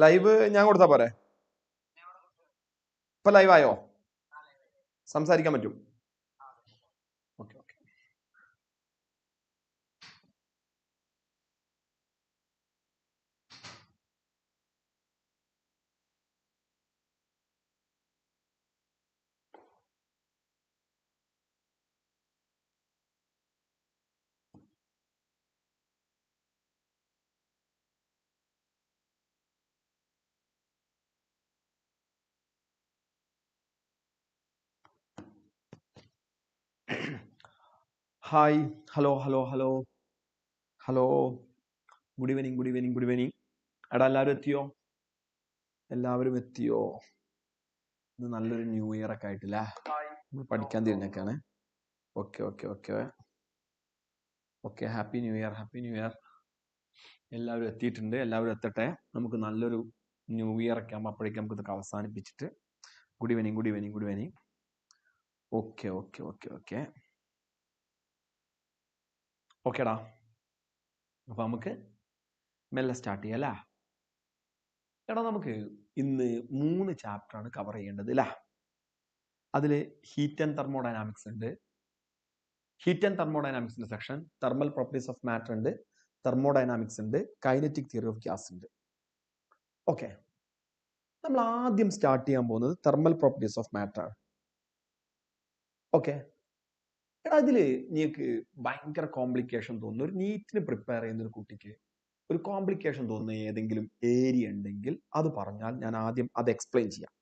Live ഞാൻ കൊടുത്താ പോരെ? ഇപ്പൊ ലൈവ് ആയോ? സംസാരിക്കാൻ പറ്റും? Okay okay. Hi, hello hello hello hello, good evening good evening good evening. എടാ എല്ലാവരും എത്തിയോ? എല്ലാവരും എത്തിയോ? ഇത് നല്ലൊരു ന്യൂ ഇയർ ഒക്കെ ആയിട്ടില്ല, നമ്മൾ പഠിക്കാൻ തിരിഞ്ഞൊക്കെയാണ്. Okay okay okay okay. Happy new year, happy new year. എല്ലാവരും എത്തിയിട്ടുണ്ട്, എല്ലാവരും എത്തട്ടെ. നമുക്ക് നല്ലൊരു ന്യൂ ഇയർ ഒക്കെ ആകുമ്പോൾ അപ്പോഴേക്കും നമുക്ക് ഇതൊക്കെ അവസാനിപ്പിച്ചിട്ട് good evening good evening good evening. Okay okay okay okay ഓക്കേടാ. അപ്പൊ നമുക്ക് മെല്ലെ സ്റ്റാർട്ട് ചെയ്യാം അല്ലേ? എടാ നമുക്ക് ഇന്ന് 3 ചാപ്റ്ററാണ് കവർ ചെയ്യേണ്ടത് അല്ലേ? അതില് ഹീറ്റ് ആൻഡ് തെർമോഡൈനാമിക്സ് ഉണ്ട്. ഹീറ്റ് ആൻഡ് തെർമോഡൈനാമിക്സിന്റെ section thermal properties of matter ഉണ്ട്, തെർമോഡൈനാമിക്സ് ഉണ്ട്, കൈനറ്റിക് തിയറി ഓഫ് ഗ്യാസ് ഉണ്ട്. ഓക്കെ, നമ്മൾ ആദ്യം സ്റ്റാർട്ട് ചെയ്യാൻ പോകുന്നത് തെർമൽ പ്രോപ്പർട്ടീസ് ഓഫ് മാറ്റർ ആണ്. ഓക്കെ എടാ, ഇതില് നിങ്ങൾക്ക് ഭയങ്കര കോംപ്ലിക്കേഷൻ തോന്നുന്നു, ഒരു നീറ്റിന് പ്രിപ്പയർ ചെയ്യുന്ന ഒരു കുട്ടിക്ക് ഒരു കോംപ്ലിക്കേഷൻ തോന്നുന്ന ഏതെങ്കിലും ഏരിയ ഉണ്ടെങ്കിൽ അത് പറഞ്ഞാൽ ഞാൻ ആദ്യം അത് എക്സ്പ്ലെയിൻ ചെയ്യാം.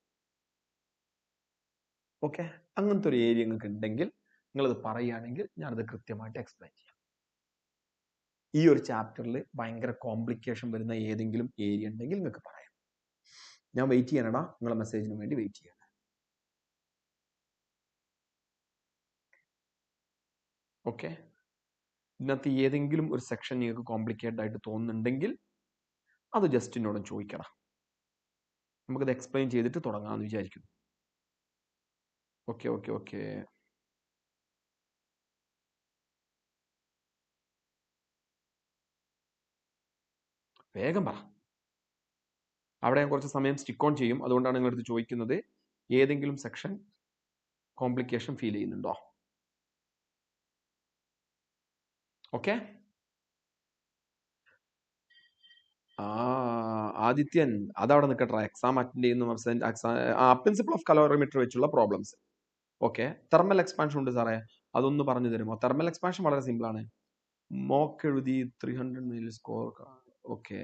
ഓക്കെ, അങ്ങനത്തെ ഒരു ഏരിയ നിങ്ങൾക്ക് ഉണ്ടെങ്കിൽ നിങ്ങളത് പറയുകയാണെങ്കിൽ ഞാനത് കൃത്യമായിട്ട് എക്സ്പ്ലെയിൻ ചെയ്യാം. ഈ ഒരു ചാപ്റ്ററിൽ ഭയങ്കര കോംപ്ലിക്കേഷൻ വരുന്ന ഏതെങ്കിലും ഏരിയ ഉണ്ടെങ്കിൽ നിങ്ങൾക്ക് പറയാം. ഞാൻ വെയിറ്റ് ചെയ്യണടാ, നിങ്ങളെ മെസ്സേജിന് വേണ്ടി വെയിറ്റ് ചെയ്യണം. ഓക്കെ, ഇതിനകത്ത് ഏതെങ്കിലും ഒരു സെക്ഷൻ നിങ്ങൾക്ക് കോംപ്ലിക്കേറ്റഡ് ആയിട്ട് തോന്നുന്നുണ്ടെങ്കിൽ അത് ജസ്റ്റ് എന്നോട് ചോദിക്കണം, നമുക്കത് എക്സ്പ്ലെയിൻ ചെയ്തിട്ട് തുടങ്ങാമെന്ന് വിചാരിക്കുന്നു. ഓക്കെ ഓക്കെ ഓക്കെ വേഗം പറ. അവിടെ ഞാൻ കുറച്ച് സമയം സ്റ്റിക്ക് ഓൺ ചെയ്യും, അതുകൊണ്ടാണ് നിങ്ങളടുത്ത് ചോദിക്കുന്നത് ഏതെങ്കിലും സെക്ഷൻ കോംപ്ലിക്കേഷൻ ഫീൽ ചെയ്യുന്നുണ്ടോ? ഓക്കെ, ആദിത്യൻ അതവിടെ നിൽക്കട്ടെ. എക്സാം അറ്റൻഡ് ചെയ്യുന്ന പ്രിൻസിപ്പിൾ ഓഫ് കലോറിമീറ്റർ വെച്ചുള്ള പ്രോബ്ലംസ്. ഓക്കെ, തെർമൽ എക്സ്പാൻഷൻ ഉണ്ട് സാറേ, അതൊന്ന് പറഞ്ഞു തരുമോ? തെർമൽ എക്സ്പാൻഷൻ വളരെ സിമ്പിൾ ആണ്. മോക്ക് എഴുതി 300 മില്ലി സ്കോർ. ഓക്കെ,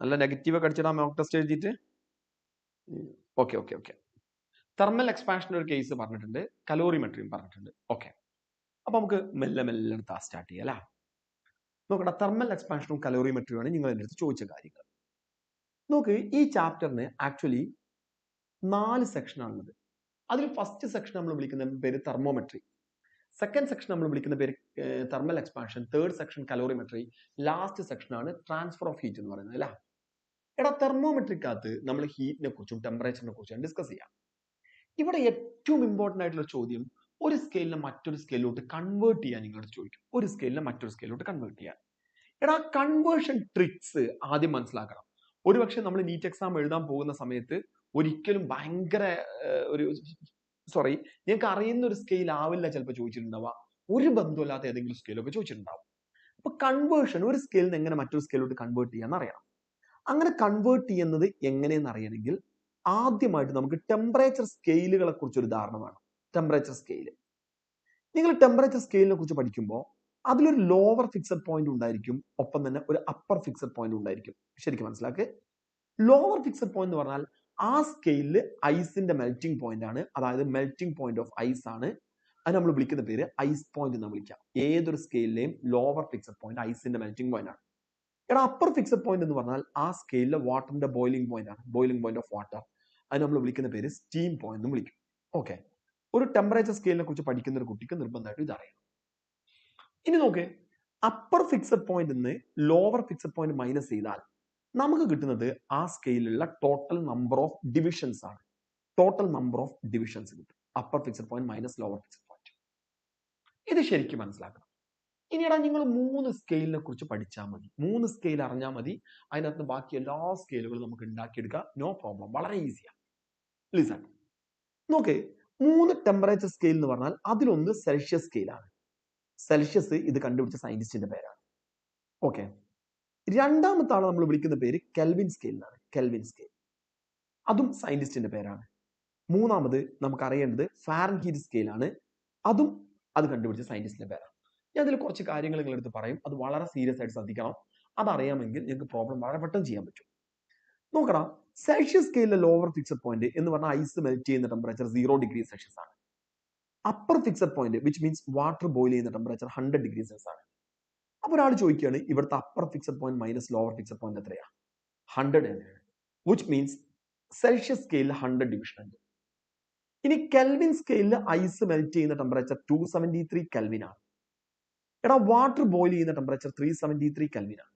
നല്ല നെഗറ്റീവ് ഒക്കെ അടിച്ചിടാം മോക്ക് ടെസ്റ്റ് എഴുതിയിട്ട്. ഓക്കെ ഓക്കെ ഓക്കെ തെർമൽ എക്സ്പാൻഷൻ്റെ ഒരു കേസ് പറഞ്ഞിട്ടുണ്ട്, കലോറിമെട്രിയും പറഞ്ഞിട്ടുണ്ട്. ഓക്കെ, അപ്പൊ നമുക്ക് മെല്ലെ മെല്ലെ സ്റ്റാർട്ട് ചെയ്യാം അല്ലേ? നോക്കട്ടെ, തെർമൽ എക്സ്പാൻഷനും കലോറിമെട്രിയുമാണ് നിങ്ങൾ എൻ്റെ അടുത്ത് ചോദിച്ച കാര്യങ്ങൾ. നോക്ക്, ഈ ചാപ്റ്ററിന് ആക്ച്വലി 4 സെക്ഷനാണുള്ളത്. അതിൽ ഫസ്റ്റ് സെക്ഷൻ നമ്മൾ വിളിക്കുന്ന പേര് തെർമോമെട്രി, സെക്കൻഡ് സെക്ഷൻ നമ്മൾ വിളിക്കുന്ന പേര് thermal expansion, third section calorimetry, last സെക്ഷനാണ് ട്രാൻസ്ഫർ ഓഫ് ഹീറ്റ് എന്ന് പറയുന്നത് അല്ലേ? എടാ, തെർമോമെട്രിക്കകത്ത് നമ്മൾ ഹീറ്റിനെ കുറിച്ചും ടെമ്പറേച്ചറിനെ കുറിച്ചും ഡിസ്കസ് ചെയ്യാം. ഇവിടെ ഏറ്റവും ഇമ്പോർട്ടന്റ് ആയിട്ടുള്ള ചോദ്യം, ഒരു സ്കെയിലിനെ മറ്റൊരു സ്കെയിലോട്ട് കൺവേർട്ട് ചെയ്യാൻ നിങ്ങളോട് ചോദിക്കും. ഒരു സ്കെയിലിനെ മറ്റൊരു സ്കെയിലോട്ട് കൺവേർട്ട് ചെയ്യാൻ. എടാ, കൺവേർഷൻ ട്രിക്സ് ആദ്യം മനസ്സിലാക്കണം. ഒരുപക്ഷെ നമ്മൾ നീറ്റ് എക്സാം എഴുതാൻ പോകുന്ന സമയത്ത് ഒരിക്കലും ഭയങ്കര ഒരു സോറി നിങ്ങൾക്ക് അറിയുന്ന ഒരു സ്കെയിൽ ആവില്ല ചിലപ്പോൾ ചോദിച്ചിട്ടുണ്ടാവുക, ഒരു ബന്ധമില്ലാത്ത ഏതെങ്കിലും സ്കെയിലൊക്കെ ചോദിച്ചിട്ടുണ്ടാവും. അപ്പൊ കൺവേർഷൻ, ഒരു സ്കെയിലിൽ നിന്ന് എങ്ങനെ മറ്റൊരു സ്കെയിലോട്ട് കൺവേർട്ട് ചെയ്യാന്ന് അറിയണം. അങ്ങനെ കൺവേർട്ട് ചെയ്യുന്നത് എങ്ങനെയെന്ന് അറിയണമെങ്കിൽ ആദ്യമായിട്ട് നമുക്ക് ടെമ്പറേച്ചർ സ്കെയിലുകളെ കുറിച്ച് ഒരു ധാരണ വേണം. ടെമ്പറേച്ചർ സ്കെയിൽ, നിങ്ങൾ ടെമ്പറേച്ചർ സ്കെയിലിനെ കുറിച്ച് പഠിക്കുമ്പോൾ അതിലൊരു ലോവർ ഫിക്സഡ് പോയിന്റ് ഉണ്ടായിരിക്കും, ഒപ്പം തന്നെ ഒരു അപ്പർ ഫിക്സഡ് പോയിന്റ് ഉണ്ടായിരിക്കും. ശരിക്കും മനസ്സിലാക്ക്. ലോവർ ഫിക്സഡ് പോയിന്റ് എന്ന് പറഞ്ഞാൽ ആ സ്കെയിലിൽ ഐസിന്റെ മെൽറ്റിംഗ് പോയിന്റ് ആണ്, അതായത് മെൽറ്റിംഗ് പോയിന്റ് ഓഫ് ഐസ് ആണ്. അത് നമ്മൾ വിളിക്കുന്ന പേര് ഐസ് പോയിന്റ് എന്ന് വിളിക്കാം. ഏതൊരു സ്കെയിലിലെയും ലോവർ ഫിക്സഡ് പോയിന്റ് ഐസിന്റെ മെൽറ്റിംഗ് പോയിന്റ് ആണ്. എടാ, അപ്പർ ഫിക്സഡ് പോയിന്റ് എന്ന് പറഞ്ഞാൽ ആ സ്കെയിലിലെ വാട്ടറിന്റെ ബോയിലിംഗ് പോയിന്റ് ആണ്, ബോയിലിംഗ് പോയിന്റ് ഓഫ് വാട്ടർ. അത് നമ്മൾ വിളിക്കുന്ന പേര് സ്റ്റീം പോയിന്റ് എന്ന് വിളിക്കും. ഓക്കെ, ഒരു ടെമ്പറേച്ചർ സ്കെയിലിനെ കുറിച്ച് പഠിക്കുന്ന ഒരു കുട്ടിക്ക് നിർബന്ധമായിട്ട് ഇതറിയാം. ഇനി നോക്ക്, അപ്പർ ഫിക്സഡ് പോയിന്റ് നിന്ന് ലോവർ ഫിക്സഡ് പോയിന്റ് മൈനസ് ചെയ്താൽ നമുക്ക് കിട്ടുന്നത് ആ സ്കെയിലുള്ള ടോട്ടൽ നമ്പർ ഓഫ് ഡിവിഷൻസ് ആണ്. ടോട്ടൽ നമ്പർ ഓഫ് ഡിവിഷൻസ് കിട്ടും, upper fixed point minus lower fixed point. ഇത് ശരിക്കും മനസ്സിലാക്കണം. ഇനിടാ നിങ്ങൾ 3 സ്കെയിലിനെ കുറിച്ച് പഠിച്ചാൽ മതി. 3 സ്കെയിൽ അറിഞ്ഞാൽ മതി. അതിനകത്ത് ബാക്കി എല്ലാ സ്കെയിലുകളും നമുക്ക് ഉണ്ടാക്കിയെടുക്കാം. No problem. വളരെ ഈസിയാണ്. ലിസൺ. നോക്കേ, 3 ടെമ്പറേച്ചർ സ്കെയിൽ എന്ന് പറഞ്ഞാൽ അതിലൊന്ന് സെൽഷ്യസ് സ്കെയിലാണ്. സെൽഷ്യസ് ഇത് കണ്ടുപിടിച്ച സയന്റിസ്റ്റിന്റെ പേരാണ്. ഓക്കെ. രണ്ടാമത്തെ ആളെ നമ്മൾ വിളിക്കുന്ന പേര് കെൽവിൻ സ്കെയിൽ എന്നാണ്. കെൽവിൻ സ്കെയിൽ അതും സയന്റിസ്റ്റിന്റെ പേരാണ്. മൂന്നാമത് നമുക്ക് അറിയേണ്ടത് ഫാരൻഹീറ്റ് സ്കെയിലാണ്. അതും അത് കണ്ടുപിടിച്ച സയന്റിസ്റ്റിന്റെ പേരാണ്. ഞാൻ അതിൽ കുറച്ച് കാര്യങ്ങൾ നിങ്ങളെടുത്ത് പറയും. അത് വളരെ സീരിയസ് ആയിട്ട് ശ്രദ്ധിക്കണം. അതറിയാമെങ്കിൽ നിങ്ങൾക്ക് പ്രോബ്ലം വളരെ പെട്ടെന്ന് ചെയ്യാൻ പറ്റും. നോക്കടാ, സെൽഷ്യസ് സ്കെയിലിലെ ലോവർ ഫിക്സഡ് പോയിന്റ് എന്ന് പറഞ്ഞാൽ ഐസ് മെൽറ്റ് ചെയ്യുന്ന ടെമ്പറേച്ചർ 0°C ആണ്. Upper fixed point which means water boil ചെയ്യുന്ന ടെമ്പറേച്ചർ 100°C ആണ്. അപ്പൊ ഒരാൾ ചോദിക്കുകയാണ് ഇവിടുത്തെ upper fixed point minus lower fixed point എത്രയാ? 100 തന്നെയാണ്. വിച്ച് മീൻസ് സെൽഷ്യസ് സ്കെയിലിൽ 100 ഡിവിഷൻ ഉണ്ട്. ഇനി കെൽവിൻ സ്കെയിലിൽ ഐസ് മെൽറ്റ് ചെയ്യുന്ന ടെമ്പറേച്ചർ 273 കെൽവിൻ ആണ്. എടാ, വാട്ടർ ബോയിൽ ചെയ്യുന്ന ടെമ്പറേച്ചർ 373 കെൽവിൻ ആണ്.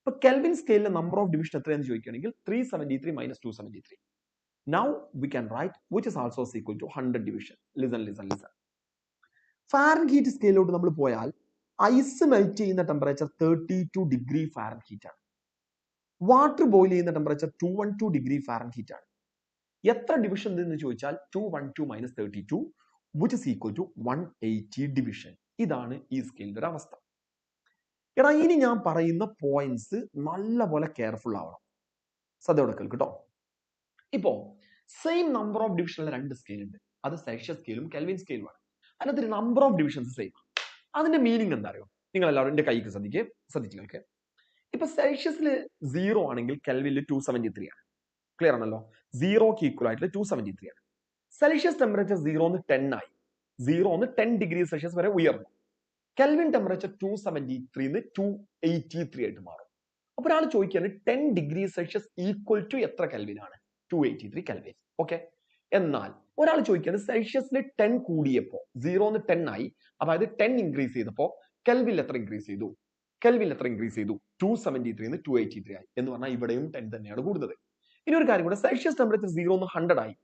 ഇപ്പൊ കെൽവിൻ സ്കെയിലിലെ നമ്പർ ഓഫ് ഡിവിഷൻ എത്രയാണെന്ന് ചോദിക്കുകയാണെങ്കിൽ 373 minus 273. Now we can write which is also equal to 100 division. Listen. Fahrenheit സ്കെയിലോട്ട് നമ്മൾ പോയാൽ ഐസ് മെൽറ്റ് ചെയ്യുന്ന ടെമ്പറേച്ചർ 32°F ആണ്. വാട്ടർ ബോയിൽ ചെയ്യുന്ന ടെമ്പറേച്ചർ 212°F ആണ്. എത്ര ഡിവിഷൻ എന്ന് ചോദിച്ചാൽ 212 minus 32 which is equal to 180 division. ഇതാണ് ഈ സ്കെയിലിന്റെ ഒരു അവസ്ഥ. എടാ, ഇനി ഞാൻ പറയുന്ന പോയിന്റ്സ് നല്ലപോലെ കെയർഫുൾ ആവണം. ശ്രദ്ധയോടെ കേൾക്കട്ടോ. ഇപ്പോ സെയിം നമ്പർ ഓഫ് ഡിവിഷനുള്ള 2 സ്കെയിൽ ഉണ്ട്. അത് സെൽഷ്യസ് സ്കെയിലും കെൽവിൻ സ്കെയിലുമാണ്. അതിനകത്ത് നമ്പർ ഓഫ് ഡിവിഷൻസ് സെയിം. അതിന്റെ മീനിങ് എന്താ അറിയോ? നിങ്ങൾ എല്ലാവരും എന്റെ കൈക്ക് ശ്രദ്ധിച്ചു കേൾക്ക്. ഇപ്പൊ സെൽഷ്യസിൽ 0 ആണെങ്കിൽ കെൽവിനിൽ 273 ആണ്. ക്ലിയർ ആണല്ലോ? 0ക്ക് ഈക്വൽ ആയിട്ടുള്ള 273 ആണ്. സെൽഷ്യസ് ടെമ്പറേച്ചർ 0 10 ആയി. 0 10°C വരെ ഉയർന്നു. കെൽവിൻ ടെമ്പറേച്ചർ 273 283 ആയിട്ട് മാറും. അപ്പൊ ഒരാൾ ചോദിക്കുകയാണ് 10°C ഈക്വൽ ടു എത്ര കെൽവിൻ ആണ്? 283 കെൽവിൻ. ഓക്കെ. എന്നാൽ ഒരാൾ ചോദിക്കുകയാണ് സെൽഷ്യസിൽ 10 കൂടിയപ്പോ 0 10 ആയി. അതായത് 10 ഇൻക്രീസ് ചെയ്തപ്പോ കെൽവിൻ എത്ര ഇൻക്രീസ് ചെയ്തു? 273 283 ആയി എന്ന് പറഞ്ഞാൽ ഇവിടെയും 10 തന്നെയാണ് കൂടുന്നത്. ഇനി ഒരു കാര്യം കൂടെ, സെൽഷ്യസ് ടെമ്പറേച്ചർ 0 100 ആയി.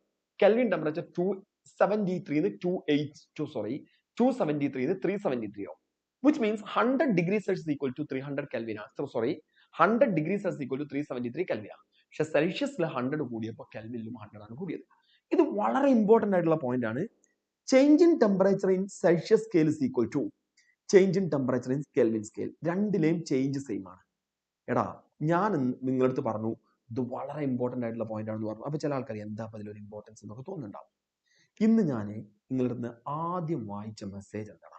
കെൽവിൻ ടെമ്പറേച്ചർ 273 373 ആവും. Which means 100°C equal to 300 Kelvin. 100°C equal to 373 Kelvin. പക്ഷെ സെൽഷ്യസിൽ 100 കൂടിയപ്പോൾ കെൽവിനിലും 100 ആണ് കൂടിയത്. ഇത് വളരെ ഇമ്പോർട്ടന്റ് ആയിട്ടുള്ള പോയിന്റ് ആണ്. Change in temperature in Celsius scale is equal to change in temperature in Kelvin scale. രണ്ടിലെയും ചേഞ്ച് സെയിം ആണ്. എടാ, ഞാൻ നിങ്ങളടുത്ത് പറഞ്ഞു ഇത് വളരെ ഇമ്പോർട്ടന്റ് ആയിട്ടുള്ള പോയിന്റ് ആണെന്ന് പറഞ്ഞു. അപ്പൊ ചില ആൾക്കാർ എന്താ അതിലൊരു ഇമ്പോർട്ടൻസ് എന്നൊക്കെ തോന്നുന്നുണ്ടാവും. ഇന്ന് ഞാൻ നിങ്ങളുടെ ആദ്യം വായിച്ച മെസ്സേജ് എന്താണ്?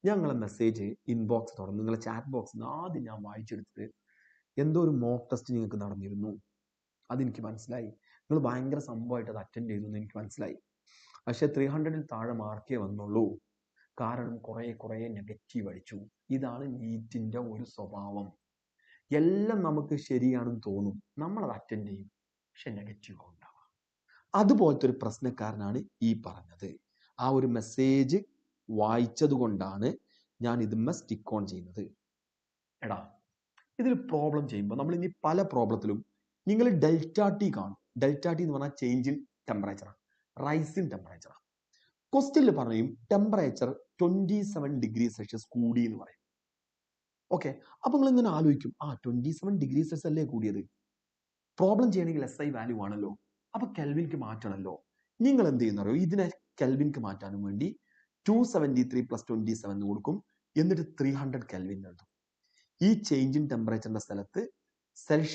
ഞങ്ങളെ മെസ്സേജ് ഇൻബോക്സ് തുറന്ന് നിങ്ങളെ ചാറ്റ് ബോക്സിൽ ആദ്യം ഞാൻ വായിച്ചെടുത്തത് എന്തോ ഒരു മോക്ക് ടെസ്റ്റ് നിങ്ങൾക്ക് നടന്നിരുന്നു. അതെനിക്ക് മനസ്സിലായി. നിങ്ങൾ ഭയങ്കര സംഭവമായിട്ട് അത് അറ്റൻഡ് ചെയ്തു എന്ന് എനിക്ക് മനസ്സിലായി. പക്ഷെ 300ൽ താഴെ മാർക്കേ വന്നുള്ളൂ. കാരണം കുറെ നെഗറ്റീവ് അടിച്ചു. ഇതാണ് നീറ്റിന്റെ ഒരു സ്വഭാവം. എല്ലാം നമുക്ക് ശരിയാണെന്ന് തോന്നും, നമ്മളത് അറ്റൻഡ് ചെയ്യും, പക്ഷെ നെഗറ്റീവ് ഉണ്ടാവാം. അതുപോലത്തെ ഒരു പ്രശ്നക്കാരനാണ് ഈ പറഞ്ഞത്. ആ ഒരു മെസ്സേജ് വായിച്ചത് കൊണ്ടാണ് ഞാൻ ഇതുമ്മ സ്റ്റിക്ക് ഓൺ ചെയ്യുന്നത്. എടാ, ഇതിൽ പ്രോബ്ലം ചെയ്യുമ്പോൾ നമ്മൾ ഇനി പല പ്രോബ്ലത്തിലും നിങ്ങൾ ഡെൽറ്റ ടി കാണും. ഡെൽറ്റ ടി എന്ന് പറഞ്ഞാൽ ചേഞ്ച് ഇൻ ടെമ്പറേച്ചറാണ്, റൈസ് ഇൻ ടെമ്പറേച്ചറാണ്. ക്വസ്റ്റ്യനിൽ പറയും ടെമ്പറേച്ചർ 27°C കൂടി എന്ന് പറയും. ഓക്കെ. അപ്പൊ നിങ്ങൾ ഇങ്ങനെ ആലോചിക്കും, 27°C അല്ലേ കൂടിയത്? പ്രോബ്ലം ചെയ്യണമെങ്കിൽ SI വാല്യൂ ആണല്ലോ, അപ്പൊ കെൽവിൻക്ക് മാറ്റണല്ലോ. നിങ്ങൾ എന്ത് ചെയ്യുന്നറിയോ? ഇതിനെ കെൽവിൻക്ക് മാറ്റാനും വേണ്ടി 273 + 27 കൊടുക്കും. എന്നിട്ട് 300 കെൽവിൻ എഴുതും. ഈ ചേഞ്ച് ഇൻ ടെമ്പറേച്ചറിന്റെ സ്ഥലത്ത്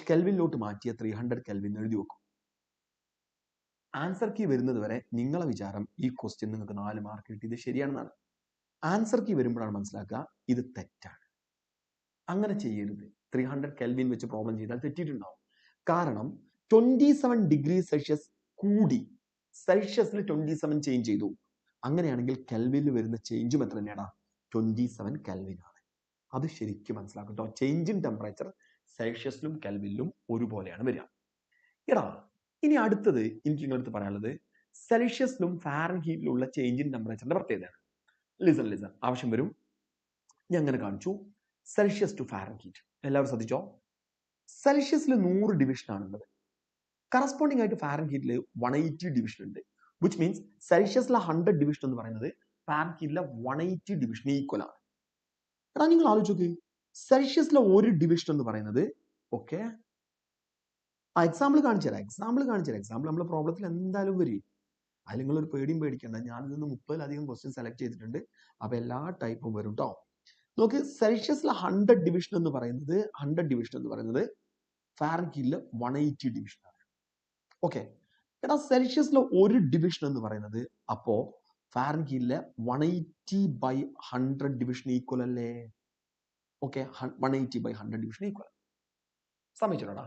കെൽവിനിലോട്ട് മാറ്റിയ 300 കെൽവിൻ എഴുതി വെക്കും. ആൻസർ കീ വരുന്നത് വരെ നിങ്ങളെ വിചാരം ഈ ക്വസ്റ്റ്യൻ നിങ്ങൾക്ക് 4 മാർക്ക് കിട്ടിയത് ശരിയാണെന്നാണ്. ആൻസർ കീ വരുമ്പോഴാണ് മനസ്സിലാക്കുക ഇത് തെറ്റാണ്. അങ്ങനെ ചെയ്യരുത്. 300 കെൽവിൻ വെച്ച് പ്രോബ്ലം ചെയ്താൽ തെറ്റിയിട്ടുണ്ടാവും. കാരണം 27°C കൂടി, സെൽഷ്യസിൽ 27 ചേഞ്ച് ചെയ്തു. അങ്ങനെയാണെങ്കിൽ കെൽവിനിൽ വരുന്ന ചേഞ്ചും എത്ര തന്നെയാണ്? 27 കെൽവിൻ ആണ്. അത് ശരിക്കും മനസ്സിലാക്കും കേട്ടോ. ചേഞ്ച് ഇൻ ടെമ്പറേച്ചർ സെൽഷ്യസിലും കെൽവിനിലും ഒരുപോലെയാണ് വരിക. എടാ, ഇനി അടുത്തത് എനിക്ക് നിങ്ങളടുത്ത് പറയാനുള്ളത് സെൽഷ്യസിലും ഫാരൻഹീറ്റിലുള്ള ചേഞ്ച് ഇൻ ടെമ്പറേച്ചറിന്റെ പ്രത്യേകതയാണ്. ലിസൺ. ആവശ്യം വരും. ഞാൻ അങ്ങനെ കാണിച്ചു. സെൽഷ്യസ് ടു ഫാരൻഹീറ്റ് എല്ലാവരും ശ്രദ്ധിച്ചോ. സെൽഷ്യസിൽ 100 ഡിവിഷൻ ആണുള്ളത്. കറസ്പോണ്ടിങ് ആയിട്ട് ഫാരൻഹീറ്റിൽ 180 ഡിവിഷൻ ഉണ്ട്. വിച്ച് മീൻസ് സെൽഷ്യസിലെ 100 ഡിവിഷൻ എന്ന് പറയുന്നത് ഫാരൻഹീറ്റിലെ 180 ഡിവിഷൻ ഈക്വൽ ആണ്. എടാ നിങ്ങൾ ആലോചിച്ച് സെൽഷ്യസിലെ ഒരു ഡിവിഷൻ എന്ന് പറയുന്നത് ഓക്കെ എക്സാമ്പിൾ കാണിച്ചു തരാം എക്സാമ്പിൾ നമ്മുടെ പ്രോബ്ലത്തിൽ എന്തായാലും വരും. അതിൽ നിങ്ങളൊരു പേടിയും പേടിക്കണ്ട. ഞാൻ നിന്ന് 30-ലധികം ക്വസ്റ്റ്യൻ സെലക്ട് ചെയ്തിട്ടുണ്ട്. അപ്പൊ എല്ലാ ടൈപ്പും വരും കേട്ടോ. നോക്ക്, സെൽഷ്യസിലെ 100 ഡിവിഷൻ എന്ന് പറയുന്നത് ഫാരൻഹീറ്റിൽ 180 ഡിവിഷൻ ആണ്. ഓക്കെ, എടാ സെൽഷ്യസിലെ ഒരു ഡിവിഷൻ എന്ന് പറയുന്നത് അപ്പോ ഫാരൻഹീറ്റിലെ 180/100 ഡിവിഷൻ ഈക്വൽ അല്ലേ? Okay, 180/100 division equal. സമ്മതിച്ചോടാ?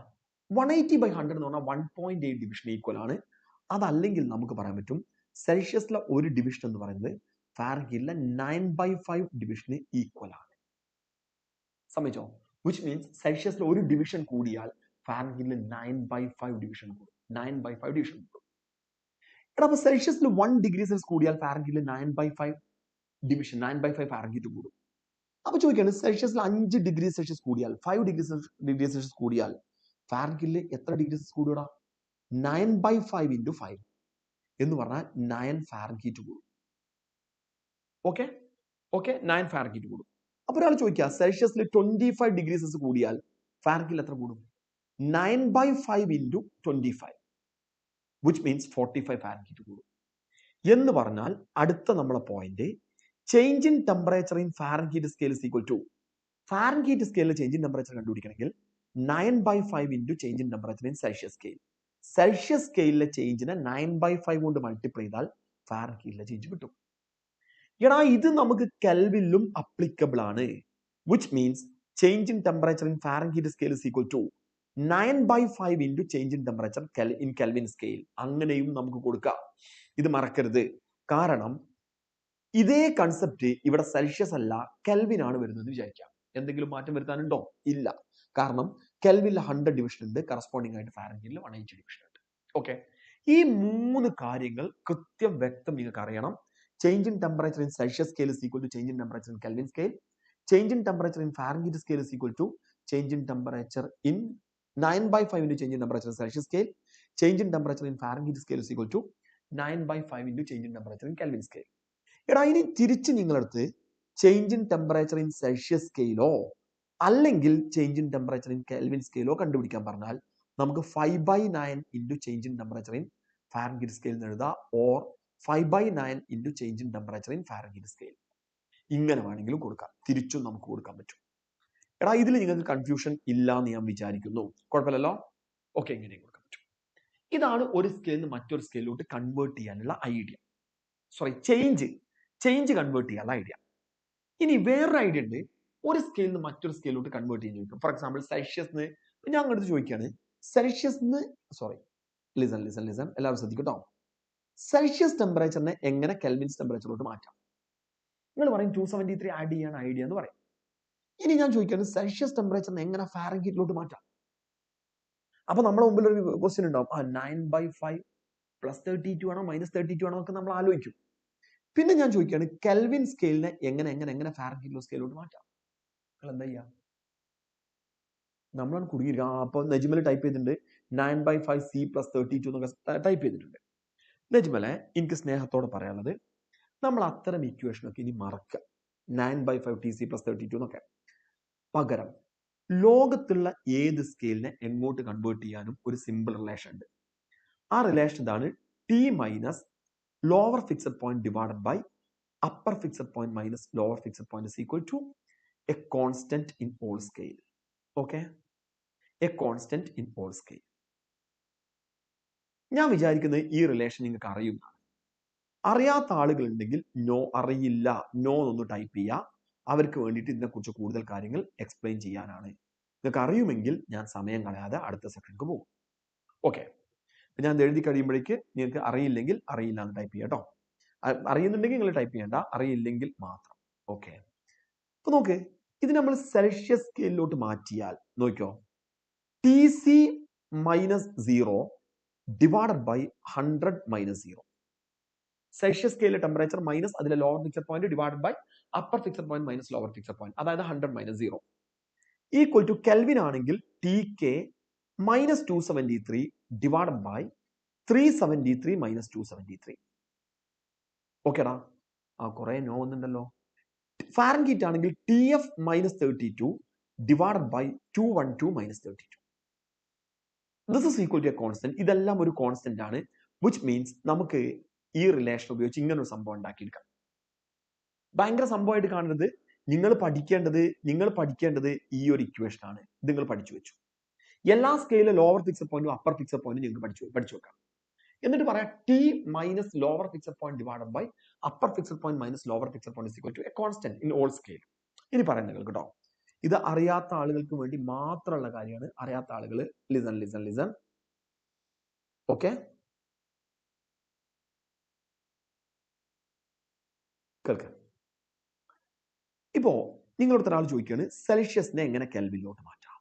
180/100 എന്ന് പറഞ്ഞാൽ 1.8 ഡിവിഷൻ ഈക്വൽ ആണ്. അതല്ലെങ്കിൽ നമുക്ക് പറയാൻ പറ്റും സെൽഷ്യസിലെ ഒരു ഡിവിഷൻ എന്ന് പറയുന്നത് ഫാരൻഹീറ്റിലെ 9/5 ഡിവിഷന് ഈക്വൽ ആണ്. സമ്മതിച്ചോ? വിച്ച് മീൻസ് സെൽഷ്യസിലെ ഒരു ഡിവിഷൻ കൂടിയാൽ ഫാരൻഹീറ്റിൽ 9/5 ഡിവിഷൻ കൂടും. 9/5 ഡിവിഷൻ കൂടും. എടാ അപ്പൊ സെൽഷ്യസിൽ 1 ഡിഗ്രി സെൽഷ്യസ് കൂടിയാൽ ഫാരൻഹീറ്റിൽ 9/5 ഡിവിഷൻ 9/5 ഫാരൻഹീറ്റ് കൂടും. അപ്പൊ ചോദിക്കാണ് സെൽഷ്യസിൽ 5 ഡിഗ്രി സെൽഷ്യസ് കൂടിയാൽ 5 ഡിഗ്രി സെൽഷ്യസ് കൂടിയാൽ ഫാരൻഹീറ്റിൽ എത്ര ഡിഗ്രി സെൽഷ്യസ് കൂടുക? 9/5 into 5 എന്ന് പറഞ്ഞാൽ 9 ഫാരൻഹീറ്റ് കൂടും. ഓക്കെ, 9 ഫാരൻഹീറ്റ് കൂടും. അപ്പൊ ഒരാൾ ചോദിക്കുക സെൽഷ്യസിൽ 25 ഡിഗ്രി സെൽഷ്യസ് കൂടിയാൽ ഫാരൻഹീറ്റിൽ എത്ര കൂടും? 9/5 into 25 which means 45 ഫാരൻഹീറ്റ് കൂടും. എന്ന് പറഞ്ഞാൽ അടുത്ത നമ്മളെ point change in temperature in Fahrenheit scale is equal to Fahrenheit സ്കെയിലിൽ ചേഞ്ച് ഇൻ ടെമ്പറേച്ചർ കണ്ടുപിടിക്കണമെങ്കിൽ 9/5 into change in temperature in Celsius scale. Celsius സ്കെയിലിലെ ചേഞ്ചിനെ 9/5 കൊണ്ട് മൾട്ടിപ്ലൈ ചെയ്താൽ ഫാരൻഹീറ്റിലെ ചേഞ്ച് കിട്ടും. എടാ ഇത് നമുക്ക് കെൽവിനിലും അപ്ലിക്കബിൾ ആണ്. Which means change in temperature in Fahrenheit scale is equal to 9/5 into change in temperature in Kelvin scale. അങ്ങനെയും നമുക്ക് കൊടുക്കാം. ഇത് മറക്കരുത്. കാരണം ഇതേ കൺസെപ്റ്റ് ഇവിടെ സെൽഷ്യസ് അല്ല കെൽവിൻ ആണ് വരുന്നത് വിചാരിക്കാം. എന്തെങ്കിലും മാറ്റം വരുത്താനുണ്ടോ? ഇല്ല. കാരണം കെൽവിനിൽ 100 ഡിവിഷൻ ഉണ്ട്, കറസ്പോണ്ടിങ് ആയിട്ട് ഫാരൻഹീറ്റിൽ 180 ഡിവിഷൻ ഉണ്ട്. ഓക്കെ, ഈ 3 കാര്യങ്ങൾ കൃത്യം വ്യക്തം നിങ്ങൾക്ക് അറിയണം. Change in temperature in Celsius scale is equal to change in temperature in Kelvin scale. Change in temperature in Fahrenheit scale is equal to change in temperature in 9/5 into change in temperature in Celsius scale. Change in temperature in Fahrenheit scale is equal to 9/5 into change in temperature in Kelvin scale. എടാ ഇനി തിരിച്ച് നിങ്ങളടുത്ത് change in temperature in Celsius സ്കെയിലോ അല്ലെങ്കിൽ change in temperature in kelvin സ്കെയിലോ കണ്ടുപിടിക്കാൻ പറഞ്ഞാൽ നമുക്ക് 5/9 into change in temperature in Fahrenheit scale എന്ന് എഴുതാം, or 5/9 into change in temperature in Fahrenheit scale. ഇങ്ങനെ വേണമെങ്കിലും കൊടുക്കാം, തിരിച്ചും നമുക്ക് കൊടുക്കാൻ പറ്റും. എടാ ഇതിൽ നിങ്ങൾക്ക് കൺഫ്യൂഷൻ ഇല്ല എന്ന് ഞാൻ വിചാരിക്കുന്നു. കുഴപ്പമില്ലല്ലോ? ഓക്കെ, ഇങ്ങനെ കൊടുക്കാൻ പറ്റും. ഇതാണ് ഒരു സ്കെയിലിൽ നിന്ന് മറ്റൊരു സ്കെയിലോട്ട് കൺവേർട്ട് ചെയ്യാനുള്ള ഐഡിയ. സോറി, ചേഞ്ച് കൺവേർട്ട് ചെയ്യാനുള്ള ഐഡിയ. ഇനി വേറൊരു ഐഡിയ ഉണ്ട്, ഒരു സ്കെയിലിൽ നിന്ന് മറ്റൊരു സ്കെയിലോട്ട് കൺവേർട്ട് ചെയ്യാൻ ചോദിക്കും. ഫോർ എക്സാമ്പിൾ സെൽഷ്യസ് ഞാൻ അങ്ങോട്ട് ചോദിക്കുകയാണ് സെൽഷ്യസ് സോറി ലിസൺ എല്ലാവരും ശ്രദ്ധിക്കട്ടോ. സെൽഷ്യസ് ടെമ്പറേച്ചറിനെ എങ്ങനെ കെൽവിൻസ് ടെമ്പറേച്ചറിലോട്ട് മാറ്റാം? നിങ്ങൾ പറയും 273 ആഡ് ചെയ്യാൻ ഐഡിയ എന്ന് പറയും. ഇനി ഞാൻ ചോദിക്കുകയാണ് സെൽഷ്യസ് ടെമ്പറേച്ചറിനെ എങ്ങനെ ഫാരൻഹീറ്റിലോട്ട് മാറ്റാം? അപ്പൊ നമ്മുടെ മുമ്പിൽ ഒരു ക്വസ്റ്റ്യൻ ഉണ്ടാവും, 9/5 +32 ആണോ -32 ആണോ ഒക്കെ നമ്മൾ ആലോചിക്കും. പിന്നെ ഞാൻ ചോദിക്കുകയാണ് കെൽവിൻ സ്കെയിലിനെ എങ്ങനെ ഫാരൻഹീറ്റ് സ്കെയിലോട്ട് മാറ്റാം? നിങ്ങൾ എന്താ ചെയ്യുക? നമ്മളാണ് കുടുങ്ങിയിരിക്കുക. അപ്പൊ നെജ്മൽ ടൈപ്പ് ചെയ്തിട്ടുണ്ട് 9/5 C + 32 എന്നൊക്കെ ടൈപ്പ് ചെയ്തിട്ടുണ്ട്. നെജ്മലെ എനിക്ക് സ്നേഹത്തോടെ പറയാനുള്ളത്, നമ്മൾ അത്തരം ഇക്വേഷനൊക്കെ ഇനി മറക്കുക. 9/5 TC + 32 എന്നൊക്കെ പകരം ലോകത്തുള്ള ഏത് സ്കെയിലിനെ എങ്ങോട്ട് കൺവേർട്ട് ചെയ്യാനും ഒരു സിമ്പിൾ റിലേഷൻ ഉണ്ട്. ആ റിലേഷൻ ഇതാണ്, T minus lower fixed point divided by upper fixed point minus lower fixed point is equal to a constant in all scale. Okay, a constant in all scale. ഞാൻ വിചാരിക്കുന്നത് ഈ relation നിങ്ങൾക്ക് അറിയുന്നതാണ്. അറിയാത്ത ആളുകൾ ഉണ്ടെങ്കിൽ അറിയില്ല എന്നൊന്ന് ടൈപ്പ് ചെയ്യുക. അവർക്ക് വേണ്ടിയിട്ട് ഇതിനെക്കുറിച്ച് കൂടുതൽ കാര്യങ്ങൾ എക്സ്പ്ലെയിൻ ചെയ്യാനാണ്. നിങ്ങൾക്ക് അറിയുമെങ്കിൽ ഞാൻ സമയം കളയാതെ അടുത്ത സെക്ഷനിലേക്ക് പോകും. ഓക്കെ, ഞാൻ എഴുതി കഴിയുമ്പോഴേക്ക് നിങ്ങൾക്ക് അറിയില്ലെങ്കിൽ അറിയില്ല എന്ന് ടൈപ്പ് ചെയ്യാം കേട്ടോ. അറിയുന്നുണ്ടെങ്കിൽ നിങ്ങൾ ടൈപ്പ് ചെയ്യേണ്ട, അറിയില്ലെങ്കിൽ മാത്രം. ഓക്കെ, അപ്പൊ നോക്ക്, ഇത് നമ്മൾ സെൽഷ്യസ് സ്കെയിലിലോട്ട് മാറ്റിയാൽ നോക്കിയോ, TC -0 ഡിവൈഡഡ് ബൈ 100 - 0. സെൽഷ്യസ് സ്കെയിലിലെ ടെമ്പറേച്ചർ മൈനസ് അതിലെ lower fixed point divided by upper fixed point minus lower fixed point, അതായത് 100 - 0 ഈക്വൽ ടു കെൽവിൻ ആണെങ്കിൽ TK -273 ഡിവൈഡഡ് ബൈ 373 - 273. ഓക്കേടാ? കുറെ നോ വന്നിട്ടുണ്ടല്ലോ. ഫാരൻഹീറ്റ് ആണെങ്കിൽ TF -32 divided by 212 -32. This is equal to a constant. ഇതെല്ലാം ഒരു constant ആണ്, വിച്ച് മീൻസ് നമുക്ക് ഈ റിലേഷൻ ഉപയോഗിച്ച് ഇങ്ങനെ ഒരു സംഭവം ഉണ്ടാക്കിയെടുക്കാം. ഭയങ്കര സംഭവമായിട്ട് കാണുന്നത് നിങ്ങൾ പഠിക്കേണ്ടത് ഈ ഒരു ഇക്വേഷൻ ആണ്. ഇത് നിങ്ങൾ പഠിച്ചു വെച്ചു. എല്ലാ സ്കെയിലും ലോവർ ഫിക്സഡ് പോയിന്റും അപ്പർ ഫിക്സഡ് പോയിന്റും നിങ്ങൾക്ക് പഠിച്ചു വെക്കാം. എന്നിട്ട് പറയാം T minus lower fixed point divided by upper fixed point minus lower fixed point is equal to a constant in all scale. ഇനി പറയാൻ നിങ്ങൾക്ക് കേട്ടോ, ഇത് അറിയാത്ത ആളുകൾക്ക് വേണ്ടി മാത്രമുള്ള കാര്യമാണ്. അറിയാത്ത ആളുകൾ ലിസൺ. ഓക്കെ, കേൾക്കാം. ഇപ്പോ നിങ്ങളടുത്ത ഒരാൾ ചോദിക്കുകയാണ് സെൽഷ്യസിനെ എങ്ങനെ കെൽവിനിലോട്ട് മാറ്റാം.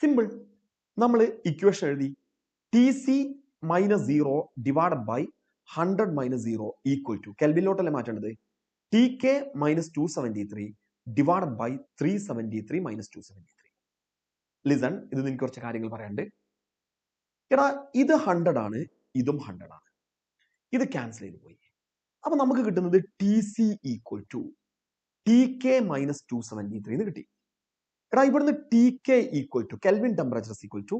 സിമ്പിൾ. നമ്മൾ ഇക്വേഷൻ എഴുതി TC -0 divided by 100 -0 equal to കെൽവിനിലോട്ടല്ലേ മാറ്റേണ്ടത്. TK -273 divided by 373 -273. ലിസൺ, ഇത് നിങ്ങൾക്ക് കുറച്ച് കാര്യങ്ങൾ പറയാനുണ്ട്. എടാ, ഇത് 100 ആണ്, ഇതും 100 ആണ്. ഇത് ക്യാൻസൽ ചെയ്ത് പോയി. അപ്പൊ നമുക്ക് കിട്ടുന്നത് TC ഈക്വൽ ടു TK -273 എന്ന് കിട്ടി. എടാ, ഇവിടുന്ന് TK equal to Kelvin temperature equal to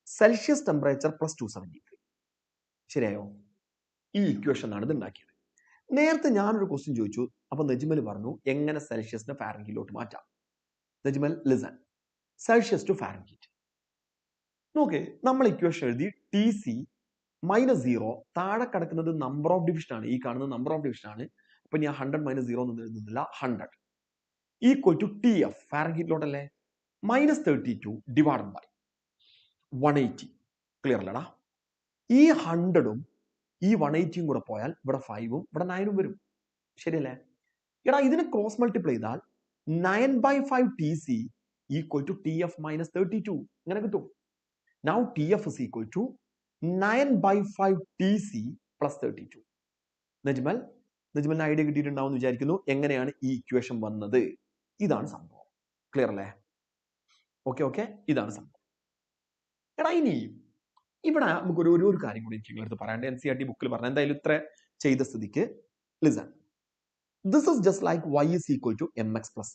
Celsius temperature plus 273. ശരിയായോ? ഈ ഇക്വേഷൻ ആണ് ഇത് ഉണ്ടാക്കിയത്. നേരത്തെ ഞാനൊരു ക്വസ്റ്റ്യൻ ചോദിച്ചു. അപ്പൊ നജ്മൽ പറഞ്ഞു എങ്ങനെ സെൽഷ്യസിനെ ഫാരൻഹീറ്റിലോട്ട് മാറ്റാം. Najmal listen, Celsius to Fahrenheit നോക്ക്. നമ്മൾ ഇക്വേഷൻ എഴുതി TC -0 താഴെ കിടക്കുന്നത് നമ്പർ ഓഫ് ഡിവിഷൻ ആണ്. ഈ കാണുന്നത് നമ്പർ ഓഫ് ഡിവിഷൻ ആണ്. അപ്പൊ ഞാൻ 100 -0 ഒന്നും എഴുതുന്നില്ല, 100 ഈക്വൽ ടു TF ഫാരൻഹീറ്റിലോട്ടല്ലേ -32 ഡിവൈഡഡ് ബൈ 180. ക്ലിയർ അല്ലടാ? ഈ 100ഉം ഈ 180യും കൂടെ പോയാൽ ഇവിടെ 5ഉം ഇവിടെ 9ഉം വരും. ശരിയല്ലേ? എടാ, ഇതിനെ ക്രോസ് മൾട്ടിപ്ലൈ ചെയ്താൽ 9/5 TC ഈക്വൽ ടു TF -32 ഇങ്ങനെ കിട്ടും. Now TF is equal to 9/5 TC plus 32. നജ്മലിന് idea കിട്ടിയിട്ടുണ്ടാവും എന്ന് വിചാരിക്കുന്നു എങ്ങനെയാണ് ഈ ഇക്വേഷൻ വന്നത്. ഇതാണ് സംഭവം. ക്ലിയർ അല്ലേ? ഓക്കെ, ഇതാണ് സംഭവം. എടാ, ഇനി ഇവിടെ നമുക്ക് ഒരു കാര്യം കൂടി എനിക്ക് നിങ്ങളടുത്ത് പറയാണ്ട്. NCERT ബുക്കിൽ പറഞ്ഞ എന്തായാലും ഇത്ര ചെയ്ത സ്ഥിതിക്ക് listen, this is just like y is equal to mx plus.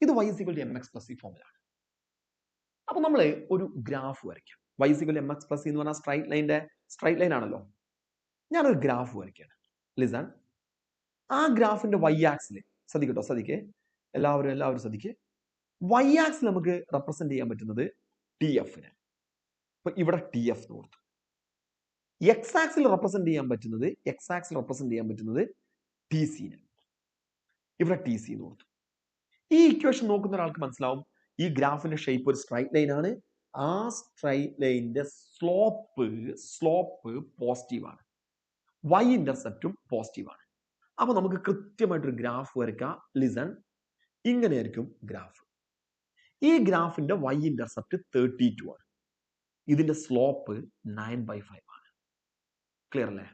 ഇത് y is equal to mx plus ഈ ഫോമിലാണ്. അപ്പൊ നമ്മൾ ഒരു ഗ്രാഫ് വരയ്ക്കാം. y is equal to mx plus എന്ന് പറഞ്ഞാൽ സ്ട്രൈറ്റ് ലൈൻ ആണല്ലോ. ഞാനൊരു ഗ്രാഫ് വരയ്ക്കാണ്. ലിസൺ, ആ ഗ്രാഫിന്റെ y ആക്സിൽ ശ്രദ്ധിക്കേ, എല്ലാവരും ശ്രദ്ധിക്കേ. y ആക്സിൽ നമുക്ക് റെപ്രസെന്റ് ചെയ്യാൻ പറ്റുന്നത് TF-നെ. അപ്പൊ ഇവിടെ TF എന്ന് കൊടുത്തു. x ആക്സിൽ റെപ്രസെന്റ് ചെയ്യാൻ പറ്റുന്നത് TC-നെ. ഇവിടെ TC എന്ന് കൊടുത്തു. ഈ ഇക്വേഷൻ നോക്കുന്ന ഒരാൾക്ക് മനസ്സിലാവും ഈ ഗ്രാഫിന്റെ ഷേപ്പ് ഒരു സ്ട്രൈറ്റ് ലൈൻ ആണ്. ആ സ്ട്രൈറ്റ് ലൈനിന്റെ സ്ലോപ്പ് പോസിറ്റീവ് ആണ്, y ഇന്റർസെപ്റ്റും പോസിറ്റീവ് ആണ്. അപ്പൊ നമുക്ക് കൃത്യമായിട്ടൊരു ഗ്രാഫ് വരയ്ക്കാം. ലിസൺ, ഇങ്ങനെയായിരിക്കും ഗ്രാഫ്. ഈ ഗ്രാഫിന്റെ y ഇന്റർസെപ്റ്റ് 32 ആണ്. ഇതിന്റെ സ്ലോപ്പ് 9/5 ആണ്. ക്ലിയർ അല്ലേ?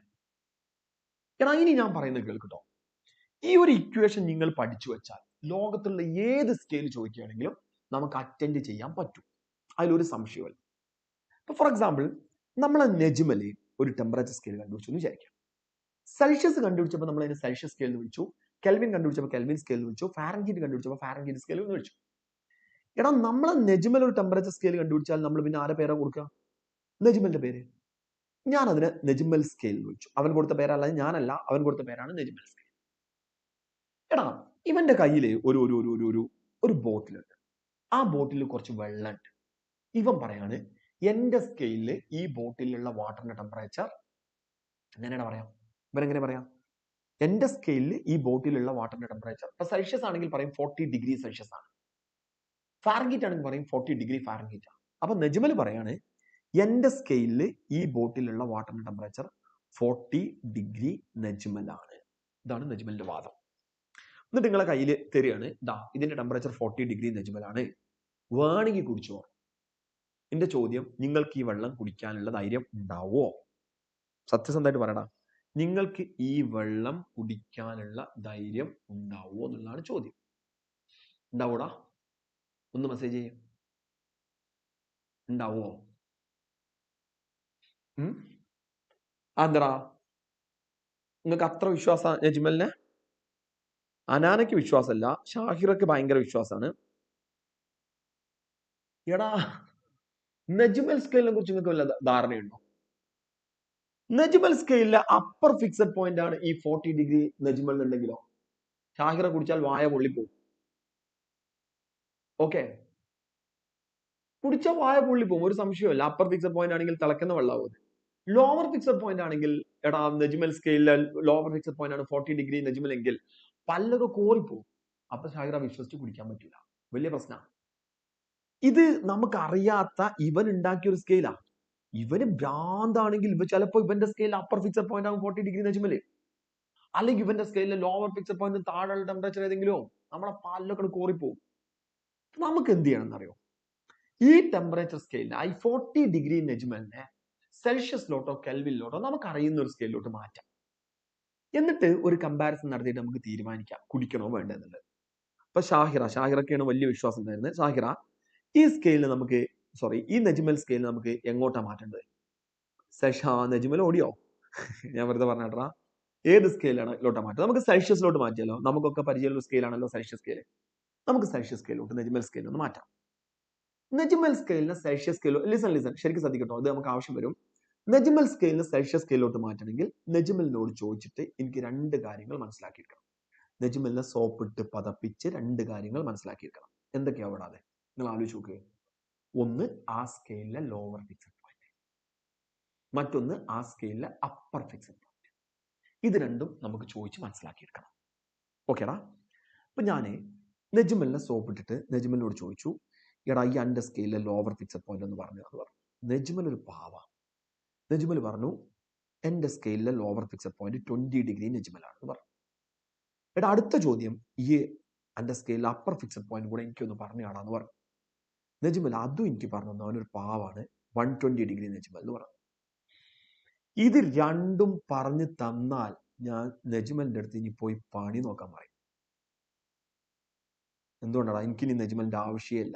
എടാ, ഇനി ഞാൻ പറയുന്നത് കേൾക്കട്ടോ. ഈ ഒരു ഇക്വേഷൻ നിങ്ങൾ പഠിച്ചു വെച്ചാൽ ലോകത്തുള്ള ഏത് സ്കെയിൽ ചോദിക്കുകയാണെങ്കിലും നമുക്ക് അറ്റൻഡ് ചെയ്യാൻ പറ്റും. അതിലൊരു സംശയമില്ല. ഇപ്പൊ ഫോർ എക്സാമ്പിൾ നമ്മളെ നജ്മല് ഒരു ടെമ്പറേച്ചർ സ്കെയിൽ കണ്ടുപിടിച്ചു എന്ന് വിചാരിക്കാം. സെൽഷ്യസ് കണ്ടുപിടിച്ചപ്പോൾ നമ്മൾ അതിനെ സെൽഷ്യസ് സ്കെയിൽ എന്ന് വിളിച്ചു. കെൽവിൻ കണ്ടുപിടിച്ചപ്പോൾ കെൽവിൻ സ്കെയിൽ എന്ന് വിളിച്ചു. ഫാരൻഹീറ്റ് കണ്ടുപിടിച്ചപ്പോൾ ഫാരൻഹീറ്റ് സ്കെയിൽ എന്ന് വിളിച്ചു. എടാ, നമ്മളെ നജ്മൽ ഒരു ടെമ്പറേച്ചർ സ്കെയിൽ കണ്ടുപിടിച്ചാൽ നമ്മൾ പിന്നെ ആരെ പേരാ കൊടുക്കുക? നജ്മലിന്റെ പേര്. ഞാൻ അതിനെ നജ്മൽ സ്കെയിൽ എന്ന് വിളിച്ചു. അവൻ കൊടുത്ത പേരല്ല, ഞാനല്ല, അവൻ കൊടുത്ത പേരാണ് നജ്മൽ സ്കെയിൽ. എടാ, ഇവന്റെ കയ്യിൽ ഒരു ബോട്ടിലുണ്ട്. ആ ബോട്ടിൽ കുറച്ച് വെള്ളമുണ്ട്. ഇവൻ പറയാണ് എന്റെ സ്കെയിലില് ഈ ബോട്ടിലുള്ള വാട്ടറിന്റെ ടെമ്പറേച്ചർ എങ്ങനെയാണ് പറയാം? ഇവരെങ്ങനെ പറയാം? എന്റെ സ്കെയിലിൽ ഈ ബോട്ടിലുള്ള വാട്ടറിന്റെ ടെമ്പറേച്ചർ ഇപ്പൊ സെൽഷ്യസ് ആണെങ്കിൽ പറയും 40 ഡിഗ്രി സെൽഷ്യസ് ആണ്. ഫാരൻഹീറ്റ് ആണെങ്കിൽ പറയും 40 ഡിഗ്രി ഫാരൻഹീറ്റ് ആണ്. അപ്പൊ നജ്മൽ പറയാണ് എന്റെ സ്കെയിലിൽ ഈ ബോട്ടിലുള്ള വാട്ടറിന്റെ ടെമ്പറേച്ചർ 40 ഡിഗ്രി നജ്മൽ ആണ്. ഇതാണ് നജ്മലിന്റെ വാദം. എന്നിട്ട് നിങ്ങളെ കയ്യിൽ തരികയാണ്, ഇതിന്റെ ടെമ്പറേച്ചർ 40 ഡിഗ്രി നജ്മൽ ആണ്, വേണമെങ്കിൽ കുടിച്ചോ. എന്റെ ചോദ്യം, നിങ്ങൾക്ക് ഈ വെള്ളം കുടിക്കാനുള്ള ധൈര്യം ഉണ്ടാവോ? സത്യസന്ധമായിട്ട് പറയടാ, നിങ്ങൾക്ക് ഈ വെള്ളം കുടിക്കാനുള്ള ധൈര്യം ഉണ്ടാവോ എന്നുള്ളതാണ് ചോദ്യം. ഉണ്ടാവൂടാ? ഒന്ന് മെസ്സേജ് ചെയ്യും. ഉണ്ടാവോ? എന്താ നിങ്ങൾക്ക് അത്ര വിശ്വാസം നജ്മലിനെ? അനാനയ്ക്ക് വിശ്വാസമല്ല, ഷാഹിറക്ക് ഭയങ്കര വിശ്വാസമാണ്. എടാ നജ്മൽ സ്കെയിലിനെ കുറിച്ച് നിങ്ങൾക്ക് വല്ല ധാരണയുണ്ടോ? നജ്മൽ സ്കെയിലിലെ അപ്പർ ഫിക്സഡ് പോയിന്റ് ആണ് ഈ 40 ഡിഗ്രി നജ്മൽ എന്നുണ്ടെങ്കിലോ ഷാഹിറ കുടിച്ചാൽ വായ പൊള്ളിപ്പോവും. ഓക്കെ, കുടിച്ചാൽ വായ പൊള്ളിപ്പോവും, ഒരു സംശയമില്ല. അപ്പർ ഫിക്സഡ് പോയിന്റ് ആണെങ്കിൽ തിളക്കുന്ന വെള്ളമാവും. ലോവർ ഫിക്സഡ് പോയിന്റ് ആണെങ്കിൽ എടാ നജ്മൽ സ്കെയിലിലെ ലോവർ ഫിക്സഡ് പോയിന്റ് ആണ് 40 ഡിഗ്രി നജ്മൽ എങ്കിൽ പല്ലൊക്കെ കോറിപ്പോവും. അപ്പൊ ഷാഹിറ വിശ്വസിച്ച് കുടിക്കാൻ പറ്റില്ല, വലിയ പ്രശ്നമാണ്. ഇത് നമുക്ക് അറിയാത്ത ഇവൻ ഉണ്ടാക്കിയ ഒരു സ്കെയിലാ. ഇവന് ഭ്രാന്താണെങ്കിൽ ഇവ ചിലപ്പോ ഇവന്റെ സ്കെയിൽ അപ്പർ ഫിക്സഡ് പോയിന്റ് ആകും 40 ഡിഗ്രി നജ്മല്, അല്ലെങ്കിൽ ഇവന്റെ സ്കെയിലിലെ ലോവർ ഫിക്സഡ് പോയിന്റ് താഴെയുള്ള ടെമ്പറേച്ചർ ഏതെങ്കിലും നമ്മളെ പല്ലൊക്കെ കോറിപ്പോവും. നമുക്ക് എന്ത് ചെയ്യണം എന്നറിയോ? ഈ ടെമ്പറേച്ചർ സ്കെയിലിനെ ഈ 40 ഡിഗ്രി നജ്മലിനെ സെൽഷ്യസിലോട്ടോ കെൽവിനിലോട്ടോ നമുക്ക് അറിയുന്ന ഒരു സ്കെയിലിലോട്ട് മാറ്റാം. എന്നിട്ട് ഒരു കമ്പാരിസൺ നടത്തിയിട്ട് നമുക്ക് തീരുമാനിക്കാം കുടിക്കണോ വേണ്ടെന്നുള്ളത്. അപ്പൊ ഷാഹിറക്കാണ് വലിയ വിശ്വാസം തരുന്നത്. ഷാഹിറ, ഈ സ്കെയിലിന് നമുക്ക് ഈ നജ്മൽ സ്കെയിലിന് നമുക്ക് എങ്ങോട്ടാ മാറ്റേണ്ടത്? നജ്മൽ ഓടിയോ? ഞാൻ വെറുതെ പറഞ്ഞാ. ഏത് സ്കെയിലാണ് ലോട്ടാ മാറ്റുക? നമുക്ക് സെൽഷ്യസിലോട്ട് മാറ്റിയാലോ? നമുക്കൊക്കെ പരിചയമുള്ള സ്കെയിലാണല്ലോ സെൽഷ്യസ് സ്കെയിൽ. നമുക്ക് സെൽഷ്യസ് സ്കെയിലോട്ട് നജ്മൽ സ്കെയിൽ ഒന്ന് മാറ്റാം. നജ്മൽ സ്കെയിലിന് സെൽഷ്യസ് സ്കെയിലോ ലിസൺ ശരിക്കും ശ്രദ്ധിക്കട്ടോ, ഇത് നമുക്ക് ആവശ്യം വരും. നജ്മൽ സ്കെയിലിന് സെൽഷ്യസ് സ്കെയിലോട്ട് മാറ്റണമെങ്കിൽ നജ്മലിനോട് ചോദിച്ചിട്ട് എനിക്ക് 2 കാര്യങ്ങൾ മനസ്സിലാക്കിയിരിക്കണം. നജ്മലിനെ സോപ്പിട്ട് പതപ്പിച്ച് 2 കാര്യങ്ങൾ മനസ്സിലാക്കിയിരിക്കണം. എന്തൊക്കെയാ വിടാതെ നിങ്ങൾ ആലോചിച്ച് നോക്കുക. ഒന്ന് ആ സ്കെയിലിലെ ലോവർ ഫിക്സഡ് പോയിന്റ്, മറ്റൊന്ന് ആ സ്കെയിലിലെ അപ്പർ ഫിക്സഡ് പോയിന്റ്. ഇത് രണ്ടും നമുക്ക് ചോദിച്ച് മനസ്സിലാക്കിയെടുക്കണം. ഓക്കേടാ? അപ്പൊ ഞാൻ നജ്മലിനെ സോപ്പിട്ടിട്ട് നജ്മലിനോട് ചോദിച്ചു, എടാ ഈ എൻ്റെ സ്കെയിലിലെ ലോവർ ഫിക്സഡ് പോയിന്റ് എന്ന് പറഞ്ഞു. നജ്മൽ ഒരു പാവ. നജ്മൽ പറഞ്ഞു എൻ്റെ സ്കെയിലിലെ ലോവർ ഫിക്സഡ് പോയിന്റ് 20 ഡിഗ്രി നജ്മലാണെന്ന് പറഞ്ഞു. എടാ അടുത്ത ചോദ്യം, ഈ എൻ്റെ സ്കെയിലിലെ അപ്പർ ഫിക്സഡ് പോയിന്റ് കൂടെ എനിക്കൊന്ന് പറഞ്ഞു കാണാന്ന് പറഞ്ഞു. നജ്മൽ അതും എനിക്ക് പറഞ്ഞു തന്നു, അവനൊരു പാവാണ്, 120 ഡിഗ്രി നജ്മൽ എന്ന് പറഞ്ഞു. ഇത് രണ്ടും പറഞ്ഞു തന്നാൽ ഞാൻ നജ്മലിന്റെ അടുത്ത് ഇനി പോയി പണി നോക്കാൻ പറയും. എന്തുകൊണ്ടാണ്? എനിക്കിനി നജ്മലിന്റെ ആവശ്യമില്ല.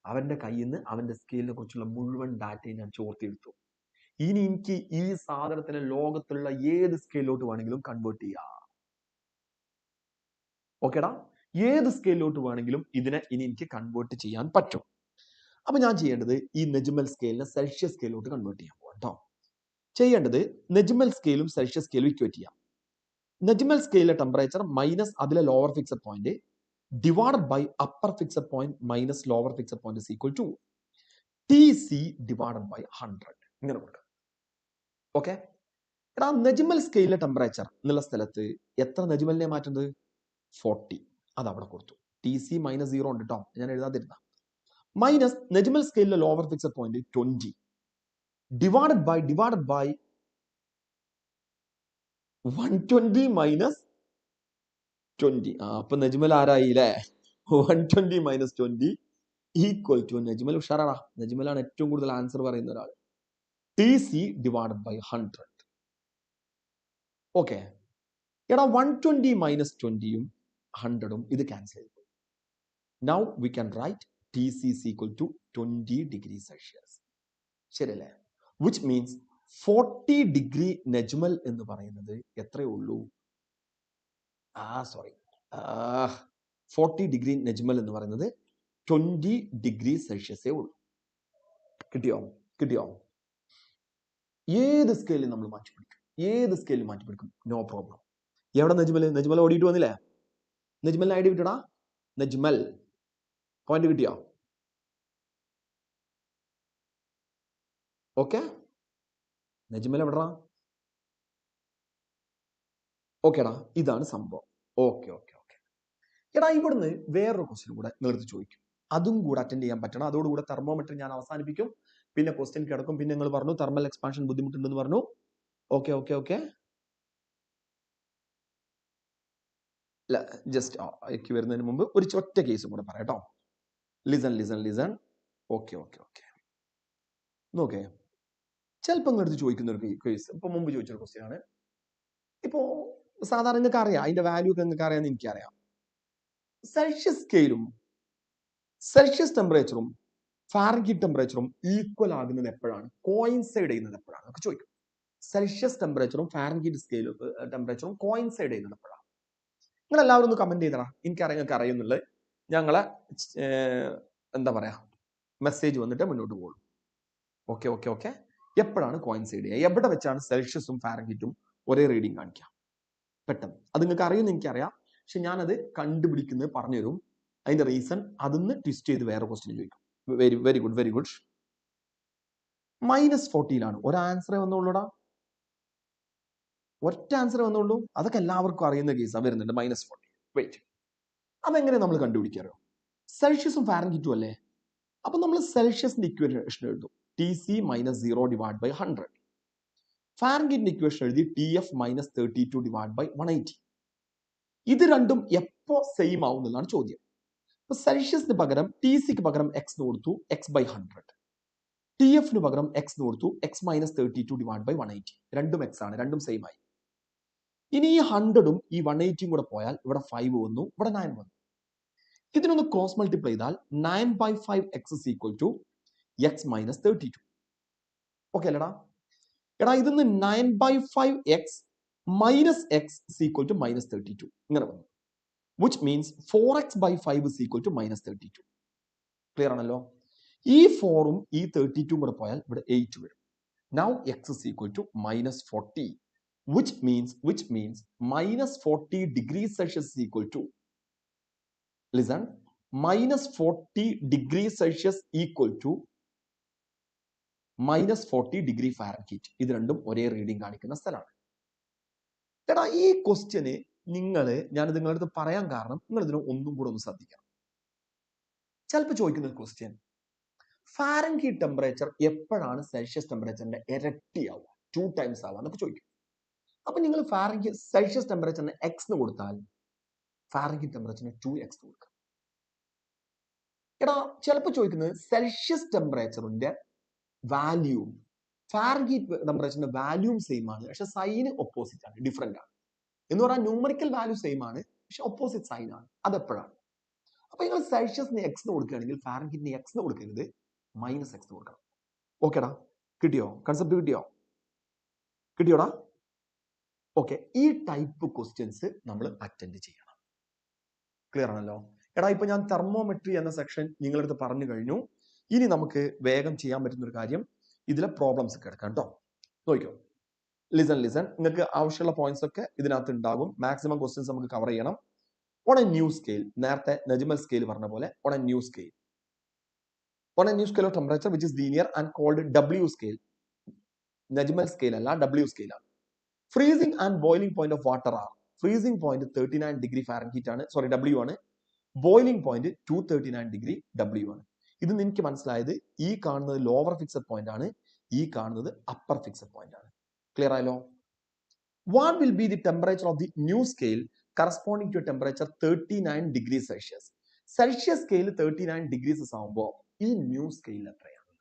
അവന്റെ കയ്യിൽ നിന്ന് അവന്റെ സ്കെയിലിനെ കുറിച്ചുള്ള മുഴുവൻ ഡാറ്റയും ഞാൻ ചോർത്തിയെടുത്തു. ഇനി എനിക്ക് ഈ സാധനത്തിനെ ലോകത്തുള്ള ഏത് സ്കെയിലോട്ട് വേണമെങ്കിലും കൺവേർട്ട് ചെയ്യാം. ഓക്കേടാ? ഏത് സ്കെയിലോട്ട് വേണമെങ്കിലും ഇതിനെ ഇനി എനിക്ക് കൺവേർട്ട് ചെയ്യാൻ പറ്റും. അപ്പൊ ഞാൻ ചെയ്യേണ്ടത് ഈ നജ്മൽ സ്കെയിലിനെ സെൽഷ്യസ് സ്കെയിലോട്ട് കൺവേർട്ട് ചെയ്യാൻ പോകാം കേട്ടോ. ചെയ്യേണ്ടത് നജ്മൽ സ്കെയിലും സെൽഷ്യസ് സ്കെയിലും ഇക്വേറ്റ് ചെയ്യാം. നജ്മൽ സ്കെയിലിലെ ടെമ്പറേച്ചർ മൈനസ് അതിലെ lower fixed point divided by upper fixed point minus lower fixed point is equal to TC divided by 100. ഇങ്ങനെ കൊടുക്കാം. ഓക്കെ? എടാ നജ്മൽ സ്കെയിലിലെ ടെമ്പറേച്ചർ എന്നുള്ള സ്ഥലത്ത് എത്ര നജ്മലിനെ മാറ്റുന്നത്? 40. അത് അവിടെ കൊടുത്തു. TC മൈനസ് 0 ഉണ്ട് കേട്ടോ, ഞാൻ എഴുതാതിരുന്ന. മൈനസ് നജ്മൽ സ്കെയിലിലെ lower fixed point 20 divided by 120 minus 20. അപ്പൊ നജ്മൽ ആരായില്ലേ? 120 മൈനസ് 20 ഈക്വൽ ടു നജ്മൽ ഉഷാറാടാ. നജ്മലാണ് ഏറ്റവും കൂടുതൽ ആൻസർ പറയുന്ന ഒരാൾ. TC divided by 100. ഓക്കെ? എടാ 120 മൈനസ് 20യും 100ഉം ഇത് ക്യാൻസൽ ചെയ്തു. Now we can write TC is equal to 20 degree Celsius. ശരിയല്ലേ? വിച്ച് മീൻസ് 40 ഡിഗ്രി നജ്മൽ എന്ന് പറയുന്നത് എത്രയേ ഉള്ളൂ? 40 ഡിഗ്രി നജ്മൽ എന്ന് പറയുന്നത് 20 ഡിഗ്രി സെൽഷ്യസേ ഉള്ളൂ. കിട്ടിയോ? ഏത് സ്കെയിലിൽ നമ്മൾ മാറ്റിപ്പിടിക്കും, നോ പ്രോബ്ലം. എവിടെ നജ്മൽ ഓടിയിട്ട് വന്നില്ലേ? നജ്മലിന് ഐഡി കിട്ടടാ. നജ്മൽ പോയിന്റ് കിട്ടിയോ? ഓക്കെ, നജ്മൽ എവിടാ? ഓക്കേടാ, ഇതാണ് സംഭവം. ഓക്കെ. എടാ ഇവിടുന്ന് വേറൊരു ക്വസ്റ്റ്യൻ കൂടെ നേരത്തെ ചോദിക്കും, അതും കൂടെ അറ്റൻഡ് ചെയ്യാൻ പറ്റണം. അതോടുകൂടെ തെർമോമീറ്റർ ഞാൻ അവസാനിപ്പിക്കും. പിന്നെ ക്വസ്റ്റ്യൻ കിടക്കും. പിന്നെ നിങ്ങൾ പറഞ്ഞു തെർമൽ എക്സ്പാൻഷൻ ബുദ്ധിമുട്ടുണ്ടെന്ന് പറഞ്ഞു. ഓക്കെ. അല്ല, ജസ്റ്റ് എനിക്ക് വരുന്നതിന് മുമ്പ് ഒരു ഒറ്റ കേസും കൂടെ പറയാം കേട്ടോ. ലിസൺ. ഓക്കെ. നോക്കേ, ചിലപ്പോൾ എടുത്ത് ചോദിക്കുന്ന ഒരു കേസ്, ഇപ്പൊ മുമ്പ് ചോദിച്ചൊരു ക്വസ്റ്റ്യൻ ആണ്. ഇപ്പോ സാധാരണ നിങ്ങൾക്ക് അറിയാം, അതിന്റെ വാല്യൂ ഒക്കെ നിങ്ങൾക്ക് അറിയാമെന്ന് എനിക്കറിയാം. സെൽഷ്യസ് സ്കെയിലും സെൽഷ്യസ് ടെമ്പറേച്ചറും ഫാരൻഹീറ്റ് ടെമ്പറേച്ചറും ഈക്വൽ ആകുന്നത് എപ്പോഴാണ്? കോയിൻസൈഡ് ചെയ്യുന്നത് എപ്പോഴാണ് ഒക്കെ ചോദിക്കും. സെൽഷ്യസ് ടെമ്പറേച്ചറും ഫാരൻഹീറ്റ് സ്കെയിലും ടെമ്പറേച്ചറും കോയിൻസൈഡ് ചെയ്യുന്നപ്പോഴാണ്. നിങ്ങൾ എല്ലാവരും ഒന്ന് കമന്റ് ചെയ്തടാ, നിങ്ങൾക്ക് അറിയുന്നുള്ളത്. ഞങ്ങളെ എന്താ പറയാ മെസ്സേജ് വന്നിട്ട് മുന്നോട്ട് പോകും. Okay okay okay. എപ്പോഴാണ് കോയിൻസൈഡ് ചെയ്യുക? എവിടെ വെച്ചാണ് സെൽഷ്യസും ഫാരൻഹീറ്റും ഒരേ റീഡിങ് കാണിക്കുക? പെട്ടെന്ന് അത് നിങ്ങൾക്ക് അറിയുമെന്ന് എനിക്കറിയാം, പക്ഷെ ഞാനത് കണ്ടുപിടിക്കുന്നത് പറഞ്ഞുതരും. അതിന്റെ റീസൺ അതിന്ന് ട്വിസ്റ്റ് ചെയ്ത് വേറെ ക്വസ്റ്റ്യൻ ചോദിക്കും. Very very good very good. -40 ഒരു ആൻസറേ വന്നുള്ളൂടാ, ഒറ്റ ആൻസർ വന്നുള്ളൂ. അതൊക്കെ എല്ലാവർക്കും അറിയുന്ന കേസാണ് വരുന്നുണ്ട് -40. വെയിറ്റ്, അതെങ്ങനെ നമ്മൾ കണ്ടുപിടിക്കാറോ? സെൽഷ്യസും ഫാരൻഹീറ്റും അല്ലേ? അപ്പൊ നമ്മൾ സെൽഷ്യസിന്റെ ഇക്വേഷൻ എഴുതും TC -0 / 100. ഫാരൻഹീറ്റിന്റെ ഇക്വേഷൻ എഴുതി TF -32 / 180. ഇത് രണ്ടും എപ്പോ സെയിം ആവും എന്നുള്ളതാണ് ചോദ്യം. അപ്പൊ സെൽഷ്യസിന് പകരം TCക്ക് പകരം x കൊടുത്തു, x/100. TFന് പകരം x കൊടുത്തു, x -32 / 180. രണ്ടും x ആണ്, രണ്ടും സെയിം ആയി. ഇനി ഈ 100ഉം ഈ 180ഉം കൂടെ പോയാൽ ഇവിടെ 5 വന്നു, ഇവിടെ 9 വന്നു. ഇതിനൊന്ന് ക്രോസ് മൾട്ടിപ്ലൈ ചെയ്താൽ 9/5x = x -32. ഓക്കെ അല്ലടാ? എടാ ഇതിന്ന് 9/5x - x = -32 ഇങ്ങനെ വന്നു. Which means 4x/5 = -32. ക്ലിയർ ആണല്ലോ? ഈ 4ഉം ഈ 32ഉം കൂടെ പോയാൽ ഇവിടെ 8 വരും. Now x = -40. Which means -40 degrees Celsius equal to, listen, -40 degrees Celsius equal to -40 degree Fahrenheit. ഇത് രണ്ടും ഒരേ റീഡിംഗ് കാണിക്കുന്ന സ്ഥലമാണ്. എടാ ഈ ക്വസ്റ്റ്യന് ഞാനിത് നിങ്ങളുടെ അടുത്ത് പറയാൻ കാരണം നിങ്ങൾ ഇതിനെ ഒന്നും കൂടെ ഒന്ന് ശ്രദ്ധിക്കണം. ചിലപ്പോൾ ചോദിക്കുന്ന ഒരു ക്വസ്റ്റ്യൻ, ഫാരൻഹീറ്റ് ടെമ്പറേച്ചർ എപ്പോഴാണ് സെൽഷ്യസ് ടെമ്പറേച്ചറിന്റെ ഇരട്ടിയാവുക, 2 times ആവുക എന്നൊക്കെ ചോദിക്കും. അപ്പൊ നിങ്ങൾ സെൽഷ്യസ് ടെമ്പറേച്ചറിന് x എന്ന് കൊടുത്താൽ ഫാരൻഹീറ്റ് ടെമ്പറേച്ചറിന് 2x കൊടുക്കുക. എടാ ചിലപ്പോൾ ചോദിക്കുന്നത് സെൽഷ്യസ് ടെമ്പറേച്ചറിന്റെ വാല്യൂം ഫാരൻഹീറ്റ് ടെമ്പറേച്ചറിന്റെ വാല്യൂം സെയിം ആണ്, പക്ഷെ സൈന് ഓപ്പോസിറ്റ് ആണ്, ഡിഫറെന്റ് ആണ്. എന്ന് പറഞ്ഞാൽ ന്യൂമറിക്കൽ വാല്യൂ സെയിം ആണ്, പക്ഷെ ഓപ്പോസിറ്റ് സൈൻ ആണ്. അതെപ്പോഴാണ്? അപ്പൊ നിങ്ങൾ സെൽഷ്യസിന് x എന്ന് കൊടുക്കുകയാണെങ്കിൽ ഫാരൻഹീറ്റിന് x എന്ന് കൊടുക്കരുത്, -x കൊടുക്കണം. ഓക്കെടാ? കിട്ടിയോ? കൺസെപ്റ്റ് കിട്ടിയോടാ? ഓക്കെ. ഈ ടൈപ്പ് ക്വസ്റ്റ്യൻസ് നമ്മൾ അറ്റൻഡ് ചെയ്യണം. ക്ലിയർ ആണല്ലോ? എടാ ഇപ്പൊ ഞാൻ തെർമോമെട്രി എന്ന സെക്ഷൻ നിങ്ങളുടെ അടുത്ത് പറഞ്ഞു കഴിഞ്ഞു. ഇനി നമുക്ക് വേഗം ചെയ്യാൻ പറ്റുന്ന ഒരു കാര്യം, ഇതിലെ പ്രോബ്ലംസ് ഒക്കെ എടുക്കാം കേട്ടോ. നോക്കിക്കോ, ലിസൺ. നിങ്ങൾക്ക് ആവശ്യമുള്ള പോയിന്റ്സ് ഒക്കെ ഇതിനകത്ത് ഉണ്ടാകും. മാക്സിമം ക്വസ്റ്റ്യൻസ് നമുക്ക് കവർ ചെയ്യണം. ഓൺ എ ന്യൂ സ്കെയിൽ, നേരത്തെ നജ്മൽ സ്കെയിൽ പറഞ്ഞ പോലെ on a new scale of temperature which is linear and called W scale. Najmal scale അല്ല, W സ്കെയിൽ ആണ്. Freezing and boiling point of water are. Freezing point 39 degree Fahrenheit ആണ്, sorry W ആണ്. Boiling point 239 degree W ആണ്. ഇത് എനിക്ക് മനസ്സിലായത്, ഈ കാണുന്നത് ലോവർ ഫിക്സഡ് പോയിന്റ് ആണ്, ഈ കാണുന്നത് അപ്പർ ഫിക്സഡ് പോയിന്റ് ആണ്. ക്ലിയർ ആയല്ലോ? What will be the temperature of the new scale corresponding to temperature 39 degree Celsius. Celsius scale 39 degrees ആവുമ്പോൾ ഈ ന്യൂ സ്കെയിൽ എത്രയാണ്?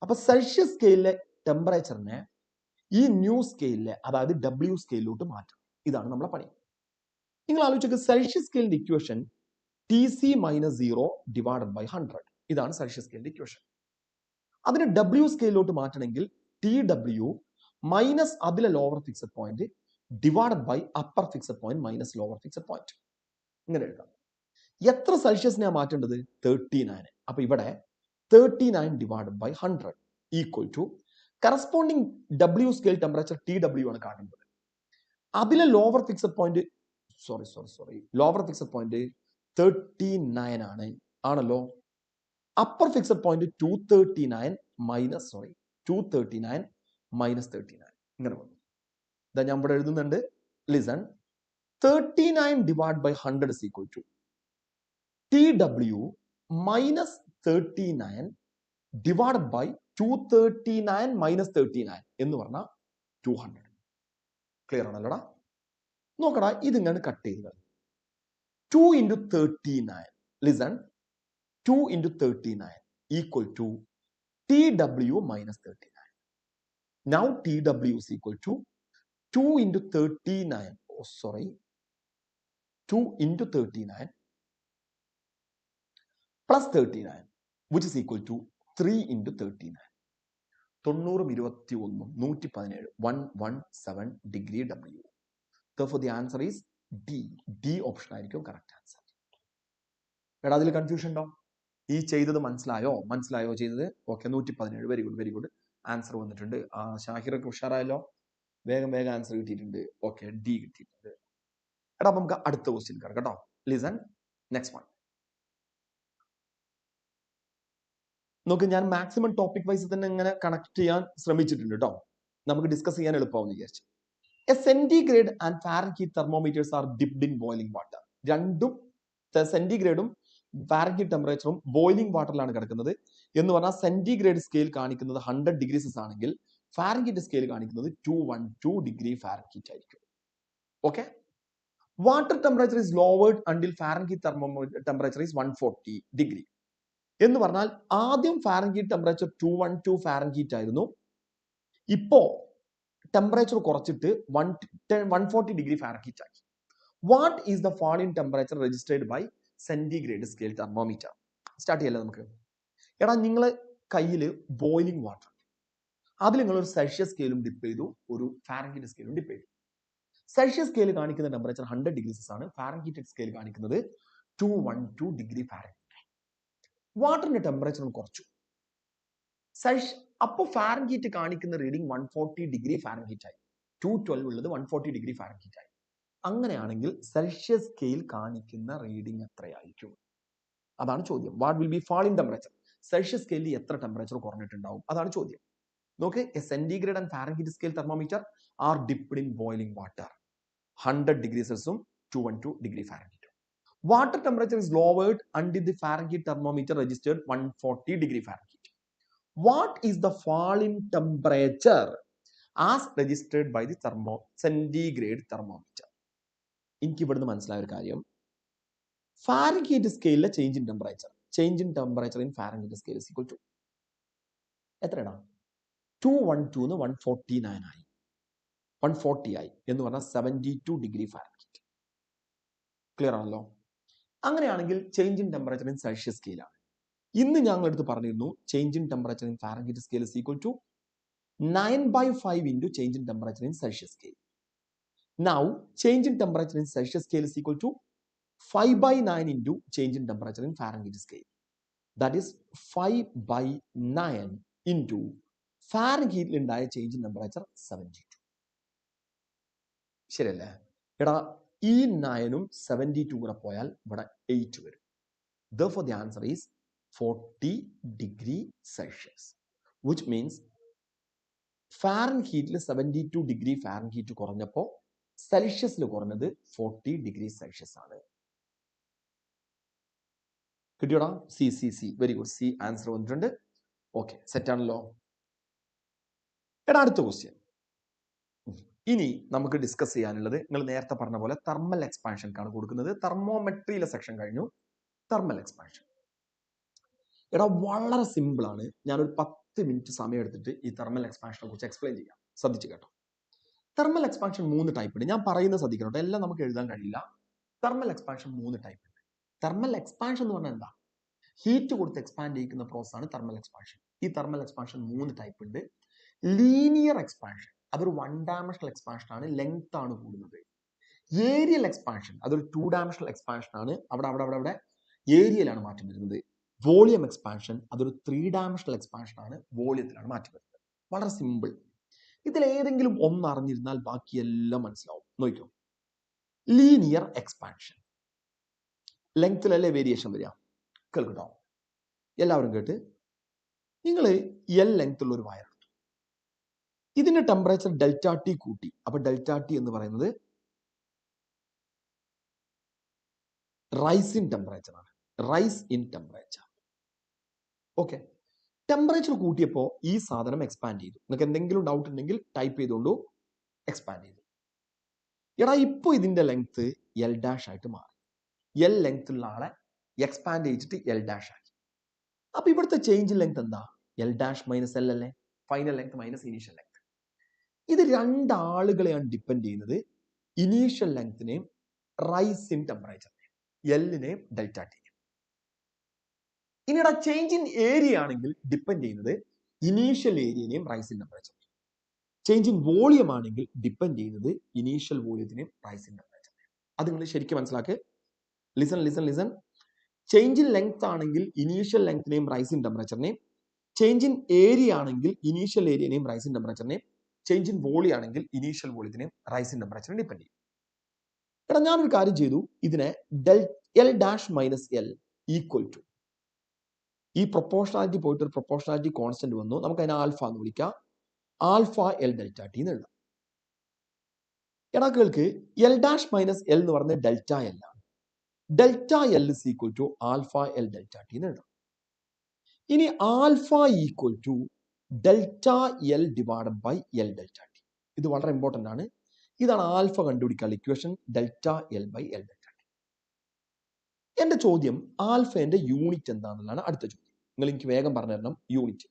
അപ്പൊ സെൽഷ്യസ് സ്കെയിലിലെ ടെമ്പറേച്ചറിനെ ഈ ന്യൂ സ്കെയിലിലെ, അതായത് W സ്കെയിലോട്ട് മാറ്റണം. ഇതാണ് നമ്മളെ പണി. നിങ്ങൾ ആലോചിക്കുക, സെൽഷ്യസ് സ്കെയിലിന്റെ ഇക്വേഷൻ TC -0 / 100. ഇതാണ് സെൽഷ്യസ് സ്കെയിലിന്റെ ഇക്വേഷൻ. അതിന് W സ്കെയിലോട്ട് മാറ്റണമെങ്കിൽ TW മൈനസ് അതിലെ lower fixed point divided by upper fixed point minus lower fixed point. ഇങ്ങനെ എഴുതാം. എത്ര സെൽഷ്യസിനെയാണ് മാറ്റേണ്ടത്? 39. അപ്പൊ ഇവിടെ 39 divided by 100 equal to corresponding W scale temperature TW ആണ് കാണുന്നത്. അതിലെ lower fixed point lower fixed point 39 ആണ്, ആണല്ലോ. അപ്പർ ഫിക്സഡ് പോയിന്റ് 239 മൈനസ് 39 ഇങ്ങനെ വന്നു. ഇതാ ഞാൻ ഇവിടെ എഴുതുന്നുണ്ട്. Listen, 39 divide by 100 is equal to TW minus 39 divided by 239 minus 39 എന്ന് പറഞ്ഞാൽ 200. ക്ലിയർ ആണല്ലോടാ? നോക്കടാ, ഇതിങ്ങനെ കട്ട് ചെയ്ത് 2 into 39, listen, 2 into 39 equal to TW minus 39. Now TW is equal to 2 into 39, 2 into 39 plus 39, which is equal to 3 into 39. 90 21 117 117 degree W. Therefore the answer is D option ആയിരിക്കും correct answer. എടാ അതിൽ confusion ഉണ്ടോ? ഈ ചെയ്തത് മനസ്സിലായോ ചെയ്തത്? Okay, 117. Very good answer വന്നിട്ടുണ്ട്. ഷാഹിറൊക്കെ ഉഷാറായല്ലോ, വേഗം ആൻസർ കിട്ടിയിട്ടുണ്ട്. ഓക്കെ, ഡി കിട്ടിയിട്ടുണ്ട്. എടാ നമുക്ക് അടുത്ത ക്വസ്റ്റ്യൻ കിടക്കാം കേട്ടോ. Listen, next one. നോക്ക്, ഞാൻ മാക്സിമം ടോപ്പിക് വൈസ് തന്നെ ഇങ്ങനെ കണക്ട് ചെയ്യാൻ ശ്രമിച്ചിട്ടുണ്ട് കേട്ടോ, നമുക്ക് ഡിസ്കസ് ചെയ്യാൻ എളുപ്പമാവും വിചാരിച്ചു. A centigrade and Fahrenheit thermometers are dipped in boiling water. രണ്ടും സെന്റിഗ്രേഡും ഫാരൻഹീറ്റ് ടെമ്പറേച്ചറും ബോയിലിംഗ് വാട്ടറിലാണ് കിടക്കുന്നത്. എന്ന് പറഞ്ഞാൽ സെന്റിഗ്രേഡ് സ്കെയിൽ കാണിക്കുന്നത് 100 ഡിഗ്രീസ് ആണെങ്കിൽ ഫാരൻഹീറ്റ് സ്കെയിൽ കാണിക്കുന്നത് 212 ഡിഗ്രി ഫാരൻഹീറ്റ് ആയിരിക്കും. Okay, water temperature is lowered until Fahrenheit temperature is 140 degree. എന്ന് പറഞ്ഞാൽ ആദ്യം ഫാരൻഹീറ്റ് ടെമ്പറേച്ചർ 212 ഫാരൻഹീറ്റ് ആയിരുന്നു. ഇപ്പോ ടെമ്പറേച്ചർ കുറച്ചിട്ട് 140 ഡിഗ്രി ഫാരൻഹീറ്റ് ആക്കി. What is the fall in temperature registered by centigrade scale thermometer? Start ചെയ്യല്ലേ നമുക്ക്. എടാ നിങ്ങളെ കയ്യിൽ ബോയിലിംഗ് വാട്ടർ, അതിൽ നിങ്ങൾ ഒരു സെൽഷ്യസ് സ്കെയിലും ഡിപ്പ് ചെയ്തു, ഒരു ഫാരൻഹീറ്റ് സ്കെയിലും ഡിപ്പ് ചെയ്തു. സെൽഷ്യസ് സ്കെയിൽ കാണിക്കുന്ന ടെമ്പറേച്ചർ 100 ഡിഗ്രീസ് ആണ്, ഫാരൻഹീറ്റ് സ്കെയിൽ കാണിക്കുന്നത് 212 ഡിഗ്രി ഫാരൻഹീറ്റ്. വാട്ടറിന്റെ ടെമ്പറേച്ചർ കുറച്ചു, അപ്പൊ ഫാരൻഹീറ്റ് കാണിക്കുന്ന റീഡിംഗ് 140 ഡിഗ്രി ഫാരൻഹീറ്റ് ആയി. 212 ഉള്ളത് 140 ഡിഗ്രി ഫാരൻഹീറ്റ് ആയി. അങ്ങനെയാണെങ്കിൽ സെൽഷ്യസ് സ്കെയിൽ കാണിക്കുന്ന റീഡിംഗ് എത്രയായിരിക്കും? അതാണ് ചോദ്യം. What will be fall in temperature? Celsius സ്കെയിലിൽ എത്ര ടെമ്പറേച്ചർ കുറഞ്ഞിട്ടുണ്ടാവും? അതാണ് ചോദ്യം. നോക്ക്, a centigrade and Fahrenheit scale thermometer are dipped in boiling water, 100 degree സെൽഷ്യസും 212 ഡിഗ്രി ഫാരൻഹീറ്റും. Water temperature is lowered until the Fahrenheit thermometer registered 140 degree Fahrenheit. What is the fall in temperature as registered by the centigrade thermometer? എനിക്ക് ഇവിടുന്ന് മനസ്സിലായ ഒരു കാര്യം, Fahrenheit സ്കെയിലിലെ change in temperature in Fahrenheit scale equal to എത്രയാണ്? 212 149 ആയി, 140 ആയി എന്ന് പറഞ്ഞാൽ 72 ഡിഗ്രി ഫാരൻഹീറ്റ്. ക്ലിയർ ആണല്ലോ? അങ്ങനെയാണെങ്കിൽ change in temperature in Celsius സ്കെയിലാണ്. ഇന്ന് ഞങ്ങൾ എടുത്ത് പറഞ്ഞിരുന്നു change in temperature in Fahrenheit scale is equal to 9/5 into change in temperature in Celsius scale. Now, change in temperature in Celsius scale is equal to 5/9 into change in temperature in Fahrenheit scale. That is 5/9 into Fahrenheit ഉണ്ടായ change in temperature 72. ശരിയല്ലേ? എടാ ഈ 9ഉം 72 കൂടെ പോയാൽ ഇവിടെ 8 വരും. Therefore, the answer is 40 degree Celsius, which means ഫാരൻഹീറ്റിൽ 72 degree Fahrenheit കുറഞ്ഞപ്പോ സെൽഷ്യസിൽ കുറഞ്ഞത് 40 ഡിഗ്രി സെൽഷ്യസ് ആണ്. കിട്ടിയോടാ? C very good, C answer വന്നിട്ടുണ്ട്. ഓക്കെ, സെറ്റ് ആണല്ലോ. എടാ അടുത്ത ക്വസ്റ്റ്യൻ. ഇനി നമുക്ക് ഡിസ്കസ് ചെയ്യാനുള്ളത് നിങ്ങൾ നേരത്തെ പറഞ്ഞ പോലെ തെർമൽ എക്സ്പാൻഷൻക്കാണ് കൊടുക്കുന്നത്. തെർമോമെട്രിയിലെ സെക്ഷൻ കഴിഞ്ഞു, തെർമൽ എക്സ്പാൻഷൻ. എടാ വളരെ സിമ്പിൾ ആണ്. ഞാനൊരു 10 മിനിറ്റ് സമയം എടുത്തിട്ട് ഈ തെർമൽ എക്സ്പാൻഷനെ കുറിച്ച് എക്സ്പ്ലെയിൻ ചെയ്യാം. ശ്രദ്ധിച്ചു കേട്ടോ. തെർമൽ എക്സ്പാൻഷൻ 3 ടൈപ്പ് ഉണ്ട്. ഞാൻ പറയുന്നത് ശ്രദ്ധിക്കണം കേട്ടോ, എല്ലാം നമുക്ക് എഴുതാൻ കഴിയില്ല. തെർമൽ എക്സ്പാൻഷൻ 3 ടൈപ്പ് ഉണ്ട്. തെർമൽ എക്സ്പാൻഷൻ എന്ന് പറഞ്ഞാൽ എന്താ? ഹീറ്റ് കൊടുത്ത് എക്സ്പാൻഡ് ചെയ്യുന്ന പ്രോസസ് ആണ് തെർമൽ എക്സ്പാൻഷൻ. ഈ തെർമൽ എക്സ്പാൻഷൻ 3 ടൈപ്പ് ഉണ്ട്. ലീനിയർ എക്സ്പാൻഷൻ, അതൊരു 1 ഡയമെൻഷണൽ എക്സ്പാൻഷൻ ആണ്, ലെങ്ത് ആണ് കൂടുന്നത്. ഏരിയൽ എക്സ്പാൻഷൻ, അതൊരു 2 ഡയമെൻഷണൽ എക്സ്പാൻഷൻ ആണ്, അവിടെ ഏരിയയിലാണ് മാറ്റം വരുന്നത്. വോളിയം എക്സ്പാൻഷൻ, അതൊരു 3 ഡയമെൻഷണൽ എക്സ്പാൻഷൻ ആണ്, വോളിയത്തിലാണ് മാറ്റം വരുന്നത്. വളരെ സിമ്പിൾ. ഇതിൽ ഏതെങ്കിലും ഒന്ന് അറിഞ്ഞിരുന്നാൽ ബാക്കിയെല്ലാം മനസ്സിലാവും. നോക്കൂ, ലീനിയർ എക്സ്പാൻഷൻ, ലെങ്ത്തിലല്ലേ വേരിയേഷൻ വരിക? കേൾക്കട്ടോ, എല്ലാവരും കേട്ട്. നിങ്ങൾ എൽ ലെങ്ത് ഉള്ള ഒരു വയർ എടുത്തു, ഇതിന്റെ ടെമ്പറേച്ചർ ഡെൽറ്റ ടി കൂട്ടി. അപ്പൊ ഡെൽറ്റ ടി എന്ന് പറയുന്നത് റൈസ് ഇൻ ടെമ്പറേച്ചർ ആണ്, rise in temperature. Okay, temperature കൂട്ടിയപ്പോ ഈ സാധനം എക്സ്പാൻഡ് ചെയ്തു. നിങ്ങൾക്ക് എന്തെങ്കിലും ഡൗട്ട് ഉണ്ടെങ്കിൽ ടൈപ്പ് ചെയ്തുകൊണ്ടു എക്സ്പാൻഡ് ചെയ്തു. എടാ ഇപ്പൊ ഇതിന്റെ ലെങ്ത് എൽ ഡാഷ് ആയിട്ട് മാറി. എൽ ലെങ്ത് ഉള്ള ആളെ എക്സ്പാൻഡ് ചെയ്തിട്ട് എൽ ഡാഷ് ആക്കി. അപ്പൊ ഇവിടുത്തെ ചേഞ്ച് ലെങ്ത് എന്താ? എൽ ഡാഷ് മൈനസ് എൽ അല്ലേ? Final length minus initial length. ഇത് രണ്ടാളുകളെയാണ് ഡിപ്പെൻഡ് ചെയ്യുന്നത്. ഇനീഷ്യൽ ലെങ്ത്തിനെയും റൈസ് ഇൻ ടെമ്പറേച്ചറിനെയും, എല്ലിനെയും ഡെൽറ്റ ടിനെയും. ഇനിയുടെ ചേഞ്ച് ഇൻ ഏരിയ ആണെങ്കിൽ ഡിപ്പെൻഡ് ചെയ്യുന്നത് ഇനീഷ്യൽ ഏരിയനെയും rise in temperature. Change in volume ആണെങ്കിൽ ഡിപ്പെൻഡ് ചെയ്യുന്നത് ഇനീഷ്യൽ വോളിയത്തിനെയും റൈസ് ഇൻ ടെമ്പറേച്ചർ. അത് നിങ്ങൾ ശരിക്കും മനസ്സിലാക്കുക. ലിസൺ. ചേഞ്ച് ഇൻ ലെങ്ത് ആണെങ്കിൽ ഇനീഷ്യൽ ലെങ്ത്തിനെയും റൈസ് ഇൻ ടെമ്പറേച്ചറിനെയും, ചേഞ്ച് ഇൻ ഏരിയ ആണെങ്കിൽ ഇനീഷ്യൽ ഏരിയനെയും റൈസ് ഇൻ ടെമ്പറേച്ചറിനെയും, ചേഞ്ച് ഇൻ വോളിയം ആണെങ്കിൽ ഇനീഷ്യൽ വോളിയത്തിനെയും റൈസ് ഇൻ ടെമ്പറേച്ചറിനെ ഡിപ്പെൻഡ് ചെയ്യും. എടാ ഞാനൊരു കാര്യം ചെയ്തു, ഇതിനെ L dash minus L equal to, ഈ പ്രൊപ്പോർഷണാലിറ്റി പോയിട്ട് ഒരു പ്രൊപ്പോർഷണാലിറ്റി കോൺസ്റ്റന്റ് വന്നു, നമുക്ക് അതിനെ ആൽഫ എന്ന് വിളിക്കാം. ആൽഫ എൽ ഡെൽറ്റ ടി എന്ന് എഴുതാം. എടാ കേൾക്ക്, എൽ ഡാഷ് മൈനസ് എൽ എന്ന് പറഞ്ഞ ഡെൽറ്റ എൽ ആണ്. Delta L is equal to alpha L delta T എന്ന് എഴുതാം. ഇനി alpha equal to delta L divided by L delta T. ഇത് വളരെ ഇമ്പോർട്ടന്റ് ആണ്. ഇതാണ് ആൽഫ കണ്ടുപിടിക്കാനുള്ള equation, delta L by L delta T. എന്റെ ചോദ്യം, ആൽഫന്റെ യൂണിറ്റ് എന്താണെന്നുള്ളതാണ് അടുത്ത ചോദ്യം. നിങ്ങൾ എനിക്ക് വേഗം പറഞ്ഞു തരണം യൂണിറ്റ്.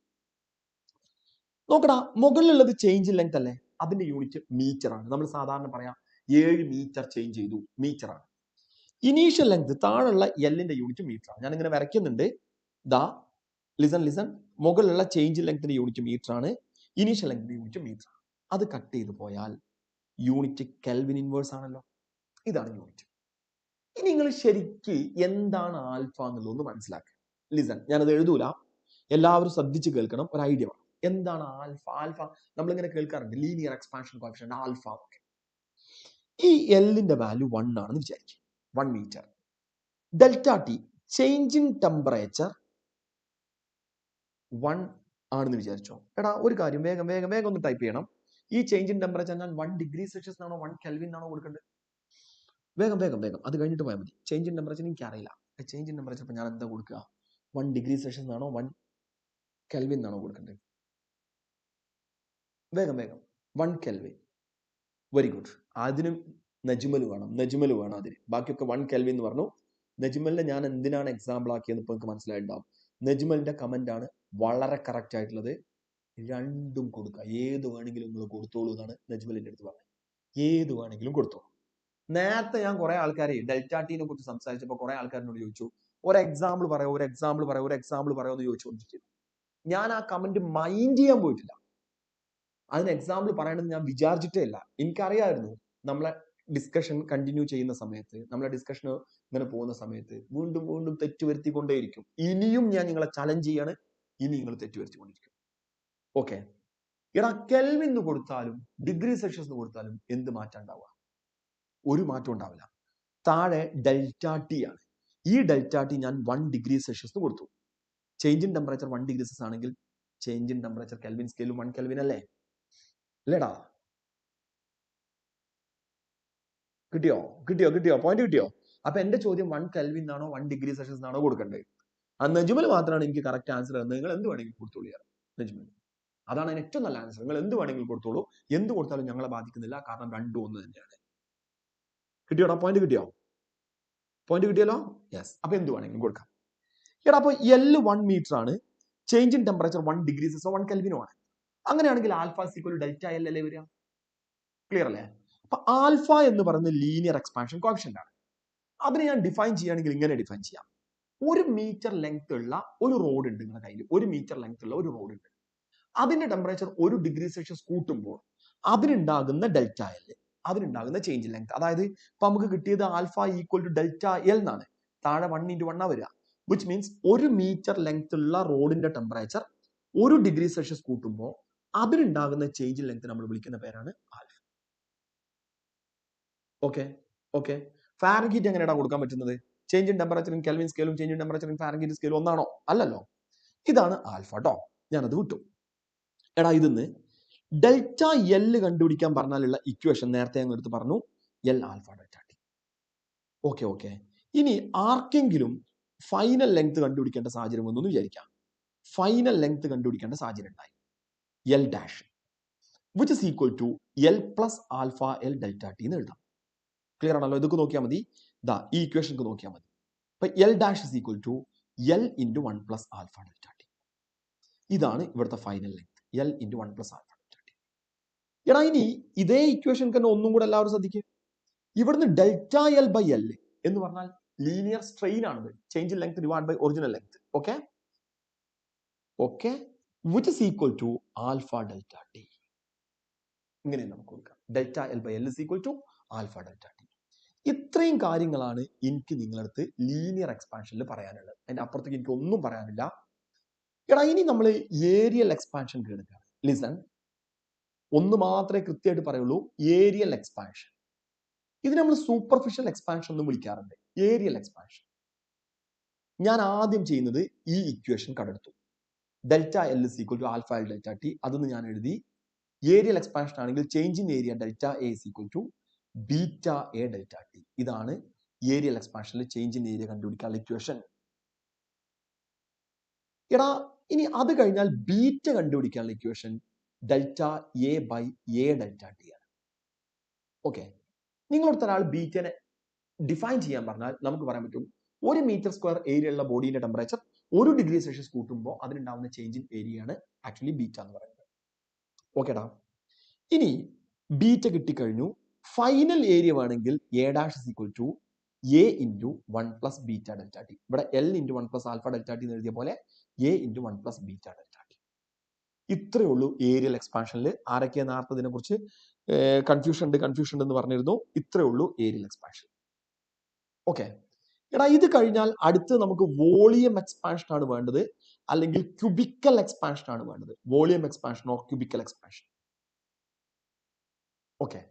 നോക്കടാ, മുകളിലുള്ളത് ചേഞ്ച് ഇൻ ലെങ്ത് അല്ലേ, അതിന്റെ യൂണിറ്റ് മീറ്റർ ആണ്. നമ്മൾ സാധാരണ പറയാം 7 മീറ്റർ ചേഞ്ച് ചെയ്തു, മീറ്റർ ആണ്. ഇനീഷ്യൽ ലെങ്ത് താഴെയുള്ള എല്ലിന്റെ യൂണിറ്റ് മീറ്റർ ആണ്. ഞാൻ ഇങ്ങനെ വരയ്ക്കുന്നുണ്ട്. ദാ ലിസൺ. മുകളിലുള്ള ചേഞ്ച് ഇൻ ലെങ്ത്തിന്റെ യൂണിറ്റ് മീറ്റർ ആണ്, ഇനീഷ്യൽ ലെങ്ത്തിന്റെ യൂണിറ്റ് മീറ്റർ ആണ്. അത് കട്ട് ചെയ്ത് പോയാൽ യൂണിറ്റ് കെൽവിൻ ഇൻവേഴ്സ് ആണല്ലോ. ഇതാണ് യൂണിറ്റ്. ഇനി നിങ്ങൾ ശരിക്ക് എന്താണ് ആൽഫ എന്നുള്ളതൊന്ന് മനസ്സിലാക്കുക. ലിസൺ, ഞാനത് എഴുതൂല, എല്ലാവരും ശ്രദ്ധിച്ച് കേൾക്കണം, ഒരു ഐഡിയ വേണം. എന്താണ് ആൽഫ? ആൽഫ നമ്മളിങ്ങനെ കേൾക്കാറുണ്ട്, ലീനിയർ എക്സ്പാൻഷൻ കോഎഫിഷ്യന്റ് ആൽഫ ഒക്കെ. ഈ എല്ലിന്റെ വാല്യൂ 1 ആണെന്ന് വിചാരിക്കും, 1 metre. Delta T change in temperature 1 ആണെന്ന് വിചാരിച്ചോ. എടാ ഒരു കാര്യം, വേഗം ഒന്ന് ടൈപ്പ് ചെയ്യണം. ഈ ചേഞ്ച് ഇൻ ടെമ്പറേച്ചർ ഞാൻ 1 ഡിഗ്രി സെൽഷ്യസ് ആണോ 1 കെൽവിൻ ആണോ കൊടുക്കേണ്ടത്? വേഗം, അത് കഴിഞ്ഞിട്ട് പോയാൽ മതി. ചേഞ്ച് ഇൻ ടെമ്പറേച്ചർ എനിക്ക് അറിയില്ല. ചേഞ്ച് ഇൻ ടെമ്പറേച്ചർ ഞാൻ എന്താ കൊടുക്കുക? 1 ഡിഗ്രി സെൽഷ്യസ് ആണോ 1 കെൽവിൻ ആണോ കൊടുക്കേണ്ടത്? വേഗം 1 കെൽവിൻ. Very good. അതിനും നജ്മൽ വേണം അതിന്. ബാക്കിയൊക്കെ 1 കെൽവിൻ എന്ന് പറഞ്ഞു. നജ്മലിനെ ഞാൻ എന്തിനാണ് എക്സാമ്പിൾ ആക്കിയെന്ന് ഇപ്പോൾ നിങ്ങൾക്ക് മനസ്സിലായിട്ടുണ്ടാവും. നജ്മലിന്റെ കമന്റ് ആണ് വളരെ കറക്റ്റ് ആയിട്ടുള്ളത്. രണ്ടും കൊടുക്കുക, ഏത് വേണമെങ്കിലും നിങ്ങൾ കൊടുത്തോളൂ എന്നാണ് നജ്മലിന്റെ അടുത്ത് പറഞ്ഞത്. ഏത് വേണമെങ്കിലും കൊടുത്തോളൂ. നേരത്തെ ഞാൻ കുറെ ആൾക്കാരെ ഡെൽറ്റ ടീനെ കുറിച്ച് സംസാരിച്ചപ്പോൾ കുറെ ആൾക്കാരോട് ചോദിച്ചു, ഒരു എക്സാമ്പിൾ പറയോ എന്ന് ചോദിച്ചുകൊണ്ടിരിക്കുന്നു. ഞാൻ ആ കമന്റ് മൈൻഡ് ചെയ്യാൻ പോയിട്ടില്ല. അതിന് എക്സാമ്പിൾ പറയണമെന്ന് ഞാൻ വിചാരിച്ചിട്ടേ ഇല്ല. എനിക്കറിയായിരുന്നു നമ്മളെ ഡിസ്കഷൻ കണ്ടിന്യൂ ചെയ്യുന്ന സമയത്ത്, നമ്മളെ ഡിസ്കഷൻ ഇങ്ങനെ പോകുന്ന സമയത്ത് വീണ്ടും തെറ്റുവരുത്തിക്കൊണ്ടേയിരിക്കും. ഇനിയും ഞാൻ നിങ്ങളെ ചലഞ്ച് ചെയ്യാണ്, ഇനി നിങ്ങൾ തെറ്റുവരുത്തിക്കൊണ്ടിരിക്കും. ഓക്കെ, എടാ കെൽവിൻ എന്ന് കൊടുത്താലും ഡിഗ്രി സെൽഷ്യസ് എന്ന് കൊടുത്താലും എന്ത് മാറ്റം ഉണ്ടാവുക? ഒരു മാറ്റം ഉണ്ടാവില്ല. താഴെ ഡെൽറ്റ ടി ആണ്. ഈ ഡെൽറ്റ ടി ഞാൻ 1 ഡിഗ്രി സെൽഷ്യസ് കൊടുത്തു. Change in temperature 1 degree Celsius ആണെങ്കിൽ ചേഞ്ച് ഇൻ ടെമ്പറേച്ചർ കെൽവിൻ സ്കെയിലും 1 കെൽവിൻ അല്ലേ? അല്ലേടാ? കിട്ടിയോ? പോയിന്റ് കിട്ടിയോ? അപ്പൊ എന്റെ ചോദ്യം 1 കെൽവിൻ ആണോ 1 ഡിഗ്രി സെൽഷ്യസ് ആണോ കൊടുക്കേണ്ടത്? ആ നജ്മൽ മാത്രമാണ് എനിക്ക് കറക്റ്റ് ആൻസർ തന്നത്. നിങ്ങൾ എന്ത് വേണമെങ്കിലും കൊടുത്തോളൂ നജ്മൽ. അതാണ് അതിന് ഏറ്റവും നല്ല ആൻസർ. നിങ്ങൾ എന്ത് വേണമെങ്കിലും കൊടുത്തോളൂ. എന്ത് കൊടുത്താലും ഞങ്ങളെ ബാധിക്കുന്നില്ല, കാരണം രണ്ടും ഒന്ന് തന്നെയാണ്. കിട്ടിയോടാ? പോയിന്റ് കിട്ടിയല്ലോ? യെസ്. അപ്പൊ എന്ത് വേണമെങ്കിലും കൊടുക്കാം. എടാ അപ്പൊ L 1 മീറ്റർ ആണ്, ചേഞ്ച് ഇൻ ടെമ്പറേച്ചർ 1 ഡിഗ്രി സെൽഷ്യസോ 1 കെൽവിനോ ആണ്. അങ്ങനെയാണെങ്കിൽ ആൽഫ ഈക്വൽ ഡെൽറ്റ എൽ അല്ലേ വരിക? ക്ലിയർ അല്ലേ? അപ്പൊ ആൽഫ എന്ന് പറയുന്നത് ലീനിയർ എക്സ്പാൻഷൻ കോഎഫിഷ്യന്റ് ആണ്. അതിനെ ഞാൻ ഡിഫൈൻ ചെയ്യുകയാണെങ്കിൽ ഇങ്ങനെ ഡിഫൈൻ ചെയ്യാം. 1 മീറ്റർ ലെങ്ത് ഉള്ള ഒരു റോഡ് ഉണ്ട് നിങ്ങളുടെ കയ്യിൽ. 1 മീറ്റർ ലെങ്ത് ഉള്ള ഒരു റോഡ് ഉണ്ട്. അതിന്റെ ടെമ്പറേച്ചർ 1 ഡിഗ്രി സെൽഷ്യസ് കൂട്ടുമ്പോൾ അതിനുണ്ടാകുന്ന ഡെൽറ്റ എൽ, അതിനുണ്ടാകുന്ന ചേഞ്ച് ലെങ്ത്, അതായത് ഇപ്പൊ നമുക്ക് കിട്ടിയത് alpha equal to delta L എന്നാണ്. താഴെ 1 × 1 വരിക. വിച്ച് മീൻസ് 1 മീറ്റർ ലെങ്ത് ഉള്ള റോഡിന്റെ ടെമ്പറേച്ചർ 1 ഡിഗ്രി സെൽഷ്യസ് കൂട്ടുമ്പോൾ അതിനുണ്ടാകുന്ന ചേഞ്ച് ലെങ്ത് നമ്മൾ വിളിക്കുന്ന പേരാണ് ആൽഫ. ഓക്കെ. ഫാരൻഹീറ്റ് എങ്ങനെയാണ് കൊടുക്കാൻ പറ്റുന്നത്? Change in temperature in Kelvin സ്കെയിലും change in temperature in Fahrenheit സ്കെയിലും ഒന്നാണോ? അല്ലല്ലോ. ഇതാണ് ആൽഫ ട്ടോ. ഞാനത് വിട്ടു. എടാ ഇതിന്ന് ഡെൽറ്റ എൽ കണ്ടുപിടിക്കാൻ പറഞ്ഞാലുള്ള ഇക്വേഷൻ നേരത്തെ ഞാൻ എടുത്ത് പറഞ്ഞു, L alpha delta T. Okay. ഇനി ആർക്കെങ്കിലും ഫൈനൽ ലെങ്ത് കണ്ടുപിടിക്കേണ്ട സാഹചര്യം വന്നു വിചാരിക്കാം. ഫൈനൽ ലെങ്ത് കണ്ടുപിടിക്കേണ്ട സാഹചര്യം ഉണ്ടായി. L dash which is equal to L plus alpha L delta T എന്ന് എഴുതാം. ക്ലിയർ ആണല്ലോ? ഇതൊക്കെ നോക്കിയാൽ മതി. ഈ ഇക്വേഷൻ നോക്കിയാൽ മതി. അപ്പൊ L dash is equal to L into 1 plus alpha delta T. ഇതാണ് ഇവിടുത്തെ final length, L into 1 plus alpha delta T. എടാ ഇനി ഇതേ ഇക്വേഷൻ തന്നെ ഒന്നും കൂടെ എല്ലാവരും ശ്രദ്ധിക്കുക. ഇവിടുന്ന് ഡെൽറ്റ എൽ ബൈ എൽ എന്ന് പറഞ്ഞാൽ ലീനിയർ സ്ട്രെയിൻ ആണത്. Change in length divide by original length. Okay. which is equal to alpha delta t. ഇങ്ങനെ നമുക്ക് കൊടുക്കാം. Delta L by L is equal to alpha delta T. ഇത്രയും കാര്യങ്ങളാണ് എനിക്ക് നിങ്ങളടുത്ത് ലീനിയർ എക്സ്പാൻഷനിൽ പറയാനുള്ളത്. അതിന്റെ അപ്പുറത്തേക്ക് എനിക്ക് ഒന്നും പറയാനില്ല. എടാ ഇനി നമ്മൾ ഏരിയൽ എക്സ്പാൻഷൻ എടുക്കുക. ലിസൺ, ഒന്ന് മാത്രമേ കൃത്യമായിട്ട് പറയുള്ളൂ, ഏരിയൽ എക്സ്പാൻഷൻ. ഇത് നമ്മൾ സൂപ്പർഫിഷ്യൽ എക്സ്പാൻഷൻ എന്ന് വിളിക്കാറുണ്ട്. ഏരിയൽ എക്സ്പാൻഷൻ ഞാൻ ആദ്യം ചെയ്യുന്നത് ഈ ഇക്വേഷൻ കണ്ടെടുത്തു. Delta L is equal to alpha L delta T. അതൊന്ന് ഞാൻ എഴുതി. ഏരിയൽ എക്സ്പാൻഷൻ ആണെങ്കിൽ change in area delta A is equal to beta A delta T. ഇതാണ് ഏരിയൽ എക്സ്പാൻഷനിൽ ചേഞ്ച് ഇൻ ഏരിയ കണ്ടുപിടിക്കാനുള്ള ഇക്വേഷൻ. എടാ ഇനി അത് കഴിഞ്ഞാൽ ബീറ്റ കണ്ടുപിടിക്കാനുള്ള equation delta A by A delta T ആണ്. ഓക്കെ, നിങ്ങളടുത്ത ഒരാൾ ബീറ്റനെ ഡിഫൈൻ ചെയ്യാൻ പറഞ്ഞാൽ നമുക്ക് പറയാൻ പറ്റും 1 മീറ്റർ സ്ക്വയർ ഏരിയ ഉള്ള ബോഡിയുടെ ടെമ്പറേച്ചർ 1 ഡിഗ്രി സെൽഷ്യസ് കൂട്ടുമ്പോൾ അതിനുണ്ടാവുന്ന ചേഞ്ച് ഇൻ ഏരിയ ആണ് ആക്ച്വലി ബീറ്റ എന്ന് പറയുന്നത്. ഓക്കേടാ, ഇനി ബീറ്റ കിട്ടിക്കഴിഞ്ഞു. ഫൈനൽ ഏരിയ വേണമെങ്കിൽ A dash is equal to A into 1 plus beta delta T. ഇവിടെ L into 1 plus alpha delta T എന്ന് എഴുതിയ പോലെ A into 1 plus beta delta T. ഇത്രയേ ഉള്ളൂ ഏരിയൽ എക്സ്പാൻഷനിൽ. ആരൊക്കെയാണ് നേരത്തെ ഇതിനെ കുറിച്ച് കൺഫ്യൂഷൻ ഉണ്ട് എന്ന് പറഞ്ഞിരുന്നു. ഇത്രയേ ഉള്ളൂ ഏരിയൽ എക്സ്പാൻഷൻ. ഓക്കെ, എടാ ഇത് കഴിഞ്ഞാൽ അടുത്ത് നമുക്ക് വോളിയം എക്സ്പാൻഷൻ ആണ് വേണ്ടത്, അല്ലെങ്കിൽ ക്യൂബിക്കൽ എക്സ്പാൻഷൻ ആണ് വേണ്ടത്. Volume expansion or cubical expansion. Okay,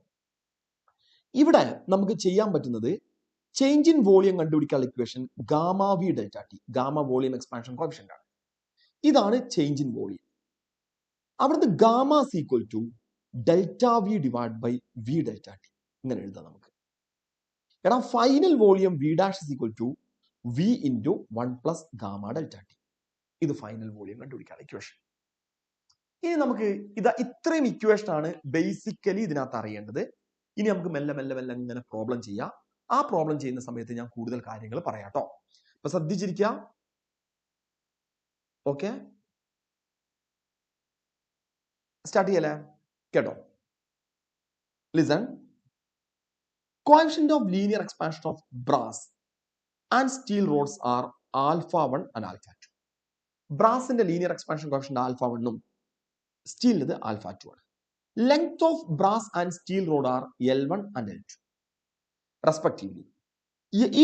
ഇവിടെ നമുക്ക് ചെയ്യാൻ പറ്റുന്നത് ചേഞ്ച് ഇൻ വോളിയം കണ്ടുപിടിക്കാനുള്ള equation gamma V delta T. Gamma volume expansion coefficient ആണ്. ഇതാണ് ചേഞ്ച് ഇൻ വോളിയം. അവിടുന്ന് gamma is equal to delta V divide by V delta T. ഇങ്ങനെ എഴുതാം നമുക്ക്. എടാ final volume V dash is equal to V into 1 plus gamma delta T. ഇത് final volume കണ്ടുപിടിക്കാനുള്ള equation. ഇനി നമുക്ക് ഇത്രയും ഇക്വേഷൻ ആണ് ബേസിക്കലി ഇതിനകത്ത് അറിയേണ്ടത്. ഇനി നമുക്ക് മെല്ലെ മെല്ലെ മെല്ലെ ഇങ്ങനെ പ്രോബ്ലം ചെയ്യാം. ആ പ്രോബ്ലം ചെയ്യുന്ന സമയത്ത് ഞാൻ കൂടുതൽ കാര്യങ്ങൾ പറയാട്ടോ. അപ്പൊ ശ്രദ്ധിച്ചിരിക്കുക. ഓക്കെ, സ്റ്റാർട്ട് ചെയ്യല്ലേ? കേട്ടോ, listen. Coefficient of linear expansion of brass and steel rods are alpha 1 and alpha 2. ബ്രാസിന്റെ ലീനിയർ എക്സ്പാൻഷൻ കോഎഫിഷ്യന്റ് ആൽഫ 1ഉം സ്റ്റീലിന്റെ ആൽഫ 2 ആണ്. Length of brass and steel rod are L1 and L2 respectively.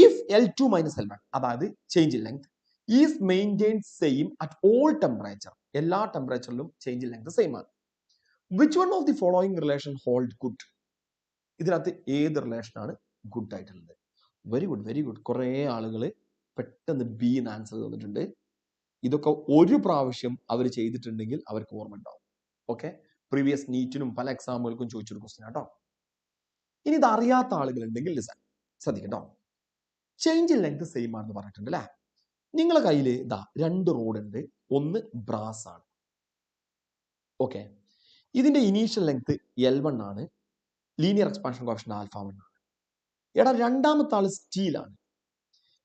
if L2 minus L1, അതായത് change in length, is maintain same at all temperature, എല്ലാ ടെമ്പറേച്ചറിലും change in length same ആണ്. Which one of the following relation hold good? ഇതിനകത്ത് ഏത് relation ആണ് good ആയിട്ടുള്ളത്? Very good, very good. കുറെ ആളുകൾ പെട്ടെന്ന് ബി എന്ന് ആൻസർ തന്നിട്ടുണ്ട്. ഇതൊക്കെ ഒരു പ്രാവശ്യം അവർ ചെയ്തിട്ടുണ്ടെങ്കിൽ അവർക്ക് ഓർമ്മ ഉണ്ടാവും. ഓക്കെ, പ്രീവിയസ് നീറ്റിനും പല എക്സാമുകൾക്കും ചോദിച്ചൊരു ക്വസ്റ്റ്യൻ ആട്ടോ. ഇനി ഇത് അറിയാത്ത ആളുകൾ ഉണ്ടെങ്കിൽ ലിസൺ, ശ്രദ്ധിക്കട്ടോ. ചേഞ്ച് ഇൻ ലെങ്ത് സെയിം ആണെന്ന് പറഞ്ഞിട്ടുണ്ട് അല്ലേ? നിങ്ങളെ കയ്യിൽ ഇതാ 2 റോഡ് ഉണ്ട്. ഒന്ന് ബ്രാസ് ആണ്. ഓക്കെ, ഇതിന്റെ ഇനീഷ്യൽ ലെങ്ത് L1 ആണ്. ലീനിയർ എക്സ്പാൻഷൻ കോഎഫിഷ്യന്റ് ആൽഫ 1 ആണ്. എടാ രണ്ടാമത്തെ ആള് സ്റ്റീൽ ആണ്.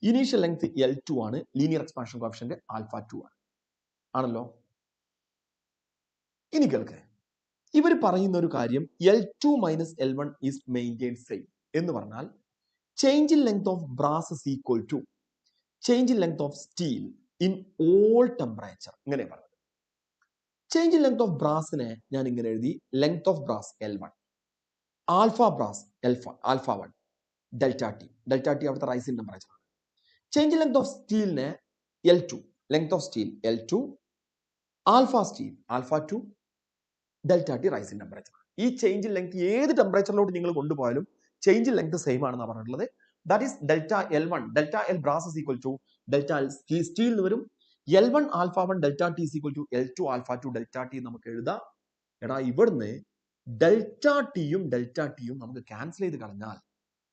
ഇനീഷ്യൽ ലെങ്ത് L2 ആണ്. ലീനിയർ എക്സ്പാൻഷൻ കോഎഫിഷ്യന്റ് ആൽഫ 2 ആണ്. ആണല്ലോ? ഇനി കേൾക്ക്, ഇവർ പറയുന്ന ഒരു കാര്യം L2 minus L1 is maintain same എന്ന് പറഞ്ഞാൽ change in length of brass is equal to change in length of steel in all temperature. ഇങ്ങനെ പറഞ്ഞത്. ചേഞ്ച് ഇൻ ലെങ്ത് ഓഫ് ബ്രാസിനെ ഞാൻ ഇങ്ങനെ എഴുതി. Length of brass L1, alpha brass alpha 1, delta T. Delta T അവിടുത്തെ rising temperature ആണ്. Change in length of സ്റ്റീലിനെ L2, length of steel L2, alpha steel alpha 2, delta T rising temperature. ഈ change in length ഏത് ടെമ്പറേച്ചറിലോട്ട് നിങ്ങൾ കൊണ്ടുപോയാലും change in length same ആണെന്നാണ് പറഞ്ഞിട്ടുള്ളത്. That is delta L1, delta L brass is equal to delta L steel എന്ന് വരും. L1 alpha 1 delta T is equal to L2 alpha 2 delta T നമുക്ക് എഴുതാം. എടാ ഇവിടുന്ന് ഡെൽറ്റ ടിയും നമുക്ക് ക്യാൻസൽ ചെയ്ത് കളഞ്ഞാൽ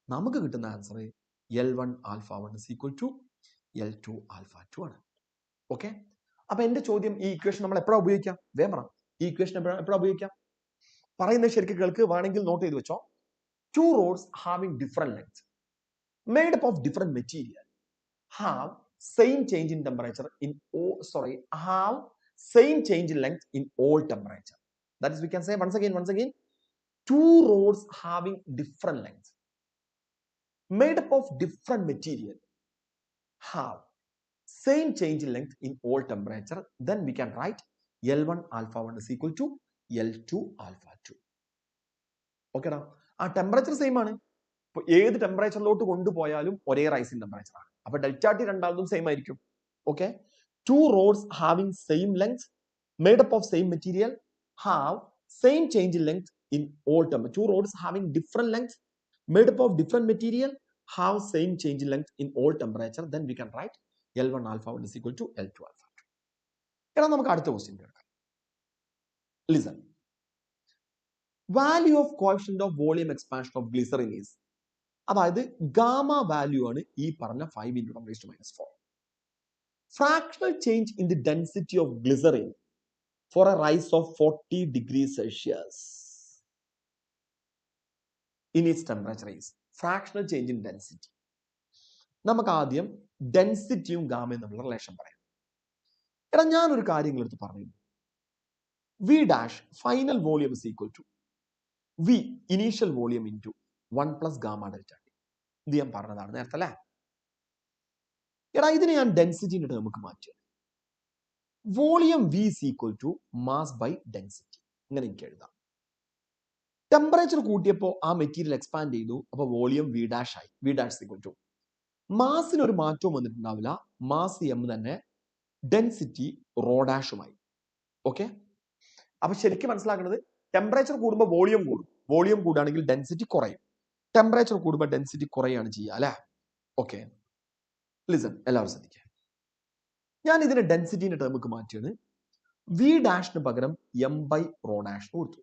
നമുക്ക് കിട്ടുന്ന answer L1 alpha 1 is equal to L2 alpha 2 ആണ്. ഓക്കെ, അപ്പൊ എന്റെ ചോദ്യം, ഈ ഇക്വേഷൻ നമ്മൾ എപ്പോഴാണ് ഉപയോഗിക്കാം? വേഗം പറ, ഈ ഇക്വേഷൻ എപ്പോഴാണ് ഉപയോഗിക്കാം? പറയുന്നത് ശരിക്കും കേൾക്ക്, വേണമെങ്കിൽ നോട്ട് ചെയ്ത് വെച്ചോ. 2 rods having different lengths made up of different material have same change in temperature in have same change in length in all temperature. That is, we can say once again 2 rods having different lengths made up of different material have same change in length in all temperature. Then we can write L1 alpha 1 is equal to L2 alpha 2. ഓക്കെടാ, ആ temperature same ആണ്. ഇപ്പൊ ഏത് ടെമ്പറേച്ചറിലോട്ട് കൊണ്ടുപോയാലും ഒരേ rising temperature ആണ്. അപ്പൊ delta T രണ്ടാമതും same ആയിരിക്കും. Okay, two rods having same length made up of same material have same change in length in all temperature. Two rods having different length made up of different material have same change in length in all temperature, then we can write L1 alpha 1 is equal to L2 alpha 2. എടാ നമുക്ക് അടുത്ത question എടുക്കാം. Listen, value of coefficient of volume expansion of glycerine is, അതായത് gamma value ആണ് ഈ പറഞ്ഞ 5 into 10 raised to minus 4. Fractional change in the density of glycerine for a rise of 40 degrees Celsius in its temperature is fractional change in density. നമുക്ക് ആദ്യം ഡെൻസിറ്റിയും ഗാമയും തമ്മിലുള്ള relation പറയാം. എടാ ഞാനൊരു കാര്യങ്ങൾ എടുത്ത് പറഞ്ഞു, V dash final volume is equal to V initial volume into 1 plus gamma delta T. ഇത് ഞാൻ പറഞ്ഞതാണ് നേരത്തെ അല്ലേ. എടാ ഇതിനെ ഞാൻ ഡെൻസിറ്റിന്റെ ടേമുക്ക് മാറ്റുക. Volume V is equal to mass by density, ഇങ്ങനെ എനിക്ക് എഴുതാം. ടെമ്പറേച്ചർ കൂട്ടിയപ്പോൾ ആ മെറ്റീരിയൽ എക്സ്പാൻഡ് ചെയ്തു, അപ്പൊ വോളിയം വി ഡാഷ് ആയി. വി ഡാഷ് ഈക്വൽ ടു മാസിന് ഒരു മാറ്റവും വന്നിട്ടുണ്ടാവില്ല, മാസ് എം തന്നെ, ഡെൻസിറ്റി റോ ഡാഷുമായി. ഓക്കെ, അപ്പൊ ശരിക്കും മനസ്സിലാക്കുന്നത് ടെമ്പറേച്ചർ കൂടുമ്പോൾ വോളിയം കൂടും, വോളിയം കൂടുകയാണെങ്കിൽ ഡെൻസിറ്റി കുറയും, ടെമ്പറേച്ചർ കൂടുമ്പോൾ ഡെൻസിറ്റി കുറയാണ് ചെയ്യുക അല്ലെ. ഓക്കെ, ലിസൺ, എല്ലാവരും ശ്രദ്ധിക്കുക. ഞാൻ ഇതിനെ ഡെൻസിറ്റിന്റെ ടേമുക്ക് മാറ്റിയത് വി ഡാഷിന് പകരം എം ബൈ റോ ഡാഷിന് കൊടുത്തു,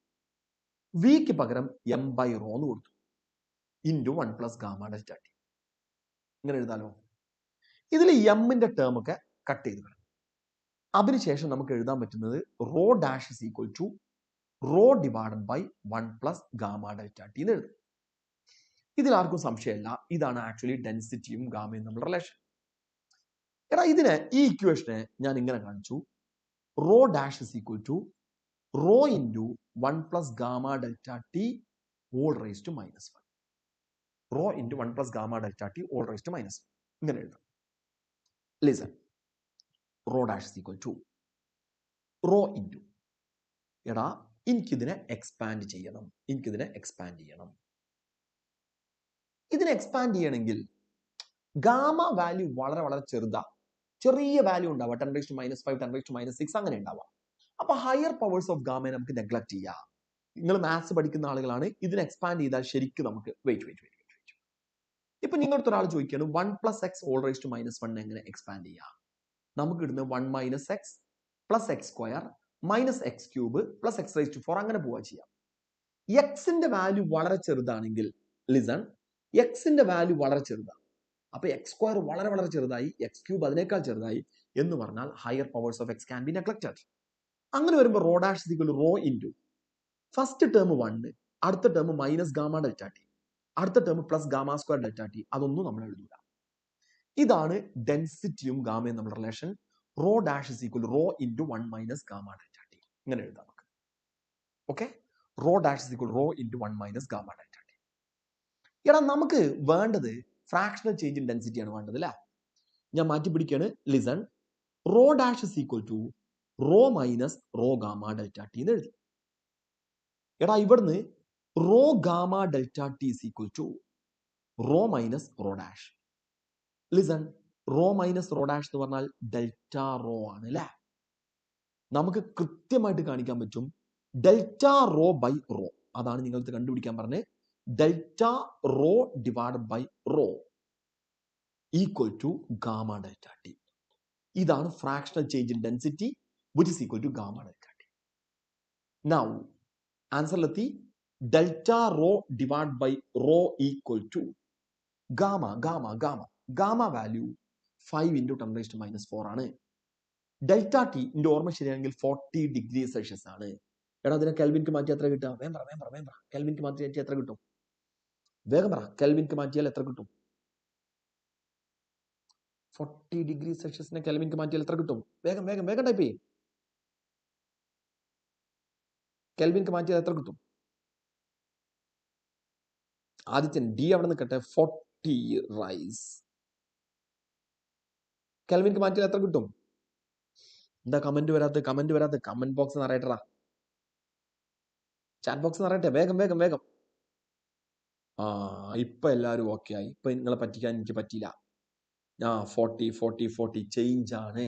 വിക്ക് പകരം എം ബൈ റോ എന്ന് കൊടുത്തു, into 1 plus gamma delta T. ഇങ്ങനെ എഴുതാലോ. ഇതിൽ എമ്മിന്റെ ടേം ഒക്കെ കട്ട് ചെയ്ത് കളയും. അതിനുശേഷം നമുക്ക് എഴുതാൻ പറ്റുന്നത് rho dash is equal to rho divided by 1 plus gamma delta T എന്ന് എഴുതും. ഇതിൽ ആർക്കും സംശയമില്ല, ഇതാണ് ആക്ച്വലി ഡെൻസിറ്റിയും ഗാമയും തമ്മിലുള്ള റിലേഷൻ. എടാ ഇതിനെ, ഈ ഇക്വേഷനെ ഞാൻ ഇങ്ങനെ കാണിച്ചു, rho dash is equal to rho into 1 plus gamma delta T whole raise to minus 1. Rho into 1 plus gamma delta T whole raise to minus 1 ഇങ്ങനെ എഴുതാം. Listen, rho dash is equal to rho into, എടാ എനിക്കിതിനെ expand ചെയ്യണം, എനിക്കിതിനെ expand ചെയ്യണം. ഇതിനെ expand ചെയ്യണമെങ്കിൽ gamma value വളരെ വളരെ ചെറുതാ, ചെറിയ വാല്യൂ ഉണ്ടാവുക, 10 raised to minus 5, 10 raised to minus 6 അങ്ങനെ ഉണ്ടാവുക. അപ്പൊ ഹയർ പവേഴ്സ് ഓഫ് ഗാമയെ നമുക്ക് നെഗ്ലക്ട് ചെയ്യാം. നിങ്ങൾ മാത്സ് പഠിക്കുന്ന ആളുകളാണ്, ഇതിനെ എക്സ്പാൻഡ് ചെയ്താൽ ശരിക്കും നമുക്ക് വെയിറ്റ്. ഇപ്പൊ നിങ്ങളുടെ ഒരാൾ ചോദിക്കുകയാണ് 1 plus X whole raise to minus 1 എങ്ങനെ എക്സ്പാൻഡ് ചെയ്യാം. നമുക്ക് ഇടുന്നത് 1 minus X plus X square minus X cube plus X raise to 4 അങ്ങനെ പോവുക ചെയ്യാം. എക്സിന്റെ വാല്യൂ വളരെ ചെറുതാണെങ്കിൽ, ലിസൺ, എക്സിന്റെ വാല്യൂ വളരെ ചെറുതാണ്, അപ്പൊ എക്സ് സ്ക്വയർ വളരെ വളരെ ചെറുതായി, എക്സ് ക്യൂബ് അതിനേക്കാൾ ചെറുതായി എന്ന് പറഞ്ഞാൽ higher powers of x can be neglected. അങ്ങനെ വരുമ്പോൾ rho dash is equal to rho into first term 1, അടുത്ത term minus gamma delta T, അടുത്ത term plus gamma square delta T, അതൊന്നും നമ്മൾ എഴുതില്ല. ഇതാണ് ഡെൻസിറ്റിയും ഗാമയും നമ്മുടെ relation. Rho dash is equal rho into 1 minus gamma delta T, ഇങ്ങനെ എഴുതാം നമുക്ക്. Okay, rho dash is equal rho into 1 minus gamma delta T. എടാ നമുക്ക് വേണ്ടത് ഫ്രാക്ഷണൽ ചേഞ്ച് ഇൻ ഡെൻസിറ്റി ആണ് വേണ്ടത് അല്ലേ. ഞാൻ മാറ്റി പിടിക്കാണ്. Listen, rho dash is equal to rho minus rho gamma delta T എന്ന് എഴുതി. എടാ ഇവിടുന്ന് rho gamma delta T is equal to rho minus rho dash. Listen, rho minus rho dash എന്ന് പറഞ്ഞാൽ ഡെൽറ്റ റോ ആണ് അല്ലേ. നമുക്ക് കൃത്യമായിട്ട് കാണിക്കാൻ പറ്റും ഡെൽറ്റ റോ ബൈ റോ, അതാണ് നിങ്ങൾക്ക് കണ്ടുപിടിക്കാൻ പറഞ്ഞത്. Delta rho divide by rho equal to gamma delta T. ഇതാണ് fractional change in density which is equal to gamma delta T. Now ആൻസറിലെത്തി, delta rho divide by rho equal to gamma value 5 into 10 raised to minus 4 ആണ്. Delta T ന്റെ ഓർമ്മ ശരിയാണെങ്കിൽ 40 degree Celsius ആണ്. എടാ അതിനെ കെൽവിൻക്ക് മാറ്റി എത്ര കിട്ടുക? വേഗം പറ. കെൽവിൻക്ക് മാറ്റി എത്ര കിട്ടും? വേഗം പറ. കെൽവിൻക്ക് മാറ്റിയാൽ എത്ര കിട്ടും? 40 ഡിഗ്രി സെൽഷ്യസിനെ കെൽവിൻക്ക് മാറ്റിയാൽ എത്ര കിട്ടും? വേഗം ടൈപ്പ് ചെയ്യും. കെൽവിൻക്ക് മാറ്റിയാൽ എത്ര കിട്ടും? ആദിത്യൻ ഡി അവിടെ നിൽക്കട്ടെ. 40 റൈസ് കെൽവിൻക്ക് മാറ്റിയാൽ എത്ര കിട്ടും? എന്താ കമന്റ് വരാത്ത കമന്റ് ബോക്സ് നിറയട്ടടാ, ചാറ്റ് ബോക്സ് നിറയട്ടെ, വേഗം വേഗം വേഗം. ഇപ്പൊ എല്ലാവരും ഓക്കെ ആയി. ഇപ്പൊ നിങ്ങളെ പറ്റിക്കാൻ എനിക്ക് പറ്റിയില്ല. 40 ചേഞ്ച് ആണ്.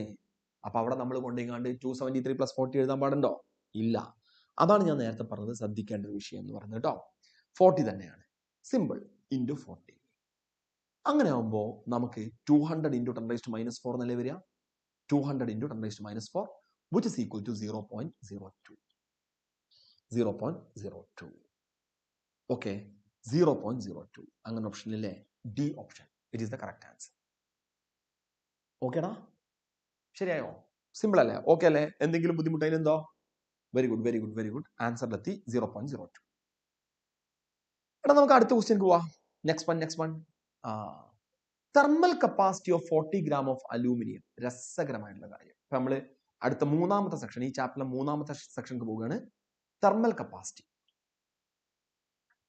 അപ്പൊ അവിടെ നമ്മൾ കൊണ്ടുപോയിക്കാണ്ട് 273 + 40 എഴുതാൻ പാടുണ്ടോ? ഇല്ല. അതാണ് ഞാൻ നേരത്തെ പറഞ്ഞത്, ശ്രദ്ധിക്കേണ്ട ഒരു വിഷയം എന്ന് പറയുന്നത് കേട്ടോ. 40 തന്നെയാണ്. Simple into 40. അങ്ങനെ ആകുമ്പോൾ നമുക്ക് 200 × 10⁻⁴ എന്നല്ലേ വരിക? 200 × 10⁻⁴, which is equal to 0.02. 0.02. Okay, 0.02. അങ്ങനെ ഓപ്ഷനിലെ D option, it is the correct answer. ഓക്കേടാ, ശരിയായോ? സിമ്പിൾ അല്ലേ? ഓക്കെ അല്ലേ? എന്തെങ്കിലും ബുദ്ധിമുട്ടായാലും എന്തോ? Very good very good very good. ആൻസറിലെത്തി 0.02. എടാ നമുക്ക് അടുത്ത ക്വസ്റ്റ്യൻ പോവാ. Next one. Thermal capacity of 40 gram of aluminium. രസകരമായിട്ടുള്ള കാര്യം. ഇപ്പൊ നമ്മൾ അടുത്ത മൂന്നാമത്തെ സെക്ഷൻ, ഈ ചാപ്റ്ററിലെ മൂന്നാമത്തെ സെക്ഷനിലേക്ക് പോവുകയാണ്, തെർമൽ കപ്പാസിറ്റി.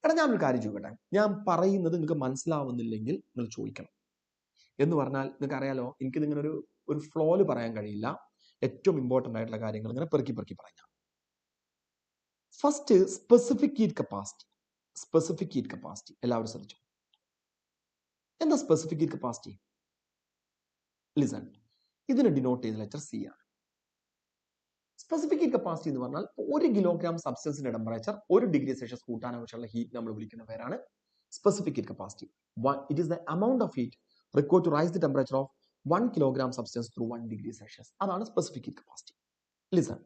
എടാ ഞാൻ ഒരു കാര്യം ചോദിക്കട്ടെ, ഞാൻ പറയുന്നത് നിങ്ങൾക്ക് മനസ്സിലാവുന്നില്ലെങ്കിൽ നിങ്ങൾ ചോദിക്കണം. എന്ന് പറഞ്ഞാൽ നിങ്ങൾക്ക് അറിയാലോ, എനിക്ക് നിങ്ങനെ ഒരു ഫ്ലോയില് പറയാൻ കഴിയില്ല. ഏറ്റവും ഇമ്പോർട്ടൻ്റ് ആയിട്ടുള്ള കാര്യങ്ങൾ ഇങ്ങനെ പെറുക്കി പറയാം. First specific heat capacity. Specific heat capacity എല്ലാവരും ശ്രദ്ധിച്ചു. എന്താ സ്പെസിഫിക് ഹീറ്റ് കപ്പാസിറ്റി? ലിസൺ, ഇതിനെ ഡിനോട്ട് ചെയ്യുന്ന ലെറ്റർ സി ആണ്. സ്പെസിഫിക് ഹീറ്റ് കപ്പാസിറ്റി എന്ന് പറഞ്ഞാൽ 1 കിലോഗ്രാം സബ്സ്റ്റൻസിന്റെ ടെമ്പറേച്ചർ 1 ഡിഗ്രി സെൽഷ്യസ് കൂട്ടാൻ ആവശ്യമുള്ള ഹീറ്റ് നമ്മൾ വിളിക്കുന്ന പേരാണ് specific heat capacity. It is the amount of heat required to raise the temperature of 1 kilogram substance through 1 degree Celsius. അതാണ് specific heat capacity. Listen,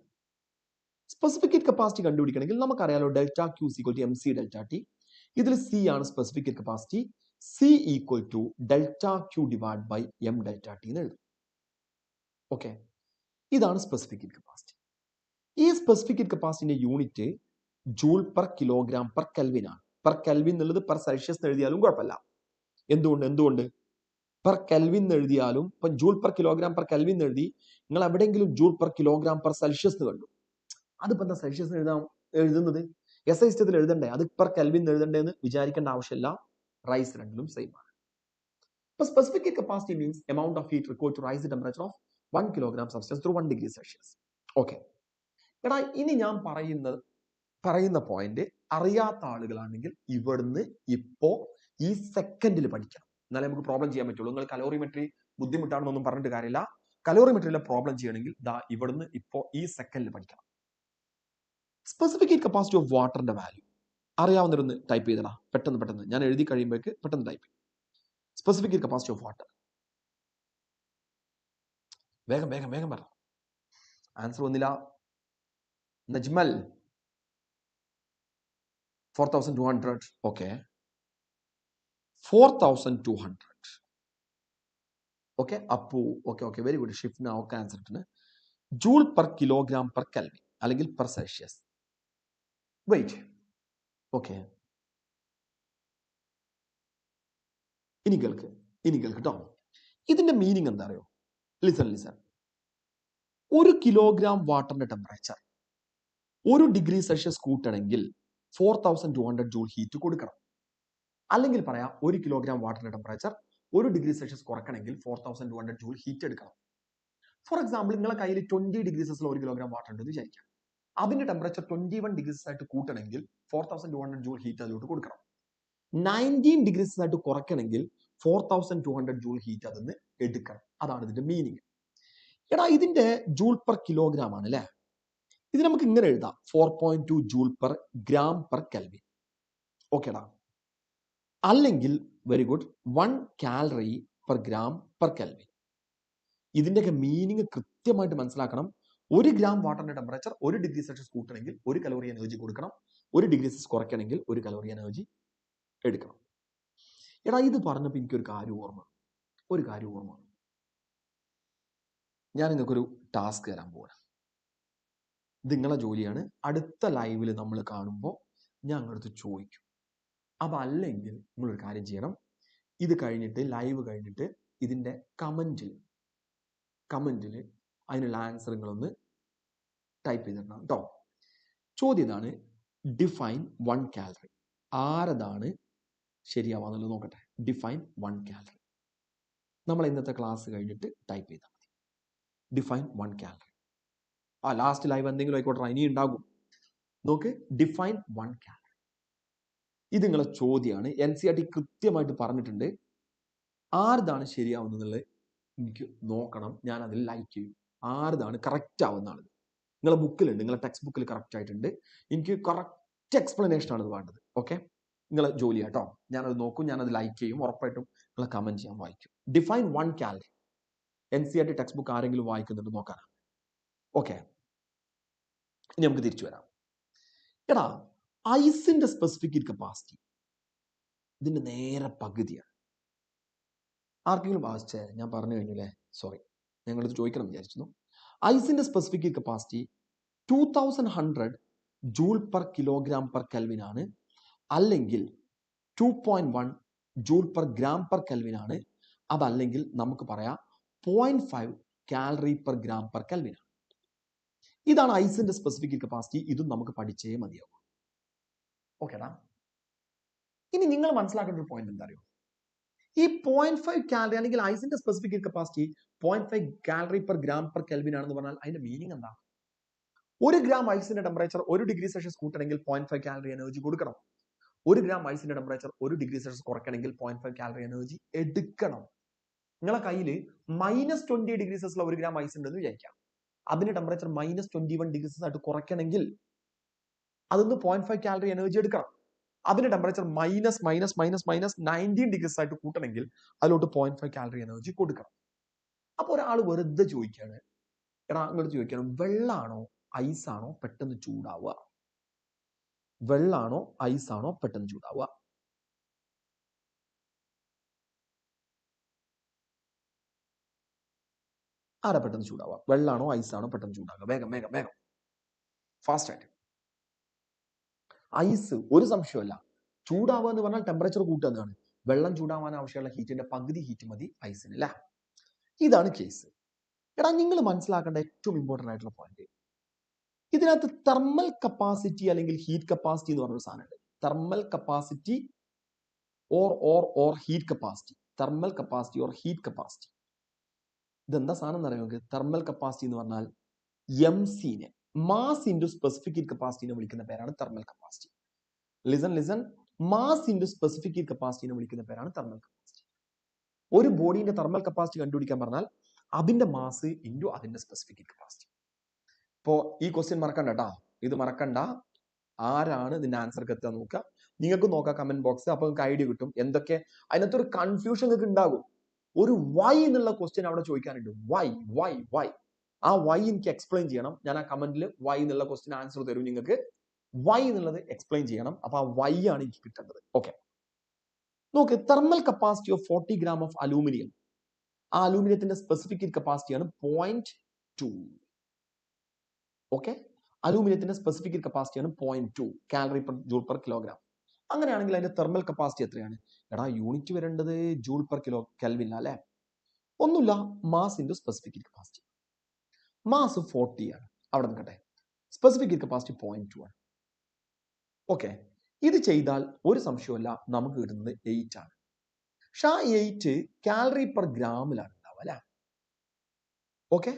specific heat capacity കണ്ടുപിടിക്കണമെങ്കിൽ നമുക്കറിയാലോ delta Q equal to MC delta T. ഇതിൽ C ആണ് specific heat capacity. C equal to delta Q divide by M delta T എന്ന് എഴുതും. Okay, ഇതാണ് specific heat capacity. ഈ specific heat കപ്പാസിറ്റിന്റെ unit joule per kilogram per kelvin ആണ്. Per kelvin എന്നുള്ളത് per Celsius എഴുതിയാലും കുഴപ്പമില്ല. എന്തുകൊണ്ട് പെർ കെൽവിൻ എഴുതിയാലും, ഇപ്പം joule per kilogram per kelvin എഴുതി, നിങ്ങൾ എവിടെയെങ്കിലും joule per kilogram per Celsius കണ്ടു, അതിപ്പോ എന്താ സെൽഷ്യസ് എഴുതുന്നത്? SI സിസ്റ്റത്തിൽ എഴുതണ്ടേ? അത് പെർ കെൽവിൻ എഴുതണ്ടേ എന്ന് വിചാരിക്കേണ്ട ആവശ്യമില്ല. റൈസ് രണ്ടിലും സെയിം ആണ്. ഇപ്പൊ specific heat capacity means amount of heat required to raise the temperature of 1 kilogram substance through 1 degree Celsius. Okay, എടാ ഇനി ഞാൻ പറയുന്ന പോയിന്റ് അറിയാത്ത ആളുകളാണെങ്കിൽ ഇവിടുന്ന് ഇപ്പോ ഈ സെക്കൻഡിൽ പഠിക്കണം, എന്നാലേ നമുക്ക് പ്രോബ്ലം ചെയ്യാൻ പറ്റുള്ളൂ. നിങ്ങൾ കലോറിമെട്രി ബുദ്ധിമുട്ടാണെന്നൊന്നും പറഞ്ഞിട്ട് കാര്യമില്ല. കലോറിമെട്രിയിലെ പ്രോബ്ലം ചെയ്യണമെങ്കിൽ ഇവിടുന്ന് ഇപ്പോ ഈ സെക്കൻഡിൽ പഠിക്കണം. സ്പെസിഫിക് ഹീറ്റ് കപ്പാസിറ്റി ഓഫ് വാട്ടറിന്റെ വാല്യൂ അറിയാവുന്നവരൊന്ന് ടൈപ്പ് ചെയ്തടാ, പെട്ടെന്ന് ഞാൻ എഴുതി കഴിയുമ്പോഴേക്ക് പെട്ടെന്ന് ടൈപ്പ് ചെയ്യും. Specific heat capacity of water, വേഗം പറ. ആൻസർ വന്നില്ല. Najmal 4200. Okay, 4200. Okay, Appu okay very good. ഷിഫ്റ്റിന് ഒക്കെ ആൻസർ ഇട്ടുണ്ട്. Joule per kilogram per kelvin അല്ലെങ്കിൽ പെർ സെൽഷ്യസ്. വെയിറ്റ്. ഓക്കെ, ഇനി കേൾക്ക് കേട്ടോ. ഇതിന്റെ മീനിങ് എന്താ അറിയോ? ലിസൺ. 1 കിലോഗ്രാം വാട്ടറിന്റെ ടെമ്പറേച്ചർ 1 ഡിഗ്രി സെൽഷ്യസ് കൂട്ടണമെങ്കിൽ 4200 ജൂൾ ഹീറ്റ് കൊടുക്കണം. അല്ലെങ്കിൽ പറയാം 1 കിലോഗ്രാം വാട്ടറിന്റെ ടെമ്പറേച്ചർ 1 ഡിഗ്രി സെൽഷ്യസ് കുറക്കണമെങ്കിൽ 4200 ജൂൾ ഹീറ്റ് എടുക്കണം. ഫോർ എക്സാമ്പിൾ, നിങ്ങളെ കയ്യിൽ 20 ഡിഗ്രി സെൽഷ്യസിൽ 1 കിലോഗ്രാം വാട്ടർ ഉണ്ടെന്ന് വിചാരിക്കാം. അതിന്റെ ടെമ്പറേച്ചർ 21 ഡിഗ്രി സെൽഷ്യസ് ആയിട്ട് കൂട്ടണമെങ്കിൽ 4200 ജൂൾ ഹീറ്റ് അതിലോട്ട് കൊടുക്കണം. 19 ഡിഗ്രി സെൽഷ്യസ് ആയിട്ട് കുറയ്ക്കണമെങ്കിൽ 4200 ജൂൾ ഹീറ്റ് അതിന് എടുക്കണം. അതാണ് ഇതിന്റെ മീനിങ്. എടാ ഇതിന്റെ ജൂൾ പെർ കിലോഗ്രാം ആണ് അല്ലെ? ഇത് നമുക്ക് ഇങ്ങനെ എഴുതാം, 4.2 joule per gram per kelvin. ഓക്കേടാ, അല്ലെങ്കിൽ very good 1 calorie per gram per kelvin. ഇതിന്റെയൊക്കെ മീനിങ് കൃത്യമായിട്ട് മനസ്സിലാക്കണം. 1 ഗ്രാം വാട്ടറിന്റെ ടെമ്പറേച്ചർ 1 ഡിഗ്രി സെൽഷ്യസ് കൂട്ടണമെങ്കിൽ 1 കലോറി എനർജി കൊടുക്കണം. 1 ഡിഗ്രി സെൽഷ്യസ് കുറയ്ക്കണമെങ്കിൽ 1 കലോറി എനർജി എടുക്കണം. എടാ ഇത് പറഞ്ഞപ്പോൾ എനിക്കൊരു കാര്യം ഓർമ്മ. ഞാൻ നിങ്ങൾക്കൊരു ടാസ്ക് തരാൻ പോവാണ്. ഇത് നിങ്ങളെ ജോലിയാണ്. അടുത്ത ലൈവിൽ നമ്മൾ കാണുമ്പോൾ ഞാൻ നിങ്ങളടുത്ത് ചോദിക്കും. അപ്പൊ അല്ലെങ്കിൽ നിങ്ങളൊരു കാര്യം ചെയ്യണം, ഇത് കഴിഞ്ഞിട്ട് ലൈവ് കഴിഞ്ഞിട്ട് ഇതിന്റെ കമന്റിൽ അതിനുള്ള ആൻസർ നിങ്ങളൊന്ന് ടൈപ്പ് ചെയ്തിടണം കേട്ടോ. ചോദ്യം ഇതാണ്, ഡിഫൈൻ 1 കാലറി. ആരതാണ് ശരിയാവാന്നുള്ളത് നോക്കട്ടെ. Define 1 calorie. നമ്മൾ ഇന്നത്തെ ക്ലാസ് കഴിഞ്ഞിട്ട് ടൈപ്പ് ചെയ്താൽ മതി. Define 1 calorie. ആ ലാസ്റ്റ് ലൈവ് എന്തെങ്കിലും ആയിക്കോട്ടെ, ഇനി ഉണ്ടാകും. നോക്ക്, ഡിഫൈൻ 1 കാലറി. ഇത് നിങ്ങളെ ചോദ്യമാണ്. NCERT കൃത്യമായിട്ട് പറഞ്ഞിട്ടുണ്ട്. ആർതാണ് ശരിയാവുന്നത് എനിക്ക് നോക്കണം, ഞാൻ അതിൽ ലൈക്ക് ചെയ്യും. ആർതാണ് കറക്റ്റ് ആവുന്നതാണ്. നിങ്ങളെ ബുക്കിലുണ്ട്, നിങ്ങളെ ടെക്സ്റ്റ് ബുക്കിൽ കറക്റ്റ് ആയിട്ടുണ്ട്. എനിക്ക് കറക്റ്റ് എക്സ്പ്ലനേഷൻ ആണ് ഇത് വേണ്ടത്. ഓക്കെ, നിങ്ങളെ ജോലി കേട്ടോ. ഞാനത് നോക്കും, ഞാനത് ലൈക്ക് ചെയ്യും. ഉറപ്പായിട്ടും നിങ്ങളെ കമന്റ് ചെയ്യാൻ വായിക്കും. Define 1 calorie. NCERT text book ആരെങ്കിലും വായിക്കുന്നുണ്ട് നോക്കാനാണ്. ഓക്കെ, ഇനി നമുക്ക് തിരിച്ചു വരാം. എടാ, ഐസിന്റെ സ്പെസിഫിക് ഹീറ്റ് കപ്പാസിറ്റി ഇതിന്റെ നേരെ പകുതിയാണ്. ആർക്കെങ്കിലും വായിച്ചേ? ഞാൻ പറഞ്ഞു കഴിഞ്ഞല്ലേ, സോറി, ഞങ്ങളിത് ചോദിക്കണം വിചാരിച്ചിരുന്നു. ഐസിന്റെ specific heat capacity 2100 joule per kilogram per kelvin ആണ്, അല്ലെങ്കിൽ 2.1 joule per gram per kelvin ആണ്. അതല്ലെങ്കിൽ നമുക്ക് പറയാം 0.5 calorie per gram per kelvin ആണ്. ഇതാണ് ഐസിന്റെ സ്പെസിഫിക് ഹീറ്റ് കപ്പാസിറ്റി. ഇതും നമുക്ക് പഠിച്ചേ മതിയാവും. ഓക്കേടാ. ഇനി നിങ്ങൾ മനസ്സിലാക്കേണ്ട ഒരു പോയിന്റ് എന്താ അറിയോ? ഈ 0.5 കാലറി അല്ലെങ്കിൽ ഐസിന്റെ specific heat capacity 0.5 calorie per gram per kelvin ആണെന്ന് പറഞ്ഞാൽ അതിന്റെ മീനിങ് എന്താ? 1 ഗ്രാം ഐസിന്റെ ടെമ്പറേച്ചർ 1 ഡിഗ്രി സെൽഷ്യസ് കൂട്ടണമെങ്കിൽ 0.5 കാലറി എനർജി കൊടുക്കണം. 1 ഗ്രാം ഐസിന്റെ ടെമ്പറേച്ചർ 1 ഡിഗ്രി സെൽഷ്യസ് കുറയ്ക്കണമെങ്കിൽ 0.5 കാലറി എനർജി എടുക്കണം. നിങ്ങളെ കയ്യിൽ -20 ഡിഗ്രി സെൽഷ്യസ് 1 ഗ്രാം ഐസ് ഉണ്ടെന്ന് വിചാരിക്കാം. അതിന്റെ ടെമ്പറേച്ചർ -21 ഡിഗ്രി സെൽഷ്യസ് ആയിട്ട് കുറയ്ക്കണമെങ്കിൽ അതൊന്ന് 0.5 കാലറി എനർജി എടുക്കണം. അതിന്റെ ടെമ്പറേച്ചർ -19 ഡിഗ്രി ആയിട്ട് കൂട്ടണമെങ്കിൽ അതിലോട്ട് 0.5 കാലറി എനർജി കൊടുക്കണം. അപ്പൊ ഒരാൾ വെറുതെ ചോദിക്കാണ്, എടാ അങ്ങോട്ട് ചോദിക്കണം, വെള്ളാണോ ഐസാണോ പെട്ടെന്ന് ചൂടാവുക? വെള്ളാണോ ഐസാണോ പെട്ടെന്ന് ചൂടാവുക? ആരാ പെട്ടെന്ന് ചൂടാവുക? വെള്ളാണോ ഐസാണോ പെട്ടെന്ന് ചൂടാവുക? വേഗം വേഗം വേഗം, ഫാസ്റ്റ് ആയിട്ട്. ഐസ് ഒരു സംശയമല്ല, ചൂടാവുക എന്ന് പറഞ്ഞാൽ ടെമ്പറേച്ചർ കൂട്ടുക എന്നാണ്. വെള്ളം ചൂടാവാൻ ആവശ്യമുള്ള ഹീറ്റിന്റെ പകുതി ഹീറ്റ് മതി ഐസിന്, അല്ല? ഇതാണ് കേസ്. എടാ, നിങ്ങൾ മനസ്സിലാക്കേണ്ട ഏറ്റവും ഇമ്പോർട്ടന്റ് ആയിട്ടുള്ള പോയിന്റ്, ഇതിനകത്ത് തെർമൽ കപ്പാസിറ്റി അല്ലെങ്കിൽ ഹീറ്റ് കപ്പാസിറ്റി എന്ന് പറഞ്ഞൊരു സാധനമുണ്ട്. Thermal capacity or heat capacity. Thermal capacity or heat capacity. ഇതെന്താ സാധനം എന്ന് അറിയാം നമുക്ക്? തെർമൽ കപ്പാസിറ്റി എന്ന് പറഞ്ഞാൽ എംസിനെ, മാസ് ഇൻറ്റു സ്പെസിഫിക് ഹീറ്റ് കപ്പാസിറ്റിനെ വിളിക്കുന്ന പേരാണ് thermal capacity. Listen, mass into specific heat കപ്പാസിറ്റിനെ വിളിക്കുന്ന പേരാണ് തെർമൽ കപ്പാസിറ്റി. ഒരു ബോഡിന്റെ തെർമൽ കപ്പാസിറ്റി കണ്ടുപിടിക്കാൻ പറഞ്ഞാൽ അതിന്റെ മാസ് ഇൻറ്റു അതിന്റെ സ്പെസിഫിക് ഹീറ്റ് കപ്പാസിറ്റി. ഇപ്പോ ഈ ക്വസ്റ്റ്യൻ മറക്കണ്ട കേട്ടോ, ഇത് മറക്കണ്ട. ആരാണ് ഇതിന്റെ ആൻസർക്ക് എത്തുക നോക്കുക. നിങ്ങൾക്ക് നോക്കാം കമന്റ് ബോക്സ്, അപ്പൊ നിങ്ങൾക്ക് ഐഡിയ കിട്ടും. എന്തൊക്കെ അതിനകത്തൊരു കൺഫ്യൂഷൻ നിങ്ങൾക്ക് ഉണ്ടാകും. ഒരു വൈ എന്നുള്ള ക്വസ്റ്റ്യൻ അവിടെ ചോദിക്കാനുണ്ട്. വൈ ആ വൈ എനിക്ക് എക്സ്പ്ലെയിൻ ചെയ്യണം. ഞാൻ ആ കമന്റിൽ വൈ എന്നുള്ള ക്വസ്റ്റ്യൻ ആൻസർ തരും. നിങ്ങൾക്ക് വൈ എന്നുള്ളത് എക്സ്പ്ലെയിൻ ചെയ്യണം. അപ്പൊ ആ വൈ ആണ് എനിക്ക് കിട്ടേണ്ടത്. ഓക്കെ, നോക്ക്, thermal capacity of 40 gram of aluminium. ആ അലൂമിനിയത്തിന്റെ സ്പെസിഫിക് ഹീറ്റ് കപ്പാസിറ്റിയാണ് 0.2. ഓക്കെ, അലൂമിനിയത്തിന്റെ സ്പെസിഫിക് ഹീറ്റ് കപ്പാസിറ്റിയാണ് 0.2 calorie per joule per kilogram. അങ്ങനെയാണെങ്കിൽ അതിന്റെ തെർമൽ കപ്പാസിറ്റി എത്രയാണ്? എടാ, യൂണിറ്റ് വരേണ്ടത് ജൂൾ പെർ കിലോ കെൽവിൻ അല്ലെ? ഒന്നുമില്ല, mass into specific heat capacity. Mass 40 ആണ്, അവിടെ നിൽക്കട്ടെ. സ്പെസിഫിക് ഹീറ്റ് കപ്പാസിറ്റി 0.2 ആണ്. ഓക്കെ, ഇത് ചെയ്താൽ ഒരു സംശയമല്ല, നമുക്ക് കിട്ടുന്നത് 8 ആണ്. പക്ഷെ ആ 8 കാലറി പെർ ഗ്രാമിലാണ് ഉണ്ടാവുക അല്ലെ? ഓക്കെ,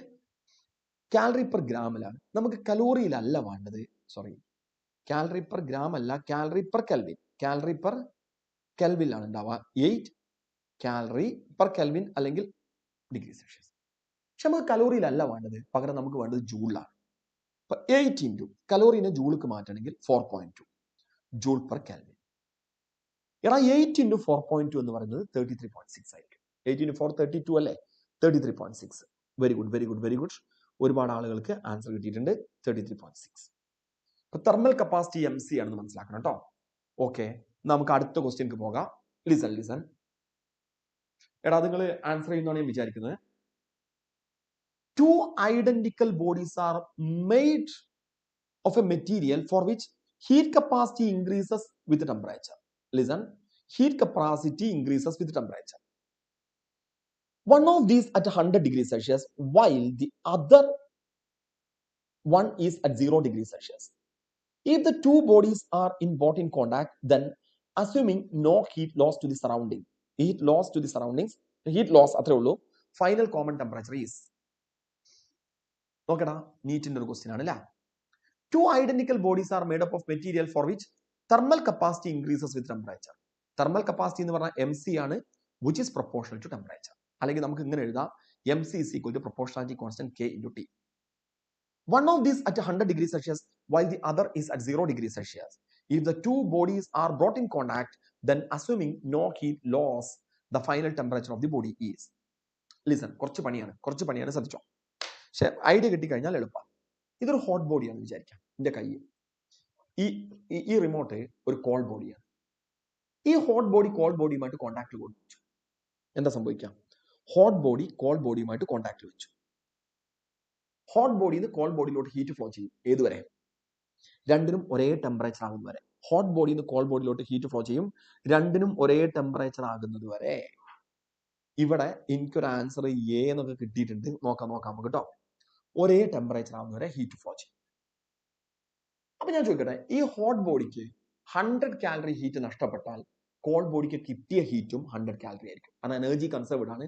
കാലറി പെർ ഗ്രാമിലാണ്. നമുക്ക് കലോറിയിലല്ല വേണ്ടത്. സോറി, കാലറി പെർ ഗ്രാം അല്ല, calorie per kelvin. Calorie per കെൽവിനിലാണ് ഉണ്ടാവുക 8 കാലറി പെർ കെൽവിൻ അല്ലെങ്കിൽ ഡിഗ്രി സെൽഷ്യസ്. പക്ഷെ നമുക്ക് കലോറിയിലല്ല വേണ്ടത്, പകരം നമുക്ക് വേണ്ടത് ജൂളിലാണ്. അപ്പൊ 8 ഇൻറ്റു കലോറിനെ ജൂൾക്ക് മാറ്റണമെങ്കിൽ 4.2 ജൂൾ പെർ കെൽവിൻ. എടാ, 8 ഇൻറ്റു 4.2 എന്ന് പറയുന്നത് 33.6 ആയിരിക്കും. 8 ഇൻറ്റു 4 32 അല്ലേ? 33.6. Very good very good very good. ഒരുപാട് ആളുകൾക്ക് ആൻസർ കിട്ടിയിട്ടുണ്ട്. 33.6. ഇപ്പൊ തെർമൽ കപ്പാസിറ്റി എം സി ആണെന്ന് മനസ്സിലാക്കണം കേട്ടോ. ഓക്കെ, നമുക്ക് അടുത്ത ക്വസ്റ്റ്യൻക്ക് പോകാം. ലിസൺ. എടാ, നിങ്ങൾ ആൻസർ ചെയ്യുന്നതാണ് ഞാൻ വിചാരിക്കുന്നത്. 2 identical bodies are made of a material for which heat capacity increases with temperature. Listen, heat capacity increases with temperature. One of these at 100 degrees Celsius while the other one is at 0 degrees Celsius. If the two bodies are both in contact, then assuming no heat loss to the surroundings, heat loss അത്രേ ഉള്ളൂ, final common temperature is. നോക്കടാ, നീറ്റിന്റെ ഒരു question ആണ് അല്ലേ. Two identical bodies are made up of material for which thermal capacity increases with temperature. Thermal capacity എന്ന് പറഞ്ഞാൽ M C ആണ്, which is proportional to temperature. അല്ലെങ്കിൽ നമുക്ക് ഇങ്ങനെ എഴുതാം, M C is equal to proportionality constant K into T. One of these at 100 degrees Celsius while the other is at 0 degrees Celsius. If the two bodies are brought in contact, then assuming no heat loss, the final temperature of the body is. Listen, കുറച്ച് പണിയാണ് ശ്രദ്ധിച്ചോ. പക്ഷെ idea കിട്ടിക്കഴിഞ്ഞാൽ എളുപ്പം. ഇതൊരു hot ബോഡിയാണെന്ന് വിചാരിക്കാം. എൻ്റെ കയ്യിൽ ഈ റിമോട്ട് ഒരു കോൾഡ് ബോഡിയാണ്. ഈ ഹോട്ട് ബോഡി കോൾഡ് ബോഡിയുമായിട്ട് കോൺടാക്ട് കൊടുത്തു. എന്താ സംഭവിക്കാം? ഹോട്ട് ബോഡി കോൾഡ് ബോഡിയുമായിട്ട് കോൺടാക്ട് വെച്ചു. ഹോട്ട് ബോഡിയിൽ നിന്ന് കോൾഡ് ബോഡിയിലോട്ട് ഹീറ്റ് ഫ്ലോ ചെയ്യും. ഏതുവരെ? രണ്ടിനും ഒരേ ടെമ്പറേച്ചർ ആകുന്നത് വരെ. ഹോട്ട് ബോഡിയിൽ നിന്ന് കോൾഡ് ബോഡിയിലോട്ട് ഹീറ്റ് ഫ്ലോ ചെയ്യും, രണ്ടിനും ഒരേ ടെമ്പറേച്ചർ ആകുന്നത് വരെ. ഇവിടെ എനിക്കൊരു ആൻസർ എ എന്നൊക്കെ കിട്ടിയിട്ടുണ്ട്. നോക്കാം നമുക്ക് കേട്ടോ. ഒരേ ടെമ്പറേച്ചർ ആകുന്ന വരെ ഹീറ്റ് ഫ്ലോ ചെയ്യും. അപ്പൊ ഞാൻ ചോദിക്കട്ടെ, ഈ ഹോട്ട് ബോഡിക്ക് 100 കാലറി ഹീറ്റ് നഷ്ടപ്പെട്ടാൽ കോൾഡ് ബോഡിക്ക് കിട്ടിയ ഹീറ്റും 100 കാലറി ആയിരിക്കും. കാരണം എനർജി കൺസർവ്ഡ് ആണ്.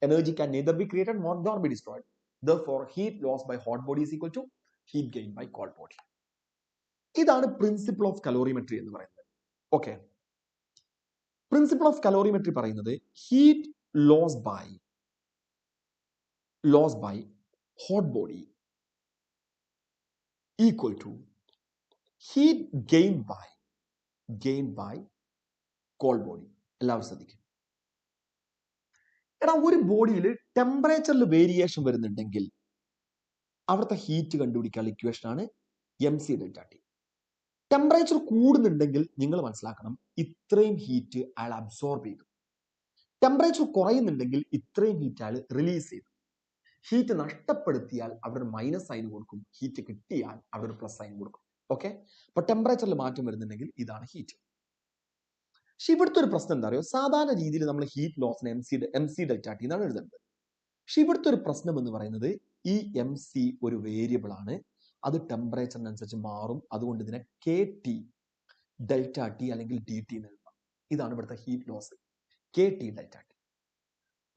Energy can neither be created nor B destroyed. Therefore, heat loss by hot body is equal to heat gain by cold body. ഇതാണ് പ്രിൻസിപ്പിൾ ഓഫ് കലോറിമെട്രി എന്ന് പറയുന്നത്. Okay, principle of calorimetry പറയുന്നത് heat loss by hot body equal to heat gain by cold body. എല്ലാവരും ശ്രദ്ധിക്കും. എടാ, ഒരു ബോഡിയിൽ ടെമ്പറേച്ചറിൽ വേരിയേഷൻ വരുന്നുണ്ടെങ്കിൽ അവിടുത്തെ ഹീറ്റ് കണ്ടുപിടിക്കാനുള്ള ഇക്വേഷൻ ആണ് M C delta T. Temperature കൂടുന്നുണ്ടെങ്കിൽ നിങ്ങൾ മനസ്സിലാക്കണം, ഇത്രയും ഹീറ്റ് അയാൾ അബ്സോർബ് ചെയ്തു. ടെമ്പറേച്ചർ കുറയുന്നുണ്ടെങ്കിൽ ഇത്രയും ഹീറ്റ് അയാൾ റിലീസ് ചെയ്തു. ഹീറ്റ് നഷ്ടപ്പെടുത്തിയാൽ അവിടെ ഒരു മൈനസ് സൈൻ കൊടുക്കും, ഹീറ്റ് കിട്ടിയാൽ അവിടെ ഒരു പ്ലസ് സൈൻ കൊടുക്കും. ഓക്കെ, അപ്പൊ ടെമ്പറേച്ചറിൽ മാറ്റം വരുന്നുണ്ടെങ്കിൽ ഇതാണ് ഹീറ്റ്. പക്ഷെ ഇവിടുത്തെ ഒരു പ്രശ്നം എന്താ അറിയോ? സാധാരണ രീതിയിൽ നമ്മൾ ഹീറ്റ് ലോസിന് എം സി ഡെൽറ്റ ടി എന്നാണ് എഴുതുന്നത്. പക്ഷെ ഇവിടുത്തെ ഒരു പ്രശ്നം എന്ന് പറയുന്നത് ഈ എം സി ഒരു വേരിയബിൾ ആണ്, അത് ടെമ്പറേച്ചറിനനുസരിച്ച് മാറും. അതുകൊണ്ട് ഇതിനെ കെ ടി ഡെൽറ്റ ടി അല്ലെങ്കിൽ ഡി ടി എന്ന് എഴുതാം. ഇതാണ് ഇവിടുത്തെ heat loss, K T delta T.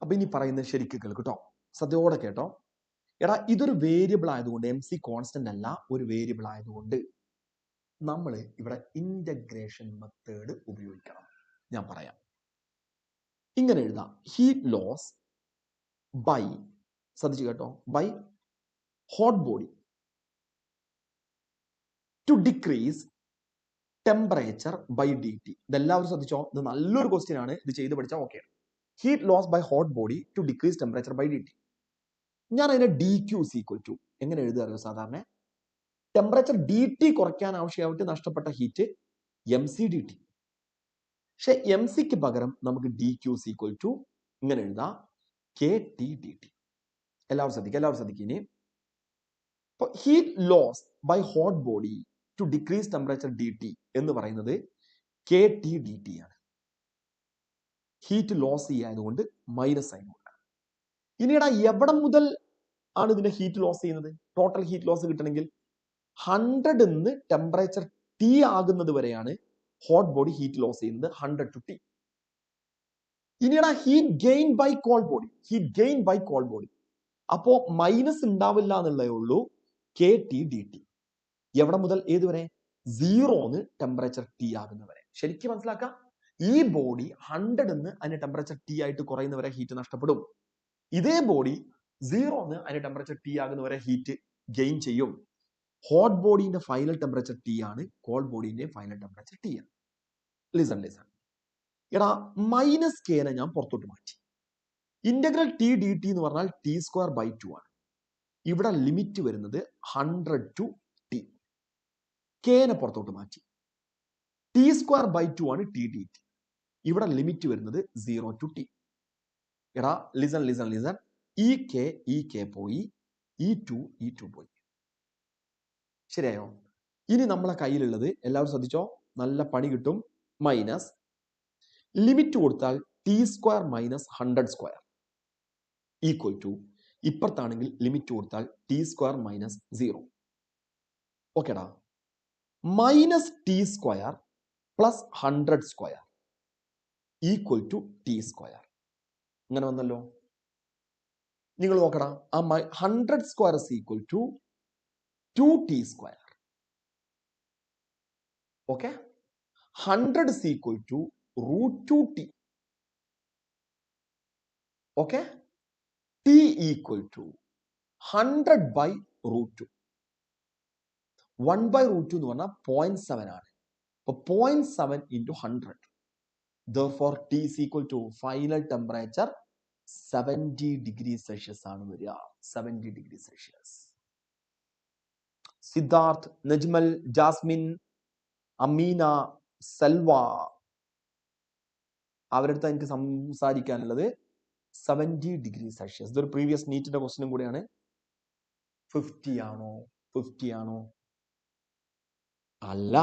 അപ്പൊ ഇനി പറയുന്നത് ശരിക്കും കേൾക്കട്ടോ, ശ്രദ്ധയോടെ കേട്ടോ. എടാ, ഇതൊരു വേരിയബിൾ ആയതുകൊണ്ട്, എം സി കോൺസ്റ്റന്റ് അല്ല, ഒരു വേരിയബിൾ ആയതുകൊണ്ട് നമ്മൾ ഇവിടെ ഇന്റഗ്രേഷൻ മെത്തേഡ് ഉപയോഗിക്കണം. ഞാൻ പറയാം, ഇങ്ങനെ എഴുതാം. ഹീറ്റ് ലോസ് ബൈ, ശ്രദ്ധിച്ചു കേട്ടോ, by hot body to decrease temperature by D T. ഇതെല്ലാവരും ശ്രദ്ധിച്ചോ, ഇത് നല്ലൊരു ക്വസ്റ്റ്യൻ ആണ്. ഇത് ചെയ്ത് പഠിച്ചാൽ okay. Heat loss by hot body to decrease temperature by D T. ഞാൻ അതിനെ ഡി ക്യൂ ഈക്വൽ ടു എങ്ങനെ എഴുതാറിയോ? സാധാരണ ടെമ്പറേച്ചർ ഡി ടി കുറയ്ക്കാൻ ആവശ്യമായിട്ട് നഷ്ടപ്പെട്ട heat M C D T. പക്ഷെ എം സിക്ക് പകരം നമുക്ക് ഡി ക്യൂ ഈക്വൽ ടു ഇങ്ങനെ എഴുതാം, കെ ടി ഡി ടി. എല്ലാവരും ശ്രദ്ധിക്കുക. ഇനി heat loss by hot body to decrease temperature D T എന്ന് പറയുന്നത് കെ ടി ഡി ടി ആണ്. ഹീറ്റ് ലോസ് ചെയ്യായതുകൊണ്ട് മൈനസ് സൈൻ കൊടുക്കണം. ഇനിടാ, എവിടെ മുതൽ ആണ് ഇതിന്റെ ഹീറ്റ് ലോസ് ചെയ്യുന്നത്? ടോട്ടൽ ഹീറ്റ് ലോസ് കിട്ടണമെങ്കിൽ 100 നിന്ന് ടെമ്പറേച്ചർ ടി ആകുന്നത് വരെയാണ് ഹോട്ട് ബോഡി ഹീറ്റ് ലോസ് ചെയ്യുന്നത്, 100 ടു ടി. ഇനിടാ, heat gain by cold body. അപ്പോ മൈനസ് ഉണ്ടാവില്ല എന്നുള്ളതേ ഉള്ളൂ, കെ ടി ഡി ടി. എവിടെ മുതൽ ഏതുവരെ? 0 ടെമ്പറേച്ചർ ടി ആകുന്നവരെ. ശരിക്കും മനസ്സിലാക്കാം, ഈ ബോഡി 100 നിന്ന് അതിന്റെ ടെമ്പറേച്ചർ ടി ആയിട്ട് കുറയുന്നവരെ ഹീറ്റ് നഷ്ടപ്പെടും. ഇതേ ബോഡി 0 അതിന്റെ ടെമ്പറേച്ചർ ടി ആകുന്നവരെ ഹീറ്റ് ഗെയിൻ ചെയ്യും. ഹോട്ട് ബോഡിന്റെ ഫൈനൽ ടെമ്പറേച്ചർ ടി ആണ്, കോൾഡ് ബോഡിന്റെ ഫൈനൽ ടെമ്പറേച്ചർ ടി ആണ്. ലിസൺ. എടാ, മൈനസ് കെനെ ഞാൻ പുറത്തോട്ട് മാറ്റി. ഇന്റഗ്രൽ ടി ഡി ടി എന്ന് പറഞ്ഞാൽ ടി സ്ക്വയർ ബൈ 2 ആണ്. ഇവിടെ ലിമിറ്റ് വരുന്നത് 100 ടു ടി. കെനെ പുറത്തോട്ട് മാറ്റി. ടി സ്ക്വയർ ബൈ 2 ആണ് ടി ഡി ടി. ഇവിടെ ലിമിറ്റ് വരുന്നത് 0 ടു ടി. എടാ, ലിസൺ. ഈ കെ പോയി, ഈ ടു പോയി. ശരിയായോ? ഇനി നമ്മളെ കയ്യിലുള്ളത്, എല്ലാവരും ശ്രദ്ധിച്ചോ, നല്ല പണി കിട്ടും. മൈനസ് ലിമിറ്റ് കൊടുത്താൽ T square minus 100 square equal to, ഇപ്പുറത്താണെങ്കിൽ ലിമിറ്റ് കൊടുത്താൽ ടി സ്ക്വയർ മൈനസ് 0. ഓക്കെടാ, minus T square plus 100 square equal to T square. ഇങ്ങനെ വന്നല്ലോ. നിങ്ങൾ നോക്കണം, ആ 100 square is equal to 2t square. Okay, 100 is equal to root 2t. Okay, t equal to 100 by root 2. 1 by root 2 എന്ന് പറഞ്ഞാൽ 0.7 ആണ്. അപ്പോൾ 0.7 into 100. Therefore, t is equal to final temperature 70 degrees Celsius ആണ് വരിക. 70 degrees Celsius. സിദ്ധാർത്ഥ്, നജ്മൽ, ജാസ്മിൻ, അമീന, സെൽവ, അവരുടെ അടുത്ത് എനിക്ക് സംസാരിക്കാനുള്ളത് 70 ഡിഗ്രി സെൽഷ്യസ്. ഇതൊരു പ്രീവിയസ് നീറ്റിന്റെ ക്വസ്റ്റ്യനും കൂടിയാണ്. 50 ആണോ 50 ആണോ? അല്ല,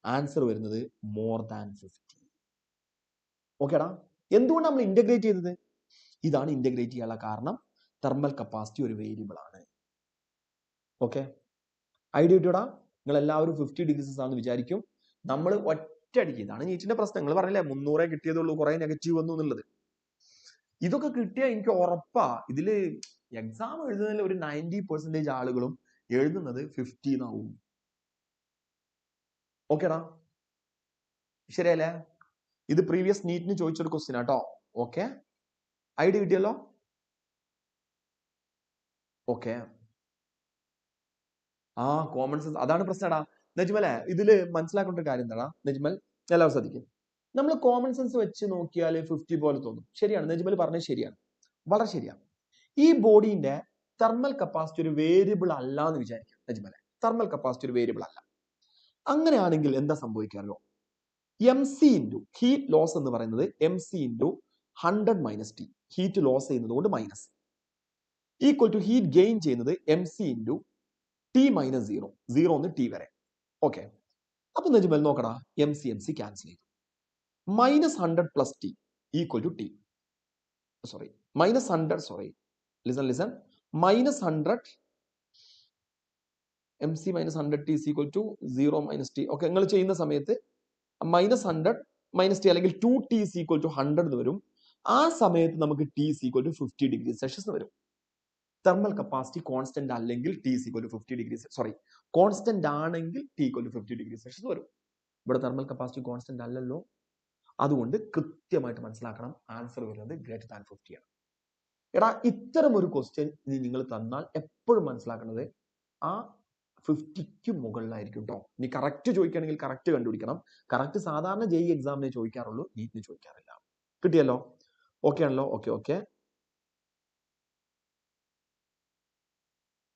ആൻസർ വരുന്നത് മോർ ദാൻ 50. ഓക്കേടാ. എന്തുകൊണ്ട് നമ്മൾ ഇന്റഗ്രേറ്റ് ചെയ്തത്? ഇതാണ് ഇന്റഗ്രേറ്റ് ചെയ്യാനുള്ള കാരണം. തെർമൽ കപ്പാസിറ്റി ഒരു വേരിയബിൾ ആണ്. ഓക്കെ, ഐഡിയ കിട്ടിയോടാ? നിങ്ങൾ എല്ലാവരും 50 ഡിഗ്രീസ് ആണെന്ന് വിചാരിക്കും. നമ്മൾ ഒറ്റയടിക്ക്, ഇതാണ് നീറ്റിന്റെ പ്രശ്നം. നിങ്ങൾ പറഞ്ഞില്ലേ 300 കിട്ടിയതുള്ളൂ, കുറെ നെഗറ്റീവ് വന്നു എന്നുള്ളത്. ഇതൊക്കെ കിട്ടിയാൽ എനിക്ക് ഉറപ്പാ ഇതില് എക്സാം എഴുതുന്നതിൽ ഒരു 90% ആളുകളും എഴുതുന്നത് 50 എന്നാവും. ഓക്കേടാ, ശരിയല്ലേ? ഇത് പ്രീവിയസ് നീറ്റിന് ചോദിച്ചൊരു ക്വസ്റ്റ്യൻ ആട്ടോ. ഓക്കെ, ഐഡിയ കിട്ടിയല്ലോ? ഓക്കെ, ആ കോമൺ സെൻസ് അതാണ് പ്രശ്നടാ നജ്മലെ. ഇതില് മനസ്സിലാക്കേണ്ട ഒരു കാര്യം എന്താടാ നജ്മൽ, എല്ലാവരും ശ്രദ്ധിക്കും. നമ്മൾ കോമൺ സെൻസ് വെച്ച് നോക്കിയാൽ 50 പോലെ തോന്നും. ശരിയാണ്, നജ്മൽ പറഞ്ഞത് ശരിയാണ്, വളരെ ശരിയാണ്. ഈ ബോഡീന്റെ തെർമൽ കപ്പാസിറ്റി ഒരു വേരിയബിൾ അല്ല എന്ന് വിചാരിക്കാം നജ്മലെ. തെർമൽ കപ്പാസിറ്റി ഒരു വേരിയബിൾ അല്ല. അങ്ങനെയാണെങ്കിൽ എന്താ സംഭവിക്കാറിയോ? M C into heat loss എന്ന് പറയുന്നത് M C into 100 minus T. Heat loss ചെയ്യുന്നത് കൊണ്ട് minus, equal to heat gain ചെയ്യുന്നത് M C into T minus 0. 0 ഒന്ന് ടി വരെ. ഓക്കെ, അപ്പൊ നജ്മൽ നോക്കടാ, എം സി ക്യാൻസൽ ചെയ്തു. Minus 100 plus T equal to T. Sorry, minus 100, sorry, listen, minus 100 M C minus 100 T is equal to 0 minus T. Okay, നിങ്ങൾ ചെയ്യുന്ന സമയത്ത് minus 100 minus T അല്ലെങ്കിൽ 2t is equal to 100 എന്ന് വരും. ആ സമയത്ത് നമുക്ക് T is equal to 50 degree Celsius എന്ന് വരും. തെർമൽ കപ്പാസിറ്റി കോൺസ്റ്റന്റ് അല്ലെങ്കിൽ T is equal to 50 degree, sorry, constant ആണെങ്കിൽ T equal to 50 degree Celsius വരും. ഇവിടെ തെർമൽ കപ്പാസിറ്റി കോൺസ്റ്റന്റ് അല്ലല്ലോ. അതുകൊണ്ട് കൃത്യമായിട്ട് മനസ്സിലാക്കണം, ആൻസർ വരുന്നത് ഗ്രേറ്റർ ദാൻ 50 ആണ്. എടാ, ഇത്തരം ഒരു ക്വസ്റ്റ്യൻ നിങ്ങൾ തന്നാൽ എപ്പോഴും മനസ്സിലാക്കുന്നത് ആ 50ക്ക് മുകളിലായിരിക്കും കേട്ടോ. ഇനി കറക്റ്റ് ചോദിക്കുകയാണെങ്കിൽ കറക്റ്റ് കണ്ടുപിടിക്കണം. കറക്റ്റ് സാധാരണ JEE എക്സാമിനെ ചോദിക്കാറുള്ളൂ, നീറ്റിന് ചോദിക്കാറില്ല. കിട്ടിയല്ലോ? ഓക്കെ ആണല്ലോ? Okay okay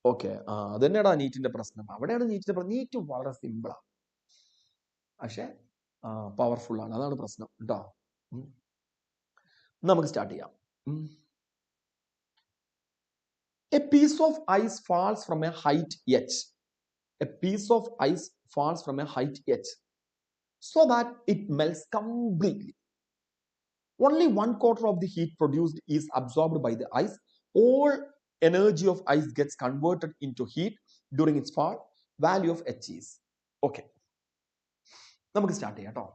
okay. അത് തന്നെയാടാ നീറ്റിന്റെ പ്രശ്നം. അവിടെയാണ് നീറ്റിന്റെ പ്രശ്നം. നീറ്റ് വളരെ സിമ്പിളാണ്, പക്ഷെ പവർഫുൾ ആണ്. അതാണ് പ്രശ്നം കേട്ടോ. നമുക്ക് സ്റ്റാർട്ട് ചെയ്യാം. A piece of ice falls from a height h. A piece of ice falls from a height h so that it melts completely. Only 1/4 of the heat produced is absorbed by the ice. All energy of ice gets converted into heat during its fall. Value of h is. Okay, നമുക്ക് start ചെയ്യാം കേട്ടോ.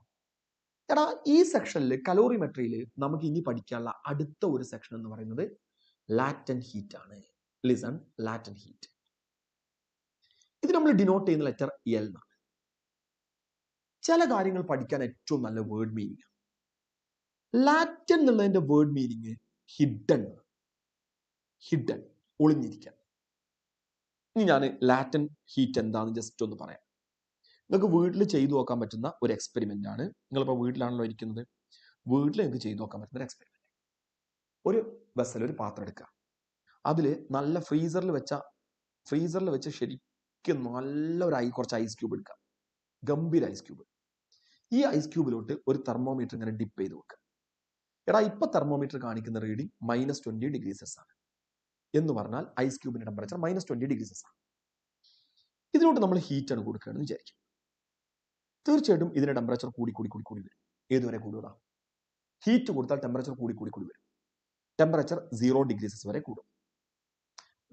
എടാ, ഈ സെക്ഷനിൽ കലോറിമെട്രിയിൽ നമുക്ക് ഇനി പഠിക്കാനുള്ള അടുത്ത ഒരു സെക്ഷൻ എന്ന് പറയുന്നത് ലാറ്റന്റ് ഹീറ്റ് ആണ്. Listen, latent heat. ഇത് നമ്മൾ ഡിനോട്ട് ചെയ്യുന്ന ലെറ്റർ എൽ എന്നാണ്. ചില കാര്യങ്ങൾ പഠിക്കാൻ ഏറ്റവും നല്ല വേർഡ് മീനിങ്. ലാറ്റൻ എന്നുള്ളതിന്റെ വേർഡ് മീനിങ് ഹിഡൻ, ഹിഡൻ, ഒളിഞ്ഞിരിക്കാൻ. ഇനി ഞാൻ ലാറ്റൻ ഹീറ്റ് എന്താണെന്ന് ജസ്റ്റ് ഒന്ന് പറയാം. നിങ്ങൾക്ക് വീട്ടിൽ ചെയ്തു നോക്കാൻ പറ്റുന്ന ഒരു എക്സ്പെരിമെന്റ് ആണ്. നിങ്ങളിപ്പോൾ വീട്ടിലാണല്ലോ ഇരിക്കുന്നത്, വീട്ടിൽ നിങ്ങൾക്ക് ചെയ്തു നോക്കാൻ പറ്റുന്ന ഒരു എക്സ്പെരിമെന്റ്. ഒരു വെസൽ, ഒരു പാത്രം എടുക്കുക. അതിൽ നല്ല ഫ്രീസറിൽ വെച്ച ശരിക്കും നല്ല കുറച്ച് ഐസ് ക്യൂബ് എടുക്കുക. ഗംഭീര ഐസ് ക്യൂബ്. ഈ ഐസ് ക്യൂബിലോട്ട് ഒരു തെർമോമീറ്റർ ഇങ്ങനെ ഡിപ്പ് ചെയ്ത് വെക്കുക. എടാ, ഇപ്പൊ തെർമോമീറ്റർ കാണിക്കുന്ന റീഡിംഗ് -20 ഡിഗ്രി സെൽഷ്യസ് ആണ്. എന്ന് പറഞ്ഞാൽ ഐസ് ക്യൂബിന്റെ ടെമ്പറേച്ചർ -20 ഡിഗ്രി സെൽഷ്യസ് ആണ്. ഇതിലോട്ട് നമ്മൾ ഹീറ്റ് ആണ് കൊടുക്കുകയാണെന്ന് വിചാരിക്കും. തീർച്ചയായിട്ടും ഇതിന്റെ ടെമ്പറേച്ചർ കൂടി വരും. ഏതുവരെ കൂടുക? ഹീറ്റ് കൊടുത്താൽ ടെമ്പറേച്ചർ കൂടി വരും. ടെമ്പറേച്ചർ 0 ഡിഗ്രി സെൽഷ്യസ് വരെ കൂടും.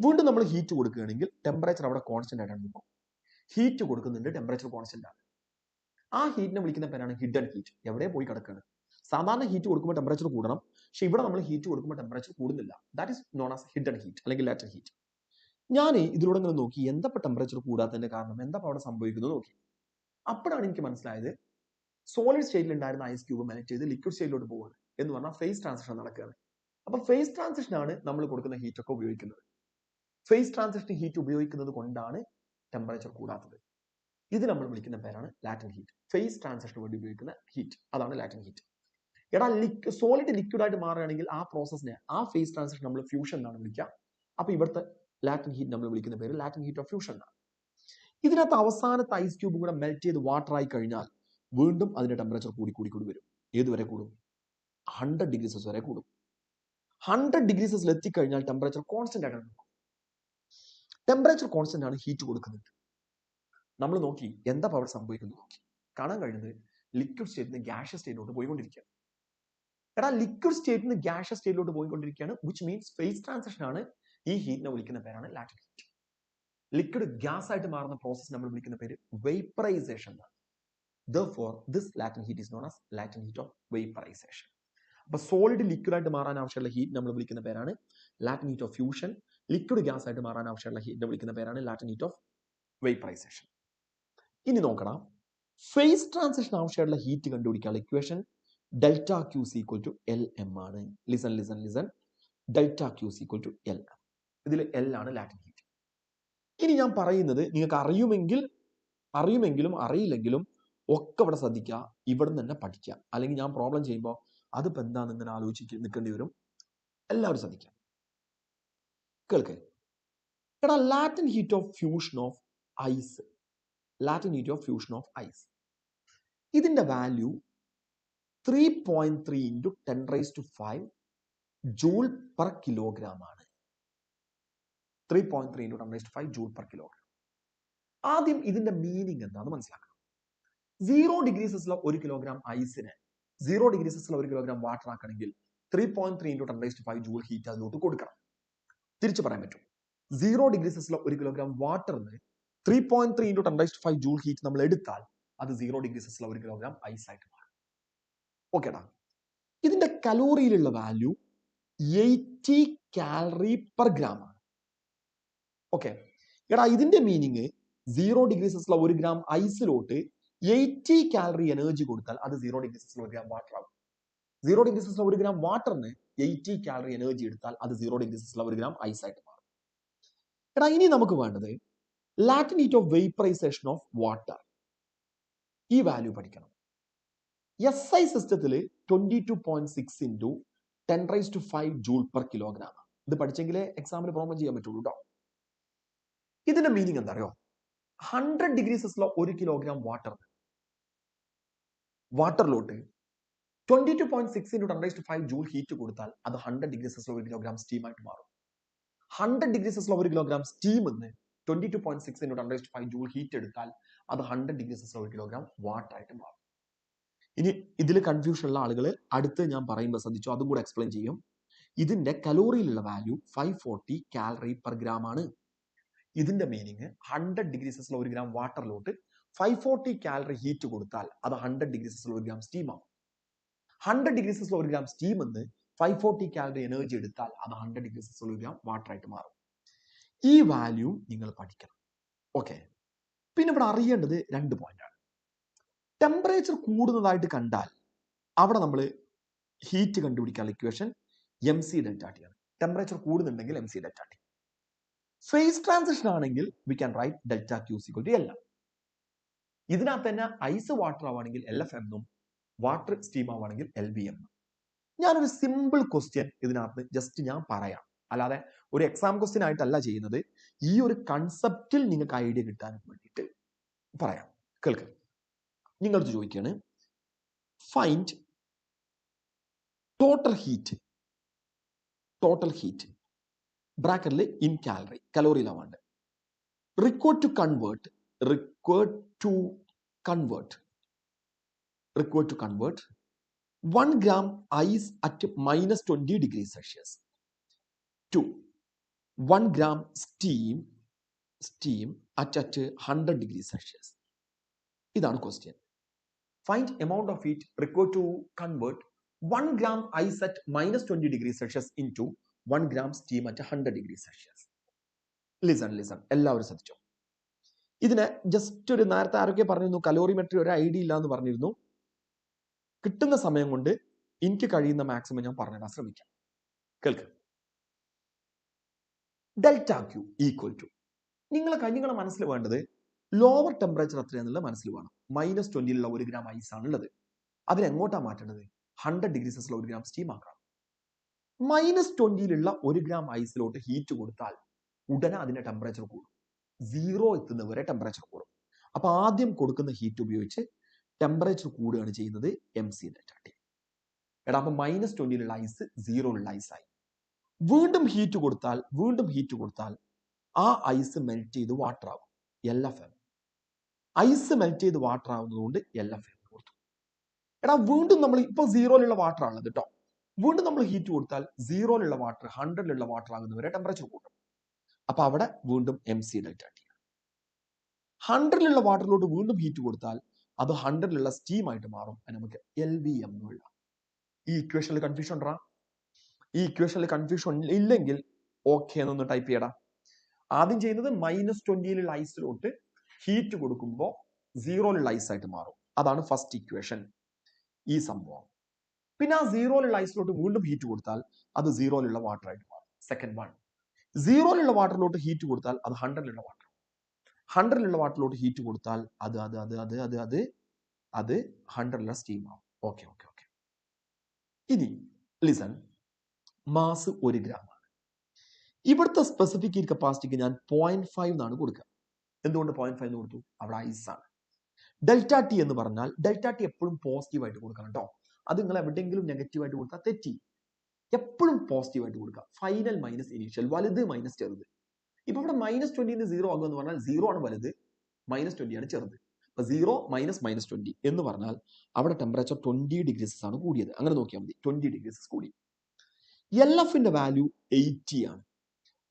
വീണ്ടും നമ്മൾ ഹീറ്റ് കൊടുക്കുകയാണെങ്കിൽ ടെമ്പറേച്ചർ അവിടെ കോൺസ്റ്റന്റ് ആയിട്ടാണ് നിൽക്കും. ഹീറ്റ് കൊടുക്കുന്നുണ്ട്, ടെമ്പറേച്ചർ കോൺസ്റ്റന്റ് ആണ്. ആ ഹീറ്റിനെ വിളിക്കുന്ന പേരാണ് ഹിഡൻ ഹീറ്റ്. എവിടെ പോയി കിടക്കുകയാണ്? സാധാരണ ഹീറ്റ് കൊടുക്കുമ്പോൾ ടെമ്പറേച്ചർ കൂടണം, പക്ഷെ ഇവിടെ നമ്മൾ ഹീറ്റ് കൊടുക്കുമ്പോൾ ടെമ്പറേച്ചർ കൂടുന്നില്ല. That is known as hidden heat അല്ലെങ്കിൽ ലാറ്റന്റ് ഹീറ്റ്. ഞാൻ ഇതിലൂടെ ഇങ്ങനെ നോക്കി എന്താ ടെമ്പറേച്ചർ കൂടാത്തതിന്റെ കാരണം, എന്താ അവിടെ സംഭവിക്കുന്നത് നോക്കി. അപ്പോഴാണ് എനിക്ക് മനസ്സിലായത് സോളിഡ് സ്റ്റേറ്റിൽ ഉണ്ടായിരുന്ന ഐസ് ക്യൂബ് മെൽറ്റ് ചെയ്ത് ലിക്വിഡ് സ്റ്റേറ്റിലോട്ട് പോകുന്നത് എന്ന് പറഞ്ഞാൽ ഫേസ് ട്രാൻസിഷൻ നടക്കുകയാണ്. അപ്പൊ ഫേസ് ട്രാൻസിഷൻ ആണ് നമ്മൾ കൊടുക്കുന്ന ഹീറ്റ് ഒക്കെ ഉപയോഗിക്കുന്നത്. ഫേസ് ട്രാൻസിഷൻ ഹീറ്റ് ഉപയോഗിക്കുന്നത് കൊണ്ടാണ് ടെമ്പറേച്ചർ കൂടാത്തത്. ഇത് നമ്മൾ വിളിക്കുന്ന പേരാണ് ലാറ്റന്റ് ഹീറ്റ്. ഫേസ് ട്രാൻസിഷന് വേണ്ടി ഉപയോഗിക്കുന്ന ഹീറ്റ്, അതാണ് ലാറ്റന്റ് ഹീറ്റ്. എടാ സോളിഡ് ലിക്വിഡ് ആയിട്ട് മാറുകയാണെങ്കിൽ ആ പ്രോസസ്സിനെ, ആ ഫേസ് ട്രാൻസിഷൻ നമ്മൾ ഫ്യൂഷൻ എന്നാണ് വിളിക്കുക. അപ്പൊ ഇവിടുത്തെ ലാറ്റന്റ് ഹീറ്റ് നമ്മൾ വിളിക്കുന്ന പേര് ലാറ്റന്റ് ഹീറ്റ് ഓഫ് ഫ്യൂഷൻ ആണ്. ഇതിനകത്ത് അവസാനത്തെ ഐസ് ക്യൂബ് കൂടെ മെൽറ്റ് ചെയ്ത് വാട്ടർ ആയി കഴിഞ്ഞാൽ വീണ്ടും അതിന്റെ ടെമ്പറേച്ചർ കൂടി വരും. ഏതുവരെ കൂടും? 100 ഡിഗ്രി സെൽഷ്യസ് വരെ കൂടും. 100 ഡിഗ്രി സെൽഷ്യസിൽ എത്തിക്കഴിഞ്ഞാൽ ടെമ്പറേച്ചർ കോൺസ്റ്റന്റ് ആയിട്ടാണ്. ടെമ്പറേച്ചർ കോൺസ്റ്റന്റ് ആണ് ഹീറ്റ് കൊടുക്കുന്നത്. നമ്മൾ നോക്കി എന്താ അവിടെ സംഭവിക്കുന്നത് നോക്കി. കാണാൻ കഴിയുന്നത് ലിക്വിഡ് സ്റ്റേറ്റിൽ നിന്ന് ഗ്യാഷ്യസ് സ്റ്റേറ്റിലോട്ട് പോയിക്കൊണ്ടിരിക്കുകയാണ്. എടാ ലിക്വിഡ് സ്റ്റേറ്റിൽ നിന്ന് ഗ്യാഷ്യസ് സ്റ്റേറ്റിലോട്ട് പോയിക്കൊണ്ടിരിക്കുകയാണ്, വിച്ച് മീൻസ് ഫേസ് ട്രാൻസിഷൻ ആണ്. ഈ ഹീറ്റിനെ വിളിക്കുന്ന പേരാണ് ലാറ്റന്റ് ഹീറ്റ്. ലിക്വിഡ് ഗ്യാസ് ആയിട്ട് മാറുന്ന പ്രോസസ് നമ്മൾ വിളിക്കുന്ന പേര് വേപ്പറൈസേഷൻ ആണ്. Therefore, this latent heat is known as latent heat of vaporization. അപ്പൊ സോളിഡ് ലിക്വിഡ് ആയിട്ട് മാറാൻ ആവശ്യമുള്ള ഹീറ്റ് നമ്മൾ വിളിക്കുന്ന പേരാണ് latent heat of fusion. Liquid gas ആയിട്ട് മാറാൻ ആവശ്യമുള്ള ഹീറ്റ് വിളിക്കുന്ന പേരാണ് ലാറ്റന്റ് ഹീറ്റ് ഓഫ് വേപ്പറൈസേഷൻ. ഇനി നോക്കണം, ഫേസ് ട്രാൻസിഷൻ ആവശ്യമുള്ള ഹീറ്റ് കണ്ടുപിടിക്കാനുള്ള equation delta Q equal to L M ആണ്. Listen. Delta Q equal to L M. ഇതിൽ എൽ ആണ് ലാറ്റന്റ് ഹീറ്റ്. ഇനി ഞാൻ പറയുന്നത് നിങ്ങൾക്ക് അറിയുമെങ്കിലും അറിയില്ലെങ്കിലും ഒക്കെ ഇവിടെ ശ്രദ്ധിക്കുക, ഇവിടെ തന്നെ പഠിക്കുക. അല്ലെങ്കിൽ ഞാൻ പ്രോബ്ലം ചെയ്യുമ്പോൾ അതിപ്പോൾ എന്താണെന്ന് ഇങ്ങനെ ആലോചിച്ച് നിൽക്കേണ്ടി വരും. എല്ലാവരും ശ്രദ്ധിക്കാം, കേൾക്കേ. എടാ latent heat of fusion of ice, latent heat of fusion of ice, ഇതിന്റെ value 3.3 into 10⁵ joule per kilogram ആണ്. 3.3 ഇൻറ്റു 10⁵ ജൂൾ പെർ കിലോഗ്രാം. ആദ്യം ഇതിന്റെ മീനിങ് എന്താണെന്ന് മനസ്സിലാക്കണം. 0 ഡിഗ്രി സെൽഷ്യസിലെ 1 കിലോഗ്രാം ഐസിനെ 0 ഡിഗ്രി സെൽഷ്യസിലെ 1 കിലോഗ്രാം വാട്ടർ ആക്കണമെങ്കിൽ 3.3 ഇൻറ്റു 10⁵ ജൂൾ ഹീറ്റ് അതിലോട്ട് കൊടുക്കണം. തിരിച്ചു പറയാൻ പറ്റും, 0 ഡിഗ്രി സെൽഷ്യസിലെ 1 കിലോഗ്രാം വാട്ടറിന് 3.3 ഇൻറ്റു 10⁵ ജൂൾ ഹീറ്റ് നമ്മൾ എടുത്താൽ അത് 0 ഡിഗ്രി സെൽഷ്യസിലെ 1 കിലോഗ്രാം ഐസ് ആയിട്ട് മാറും. ഓക്കേടാ. ഇതിന്റെ കലോറിയിലുള്ള വാല്യൂ 80 കാലറി പെർ ഗ്രാം ആണ്. ഓക്കെ എടാ, ഇതിന്റെ മീനിങ് 0 ഡിഗ്രി സെൽഷ്യസിലെ 1 ഗ്രാം ഐസിലോട്ട് 80 കാലറി എനർജി കൊടുത്താൽ അത് 0 ഡിഗ്രി സെൽഷ്യസിൽ 1 ഗ്രാം വാട്ടർ ആവും. 0 ഡിഗ്രി സെൽഷ്യസിൽ 1 ഗ്രാം വാട്ടറിന് 80 കാലറി എനർജി എടുത്താൽ അത് 0 ഡിഗ്രി സെൽഷ്യസിൽ 1 ഗ്രാം ഐസ് ആയിട്ട് മാറും. എടാ, ഇനി നമുക്ക് വേണ്ടത് latent heat of vaporisation of water. ഈ വാല്യൂ പഠിക്കണം. SI സിസ്റ്റത്തിൽ 22.6 ഇൻറ്റു 10⁵ ജൂൾ പെർ കിലോഗ്രാം. ഇത് പഠിച്ചെങ്കിലേ എക്സാമിന് പ്രോബ്ലം ചെയ്യാൻ പറ്റുള്ളൂ കേട്ടോ. ഇതിന്റെ മീനിങ് എന്താ അറിയോ? 100 ഡിഗ്രി സെൽഷ്യസിലെ 1 കിലോഗ്രാം വാട്ടറിലോട്ട് 22.6 ഇൻറ്റു 10⁵ ജൂൾ ഹീറ്റ് കൊടുത്താൽ അത് 100 ഡിഗ്രി സെൽഷ്യസിൽ 1 കിലോഗ്രാം സ്റ്റീം ആയിട്ട് മാറും. 100 ഡിഗ്രി സെൽഷ്യസിൽ 1 കിലോഗ്രാം സ്റ്റീം എന്ന് 22.6 ഇൻറ്റു 10⁵ ജൂൾ ഹീറ്റ് എടുത്താൽ അത് 100 ഡിഗ്രി സെൽഷ്യസിൽ 1 കിലോഗ്രാം വാട്ടർ ആയിട്ട് മാറും. ഇനി ഇതിൽ കൺഫ്യൂഷൻ ഉള്ള ആളുകൾ അടുത്ത് ഞാൻ പറയുമ്പോൾ ശ്രദ്ധിച്ചു, അതും കൂടെ എക്സ്പ്ലെയിൻ ചെയ്യും. ഇതിന്റെ കലോറിയിലുള്ള വാല്യൂ 540 കാലറി പെർ ഗ്രാം ആണ്. ഇതിന്റെ മീനിങ് 100 ഡിഗ്രി സെൽഷ്യസിൽ 1 ഗ്രാം വാട്ടറിലോട്ട് 540 കാലറി ഹീറ്റ് കൊടുത്താൽ അത് 100 ഡിഗ്രി സെൽഷ്യസിൽ 1 ഗ്രാം സ്റ്റീം ആവും. 100 ഡിഗ്രി സെൽഷ്യസിൽ 1 ഗ്രാം സ്റ്റീം എന്ന് 540 കാലറി എനർജി എടുത്താൽ അത് 100 ഡിഗ്രി സെൽഷ്യസിൽ 1 ഗ്രാം വാട്ടർ ആയിട്ട് മാറും. ഈ വാല്യൂ നിങ്ങൾ പഠിക്കണം. ഓക്കെ. പിന്നെ ഇവിടെ അറിയേണ്ടത് 2 പോയിന്റ് ആണ്. ടെമ്പറേച്ചർ കൂടുന്നതായിട്ട് കണ്ടാൽ അവിടെ നമ്മൾ ഹീറ്റ് കണ്ടുപിടിക്കാനുള്ള ഇക്വേഷൻ MC ഡെൽറ്റ ടി ആണ്. ടെമ്പറേച്ചർ കൂടുന്നുണ്ടെങ്കിൽ MC delta T. Phase transition ആണെങ്കിൽ we can write delta Q equal to L. ഇതിനകത്ത് തന്നെ ഐസ് വാട്ടർ ആവുകയാണെങ്കിൽ LF എന്നും വാട്ടർ സ്റ്റീം ആവുകയാണെങ്കിൽ LB എന്നും. ഞാനൊരു സിമ്പിൾ ക്വസ്റ്റ്യൻ ഇതിനകത്ത് ജസ്റ്റ് ഞാൻ പറയാം, അല്ലാതെ ഒരു എക്സാം ക്വസ്റ്റ്യൻ ആയിട്ടല്ല ചെയ്യുന്നത്. ഈ ഒരു കൺസെപ്റ്റിൽ നിങ്ങൾക്ക് ഐഡിയ കിട്ടാൻ വേണ്ടിയിട്ട് പറയാം. കേൾക്കുക. നിങ്ങൾ ചോദിക്കുകയാണ്, ഫൈൻഡ് ടോട്ടൽ ഹീറ്റ് ബ്രാക്കറ്റിൽ ഇൻ കാലറി, കലോറിയിലാവാണ്ട്, required to convert 1 gram ice at -20 degrees Celsius to 1 gram steam at 100 degrees Celsius. ഇതാണ് question. Find amount of heat required to convert 1 gram ice at minus 20 degrees Celsius into 1 gram steam at 100 degrees Celsius. Listen എല്ലാവരും ശ്രദ്ധിച്ചോ. ഇതിന് just ഒരു നേരത്തെ ആരൊക്കെ പറഞ്ഞിരുന്നു calorimetry ഒരു idea ഇല്ല എന്ന് പറഞ്ഞിരുന്നു. കിട്ടുന്ന സമയം കൊണ്ട് എനിക്ക് കഴിയുന്ന മാക്സിമം ഞാൻ പറഞ്ഞിടാൻ ശ്രമിക്കാം. കേൾക്ക്. ഡെൽറ്റ ക്യൂ ഈക്വൽ ടു നിങ്ങളുടെ മനസ്സിൽ വേണ്ടത് ലോവർ ടെമ്പറേച്ചർ എത്രയാണെന്നുള്ള മനസ്സിൽ വേണം. -20 1 ഗ്രാം ഐസ് ആണുള്ളത്. അതിനെങ്ങോട്ടാ മാറ്റേണ്ടത്? 100 ഡിഗ്രി സെൽഷ്യസിൽ 1 ഗ്രാം സ്റ്റീം ആക്കണം. -20 1 ഗ്രാം ഐസിലോട്ട് ഹീറ്റ് കൊടുത്താൽ ഉടനെ അതിന്റെ ടെമ്പറേച്ചർ കൂടും. 0 എത്തുന്നവരെ ടെമ്പറേച്ചർ കൂടും. അപ്പൊ ആദ്യം കൊടുക്കുന്ന ഹീറ്റ് ഉപയോഗിച്ച് ടെമ്പറേച്ചർ കൂടുകയാണ് ചെയ്യുന്നത് MC ഡെൽറ്റ ടി. എടാ അപ്പൊ -20 ഐസ് 0 ഐസായി. വീണ്ടും ഹീറ്റ് കൊടുത്താൽ ആ ഐസ് മെൽറ്റ് ചെയ്ത് വാട്ടർ ആകും. LFM. ഐസ് മെൽറ്റ് ചെയ്ത് വാട്ടർ ആവുന്നതുകൊണ്ട് LFM കൊടുത്തു. എടാ വീണ്ടും നമ്മൾ ഇപ്പൊ 0 വാട്ടർ ആണത് കേട്ടോ. വീണ്ടും നമ്മൾ ഹീറ്റ് കൊടുത്താൽ 0 വാട്ടർ 100 വാട്ടർ ആകുന്നവരെ ടെമ്പറേച്ചർ കൂട്ടും. അപ്പൊ അവിടെ വീണ്ടും MC ഡെൽറ്റ ടി. 100 വാട്ടറിലോട്ട് വീണ്ടും ഹീറ്റ് കൊടുത്താൽ അത് 100 സ്റ്റീം ആയിട്ട് മാറും. നമുക്ക് LVM എന്നുള്ള ഈ ഇക്വേഷനിൽ കൺഫ്യൂഷൻ ഉണ്ടോ? ഈ ഇക്വേഷനിൽ കൺഫ്യൂഷൻ ഇല്ലെങ്കിൽ ഓക്കെ എന്നൊന്ന് ടൈപ്പ് ചെയ്യടാ. ആദ്യം ചെയ്യുന്നത് -20 ഐസിലോട്ട് ഹീറ്റ് കൊടുക്കുമ്പോൾ 0 ഐസ് ആയിട്ട് മാറും. അതാണ് ഫസ്റ്റ് ഇക്വേഷൻ. ഈ സംഭവം. പിന്നെ ആ 0 ഐസിലോട്ട് വീണ്ടും ഹീറ്റ് കൊടുത്താൽ അത് 0 വാട്ടർ ആയിട്ട് മാറും. Second one. 0 വാട്ടറിലോട്ട് ഹീറ്റ് കൊടുത്താൽ അത് 100 വാട്ടർ. 100 വാട്ടറിലോട്ട് ഹീറ്റ് കൊടുത്താൽ അത് 100 സ്റ്റീം ആവും. ഓക്കെ. ഇനി ലിസൺ, മാസ് 1 ഗ്രാം ആണ്. ഇവിടുത്തെ സ്പെസിഫിക് ഹീറ്റ് കപ്പാസിറ്റിക്ക് ഞാൻ 0.5 എന്നാണ് കൊടുക്കുക. എന്തുകൊണ്ട് 0.5 എന്ന് കൊടുത്തു? അവിടെ ഐസ് ആണ്. ഡെൽറ്റ ടി എന്ന് പറഞ്ഞാൽ ഡെൽറ്റ ടി എപ്പോഴും പോസിറ്റീവ് ആയിട്ട് കൊടുക്കണം കേട്ടോ. അത് നിങ്ങൾ എവിടെയെങ്കിലും നെഗറ്റീവ് ആയിട്ട് കൊടുത്താൽ തെറ്റി. എപ്പോഴും പോസിറ്റീവ് ആയിട്ട് കൊടുക്കുക. ഫൈനൽ മൈനസ് ഇനീഷ്യൽ, വലുത് മൈനസ് ചെറുത്. ഇപ്പൊ ഇവിടെ -20 0 ആകുക എന്ന് പറഞ്ഞാൽ 0 ആണ് വലുത്, -20 ആണ് ചെറുത്. അപ്പൊ 0 - -20 എന്ന് പറഞ്ഞാൽ അവിടെ ടെമ്പറേച്ചർ 20 ഡിഗ്രീസ് ആണ് കൂടിയത്. അങ്ങനെ നോക്കിയാൽ മതി. 20 ഡിഗ്രീസ് കൂടി. LFന്റെ വാല്യൂ 80 ആണ്.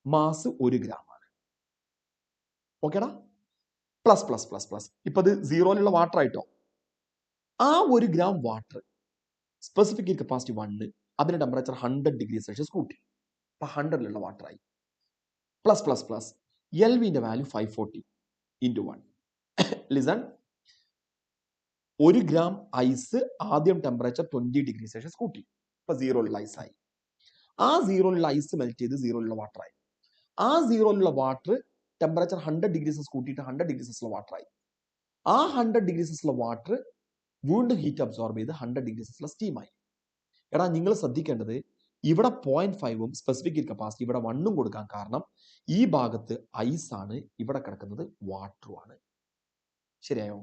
മാസ് 1 ഗ്രാം ആണ്. ഓക്കേടാ. പ്ലസ് ഇപ്പൊ അത് 0 വാട്ടർ ആയിട്ടോ. ആ 1 gram water specific heat capacity 1, അതിന്റെ ടെമ്പറേച്ചർ 100 ഡിഗ്രി സെൽഷ്യസ് കൂട്ടി. അപ്പൊ 100 വാട്ടർ ആയി. പ്ലസ് LVന്റെ വാല്യൂ 540 × 1. ലിസൺ, 1 ഗ്രാം ഐസ് ആദ്യം ടെമ്പറേച്ചർ 20 ഡിഗ്രി സെൽഷ്യസ് കൂട്ടി. ഇപ്പൊ 0 ഐസ് ആയി. ആ 0 ഐസ് മെൽറ്റ് ചെയ്ത് 0 വാട്ടർ ആയി. ആ 0 വാട്ടർ ടെമ്പറേച്ചർ 100 ഡിഗ്രി സെൽഷ്യസ് കൂട്ടിയിട്ട് 100 ഡിഗ്രി സെൽഷ്യസ് വാട്ടർ ആയി. ആ 100 ഡിഗ്രി സെൽഷ്യസ് വാട്ടർ വീണ്ടും ഹീറ്റ് അബ്സോർബ് ചെയ്ത് 100 ഡിഗ്രി സെൽഷ്യസ് സ്റ്റീം ആയി. എടാ നിങ്ങൾ ശ്രദ്ധിക്കേണ്ടത് ഇവിടെ 0.5ഉം സ്പെസിഫിക് ഹീറ്റ് കപ്പാസിറ്റി ഇവിടെ 1ഉം കൊടുക്കാൻ കാരണം ഈ ഭാഗത്ത് ഐസ് ആണ്, ഇവിടെ കിടക്കുന്നത് വാട്ടറും ആണ്. ശരിയായോ?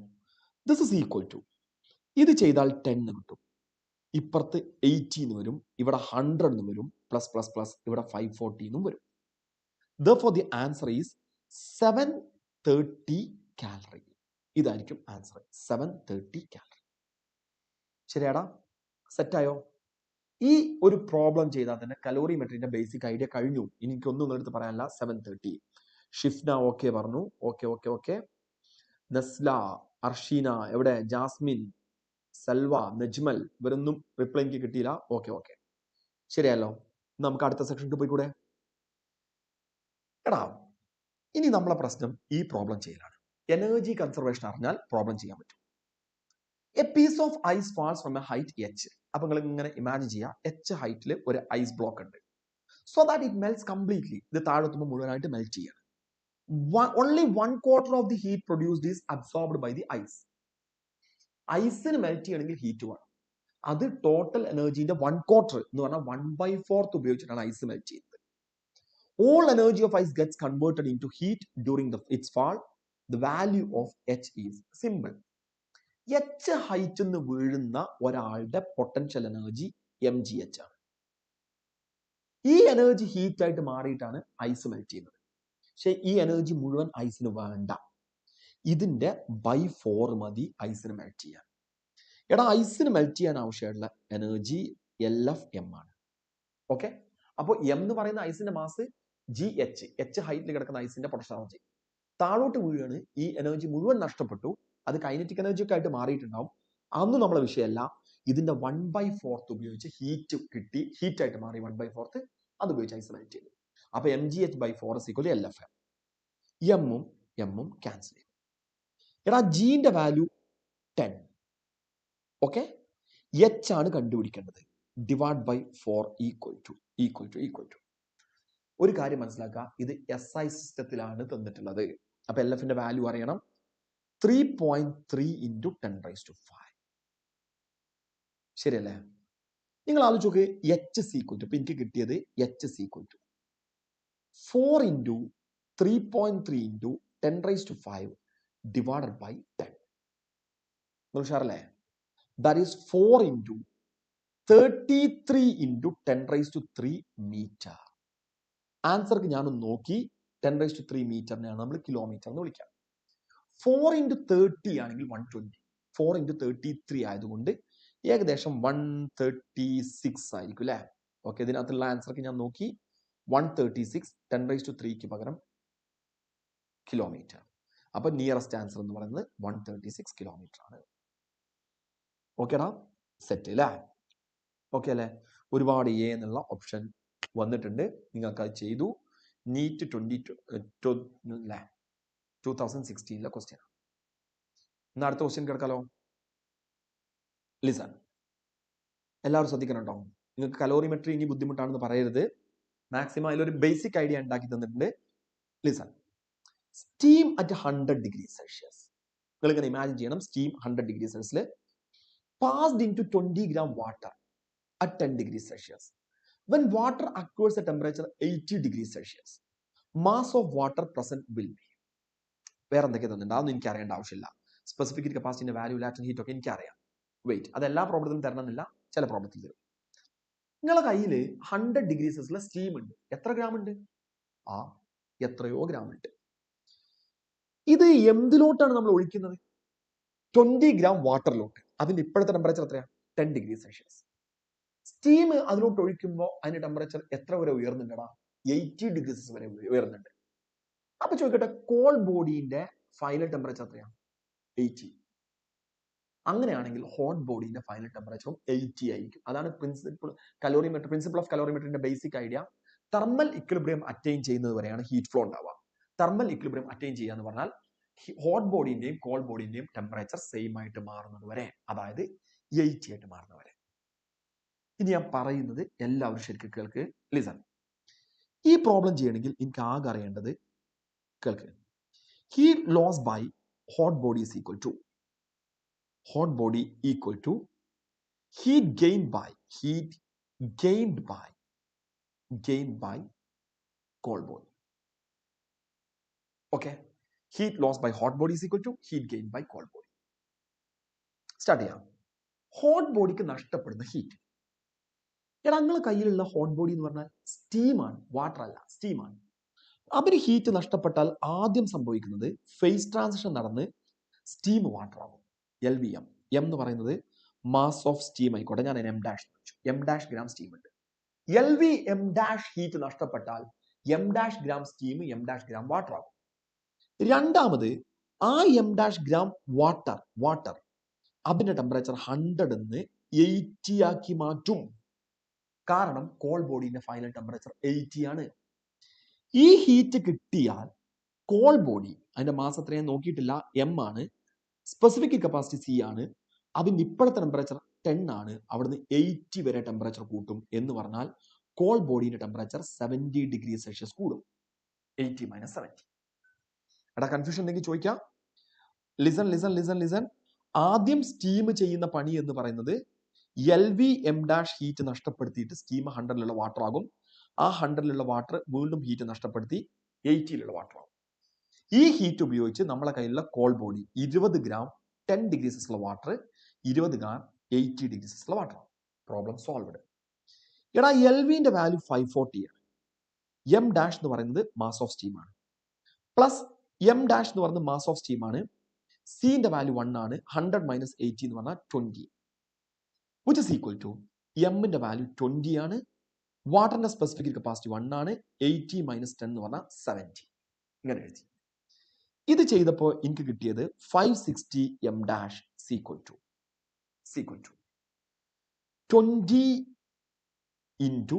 ദിസ് ഇസ് ഈക്വൽ ടു, ഇത് ചെയ്താൽ 10 കിട്ടും. ഇപ്പുറത്ത് 80 എന്ന് വരും, ഇവിടെ 100 എന്ന് വരും, പ്ലസ് ഇവിടെ 540 എന്നും വരും. Therefore the answer is 730 calorie. ഇതായിരിക്കും ആൻസർ. 730 കാലറി. ശരിയാടാ? സെറ്റായോ? ഈ ഒരു പ്രോബ്ലം ചെയ്താൽ തന്നെ കലോറിമെട്രിന്റെ ബേസിക് ഐഡിയ കഴിഞ്ഞു. എനിക്കൊന്നും എടുത്ത് പറയാനില്ല. 730. ഷിഫ്ന ഓക്കെ പറഞ്ഞു. ഓക്കെ. നസ്ല, അർഷീന, എവിടെ? ജാസ്മിൻ, സൽവ, നജ്മൽ, ഇവരൊന്നും റിപ്ലൈ എനിക്ക് കിട്ടിയില്ല. ഓക്കെ. ശരിയല്ലോ? നമുക്ക് അടുത്ത സെക്ഷനിൽ പോയിക്കൂടെ? എടാ ഇനി നമ്മളെ പ്രശ്നം ഈ പ്രോബ്ലം ചെയ്യലാണ്. എനർജി കൺസർവേഷൻ അറിഞ്ഞാൽ പ്രോബ്ലം ചെയ്യാൻ പറ്റും. A piece of ice falls from a height h. അപ്പൊ നിങ്ങൾ ഇങ്ങനെ ഇമാജിൻ ചെയ്യുക, h ഹൈറ്റിൽ ഒരു ഐസ് ബ്ലോക്ക് ഉണ്ട്. So that it melts completely. ഇത് താഴെത്തുമ്പോൾ മുഴുവനായിട്ട് മെൽറ്റ് ചെയ്യണം. Only 1/4 of the heat produced is absorbed by the ice. ഐസിന് മെൽറ്റ് ചെയ്യണമെങ്കിൽ ഹീറ്റ് വേണം. അത് ടോട്ടൽ എനർജിന്റെ 1/4 എന്ന് പറഞ്ഞാൽ 1/4 ഉപയോഗിച്ചിട്ടാണ് ഐസ് മെൽറ്റ് ചെയ്യുന്നത്. All energy of ice gets converted into heat during its fall. The value of H is simple. H height നിന്ന് വീഴുന്ന ഒരാളുടെ പൊട്ടൻഷ്യൽ എനർജി mgh ആണ്. ഈ എനർജി ഹീറ്റ് ആയിട്ട് മാറിയിട്ടാണ് ഐസ് മെൽറ്റ് ചെയ്യുന്നത്. പക്ഷെ ഈ എനർജി മുഴുവൻ ഐസിന് വേണ്ട. ഇതിന്റെ by4 മതി ഐസിന് മെൽറ്റ് ചെയ്യാൻ. എടാ ഐസിന് മെൽറ്റ് ചെയ്യാൻ ആവശ്യമായിട്ടുള്ള എനർജി LFM ആണ്. ഓക്കെ. അപ്പോൾ M എന്ന് പറയുന്ന ഐസിന്റെ മാസ് GH. H ഹൈറ്റിൽ കിടക്കുന്ന ഐസിന്റെ പൊട്ടൻഷ്യൽ എനർജി. താഴോട്ട് വീഴുകയാണ്. ഈ എനർജി മുഴുവൻ നഷ്ടപ്പെട്ടു. അത് കൈനറ്റിക് എനർജി ഒക്കെ ആയിട്ട് മാറിയിട്ടുണ്ടാവും. അതൊന്നും നമ്മളെ വിഷയമല്ല. ഇതിന്റെ 1/4 ഉപയോഗിച്ച് ഹീറ്റ് കിട്ടി, ഹീറ്റായിട്ട് മാറി 1/4, അത് ഉപയോഗിച്ച് ഐസൊലേറ്റ് ചെയ്തു. അപ്പൊ mgh/4 = LFM. എമ്മും എമ്മും ക്യാൻസൽ ചെയ്തു. എടാ ജിന്റെ വാല്യൂ 10. ഓക്കെ, എച്ച് ആണ് കണ്ടുപിടിക്കേണ്ടത്. ഡിവൈഡ് ബൈ 4 ഈക്വൽ ടു ഒരു കാര്യം മനസ്സിലാക്കുക, ഇത് SI സിസ്റ്റത്തിലാണ് തന്നിട്ടുള്ളത്. അപ്പൊ LFന്റെ വാല്യൂ അറിയണം. 3.3 × 10⁵. ശരിയല്ലേ? നിങ്ങൾ ആലോചിച്ച് നോക്ക്, എച്ച് സീക്വൽ ടു, ഇപ്പൊ എനിക്ക് കിട്ടിയത് H is equal to 4 × 3.3 × 10⁵ divided by 10. നിങ്ങൾ ഉഷാറല്ലേ? That is 4 × 33 × 10⁵ metre. ആൻസർക്ക് ഞാനൊന്ന് നോക്കി, 10⁵ മീറ്ററിനെയാണ് നമ്മൾ കിലോമീറ്റർ എന്ന് വിളിക്കുക. 4 × 30 ആണെങ്കിൽ 120. 4 × 33 ആയതുകൊണ്ട് ഏകദേശം 136 ആയിരിക്കും അല്ലേ? ഓക്കെ, ഇതിനകത്തുള്ള ആൻസർക്ക് ഞാൻ നോക്കി, 136 10⁵ പകരം കിലോമീറ്റർ. അപ്പൊ നിയറസ്റ്റ് ആൻസർ എന്ന് പറയുന്നത് 136 കിലോമീറ്റർ ആണ്. ഓക്കേടാ, സെറ്റ് അല്ലേ? ഓക്കെ അല്ലേ? ഒരുപാട് എ എന്നുള്ള ഓപ്ഷൻ വന്നിട്ടുണ്ട്, നിങ്ങൾക്ക് അത് ചെയ്തു. NEET 2016 question. ഇന്ന് അടുത്ത ക്വസ്റ്റ്യൻ കേൾക്കാലോ. ലിസൺ, എല്ലാവരും ശ്രദ്ധിക്കണം കേട്ടോ. നിങ്ങൾക്ക് കലോറിമെട്രി ഇനി ബുദ്ധിമുട്ടാണെന്ന് പറയരുത്. മാക്സിമം അതിലൊരു ബേസിക് ഐഡിയ ഉണ്ടാക്കി തന്നിട്ടുണ്ട്. Listen, steam at 100°C. നിങ്ങൾ ഇങ്ങനെ ഇമാജിൻ ചെയ്യണം, steam 100°C passed into 20 gram water at 10°C. When water acquires a temperature 80°C, mass of water present will be. വേറെ എന്തൊക്കെ തന്നിട്ടുണ്ട് അതൊന്നും എനിക്ക് അറിയേണ്ട ആവശ്യമില്ല. സ്പെസിഫിക് കപ്പാസിറ്റിന്റെ വാല്യൂ, ലാറ്റന്റ് ഹീറ്റ് ഒക്കെ എനിക്കറിയാം. വെയിറ്റ്, അത് എല്ലാ പ്രോബ്ലത്തിലും തരണമെന്നില്ല, ചില പ്രോബ്ലത്തിൽ തരും. നിങ്ങളെ കയ്യിൽ 100°C സ്റ്റീം ഉണ്ട്. എത്ര ഗ്രാം ഉണ്ട്? എത്രയോ ഗ്രാം ഉണ്ട്. ഇത് എന്തിലോട്ടാണ് നമ്മൾ ഒഴിക്കുന്നത്? 20 gram വാട്ടറിലോട്ട്. അതിന്റെ ഇപ്പോഴത്തെ ടെമ്പറേച്ചർ എത്രയാണ്? 10°C. സ്റ്റീം അതിലോട്ട് ഒഴിക്കുമ്പോൾ അതിന്റെ ടെമ്പറേച്ചർ എത്ര വരെ ഉയർന്നുണ്ടടാ? 80°C വരെ ഉയർന്നുണ്ട്. അപ്പൊ ചോദിക്കട്ടെ, കോൾ ബോഡിന്റെ ഫൈനൽ ടെമ്പറേച്ചർ എത്രയാണ്? 80. അങ്ങനെയാണെങ്കിൽ ഹോട്ട് ബോഡിന്റെ ഫൈനൽ ടെമ്പറേച്ചറും 80 ആയിരിക്കും. അതാണ് പ്രിൻസിപ്പിൾ ഓഫ് കലോറിമെട്രിന്റെ basic idea. Thermal equilibrium attain ചെയ്യുന്നത് വരെയാണ് ഹീറ്റ് ഫ്ലോ ഉണ്ടാവുക. തെർമൽ ഇക്വിലിബ്രിയം അറ്റൈൻ ചെയ്യുക എന്ന് പറഞ്ഞാൽ ഹോട്ട് ബോഡിന്റെയും കോൾഡ് ബോഡിന്റെയും ടെമ്പറേച്ചർ സെയിം ആയിട്ട് മാറുന്നത് വരെ, അതായത് 80 ആയിട്ട് മാറുന്നത് വരെ. ഇനി ഞാൻ പറയുന്നത് എല്ലാവരും ശരിക്കും കേൾക്ക്. ലിസൺ, ഈ പ്രോബ്ലം ചെയ്യണമെങ്കിൽ എനിക്ക് ആകെ അറിയേണ്ടത്, കേൾക്ക്, heat loss by hot body is equal to heat gained by cold body. Okay, heat loss by hot body is equal to heat gained by cold body. Start ചെയ്യാം. ഹോട്ട് ബോഡിക്ക് നഷ്ടപ്പെടുന്ന heat. എടാ, നിങ്ങളെ കയ്യിലുള്ള ഹോട്ട് ബോഡി എന്ന് പറഞ്ഞാൽ സ്റ്റീമാണ്, water അല്ല, സ്റ്റീമാണ്. അവര് ഹീറ്റ് നഷ്ടപ്പെട്ടാൽ ആദ്യം സംഭവിക്കുന്നത് ഫേസ് ട്രാൻസിഷൻ നടന്ന് സ്റ്റീം വാട്ടർ ആകും. LVM, എം എന്ന് പറയുന്നത് മാസ് ഓഫ് സ്റ്റീം ആയിക്കോട്ടെ, ഞാൻ M' M' ഗ്രാം സ്റ്റീം ഉണ്ട്. M' ഹീറ്റ് നഷ്ടപ്പെട്ടാൽ M' gram steam M' gram water ആകും. രണ്ടാമത് ആ M' ഗ്രാം വാട്ടർ അതിന്റെ ടെമ്പറേച്ചർ 100 80 ആക്കി മാറ്റും. കാരണം കോൾ ബോഡിന്റെ ഫൈനൽ ടെമ്പറേച്ചർ 80 ആണ്. ഈ ഹീറ്റ് കിട്ടിയാൽ കോൾ ബോഡി, അതിന്റെ മാസ് എത്രയും നോക്കിയിട്ടില്ല, M ആണ്, സ്പെസിഫിക് കപ്പാസിറ്റി C ആണ്, അതിന്റെ ഇപ്പോഴത്തെ ടെമ്പറേച്ചർ 10 ആണ്, അവിടുന്ന് 80 വരെ ടെമ്പറേച്ചർ കൂട്ടും. എന്ന് പറഞ്ഞാൽ കോൾ ബോഡിയുടെ ടെമ്പറേച്ചർ 70°C കൂടും. 80 - 70. എടാ, കൺഫ്യൂഷൻ ഉണ്ടെങ്കിൽ ചോദിക്കാം. ലിസൺ. ആദ്യം സ്റ്റീം ചെയ്യുന്ന പണി എന്ന് പറയുന്നത് LVM' ഹീറ്റ് നഷ്ടപ്പെടുത്തിയിട്ട് സ്റ്റീം 100ലുള്ള വാട്ടർ ആകും. ആ 100ലുള്ള വാട്ടർ വീണ്ടും ഹീറ്റ് നഷ്ടപ്പെടുത്തി 80ലുള്ള വാട്ടർ ആകും. ഈ ഹീറ്റ് ഉപയോഗിച്ച് നമ്മളെ കയ്യിലുള്ള കോൾ ബോഡി 20 ഗ്രാം 10°C ഉള്ള വാട്ടർ, 20 ഗ്രാം 80°C ഉള്ള വാട്ടർ. Problem solved. എടാ, LVന്റെ വാല്യൂ 540 ആണ്. M' എന്ന് പറയുന്നത് മാസ് ഓഫ് സ്റ്റീം ആണ്, പ്ലസ് M' എന്ന് പറയുന്നത് മാസ് ഓഫ് സ്റ്റീം ആണ്. സിന്റെ വാല്യൂ 1 ആണ്. 100 - 80 എന്ന് പറഞ്ഞാൽ 20, which is equal to എമ്മിന്റെ വാല്യൂ 20 ആണ്. വാട്ടറിന്റെ സ്പെസിഫിക് കപ്പാസിറ്റി 1 ആണ്. 80 - 10 എന്ന് പറഞ്ഞാൽ 70. ഇങ്ങനെ എഴുതി. ഇത് ചെയ്തപ്പോൾ എനിക്ക് കിട്ടിയത് 560 M' equal to 20 into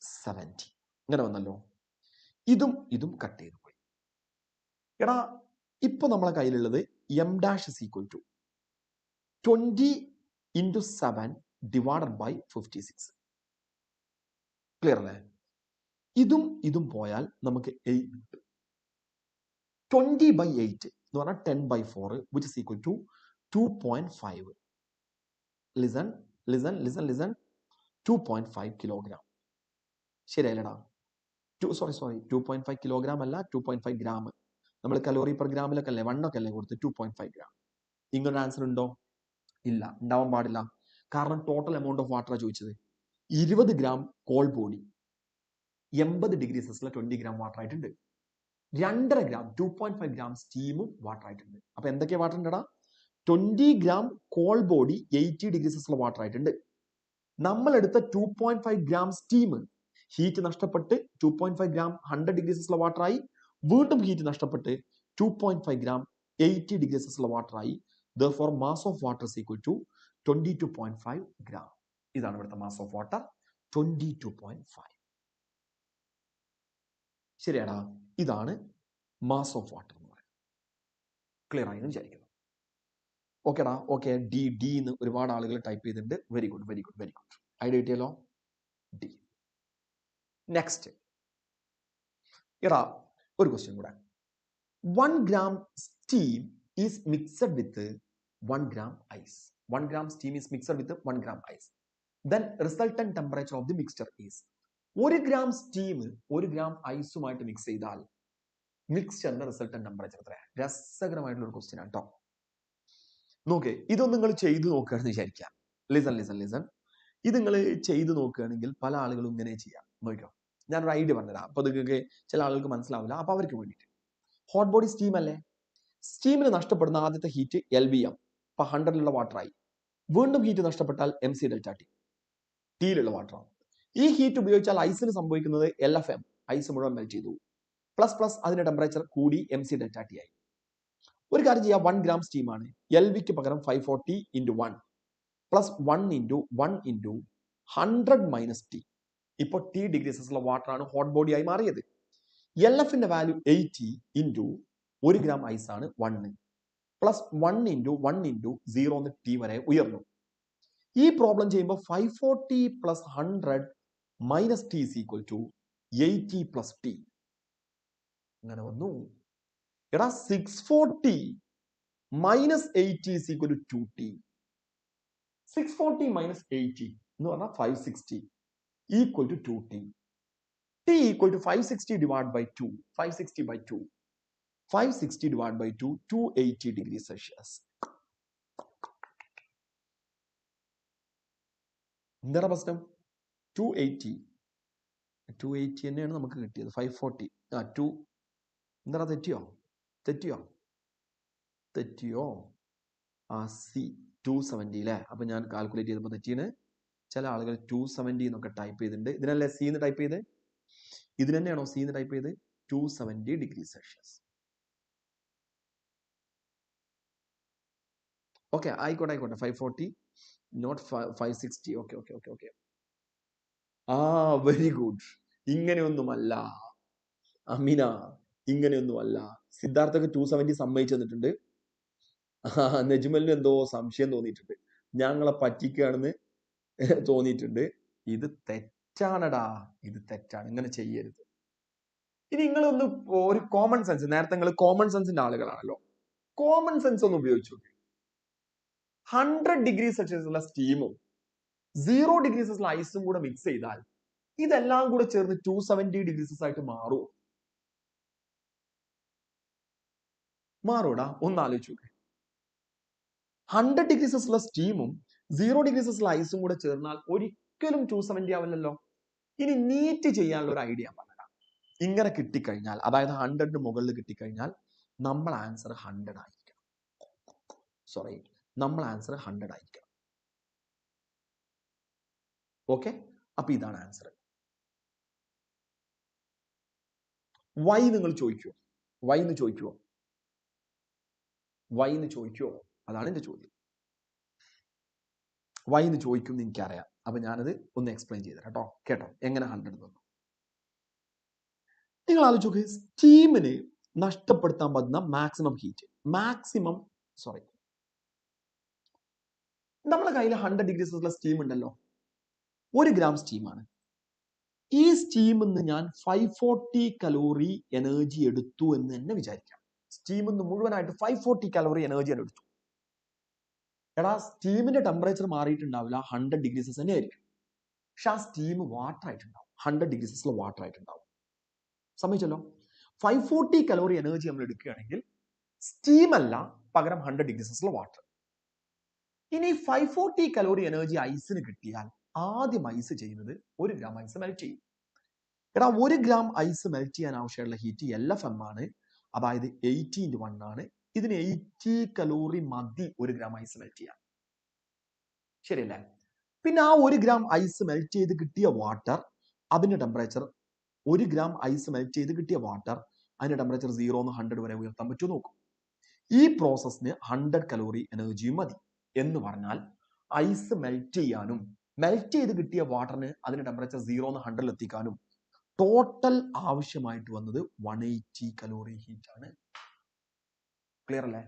70 ഇങ്ങനെ വന്നല്ലോ. ഇതും കട്ട് ചെയ്തു പോയി. എടാ ഇപ്പൊ നമ്മളെ കയ്യിലുള്ളത് M dash is equal to 20 into 7 divided by 56. Clear അല്ലേ? ഇതും പോയാൽ നമുക്ക് 20 by 8 എന്ന് പറഞ്ഞാൽ 10 by 4 which is equal to 2.5. Listen 2.5 kilogram. ശരിയല്ലടാ? 2.5 കിലോഗ്രാം അല്ല, 2.5 ഗ്രാം. നമ്മൾ കലോറി പെർ ഗ്രാമിലൊക്കെ അല്ലേ, 1 ഒക്കെ അല്ലേ കൊടുത്ത്, 2.5 ഗ്രാം. ഇങ്ങനൊരു ആൻസർ ഉണ്ടോ? ഇല്ല, ഉണ്ടാവാൻ പാടില്ല. കാരണം ടോട്ടൽ എമൗണ്ട് ഓഫ് വാട്ടറാണ് ചോദിച്ചത്. 20 ഗ്രാം കോൾ ബോഡി 80 ഡിഗ്രി സെൽഷ്യസിൽ 20 ഗ്രാം വാട്ടർ ആയിട്ടുണ്ട്. 2.5 ഗ്രാം 2.5 ഗ്രാം സ്റ്റീമും വാട്ടർ ആയിട്ടുണ്ട്. അപ്പൊ എന്തൊക്കെയാ വാട്ടർ ഉണ്ടടാ? 20 ഗ്രാം കോൾ ബോഡി 80 ഡിഗ്രി സെൽഷ്യസിൽ വാട്ടർ ആയിട്ടുണ്ട്. നമ്മൾ എടുത്ത 2.5 ഗ്രാം സ്റ്റീം ഹീറ്റ് നഷ്ടപ്പെട്ട് 2.5 ഗ്രാം 100 ഡിഗ്രി സെൽഷ്യസിൽ വാട്ടർ ആയി, വീണ്ടും ഹീറ്റ് നഷ്ടപ്പെട്ട് 2.5 ഗ്രാം 80 ഡിഗ്രി സെൽഷ്യസിൽ വാട്ടർ ആയി. Therefore, mass of water is equal to 22.5 gram. ഇതാണ് ഇവിടുത്തെ മാസ് ഓഫ് വാട്ടർ, 22.5. ശരിയാടാ? ഇതാണ് മാസ് ഓഫ് വാട്ടർ എന്ന് പറയുന്നത്. ക്ലിയർ ആയി എന്ന് വിചാരിക്കുന്നു. ഓക്കേടാ? ഓക്കെ. ഡി എന്ന് ഒരുപാട് ആളുകൾ ടൈപ്പ് ചെയ്തിട്ടുണ്ട്. Very good. ഐഡിയ കിട്ടിയല്ലോ? ഡി. നെക്സ്റ്റ് എടാ ഒരു ക്വസ്റ്റ്യൻ കൂടെ. 1 gram steam is mixed with 1 gram ice. 1 gram steam is mixed with 1 gram ice. Then resultant temperature of the mixture is. 1 gram steam 1 gram ഐസുമായിട്ട് mix ചെയ്താൽ മിക്സ്ചറിന്റെ resultant temperature എത്രയാണ്? രസകരമായിട്ടുള്ള ഒരു question ആണ് കേട്ടോ. നോക്കേ, ഇതൊന്നും നിങ്ങൾ ചെയ്തു നോക്കുകയാണെന്ന് വിചാരിക്കാം. ലിസൺ. ഇത് നിങ്ങൾ ചെയ്തു നോക്കുകയാണെങ്കിൽ പല ആളുകളും ഇങ്ങനെ ചെയ്യാം. നോക്കിക്കോ, ഞാനൊരു ഐഡിയ പറഞ്ഞുതരാം. അപ്പൊ നിങ്ങൾക്ക് ചില ആളുകൾക്ക് മനസ്സിലാവില്ല. അപ്പൊ അവർക്ക് വേണ്ടിയിട്ട് ഹോട്ട് ബോഡി സ്റ്റീം അല്ലേ? സ്റ്റീമിന് നഷ്ടപ്പെടുന്ന ആദ്യത്തെ ഹീറ്റ് LBM. ഇപ്പൊ 100ലുള്ള വാട്ടർ ആയി. വീണ്ടും ഹീറ്റ് നഷ്ടപ്പെട്ടാൽ MC ഡെൽറ്റ T, ടീയിലുള്ള വാട്ടറാണ്. ഈ ഹീറ്റ് ഉപയോഗിച്ചാൽ ഐസിന് സംഭവിക്കുന്നത് LFM, ഐസ് മുഴുവൻ മെൽറ്റ് ചെയ്തു. പ്ലസ് അതിന്റെ ടെമ്പറേച്ചർ കൂടി MC ഡെൽറ്റ T ആയി. ഒരു കാര്യം ചെയ്യാം, 1 ഗ്രാം സ്റ്റീം ആണ്. LVക്ക് പകരം 540 into 1 plus 1 into 100 minus T. ഇപ്പോൾ T ഡിഗ്രി സെൽഷ്യസിലുള്ള വാട്ടർ ആണ് ഹോട്ട് ബോഡി ആയി മാറിയത്. LFന്റെ വാല്യൂ 80 into 1 ഗ്രാം ഐസ് ആണ് 1 പ്ലസ് 1 into 0 T വരെ ഉയർന്നു. ഈ പ്രോബ്ലം ചെയ്യുമ്പോൾ 540 plus 100 minus T is equal to 80 plus T. അങ്ങനെ വന്നു. എടാ 640 minus 80 is equal to 2T. 640 minus 80 എന്ന് പറഞ്ഞാൽ 560 equal to 2T. T equal to 560 divided by 2. 560 by 2. 560 divided by 2, 280 degrees Celsius. എന്താണ് പ്രശ്നം? 280 തന്നെയാണ് നമുക്ക് കിട്ടിയത്. 540 2 എന്താണ്? തെറ്റിയോ? C 270 അല്ലേ? അപ്പൊ ഞാൻ കാൽക്കുലേറ്റ് ചെയ്തപ്പോൾ തെറ്റിയാണ്. ചില ആളുകൾ 270 എന്നൊക്കെ ടൈപ്പ് ചെയ്തിട്ടുണ്ട്. ഇതിനല്ലേ C എന്ന് ടൈപ്പ് ചെയ്ത്? ഇതിന് തന്നെയാണോ C എന്ന് ടൈപ്പ് ചെയ്ത്? 270 ഡിഗ്രി സെൽഷ്യസ്. ഓക്കെ, ആയിക്കോട്ടെ. 540 നോട്ട് 560. ഓക്കെ. Very good. ഇങ്ങനെയൊന്നുമല്ല അമിന, ഇങ്ങനെയൊന്നുമല്ല. സിദ്ധാർത്ഥക്ക് 270 സമ്മതിച്ചു തന്നിട്ടുണ്ട്. നജ്മലിന് എന്തോ സംശയം തോന്നിയിട്ടുണ്ട്, ഞങ്ങളെ പറ്റിക്കുകയാണെന്ന് തോന്നിയിട്ടുണ്ട്. ഇത് തെറ്റാണടാ, ഇത് തെറ്റാണ്. ഇങ്ങനെ ചെയ്യരുത്. ഇനി നിങ്ങളൊന്ന് ഒരു കോമൺ സെൻസ്, നേരത്തെ നിങ്ങൾ കോമൺ സെൻസിന്റെ ആളുകളാണല്ലോ, കോമൺ സെൻസ് ഒന്ന് ഉപയോഗിച്ചു. 100 ഡിഗ്രി സെൽഷ്യസിലുള്ള സ്റ്റീമും 0 ഡിഗ്രി സെൽഷ്യസിലുള്ള ഐസും കൂടെ മിക്സ് ചെയ്താൽ ഇതെല്ലാം കൂടെ ചേർന്ന് 270 ഡിഗ്രി സെൽഷ്യസ് ആയിട്ട് മാറൂടാ? ഒന്ന് ആലോചിച്ചു. 100 ഡിഗ്രി സെൽഷ്യസിലുള്ള സ്റ്റീമും 0 ഡിഗ്രി സെൽഷ്യസിലുള്ള ഐസും കൂടെ ചേർന്നാൽ ഒരിക്കലും 270 ആവില്ലല്ലോ. ഇനി നീറ്റ് ചെയ്യാനുള്ള ഒരു ഐഡിയ പറഞ്ഞാൽ, ഇങ്ങനെ കിട്ടിക്കഴിഞ്ഞാൽ, അതായത് 100ന് മുകളിൽ കിട്ടിക്കഴിഞ്ഞാൽ നമ്മൾ ആൻസർ 100 ആയിരിക്കണം. നമ്മൾ ആൻസർ 100 ആയിരിക്കണം. ഓക്കെ, അപ്പൊ ഇതാണ് ആൻസർ. വൈ നിങ്ങൾ ചോദിക്കുമോ? വൈ എന്ന് ചോദിക്കുമോ? അതാണ് എന്റെ ചോദ്യം. വൈ എന്ന് ചോദിക്കും എന്ന് എനിക്കറിയാം. അപ്പൊ ഞാനത് ഒന്ന് എക്സ്പ്ലെയിൻ ചെയ്തുതരാം കേട്ടോ എങ്ങനെ 100 വന്നു. നിങ്ങൾ ആലോചിച്ച് നോക്ക്, സ്റ്റീമിന് നഷ്ടപ്പെടുത്താൻ പറ്റുന്ന മാക്സിമം ഹീറ്റ്, നമ്മുടെ കയ്യിൽ 100 ഡിഗ്രി സെൽഷ്യസിലെ സ്റ്റീം ഉണ്ടല്ലോ, 1 ഗ്രാം സ്റ്റീമാണ്. ഈ സ്റ്റീമിൽ നിന്ന് ഞാൻ 540 കലോറി എനർജി എടുത്തു എന്ന് തന്നെ വിചാരിക്കാം. സ്റ്റീമിൽ നിന്ന് മുഴുവനായിട്ട് 540 കലോറി എനർജി എടുത്തു. എടാ, സ്റ്റീമിന്റെ ടെമ്പറേച്ചർ മാറിയിട്ടുണ്ടാവില്ല, 100 ഡിഗ്രി സെൽഷ്യസ് തന്നെ ആയിരിക്കും. പക്ഷെ ആ സ്റ്റീം വാട്ടർ ആയിട്ടുണ്ടാവും, 100 ഡിഗ്രി സെൽഷ്യസിൽ വാട്ടർ ആയിട്ടുണ്ടാവും. സമ്മതിച്ചല്ലോ. 540 കലോറി എനർജി നമ്മൾ എടുക്കുകയാണെങ്കിൽ സ്റ്റീം അല്ല, പകരം 100 ഡിഗ്രി സെൽഷ്യസിൽ വാട്ടർ. ഇനി 540 കലോറി എനർജി ഐസിന് കിട്ടിയാൽ ആദ്യം ഐസ് ചെയ്യുന്നത് 1 ഗ്രാം ഐസ് മെൽറ്റ് ചെയ്യും. എടാ, 1 ഗ്രാം ഐസ് മെൽറ്റ് ചെയ്യാൻ ആവശ്യമുള്ള ഹീറ്റ് LFM ആണ്, അതായത് 80 × 1 ആണ്. ഇതിന് 80 കലോറി മതി 1 ഗ്രാം ഐസ് മെൽറ്റ് ചെയ്യാൻ, ശരിയല്ലേ? പിന്നെ ആ 1 ഗ്രാം ഐസ് മെൽറ്റ് ചെയ്ത് കിട്ടിയ വാട്ടർ, അതിന്റെ ടെമ്പറേച്ചർ 1 ഗ്രാം ഐസ് മെൽറ്റ് ചെയ്ത് കിട്ടിയ വാട്ടർ അതിന്റെ ടെമ്പറേച്ചർ 0 നിന്ന് 100 വരെ ഉയർത്താൻ പറ്റുമോ നോക്കും. ഈ പ്രോസസ്സിന് 100 കലോറി എനർജിയും മതി. എന്ന് പറഞ്ഞാൽ ഐസ് മെൽറ്റ് ചെയ്യാനും മെൽറ്റ് ചെയ്ത് കിട്ടിയ വാട്ടറിന് അതിന്റെ ടെമ്പറേച്ചർ 0 നിന്ന് 100 എത്തിക്കാനും ടോട്ടൽ ആവശ്യമായിട്ട് വന്നത് 180 കലോറി ഹീറ്റ് ആണ്. ക്ലിയർ അല്ലേ?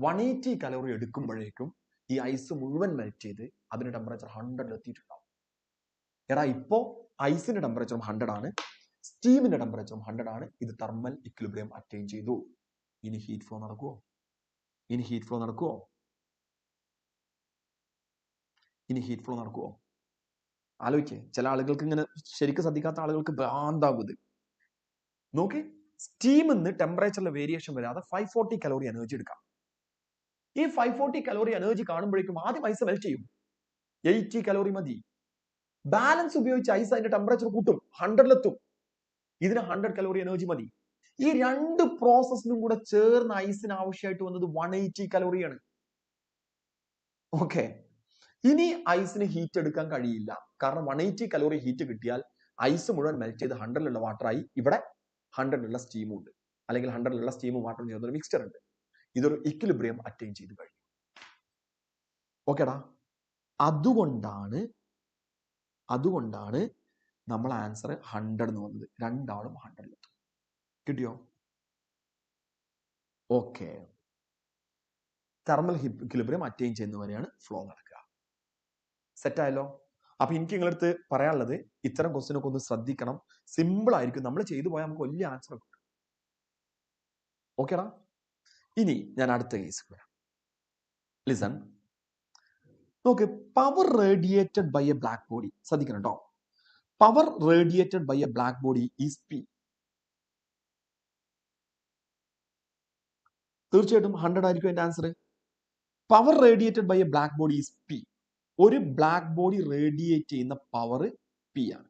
180 കലോറി എടുക്കുമ്പോഴേക്കും ഈ ഐസ് മുഴുവൻ മെൽറ്റ് ചെയ്ത് അതിന്റെ ടെമ്പറേച്ചർ 100 എത്തിയിട്ടുണ്ടാവും. എടാ, ഇപ്പോ ഐസിന്റെ ടെമ്പറേച്ചറും 100 ആണ്, സ്റ്റീമിന്റെ ടെമ്പറേച്ചറും 100 ആണ്. ഇത് തെർമൽ ഇക്വിലിബ്രിയം അറ്റൈൻ ചെയ്തു. ഇനി ഹീറ്റ് ഫ്ലോ നടക്കുമോ? ഇനി ഹീറ്റ് ഫ്ലോ നടക്കുമോ? ആലോചിക്കേ. ചില ആളുകൾക്ക് ഇങ്ങനെ ശരിക്കും ശ്രദ്ധിക്കാത്ത ആളുകൾക്ക് ഭ്രാന്താകുത്. നോക്കി, സ്റ്റീമിൽ നിന്ന് ടെമ്പറേച്ചറിലെ വേരിയേഷൻ വരാതെ 540 കലോറി എനർജി എടുക്കാം. ഈ 540 കലോറി എനർജി കാണുമ്പോഴേക്കും ആദ്യം ഐസ് മെൽറ്റ് ചെയ്യും, 80 കലോറി മതി. ബാലൻസ് ഉപയോഗിച്ച് ഐസ് അതിന്റെ ടെമ്പറേച്ചർ കൂട്ടും, 100-ലെത്തും. ഇതിന് 100 കലോറി എനർജി മതി. ഈ രണ്ട് പ്രോസസ്സിനും കൂടെ ചേർന്ന് ഐസിന് ആവശ്യമായിട്ട് വന്നത് 180 കലോറിയാണ്. ഓക്കെ. ഇനി ഐസിന് ഹീറ്റ് എടുക്കാൻ കഴിയില്ല, കാരണം 180 കലോറി ഹീറ്റ് കിട്ടിയാൽ ഐസ് മുഴുവൻ മെൽറ്റ് ചെയ്ത് 100-ലുള്ള വാട്ടറായി. ഇവിടെ 100-ലുള്ള സ്റ്റീമും ഉണ്ട്, അല്ലെങ്കിൽ 100-ലുള്ള സ്റ്റീമും വാട്ടറും ചേർന്നൊരു മിക്സ്ചർ ഉണ്ട്. ഇതൊരു ഇക്വിലിബ്രിയം അറ്റൈൻ ചെയ്ത് കഴിഞ്ഞു. ഓക്കേടാ. അതുകൊണ്ടാണ് നമ്മൾ ആൻസർ 100 എന്ന് വന്നത്. രണ്ടാളും 100-ലെത്തും. കിട്ടിയോ? ഓക്കെ. തെർമൽ ഇക്വിലിബ്രിയം അറ്റൈൻ ചെയ്യുന്നവരെയാണ് ഫ്ലോ നടക്കുക. സെറ്റായല്ലോ? അപ്പൊ എനിക്ക് നിങ്ങളടുത്ത് പറയാനുള്ളത്, ഇത്തരം ക്വസ്റ്റ്യനൊക്കെ ഒന്ന് ശ്രദ്ധിക്കണം. സിമ്പിൾ ആയിരിക്കും, നമ്മൾ ചെയ്തു പോയാൽ നമുക്ക് വലിയ ആൻസർ കിട്ടും. ഓക്കേടാ. ഇനി ഞാൻ അടുത്ത കേസ് വരാം. ലിസൺ. നോക്ക്, power radiated by a black body. ശ്രദ്ധിക്കണം കേട്ടോ. Power radiated by a black body is P. തീർച്ചയായിട്ടും 100 ആയിരിക്കും എന്റെ answer. Power radiated by a black body is P. ഒരു ബ്ലാക്ക് ബോഡി റേഡിയേറ്റ് ചെയ്യുന്ന പവർ P ആണ്.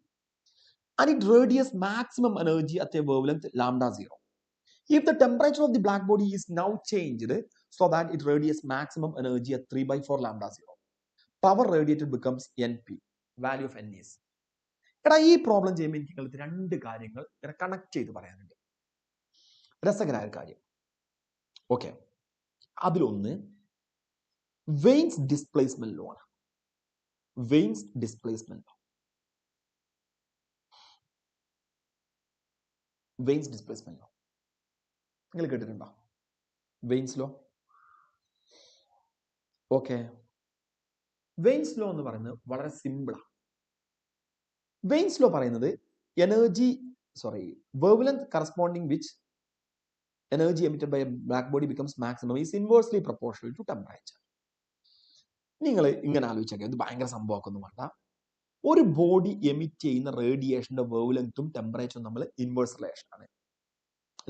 And it radiates maximum energy at a wavelength λ0. If the temperature of the black body is now changed so that it radiates maximum energy at 3/4 λ0, power radiated becomes NP. Value of N is. എടാ, ഈ problem ചെയ്യുമ്പോൾ എനിക്ക് നിങ്ങൾക്ക് രണ്ട് കാര്യങ്ങൾ connect ചെയ്ത് പറയാനുണ്ട്. രസകരമായ കാര്യം. ഓക്കെ. അതിലൊന്ന് വെയിൻസ് ഡിസ്പ്ലേസ്മെന്റ് ലോ ആണ്. Wien's displacement law. Wien's displacement law നിങ്ങൾ കേട്ടിട്ടുണ്ടോ? Wien's law. Okay. Wien's law എന്ന് പറയുന്നത് വളരെ സിമ്പിളാണ്. വെയിൻസ് ലോ പറയുന്നത് wavelength corresponding which energy emitted by a black body becomes maximum is inversely proportional to temperature. നിങ്ങൾ ഇങ്ങനെ ആലോചിച്ചേക്കാം, ഇത് ഭയങ്കര സംഭവമൊന്നും വേണ്ട. ഒരു ബോഡി എമിറ്റ് ചെയ്യുന്ന റേഡിയേഷന്റെ വേവ്ലെങ്ത്തും ടെമ്പറേച്ചറും നമ്മൾ ഇൻവേഴ്സ് റിലേഷൻ ആണ്.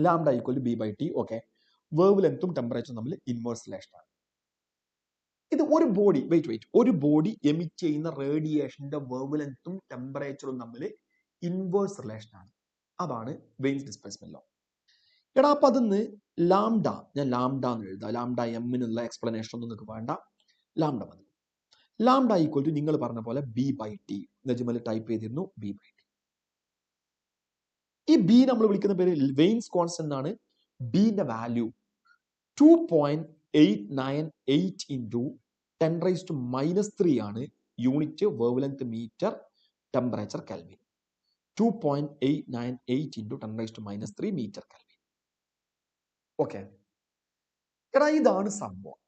λ = B/T. ഓക്കെ. വേവ്ലെങ്ത്തും ടെമ്പറേച്ചറും നമ്മൾ ഇൻവേഴ്സ് റിലേഷൻ ആണ്. ഇത് ഒരു ബോഡി എമിറ്റ് ചെയ്യുന്ന റേഡിയേഷന്റെ വേവ്ലെങ്ത്തും ടെമ്പറേച്ചറും തമ്മിൽ ഇൻവേഴ്സ് റിലേഷൻ ആണ്. അതാണ് വെയിൻസ് ഡിസ്പ്ലേസ്മെന്റ് ലോ. എടാ, അപ്പൊ അതിന്ന് ഞാൻ ലാംഡ എന്ന് എഴുതാം. ലാംഡ എമ്മിനുള്ള എക്സ്പ്ലനേഷൻ ഒന്നും നിങ്ങൾക്ക് വേണ്ട, ലാംഡ മതി. ലാംഡ = നിങ്ങൾ പറഞ്ഞ പോലെ B/T. നജ്മൽ ടൈപ്പ് ചെയ്തിരുന്നു B/T. ഈ ബി നമ്മൾ വിളിക്കുന്ന പേര് വെയിൻസ് കോൺസ്റ്റന്റ് ആണ്. ബിന്റെ വാല്യൂ 2.898 × 10⁻³ ആണ്. Unit wavelength metre, temperature kelvin. 2.898 into 10⁻³ metre kelvin. Okay, എടാ ഇതാണ് സംഭവം.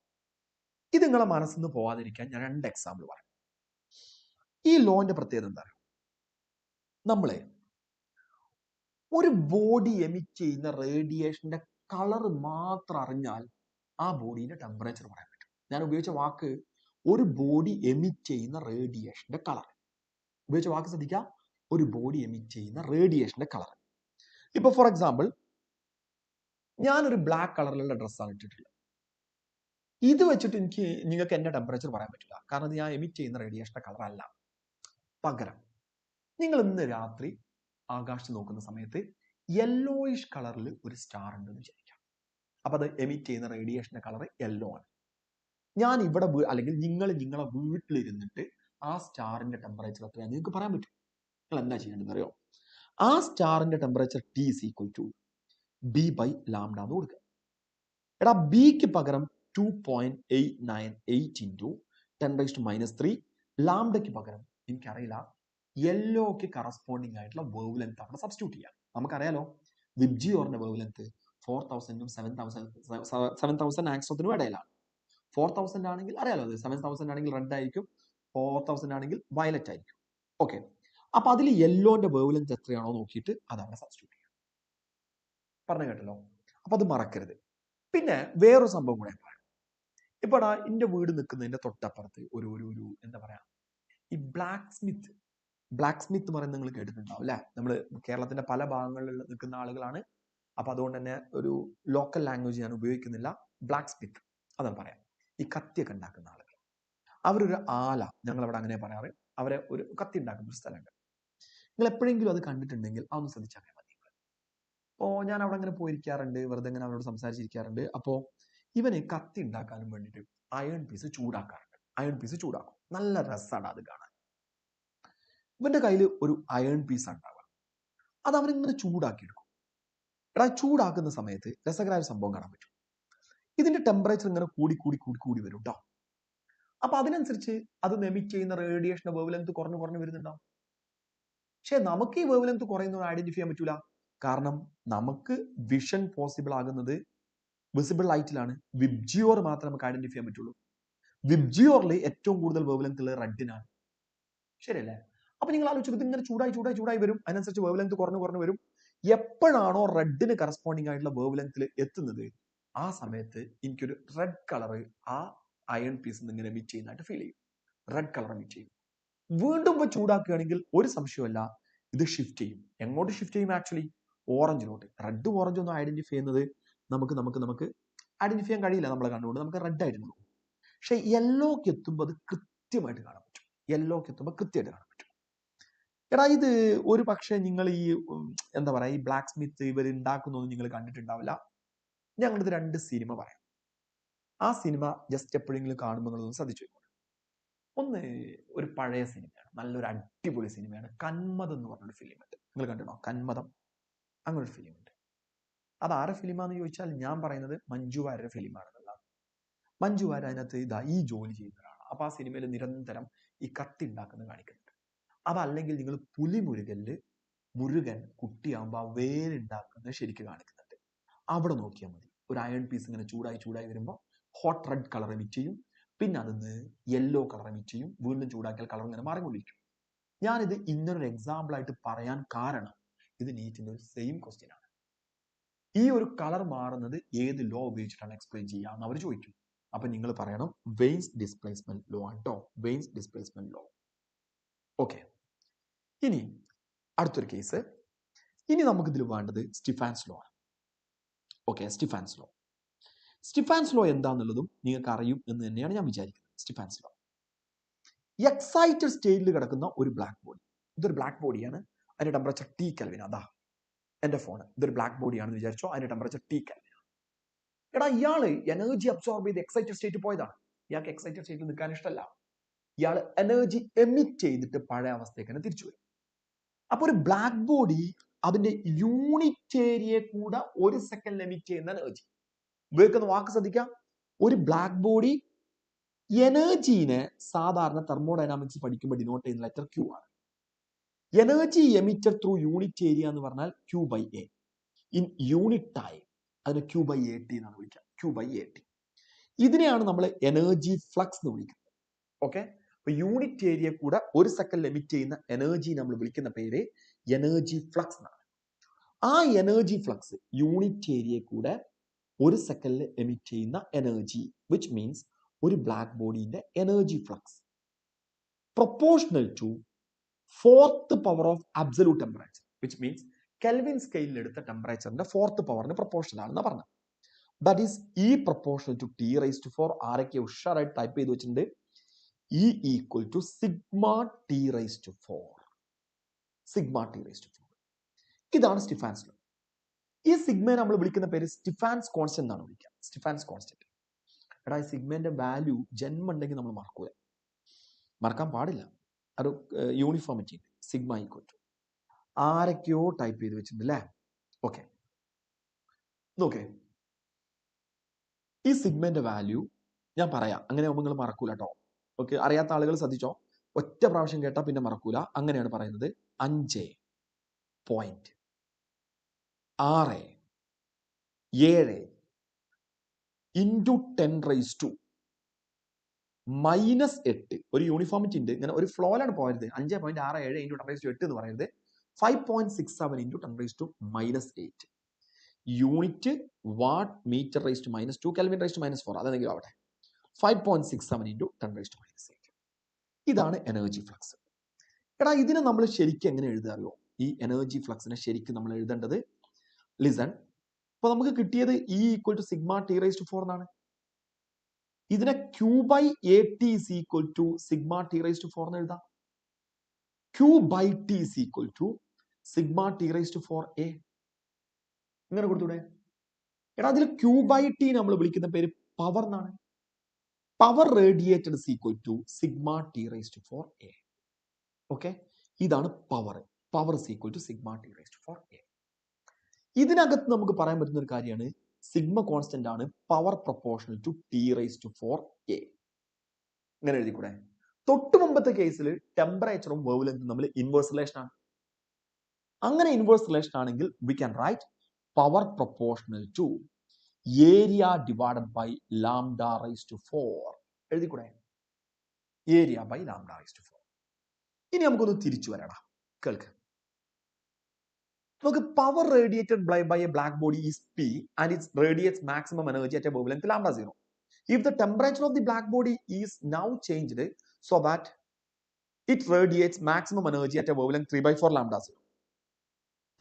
ഇത് നിങ്ങളെ മനസ്സിൽ നിന്ന് പോവാതിരിക്കാൻ ഞാൻ 2 എക്സാമ്പിൾ പറയാം. ഈ ലോന്റെ പ്രത്യേകത എന്താ? നമ്മളെ ഒരു ബോഡി എമിറ്റ് ചെയ്യുന്ന റേഡിയേഷന്റെ കളർ മാത്രം അറിഞ്ഞാൽ ആ ബോഡിയുടെ ടെമ്പറേച്ചർ പറയാൻ പറ്റും. ഞാൻ ഉപയോഗിച്ച വാക്ക് ഒരു ബോഡി എമിറ്റ് ചെയ്യുന്ന റേഡിയേഷന്റെ കളർ. ഉപയോഗിച്ച വാക്ക് ശ്രദ്ധിക്കുക, ഒരു ബോഡി എമിറ്റ് ചെയ്യുന്ന റേഡിയേഷന്റെ കളർ. ഇപ്പൊ ഫോർ എക്സാമ്പിൾ, ഞാനൊരു ബ്ലാക്ക് കളറിലുള്ള ഡ്രസ്സാണ് ഇട്ടിട്ടുള്ളത്. ഇത് വെച്ചിട്ട് നിങ്ങൾക്ക് എന്റെ ടെമ്പറേച്ചർ പറയാൻ പറ്റില്ല, കാരണം ഇത് ഞാൻ എമിറ്റ് ചെയ്യുന്ന റേഡിയേഷന്റെ കളർ അല്ല. പകരം നിങ്ങൾ ഇന്ന് രാത്രി ആകാശത്ത് നോക്കുന്ന സമയത്ത് യെല്ലോയിഷ് കളറിൽ ഒരു സ്റ്റാർ ഉണ്ടെന്ന് വിചാരിക്കാം. അപ്പൊ അത് എമിറ്റ് ചെയ്യുന്ന റേഡിയേഷന്റെ കളർ യെല്ലോ ആണ്. ഞാൻ ഇവിടെ അല്ലെങ്കിൽ നിങ്ങൾ നിങ്ങളെ വീട്ടിലിരുന്നിട്ട് ആ സ്റ്റാറിന്റെ ടെമ്പറേച്ചർ എത്രയാണെന്ന് നിങ്ങൾക്ക് പറയാൻ പറ്റും. നിങ്ങൾ എന്താ ചെയ്യേണ്ടത് അറിയോ? ആ സ്റ്റാറിന്റെ ടെമ്പറേച്ചർ T = B/λ എന്ന് കൊടുക്കുക. എടാ ബിക്ക് പകരം 2.898 into 10⁻³ ലാംഡയ്ക്ക് പകരം എനിക്കറിയില്ല, യെല്ലോക്ക് കറസ്പോണ്ടിങ് ആയിട്ടുള്ള വേവ് ലെങ്ത് അവിടെ സബ്സ്റ്റിറ്റ്യൂട്ട് ചെയ്യാം. നമുക്കറിയാലോ വിബ്ജിയോറിന്റെ വേവ് ലെങ്ത് 4000 7,000 ആക്സോത്തിനും ഇടയിലാണ്. 4000 ആണെങ്കിൽ അറിയാലോ, 7000 ആണെങ്കിൽ റെഡ് ആയിരിക്കും, 4000 ആണെങ്കിൽ വയലറ്റ് ആയിരിക്കും. ഓക്കെ, അപ്പൊ അതിൽ യെല്ലോന്റെ വേവ് ലെങ്ത് എത്രയാണോ നോക്കിയിട്ട് അതവിടെ സബ്സ്റ്റിറ്റ്യൂട്ട് ചെയ്യാം. പറഞ്ഞു കേട്ടല്ലോ? അപ്പൊ അത് മറക്കരുത്. പിന്നെ വേറൊരു സംഭവം കൂടെ പറയാം. ഇപ്പൊ എന്റെ വീട് നിൽക്കുന്നതിന്റെ തൊട്ടപ്പുറത്ത് ഒരു എന്താ പറയാ, ഈ ബ്ലാക്ക് സ്മിത്ത് പറയുന്നത് നിങ്ങൾ കേട്ടിട്ടുണ്ടാവും അല്ലെ? നമ്മൾ കേരളത്തിന്റെ പല ഭാഗങ്ങളിൽ നിൽക്കുന്ന ആളുകളാണ്. അപ്പൊ അതുകൊണ്ട് തന്നെ ഒരു ലോക്കൽ ലാംഗ്വേജ് ഞാൻ ഉപയോഗിക്കുന്നില്ല. ബ്ലാക്ക് സ്മിത്ത് അതാണ് പറയാം. ഈ കത്തിയൊക്കെ ഉണ്ടാക്കുന്ന ആളുകൾ, അവരൊരു ആല, ഞങ്ങൾ അവിടെ അങ്ങനെ പറയാറ്, അവരെ ഒരു കത്തി ഉണ്ടാക്കുന്ന ഒരു സ്ഥലമുണ്ട്. നിങ്ങൾ എപ്പോഴെങ്കിലും അത് കണ്ടിട്ടുണ്ടെങ്കിൽ അതൊന്ന് ശ്രദ്ധിച്ചാൽ മതി. ഞാൻ അവിടെ അങ്ങനെ പോയിരിക്കാറുണ്ട്, വെറുതെ ഇങ്ങനെ അവരോട് സംസാരിച്ചിരിക്കാറുണ്ട്. അപ്പോൾ ഇവന് കത്തി ഉണ്ടാക്കാനും വേണ്ടിയിട്ട് അയൺ പീസ് ചൂടാക്കാറുണ്ട്. അയൺ പീസ് ചൂടാക്കും, നല്ല രസമാണ് അത് കാണാൻ. ഇവന്റെ കയ്യിൽ ഒരു അയൺ പീസ് ഉണ്ടാവുക, അത് അവനിങ്ങനെ ചൂടാക്കിയെടുക്കും. എടാ ചൂടാക്കുന്ന സമയത്ത് രസകരമായ സംഭവം കാണാൻ പറ്റും. ഇതിന്റെ ടെമ്പറേച്ചർ ഇങ്ങനെ കൂടി വരും കേട്ടോ. അപ്പൊ അതിനനുസരിച്ച് അത് എമിറ്റ് ചെയ്യുന്ന റേഡിയേഷന്റെ വേവ് ലെങ്ത് കുറഞ്ഞു വരുന്നുണ്ടാവും. പക്ഷെ നമുക്ക് ഈ വേവ് ലെങ്ത് കുറയുന്നത് ഐഡന്റിഫൈ ചെയ്യാൻ പറ്റൂല, കാരണം നമുക്ക് വിഷൻ പോസിബിൾ ആകുന്നത് വിസിബിൾ ലൈറ്റിലാണ്. വിബ്ജിയോർ മാത്രമേ നമുക്ക് ഐഡന്റിഫൈ ചെയ്യാൻ പറ്റുള്ളൂ. വിബ്ജിയോറിൽ ഏറ്റവും കൂടുതൽ വേവ് ലെങ്ത് ഉള്ളത് റെഡിനാണ്. ശരിയല്ലേ? അപ്പൊ നിങ്ങൾ ആലോചിച്ചത് ഇങ്ങനെ ചൂടായി വരും, അതിനനുസരിച്ച് വേവ് ലെങ്ത് കുറഞ്ഞു വരും. എപ്പോഴാണോ റെഡിന് കറസ്പോണ്ടിങ് ആയിട്ടുള്ള വേവ് ലെങ്ത്തിൽ എത്തുന്നത്, ആ സമയത്ത് എനിക്കൊരു റെഡ് കളർ ആ അയൺ പീസ് ഇങ്ങനെ എമിറ്റ് ചെയ്യുന്നതായിട്ട് ഫീൽ ചെയ്യും. റെഡ് കളർ എമിറ്റ് ചെയ്യും. വീണ്ടും ഇപ്പൊ ചൂടാക്കുകയാണെങ്കിൽ ഒരു സംശയമല്ല, ഇത് ഷിഫ്റ്റ് ചെയ്യും. എങ്ങോട്ട് ഷിഫ്റ്റ് ചെയ്യും? ആക്ച്വലി ഓറഞ്ചിലോട്ട്. റെഡും ഓറഞ്ചും ഒന്നും ഐഡന്റിഫൈ ചെയ്യുന്നത് നമുക്ക് ഐഡന്റിഫൈ ചെയ്യാൻ കഴിയില്ല നമ്മളെ കണ്ടുകൊണ്ട്. നമുക്ക് റെഡ് ആയിട്ട് നോക്കും. പക്ഷെ യെല്ലോക്ക് എത്തുമ്പോൾ അത് കൃത്യമായിട്ട് കാണാൻ പറ്റും. യെല്ലോക്ക് എത്തുമ്പോൾ കൃത്യമായിട്ട് കാണാൻ പറ്റും. എടാ ഇത് ഒരു പക്ഷേ നിങ്ങൾ ഈ എന്താ പറയാ, ഈ ബ്ലാക്ക് സ്മിത്ത് ഇവർ ഉണ്ടാക്കുന്നൊന്നും നിങ്ങൾ കണ്ടിട്ടുണ്ടാവില്ല. ഞങ്ങളിത് 2 സിനിമ പറയാം. ആ സിനിമ ജസ്റ്റ് എപ്പോഴെങ്കിലും കാണുമ്പോൾ നിങ്ങളൊന്ന് ശ്രദ്ധിച്ചു. ഒന്ന് ഒരു പഴയ സിനിമയാണ്, നല്ലൊരു അടിപൊളി സിനിമയാണ്. കന്മദം എന്ന് പറഞ്ഞൊരു ഫിലിം ഉണ്ട്. നിങ്ങൾ കണ്ടിട്ടോ കന്മദം? അങ്ങനെ ഒരു ഫിലിം ഉണ്ട്. അത് ആരെ ഫിലിമാന്ന് ചോദിച്ചാൽ ഞാൻ പറയുന്നത് മഞ്ജു വാര്യരുടെ ഫിലിമാണെന്നുള്ളതാണ്. മഞ്ജു വാര്യർ അതിനകത്ത് ഈ ജോലി ചെയ്യുന്ന ഒരാളാണ്. അപ്പൊ ആ സിനിമയിൽ നിരന്തരം ഈ കത്തി ഉണ്ടാക്കുന്നത് കാണിക്കുന്നുണ്ട്. അതല്ലെങ്കിൽ നിങ്ങൾ പുലിമുരുകനില് മുരുകൻ കുട്ടിയാകുമ്പോൾ ആ വേരുണ്ടാക്കുന്നത് ശരിക്കും കാണിക്കുന്നുണ്ട്. അവിടെ നോക്കിയാൽ മതി. ഒരു അയൺ പീസ് ഇങ്ങനെ ചൂടായി വരുമ്പോൾ ഹോട്ട് റെഡ് കളർ എമിറ്റ് ചെയ്യും, പിന്നെ അതിന്ന് യെല്ലോ കളർ എമിറ്റ് ചെയ്യും, വീണ്ടും ചൂടാക്കിയാൽ കളർ ഇങ്ങനെ മാറിക്കൊണ്ടിരിക്കും. ഞാനിത് ഇന്നൊരു എക്സാമ്പിൾ ആയിട്ട് പറയാൻ കാരണം ഇത് നീറ്റിന്റെ ഒരു സെയിം ക്വസ്റ്റ്യൻ ആണ്. ഈ ഒരു കളർ മാറുന്നത് ഏത് ലോ ഉപയോഗിച്ചിട്ടാണ് എക്സ്പ്ലെയിൻ ചെയ്യാന്ന് അവർ ചോദിക്കും. അപ്പൊ നിങ്ങൾ പറയണം വെയിൻസ് ഡിസ്പ്ലേസ്മെന്റ് ലോ ആട്ടോ, വെയിൻസ് ഡിസ്പ്ലേസ്മെന്റ് ലോ. ഓക്കെ, ഇനി അടുത്തൊരു കേസ്. ഇനി നമുക്ക് ഇതിൽ വേണ്ടത് സ്റ്റിഫാൻസ് ലോ ആണ്. ഓക്കെ, സ്റ്റിഫാൻസ് ലോ എന്താന്നുള്ളതും നിങ്ങൾക്ക് അറിയും എന്ന് തന്നെയാണ് ഞാൻ വിചാരിക്കുന്നത്. സ്റ്റിഫാൻസ് ലോ, എക്സൈറ്റഡ് സ്റ്റേറ്റിൽ കിടക്കുന്ന ഒരു ബ്ലാക്ക് ബോഡി. ഇതൊരു ബ്ലാക്ക് ബോഡിയാണ്, അതിന്റെ ടെമ്പറേച്ചർ T കെൽവിൻ. അതാ എന്റെ ഫോൺ. ഇതൊരു ബ്ലാക്ക് ബോഡിയാണെന്ന് വിചാരിച്ചോ, അതിന്റെ ടെമ്പറേച്ചർ T കെൽവിൻ. എടാ ഇയാള് എനർജി അബ്സോർബ് ചെയ്ത് എക്സൈറ്റഡ് സ്റ്റേറ്റ് പോയതാണ്. ഇയാൾക്ക് എക്സൈറ്റഡ് സ്റ്റേറ്റിൽ നിൽക്കാൻ ഇഷ്ടമല്ല. ഇയാൾ എനർജി എമിറ്റ് ചെയ്തിട്ട് പഴയ അവസ്ഥയ്ക്ക് തന്നെ തിരിച്ചു വരും. അപ്പൊ ഒരു ബ്ലാക്ക് ബോഡി അതിന്റെ യൂണിറ്റ് ഏരിയയെ കൂടെ 1 സെക്കൻഡ് എമിറ്റ് ചെയ്യുന്ന എനർജി ഉപയോഗിക്കുന്ന വാക്ക് ശ്രദ്ധിക്കാം. ഒരു ബ്ലാക്ക് ബോഡി എനർജീനെ സാധാരണ തെർമോഡൈനാമിക്സ് പഠിക്കുമ്പോൾ ഡിനോട്ട് ചെയ്യുന്ന ലെറ്റർ ക്യൂ ആണ്. Energy emitted through unit area എന്ന് പറഞ്ഞാൽ Q by A. In unit time അതിന് ക്യൂ ബൈ എ ടി എന്നാണ് വിളിക്കുക. Q by A T. ഇതിനെയാണ് നമ്മൾ എനർജി ഫ്ലക്സ് എന്ന് വിളിക്കുന്നത്. ഓക്കെ, അപ്പൊ യൂണിറ്റ് ഏരിയ കൂടെ ഒരു സെക്കൻഡ് എമിറ്റ് ചെയ്യുന്ന എനർജി നമ്മൾ വിളിക്കുന്ന പേര് എനർജി ഫ്ലക്സ് എന്നാണ്. ആ എനർജി ഫ്ലക്സ് യൂണിറ്റ് ഏരിയ കൂടെ ഒരു സെക്കൻഡിൽ എമിറ്റ് ചെയ്യുന്ന എനർജി, വിച്ച് മീൻസ് ഒരു ബ്ലാക്ക് ബോഡിന്റെ energy flux proportional to fourth power of absolute temperature, which means kelvin സ്കെയിലിൽ എടുത്ത ടെമ്പറേച്ചറിന്റെ ഫോർത്ത് പവറിന് പ്രൊപ്പോർഷണൽ ആണെന്ന് പറഞ്ഞു. That is E proportional to T raise to 4. ആരൊക്കെ ഉഷാറായിട്ട് ടൈപ്പ് ചെയ്ത് വെച്ചിട്ടുണ്ട്? E equal to sigma T raise to 4. Sigma T raise to 4. ഇതാണ് സ്റ്റിഫാൻസ് ലോ. ഈ സിഗ്മയെ നമ്മൾ വിളിക്കുന്ന പേര് സ്റ്റിഫാൻസ് കോൺസ്റ്റന്റ് എന്നാണ് വിളിക്കുക. സ്റ്റിഫാൻസ് കോൺസ്റ്റന്റ്. എടാ, ഈ സിഗ്മന്റെ വാല്യൂ ജന്മം ഉണ്ടെങ്കിൽ നമ്മൾ മറക്കൂല, മറക്കാൻ പാടില്ല. ഒരു യൂണിഫോമിറ്റി ഉണ്ട്. സിഗ്മ ഈക്വൽ ടു ആരൊക്കെയോ ടൈപ്പ് ചെയ്ത് വെച്ചിട്ടുണ്ട് അല്ലേ? ഓക്കെ, നോക്കേ, ഈ സിഗ്മന്റെ വാല്യൂ ഞാൻ പറയാം, അങ്ങനെ ആവുമ്പോൾ നിങ്ങൾ മറക്കൂല കേട്ടോ. ഓക്കെ, അറിയാത്ത ആളുകൾ ശ്രദ്ധിച്ചോ, ഒറ്റ പ്രാവശ്യം കേട്ടാൽ പിന്നെ മറക്കൂല. അങ്ങനെയാണ് പറയുന്നത്: 5.67 ഇൻറ്റു 10⁻⁻⁸ ഒരു യൂണിഫോമിറ്റി ഉണ്ട്. ഇങ്ങനെ ഒരു ഫ്ലോയിലാണ് പോയത്. 5.67 ഇൻറ്റു 10⁻8 എന്ന് പറയുന്നത് 5.67 into 10⁻⁻8. Unit watt metre raise to -2 kelvin raise to -4 അതെന്തെങ്കിലും ആവട്ടെ. 5.67 ഇൻറ്റു 10⁻⁸. ഇതാണ് എനർജി ഫ്ലക്സ്. എടാ, ഇതിനെ നമ്മൾ ശരിക്കും എങ്ങനെ എഴുതുക അറിയോ? ഈ എനർജി ഫ്ലക്സിനെ ശരിക്കും നമ്മൾ എഴുതേണ്ടത്, ലിസൺ, ഇപ്പൊ നമുക്ക് കിട്ടിയത് E equal to sigma T raise to 4 എന്നാണ്. ഇതിനെ Q by A T is equal to sigma T raise to 4 എന്ന് എഴുതാം. Q by T is equal to sigma T raise to 4 A. ഇങ്ങനെ കൊടുത്തൂടെ? എടാ, അതിൽ ക്യൂ ബൈ ടി നമ്മൾ വിളിക്കുന്ന പേര് പവർ എന്നാണ്. Power radiated is equal to sigma T raise to 4 A. Okay, ഇതാണ് power. Power is equal to sigma T raise to 4 A. ഇതിനകത്ത് നമുക്ക് പറയാൻ പറ്റുന്ന ഒരു കാര്യമാണ്, സിഗ്മ കോൺസ്റ്റന്റ് ആണ് power proportional to T raise to 4 A. ഇങ്ങനെ എഴുതിക്കൂടെ? തൊട്ട് മുമ്പത്തെ കേസിൽ ടെമ്പറേച്ചറും വേവ് ലെങ്തും തമ്മിൽ ഇൻവേഴ്സ് റിലേഷൻ ആണ്. അങ്ങനെ ഇൻവേഴ്സ് റിലേഷൻ ആണെങ്കിൽ we can write power proportional to area divided by lambda raise to 4. എഴുതിക്കൂടെ? Area by lambda raise to 4. ഇനി നമുക്കൊന്ന് തിരിച്ചു വരാടാ, കേൾക്ക്. നമുക്ക് power radiated by a black body is P and it radiates maximum energy at a wavelength lambda 0. If the temperature of the black body is now changed so that it radiates maximum energy at a wavelength 3/4 lambda 0,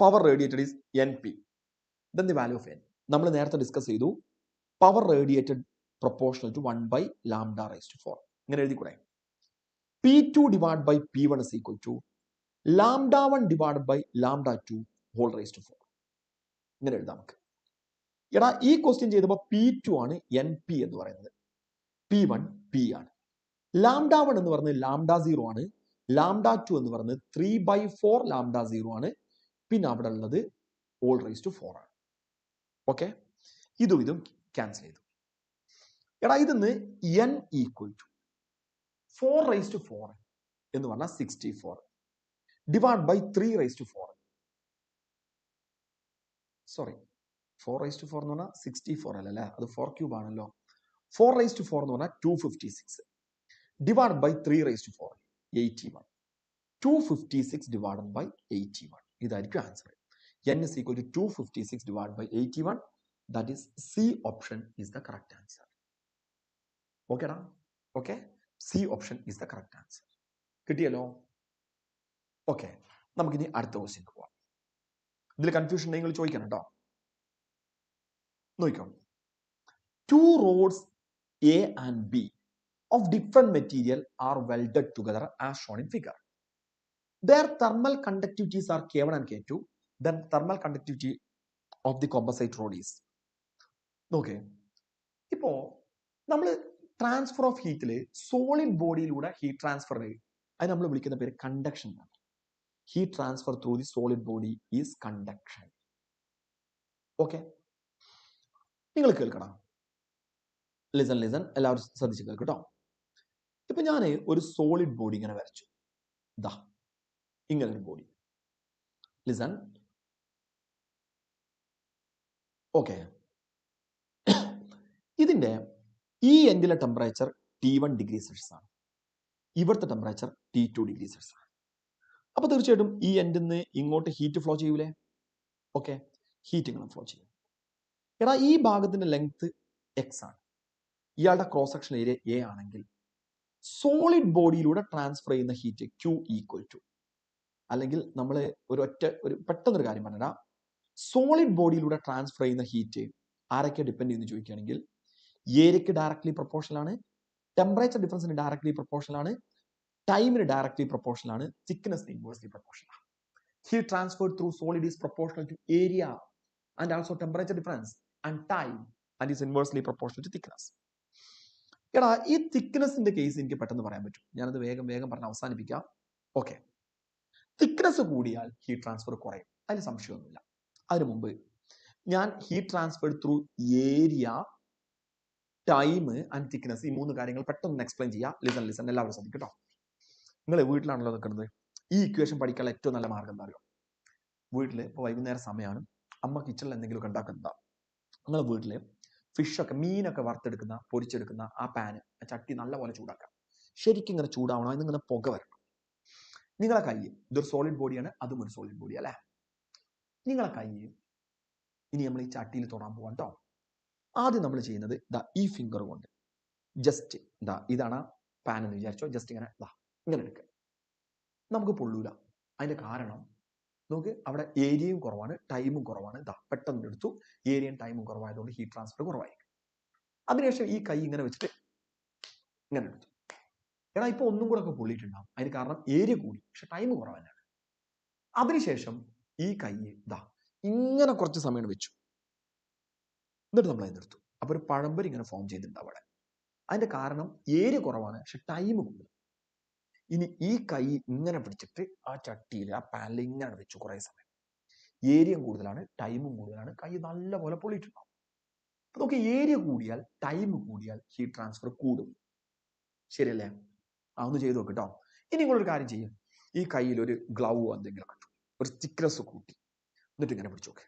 power radiated is Np. Then the value of N. നമ്മൾ നേരത്തെ discuss ചെയ്തു, power radiated proportional to 1 lambda raised to 4. ഇങ്ങനെ എഴുതിക്കൂടെ? P2 divided by P1 is equal to lambda 1 divided by lambda 2 whole raised to 4. ഇങ്ങനെ എഴുതാം നമുക്ക്. എടാ, ഈ question ചെയ്തപ്പോൾ P2 ആണ് NP എന്ന് പറയുന്നത്, P1 P ആണ്. ലാംഡ 1 എന്ന് പറയുന്നത് ലാംഡ 0 ആണ്. ലാംഡ 2 എന്ന് പറയുന്നത് 3/4 ലാംഡ 0 ആണ്. പിന്നെ അവിടെ ഉള്ളത് ഓൾ റൈസ് ടു 4 ആണ്. ഓക്കെ, ഇതും ക്യാൻസൽ ചെയ്തു. എടാ, ഇതിന്ന് N equal to 4 raise to 4 എന്ന് പറഞ്ഞാൽ 64 divide by 3 raise to 4. Sorry, 4 raise to 4 എന്ന് പറഞ്ഞാൽ 64 അല്ലല്ലേ, അത് 4 ക്യൂബ് ആണല്ലോ. 4 റൈസ് ടു 4 എന്ന് പറഞ്ഞാൽ 256 divide by 3 raise to 4 81. 256 divide by 81 ഇതായിരിക്കും answer. N is equal to 256 divided by 81. That is C option is the correct answer. Okay da? Okay, C option is the correct answer. കിട്ടിയല്ലോ? Okay, നമുക്കിനി അടുത്ത question പോവാം. ഇതിൽ confusion ഉണ്ടെങ്കിൽ ചോദിക്കണം കേട്ടോ. നോക്കിക്കോ. 2 rods A and B of different material are welded together as shown in figure. Their thermal conductivities are K1 and K2. Then thermal conductivity of the composite rod is. നോക്കേ, ഇപ്പോ നമ്മൾ transfer of ഹീറ്റില് solid ബോഡിയിലൂടെ heat transfer ചെയ്യും. അത് നമ്മൾ വിളിക്കുന്ന പേര് കണ്ടക്ഷൻ ആണ്. Heat transfer through the solid body is conduction. Okay, നിങ്ങൾ കേൾക്കണം. ലിസൺ എല്ലാവരും ശ്രദ്ധിച്ച് കേൾക്കട്ടോ. ഇപ്പൊ ഞാൻ ഒരു സോളിഡ് ബോഡി ഇങ്ങനെ വരച്ചു. ദാ ഇങ്ങനെ ഒരു ബോഡി. ലിസൺ. ഓക്കെ. ഇതിന്റെ ഈ എൻഡിലെ ടെമ്പറേച്ചർ T1 ഡിഗ്രി സെൽഷ്യസ് ആണ്. ഇവിടുത്തെ ടെമ്പറേച്ചർ T2 ഡിഗ്രി സെൽഷ്യസ് ആണ്. അപ്പൊ തീർച്ചയായിട്ടും ഈ എൻഡിൽ നിന്ന് ഇങ്ങോട്ട് ഹീറ്റ് ഫ്ലോ ചെയ്യൂലേ? ഓക്കെ, ഹീറ്റ് ഇങ്ങനെ ഫ്ലോ ചെയ്യും. എടാ ഈ ഭാഗത്തിന്റെ ലെങ്ത് എക്സ് ആണ്, ഇയാളുടെ ക്രോസ് സെക്ഷൻ ഏരിയ എ ആണെങ്കിൽ സോളിഡ് ബോഡിയിലൂടെ ട്രാൻസ്ഫർ ചെയ്യുന്ന ഹീറ്റ് Q ഈക്വൽ ടു, അല്ലെങ്കിൽ നമ്മൾ ഒരു പെട്ടെന്നൊരു കാര്യം പറഞ്ഞാൽ സോളിഡ് ബോഡിയിലൂടെ ട്രാൻസ്ഫർ ചെയ്യുന്ന ഹീറ്റ് ആരൊക്കെ ഡിപ്പെൻഡ് ചെയ്യുന്നു ചോദിക്കുകയാണെങ്കിൽ ഏരിയക്ക് ഡയറക്ട്ലി പ്രൊപ്പോർഷണൽ ആണ്, ടെമ്പറേച്ചർ ഡിഫറൻസിന് ഡയറക്ട്ലി പ്രൊപ്പോർഷണൽ ആണ്, ടൈമിന് ഡയറക്ട്ലി പ്രൊപ്പോർഷണൽ ആണ്, തിക്നെസ്സിന് ഇൻവേഴ്സ്ലി പ്രൊപ്പോർഷണൽ ആണ്. Heat transferred through solid is proportional to area and also temperature difference and time and is inversely proportional to thickness. എടാ ഈ തിക്നെസിന്റെ കേസ് എനിക്ക് പെട്ടെന്ന് പറയാൻ പറ്റും. ഞാനത് വേഗം പറഞ്ഞ് അവസാനിപ്പിക്കാം. ഓക്കെ, തിക്നെസ് കൂടിയാൽ ഹീറ്റ് ട്രാൻസ്ഫർ കുറയും, അതിന് സംശയമൊന്നുമില്ല. അതിനു മുമ്പ് ഞാൻ heat transfer through area, time and thickness, ഈ 3 കാര്യങ്ങൾ പെട്ടെന്ന് എക്സ്പ്ലെയിൻ ചെയ്യാം. ലിസൺ എല്ലാവരും ശ്രദ്ധിക്കട്ടോ. നിങ്ങൾ വീട്ടിലാണല്ലോ നിൽക്കുന്നത്. ഈ ഇക്വേഷൻ പഠിക്കാനുള്ള ഏറ്റവും നല്ല മാർഗം എന്താ അറിയോ? വീട്ടിൽ ഇപ്പോൾ വൈകുന്നേരം സമയമാണ്, അമ്മ കിച്ചണിൽ എന്തെങ്കിലുമൊക്കെ ഉണ്ടാക്കുന്നതാ. നിങ്ങളെ വീട്ടിൽ ഫിഷൊക്കെ, മീനൊക്കെ വറുത്തെടുക്കുന്ന, പൊരിച്ചെടുക്കുന്ന ആ പാന്, ചട്ടി നല്ലപോലെ ചൂടാക്കാം. ശരിക്കും ഇങ്ങനെ ചൂടാവണം, അതിങ്ങനെ പുക വരണം. നിങ്ങളെ കൈ, ഇതൊരു സോളിഡ് ബോഡിയാണ്, അതും ഒരു സോളിഡ് ബോഡി അല്ലേ? നിങ്ങളെ കൈ ഇനി നമ്മൾ ഈ ചട്ടിയിൽ തൊടാൻ പോകാം കേട്ടോ. ആദ്യം നമ്മൾ ചെയ്യുന്നത് ദാ ഈ ഫിംഗർ കൊണ്ട് ജസ്റ്റ് ദാ ഇതാണ് പാൻ എന്ന് വിചാരിച്ചോ, ജസ്റ്റ് ഇങ്ങനെ ഇങ്ങനെ എടുക്കുക. നമുക്ക് പൊള്ളൂല. അതിന്റെ കാരണം നോക്ക്, അവിടെ ഏരിയയും കുറവാണ്, ടൈമും കുറവാണ്. പെട്ടെന്ന് എടുത്തു, ഏരിയയും ടൈമും കുറവായതുകൊണ്ട് ഹീറ്റ് ട്രാൻസ്ഫർ കുറവായിരിക്കും. അതിനുശേഷം ഈ കൈ ഇങ്ങനെ വെച്ചിട്ട് ഇങ്ങനെ എടുത്തു. എടാ ഇപ്പൊ ഒന്നും കൂടെ ഒക്കെ പൊള്ളിയിട്ടുണ്ടാവും. അതിന് കാരണം ഏരിയ കൂടി, പക്ഷെ ടൈം കുറവല്ല. അതിനുശേഷം ഈ കൈ ഇങ്ങനെ കുറച്ച് സമയം വെച്ചു, എന്നിട്ട് നമ്മൾ അതിനെടുത്തു. അപ്പൊ ഒരു പഴമ്പരി ഇങ്ങനെ ഫോം ചെയ്തിട്ടുണ്ട് അവിടെ. അതിന്റെ കാരണം ഏരിയ കുറവാണ്, പക്ഷെ ടൈം കൂടുതൽ. ഇനി ഈ കൈ ഇങ്ങനെ പിടിച്ചിട്ട് ആ ചട്ടിയിൽ, ആ പാനിൽ ഇങ്ങനെ വെച്ചു കുറെ സമയം. ഏരിയയും കൂടുതലാണ്, ടൈമും കൂടുതലാണ്, കൈ നല്ലപോലെ പൊള്ളിയിട്ടുണ്ടാവും. അപ്പൊ നമുക്ക് ഏരിയ കൂടിയാൽ, ടൈം കൂടിയാൽ ഹീറ്റ് ട്രാൻസ്ഫർ കൂടും. ശരിയല്ലേ? ഒന്ന് ചെയ്ത് നോക്ക് കേട്ടോ. ഇനി നിങ്ങളൊരു കാര്യം ചെയ്യും, ഈ കയ്യിൽ ഒരു ഗ്ലൗ എന്തെങ്കിലും കണ്ടു, ഒരു തിക്നെസ് കൂട്ടി, എന്നിട്ട് ഇങ്ങനെ പിടിച്ചു നോക്ക്.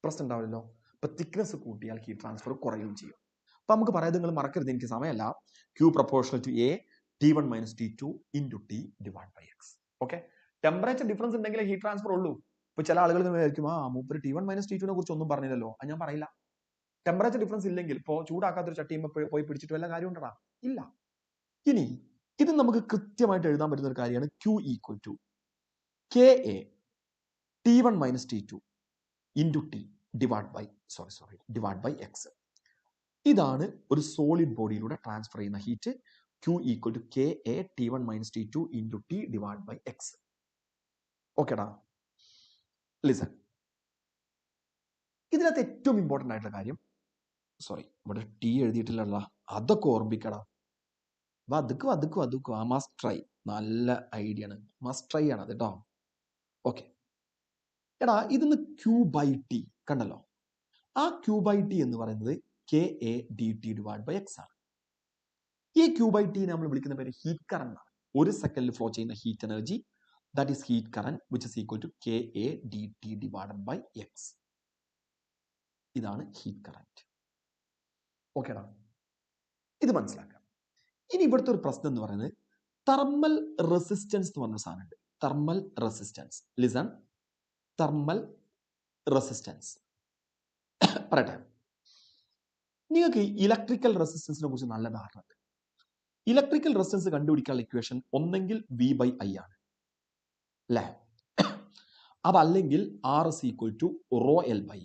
പ്രശ്നം ഉണ്ടാവില്ലല്ലോ. അപ്പൊ തിക്നെസ് കൂട്ടിയാൽ ഹീറ്റ് ട്രാൻസ്ഫർ കുറയുകയും ചെയ്യും. അപ്പൊ നമുക്ക് പറയാം, നിങ്ങൾ മറക്കരുത്, എനിക്ക് സമയമല്ല, Q proportional to A T1 minus T2 into T divide by X. Okay, temperature difference ഉണ്ടെങ്കിലേ ഹീറ്റ് ട്രാൻസ്ഫർ ഉള്ളൂ. ഇപ്പൊ ചില ആളുകൾ വിചാരിക്കും, മൂപ്പര് T1 മൈനസ് T2 കുറിച്ച് ഒന്നും പറഞ്ഞില്ലല്ലോ. അത് ഞാൻ പറയില്ല. ടെമ്പറേച്ചർ ഡിഫറൻസ് ഇല്ലെങ്കിൽ, ഇപ്പോ ചൂടാക്കാത്തൊരു ചട്ടിയുമ്പോൾ പോയി പിടിച്ചിട്ട് വല്ല കാര്യം ഉണ്ടോ? ഇല്ല. ഇനി ഇത് നമുക്ക് കൃത്യമായിട്ട് എഴുതാൻ പറ്റുന്ന ഒരു കാര്യമാണ് Q equal to KA T1 minus T2 into T divide by X. ഇതാണ് ഒരു സോളിഡ് ബോഡിയിലൂടെ ട്രാൻസ്ഫർ ചെയ്യുന്ന heat. Q equal to KA T1 minus T2 into T divide by X. ഓക്കെടാ, ലിസൺ. ഇതിനകത്ത് ഏറ്റവും ഇമ്പോർട്ടൻ്റ് ആയിട്ടുള്ള കാര്യം, ഇവിടെ T എഴുതിയിട്ടില്ല, അതൊക്കെ ഓർമ്മിക്കടാ. വതുക്കും മസ്റ്റ് ട്രൈ. നല്ല ഐഡിയ ആണ്, മസ്റ്റ് ട്രൈ ആണ് അത് കേട്ടോ. ഓക്കെ എടാ, ഇതിന്ന് Q/T കണ്ടല്ലോ. ആ Q/T എന്ന് പറയുന്നത് KA DT divide by X ആണ്. ഈ Q/T നമ്മൾ വിളിക്കുന്ന പേര് ഹീറ്റ് കറന്റ് ആണ്. ഒരു സെക്കൻഡിൽ ഫ്ലോ ചെയ്യുന്ന heat energy, that is heat current, which is equal to KA DT divided by X. ഇതാണ് ഹീറ്റ് കറന്റ്. ഓക്കെടാ, ഇത് മനസ്സിലാക്കാം. ഇനി ഇവിടുത്തെ ഒരു പ്രശ്നം എന്ന് പറയുന്നത് തെർമൽ റെസിസ്റ്റൻസ് എന്ന് പറഞ്ഞ സാധനമുണ്ട്. Thermal resistance. Listen, thermal resistance. പറയട്ടെ, നിങ്ങൾക്ക് ഇലക്ട്രിക്കൽ റെസിസ്റ്റൻസിനെ കുറിച്ച് നല്ല ധാരണ ഉണ്ട്. ഇലക്ട്രിക്കൽ റെസിസ്റ്റൻസ് കണ്ടുപിടിക്കാനുള്ള ഇക്വേഷൻ ഒന്നെങ്കിൽ V/I ആണ് അല്ലേ? അതല്ലെങ്കിൽ RS ഈക്വൽ ടു ρL/A.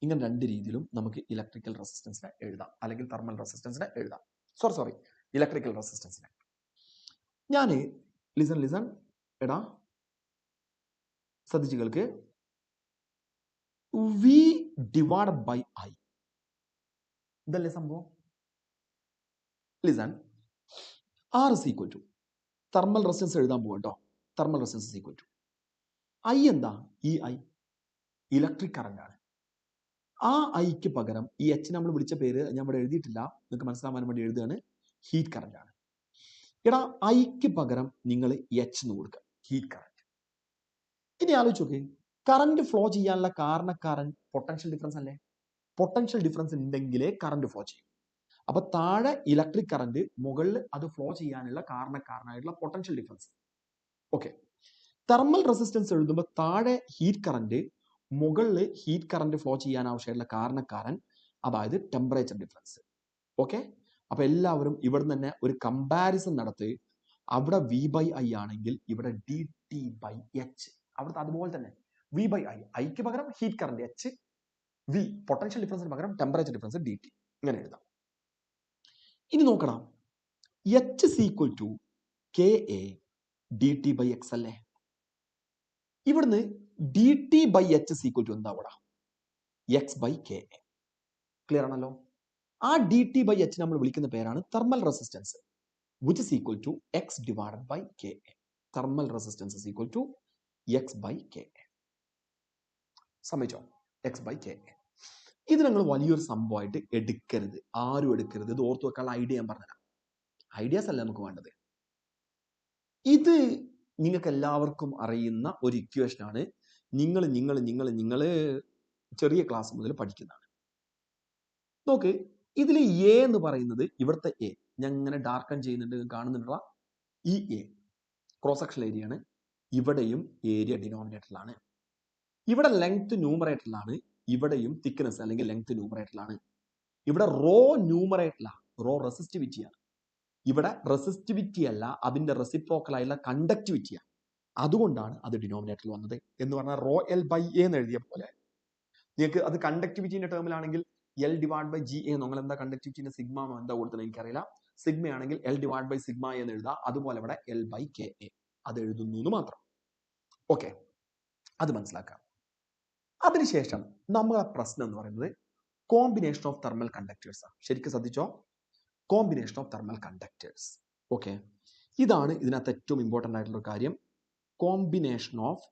ഇങ്ങനെ രണ്ട് രീതിയിലും നമുക്ക് ഇലക്ട്രിക്കൽ റെസിസ്റ്റൻസിനെ എഴുതാം, അല്ലെങ്കിൽ തെർമൽ റെസിസ്റ്റൻസിനെ എഴുതാം. ഇലക്ട്രിക്കൽ റെസിസ്റ്റൻസിനെ ഞാൻ ലിസൺ എടാ ശ്രദ്ധിച്ചു കേൾക്ക്. V ഡിവൈഡഡ് ബൈ I ഇതല്ലേ സംഭവം. Listen, R is equal to thermal resistance എഴുതാൻ പോകും കേട്ടോ. Thermal resistance equal to I എന്താ? ഈ I ഇലക്ട്രിക് കറന്റ് ആണ്. ആ ഐക്ക് പകരം ഈ H നമ്മൾ വിളിച്ച പേര് ഞാൻ ഇവിടെ എഴുതിയിട്ടില്ല, നിങ്ങൾക്ക് മനസ്സിലാവാൻ വേണ്ടി എഴുതുകയാണ്. ഹീറ്റ് കറന്റ് ആണ്. എടാ ഐക്ക് പകരം നിങ്ങൾ എച്ച് എന്ന് കൊടുക്കുക, ഹീറ്റ് കറന്റ്. ഇനി ആലോചിച്ച് നോക്ക്, കറന്റ് ഫ്ലോ ചെയ്യാനുള്ള കാരണക്കാരൻ പൊട്ടൻഷ്യൽ ഡിഫറൻസ് അല്ലേ? പൊട്ടൻഷ്യൽ ഡിഫറൻസ് ഉണ്ടെങ്കിലേ കറന്റ് ഫ്ലോ ചെയ്യും. അപ്പൊ താഴെ ഇലക്ട്രിക് കറന്റ്, മുകളിൽ അത് ഫ്ലോ ചെയ്യാനുള്ള കാരണക്കാരനായിട്ടുള്ള potential difference. Okay, thermal resistance എഴുതുമ്പോൾ താഴെ ഹീറ്റ് കറന്റ്, മുകളിൽ ഹീറ്റ് കറന്റ് ഫ്ലോ ചെയ്യാൻ ആവശ്യമായിട്ടുള്ള കാരണക്കാരൻ, അതായത് ടെമ്പറേച്ചർ ഡിഫറൻസ്. ഓക്കെ, അപ്പൊ എല്ലാവരും ഇവിടെ തന്നെ ഒരു കമ്പാരിസൺ നടത്തി. അവിടെ വി ബൈ ഐ ആണെങ്കിൽ ഇവിടെ ഡി ടി ബൈ എച്ച്, അവിടുത്തെ അതുപോലെ തന്നെ വി ബൈ ഐ, ഐക്ക് പകരം heat current H, V potential ഡിഫറൻസിന് പകരം ടെമ്പറേച്ചർ ഡിഫറൻസ് ഡി ടി, ഇങ്ങനെ എഴുതാം. ഇനി നോക്കണം, H is equal to K A D T by X അല്ലേ? ഇവിടുന്ന് D T by H is equal to എന്താ അവിടെ? X by K A. Clear ആണല്ലോ? ആ ഡി ടി ബൈ എച്ച് നമ്മൾ വിളിക്കുന്ന പേരാണ് thermal resistance, which is equal to x divided by Ka. Thermal resistance is equal to x by Ka. സമ്മതിച്ചോ? x by Ka. ഇത് നിങ്ങൾ വലിയൊരു സംഭവമായിട്ട് എടുക്കരുത്, ആരും എടുക്കരുത്. ഇത് ഓർത്തു വെക്കാനുള്ള ഐഡിയ ഞാൻ പറഞ്ഞുതരാം. ഐഡിയാസ് അല്ല നമുക്ക് വേണ്ടത്. ഇത് നിങ്ങൾക്ക് എല്ലാവർക്കും അറിയുന്ന ഒരു ഇക്വേഷൻ ആണ്. നിങ്ങൾ ചെറിയ ക്ലാസ് മുതൽ പഠിക്കുന്നതാണ്. നോക്ക്, ഇതിൽ എ എന്ന് പറയുന്നത് ഇവിടുത്തെ എ, ഞാൻ ഇങ്ങനെ ഡാർക്കൺ ചെയ്യുന്നുണ്ട്, കാണുന്നുണ്ടോ? ഈ എ ക്രോസ് സെക്ഷൻ ഏരിയ ആണ്. ഇവിടെയും ഏരിയ ഡിനോമിനേറ്ററിലാണ്. ഇവിടെ ലെങ്ത് ന്യൂമറേറ്ററിലാണ്, ഇവിടെയും തിക്നെസ് അല്ലെങ്കിൽ ലെങ്ത് ന്യൂമറേറ്ററിലാണ്. ഇവിടെ റോ ന്യൂമറേറ്ററിലാണ്, റോ റെസിസ്റ്റിവിറ്റിയാണ്. ഇവിടെ റെസിസ്റ്റിവിറ്റി അല്ല, അതിന്റെ റെസിപ്രോക്കൽ ആയിട്ടുള്ള കണ്ടക്ടിവിറ്റിയാണ്. അതുകൊണ്ടാണ് അത് ഡിനോമിനേറ്ററിൽ വന്നത്. എന്ന് പറഞ്ഞാൽ റോ എൽ ബൈ എ എന്ന് എഴുതിയ പോലെ നിങ്ങൾക്ക് അത് കണ്ടക്ടിവിറ്റിന്റെ ടേമിലാണെങ്കിൽ L divide by G A. നിങ്ങൾ എന്താ കണ്ടക്ടിവിറ്റിന്റെ സിഗ്മ എന്താ കൊടുത്തത് എനിക്കറിയില്ല. സിഗ്മ ആണെങ്കിൽ എൽ ഡിവൈഡ് ബൈ സിഗ്മ എന്ന് എഴുതാം. അതുപോലെ ഇവിടെ എൽ ബൈ കെ എ അത് എഴുതുന്നു എന്ന് മാത്രം. ഓക്കെ, അത് മനസ്സിലാക്കാം. അതിനുശേഷം നമ്മളെ പ്രശ്നം എന്ന് പറയുന്നത് കോമ്പിനേഷൻ ഓഫ് തെർമൽ കണ്ടക്ടേഴ്സ് ആണ്. ശരിക്കും ശ്രദ്ധിച്ചോ, combination of thermal conductors. Okay, ഇതാണ് ഇതിനകത്ത് ഏറ്റവും ഇമ്പോർട്ടൻ്റ് ആയിട്ടുള്ള ഒരു കാര്യം. Combination of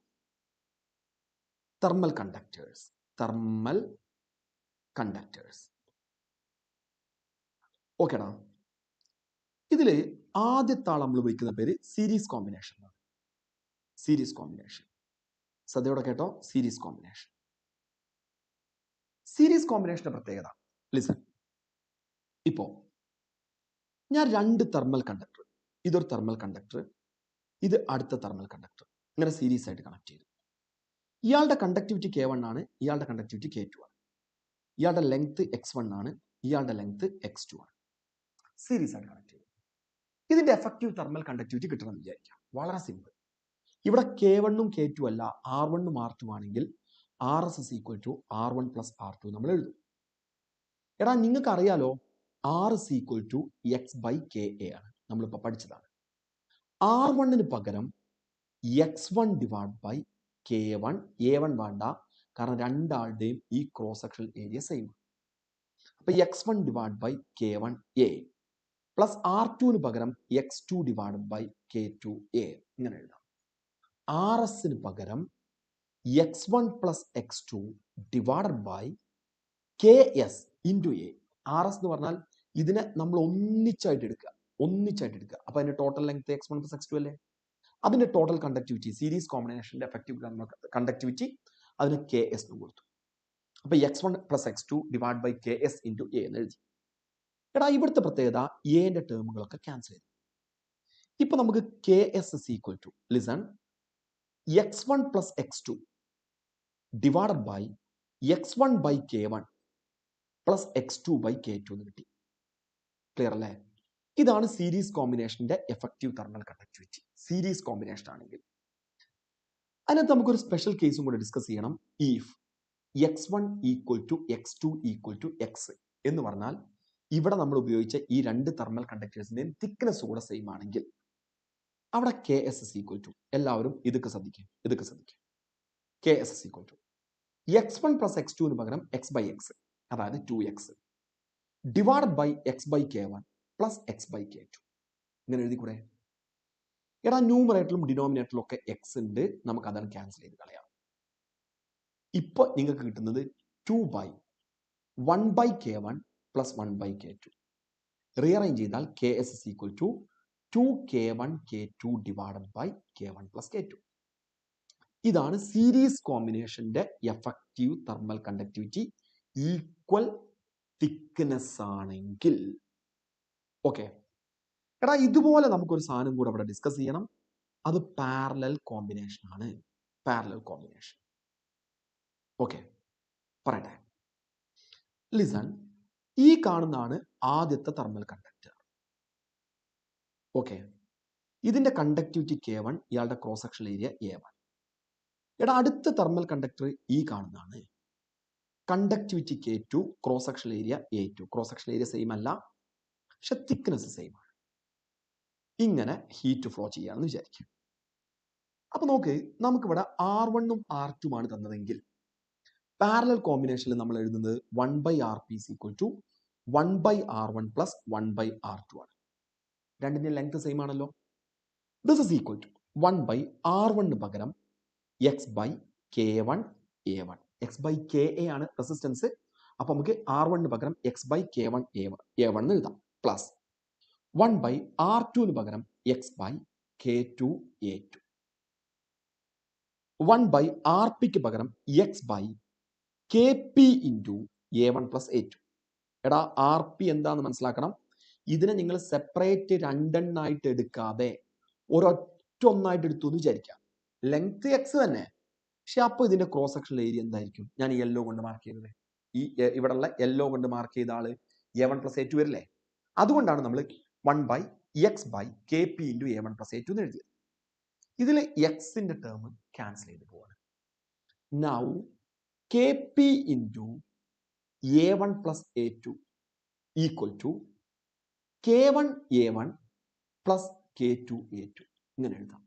thermal conductors. Thermal conductors. ഓക്കെടാ, ഇതില് ആദ്യത്തെ ആൾ നമ്മൾ വിളിക്കുന്ന പേര് സീരീസ് കോമ്പിനേഷൻ ആണ്. സീരീസ് കോമ്പിനേഷൻ, ശ്രദ്ധയോടെ കേട്ടോ. Series combination. സീരീസ് കോമ്പിനേഷന്റെ പ്രത്യേകത, ലിസൺ. ഇപ്പോ ഞാൻ രണ്ട് തെർമൽ കണ്ടക്ടർ, ഇതൊരു തെർമൽ കണ്ടക്ടർ, ഇത് അടുത്ത തെർമൽ കണ്ടക്ടർ, ഇങ്ങനെ സീരീസ് ആയിട്ട് കണക്ട് ചെയ്തു. ഇയാളുടെ കണ്ടക്ടിവിറ്റി K1 ആണ്, ഇയാളുടെ കണ്ടക്ടിവിറ്റി K2 ആണ്. ഇയാളുടെ ലെങ്ത് X1 ആണ്, ഇയാളുടെ ലെങ്ത് X2 ആണ്. സീരീസ് ആയിട്ട് കണക്ട് ചെയ്തു. ഇതിന്റെ എഫക്റ്റീവ് തെർമൽ കണ്ടക്ടിവിറ്റി കിട്ടണം വിചാരിക്കാം. വളരെ സിമ്പിൾ. ഇവിടെ K1ഉം K2 അല്ല, R1ഉം R2 ആണെങ്കിൽ RS is equal to R1 plus R2 നമ്മൾ എഴുതും. എടാ നിങ്ങൾക്ക് അറിയാലോ, R is equal to X by Ka ആണ്, നമ്മളിപ്പോൾ പഠിച്ചതാണ്. R1ന് പകരം X1 divide by K1, A1 വേണ്ട, കാരണം രണ്ടാളുടെയും ഈ ക്രോസ് സെക്ഷൻ ഏരിയ സെയിം. അപ്പൊ X1 divide by K1 A plus R2ന് പകരം X2 divide by K2 A, ഇങ്ങനെ എഴുതാം. RSന് പകരം X1 plus X2 divide by KS into A. RS എന്ന് പറഞ്ഞാൽ ഇതിനെ നമ്മൾ ഒന്നിച്ചായിട്ട് എടുക്കുക. അപ്പൊ അതിന്റെ total length X1 plus X2 അല്ലേ? അതിന്റെ ടോട്ടൽ കണ്ടക്ടിവിറ്റി, സീരീസ് കോമ്പിനേഷന്റെ എഫക്റ്റീവ് കണ്ടക്ടിവിറ്റി, അതിന് KS എന്ന് കൊടുത്തു. അപ്പൊ X1 plus X2 divide by KS into A എന്ന് എഴുതി. എടാ ഇവിടുത്തെ പ്രത്യേകത, എന്റെ ടേമുകളൊക്കെ ക്യാൻസൽ ചെയ്തു. ഇപ്പൊ നമുക്ക് KS is equal to, listen, X1 plus X2 divide by X1 by K1 plus X2 by K2 എന്ന് കിട്ടി. ക്ലിയർ അല്ലേ? ഇതാണ് സീരീസ് കോമ്പിനേഷന്റെ effective thermal conductivity. Series combination ആണെങ്കിൽ അതിനകത്ത് നമുക്കൊരു സ്പെഷ്യൽ കേസും കൂടെ ഡിസ്കസ് ചെയ്യണം. If X1 equal to X2 equal to X എന്ന് പറഞ്ഞാൽ ഇവിടെ നമ്മൾ ഉപയോഗിച്ച ഈ രണ്ട് തെർമൽ കണ്ടക്ടേഴ്സിന്റെയും തിക്നെസ് കൂടെ സെയിം ആണെങ്കിൽ അവിടെ KS is equal to, എല്ലാവരും ഇതൊക്കെ ശ്രദ്ധിക്കും. KS is equal to X1 plus X2ന് പകരം X ബൈ X, അതായത് 2X divide by X by K1 plus X by K2, ഇങ്ങനെ എഴുതി കൂടെ? എടാ ന്യൂമറേറ്ററിലും ഡിനോമിനേറ്ററിലും ഒക്കെ X ഉണ്ട്, നമുക്ക് അതാണ് ക്യാൻസൽ ചെയ്ത് കളയാം. ഇപ്പൊ നിങ്ങൾക്ക് കിട്ടുന്നത് 2 by 1 by K1 plus 1 by K2. Rearrange ചെയ്താൽ KS is equal to 2K1 K2 divided by K1 plus K2. ഇതാണ് സീരീസ് കോമ്പിനേഷന്റെ effective thermal conductivity equal thickness ആണെങ്കിൽ. ഓക്കെ, എടാ ഇതുപോലെ നമുക്കൊരു സാധനം കൂടെ അവിടെ ഡിസ്കസ് ചെയ്യണം. അത് പാരലൽ കോമ്പിനേഷൻ ആണ്. Parallel combination. ഓക്കെ, പറയട്ടെ. ലിസൺ, ഈ കാണുന്നതാണ് ആദ്യത്തെ തെർമൽ കണ്ടക്ടർ. ഓക്കെ, ഇതിന്റെ കണ്ടക്ടിവിറ്റി K1, ഇയാളുടെ ക്രോസ് സെക്ഷൻ ഏരിയ A1. എടാ അടുത്ത തെർമൽ കണ്ടക്ടർ ഈ കാണുന്നതാണ്. Conductivity K2, cross section area A2. Cross section area same അല്ല, പക്ഷെ തിക്നെസ് സെയിം ആണ്. ഇങ്ങനെ ഹീറ്റ് ഫ്ലോ ചെയ്യാമെന്ന് വിചാരിക്കും. അപ്പൊ നോക്ക്, നമുക്കിവിടെ R1 ഉം R2 ആണ് തന്നതെങ്കിൽ പാരലൽ കോമ്പിനേഷനിൽ നമ്മൾ എഴുതുന്നത് 1/RP is equal to 1/R1 plus 1/R2 ആണ്. രണ്ടിന്റെ ലെങ്ത് സെയിം ആണല്ലോ. This is equal to 1/R1 പകരം x/K1 A1. x/Ka ആണ് റെസിസ്റ്റൻസ്. അപ്പൊ നമുക്ക് R1 പകരം x/K1 A1 എഴുതാം. പ്ലസ് 1/R2 പകരം x/K2 A2. 1/RP പകരം x/KP into A1 plus A2. എടാ RP എന്താന്ന് മനസ്സിലാക്കണം. ഇതിനെ നിങ്ങൾ സെപ്പറേറ്റ് രണ്ടെണ്ണായിട്ട് എടുക്കാതെ ഒരൊറ്റ ഒന്നായിട്ട് എടുത്തു എന്ന് വിചാരിക്കാം. ലെങ്ത് എക്സ് തന്നെ, പക്ഷെ അപ്പോൾ ഇതിന്റെ ക്രോസ് സെക്ഷൻ ഏരിയ എന്തായിരിക്കും? ഞാൻ യെല്ലോ കൊണ്ട് മാർക്ക് ചെയ്തത്. ഈ ഇവിടെയുള്ള യെല്ലോ കൊണ്ട് മാർക്ക് ചെയ്ത ആള് A1 plus A2 വരില്ലേ? അതുകൊണ്ടാണ് നമ്മൾ 1/x/KP into A1 plus A2 എന്ന് എഴുതിയത്. ഇതിൽ എക്സിന്റെ ടേം ക്യാൻസൽ ചെയ്ത് പോവാണ്. Now KP into A1 plus A2 equal to K1 A1 plus K2 A2. ഇങ്ങനെ എഴുതാം.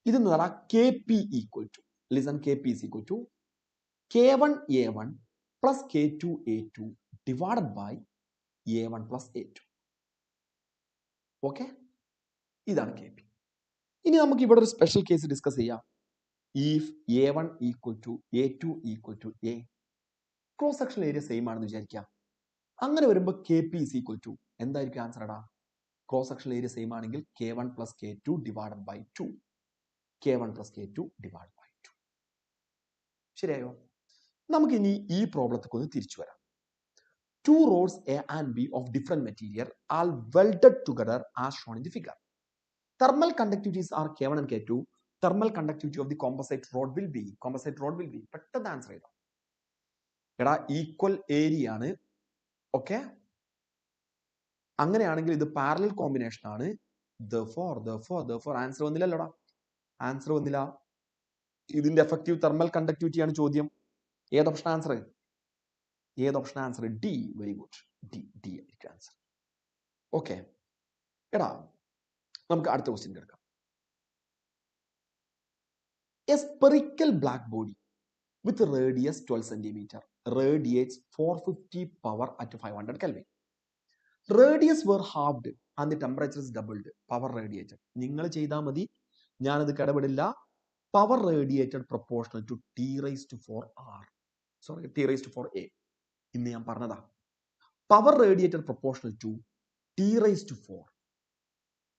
ഇത് എന്ന് പറഞ്ഞാൽ KP equal to, listen, KP is equal to K1 A1 plus K2 A2 divided by A1 plus A2. Okay, ഇതാണ് KP. ഇനി നമുക്ക് ഇവിടെ ഒരു സ്പെഷ്യൽ കേസ് ഡിസ്കസ് ചെയ്യാം. If A1 equal to A2 equal to A, cross section area same ആണെന്ന് വിചാരിക്കാം. അങ്ങനെ വരുമ്പോൾ KP is equal to എന്തായിരിക്കും ആൻസർ? എടാ ക്രോസ് സെക്ഷൻ ഏരിയ സെയിം ആണെങ്കിൽ K1 plus K2 divided by 2. K1 plus K2 divided by 2. ശരിയായോ? നമുക്ക് ഇനി ഈ പ്രോബ്ലത്തേക്ക് ഒന്ന് തിരിച്ചു വരാം. 2 rods A and B of different material are welded together as shown in the figure. Thermal conductivities are K1 and K2. Thermal conductivity of the composite rod will be പെട്ടെന്ന് answer ചെയ്താം. എടാ equal area ആണ്. Okay, അങ്ങനെയാണെങ്കിൽ ഇത് parallel combination ആണ്. Therefore answer വന്നില്ലല്ലോടാ. Answer വന്നില്ല. ഇതിന്റെ എഫക്റ്റീവ് തെർമൽ കണ്ടക്ടിവിറ്റി ആണ് ചോദ്യം. ഏത് option answer? D. Very good, D ആയിരിക്കും ആൻസർ. ഓക്കെ, എടാ നമുക്ക് അടുത്ത ക്വസ്റ്റ്യൻ എടുക്കാം. A spherical black body with radius 12 centimeter radiates 450 power at 500 Kelvin. Radius were halved and the temperature is doubled. Power radiated. നിങ്ങൾ ചെയ്താൽ മതി, ഞാനത് കടപെടില്ല. Power radiated proportional to T raised to 4R. Sorry, T raised to 4A. ഇന്ന് ഞാൻ പറഞ്ഞതാ. Power radiated proportional to T raised to 4.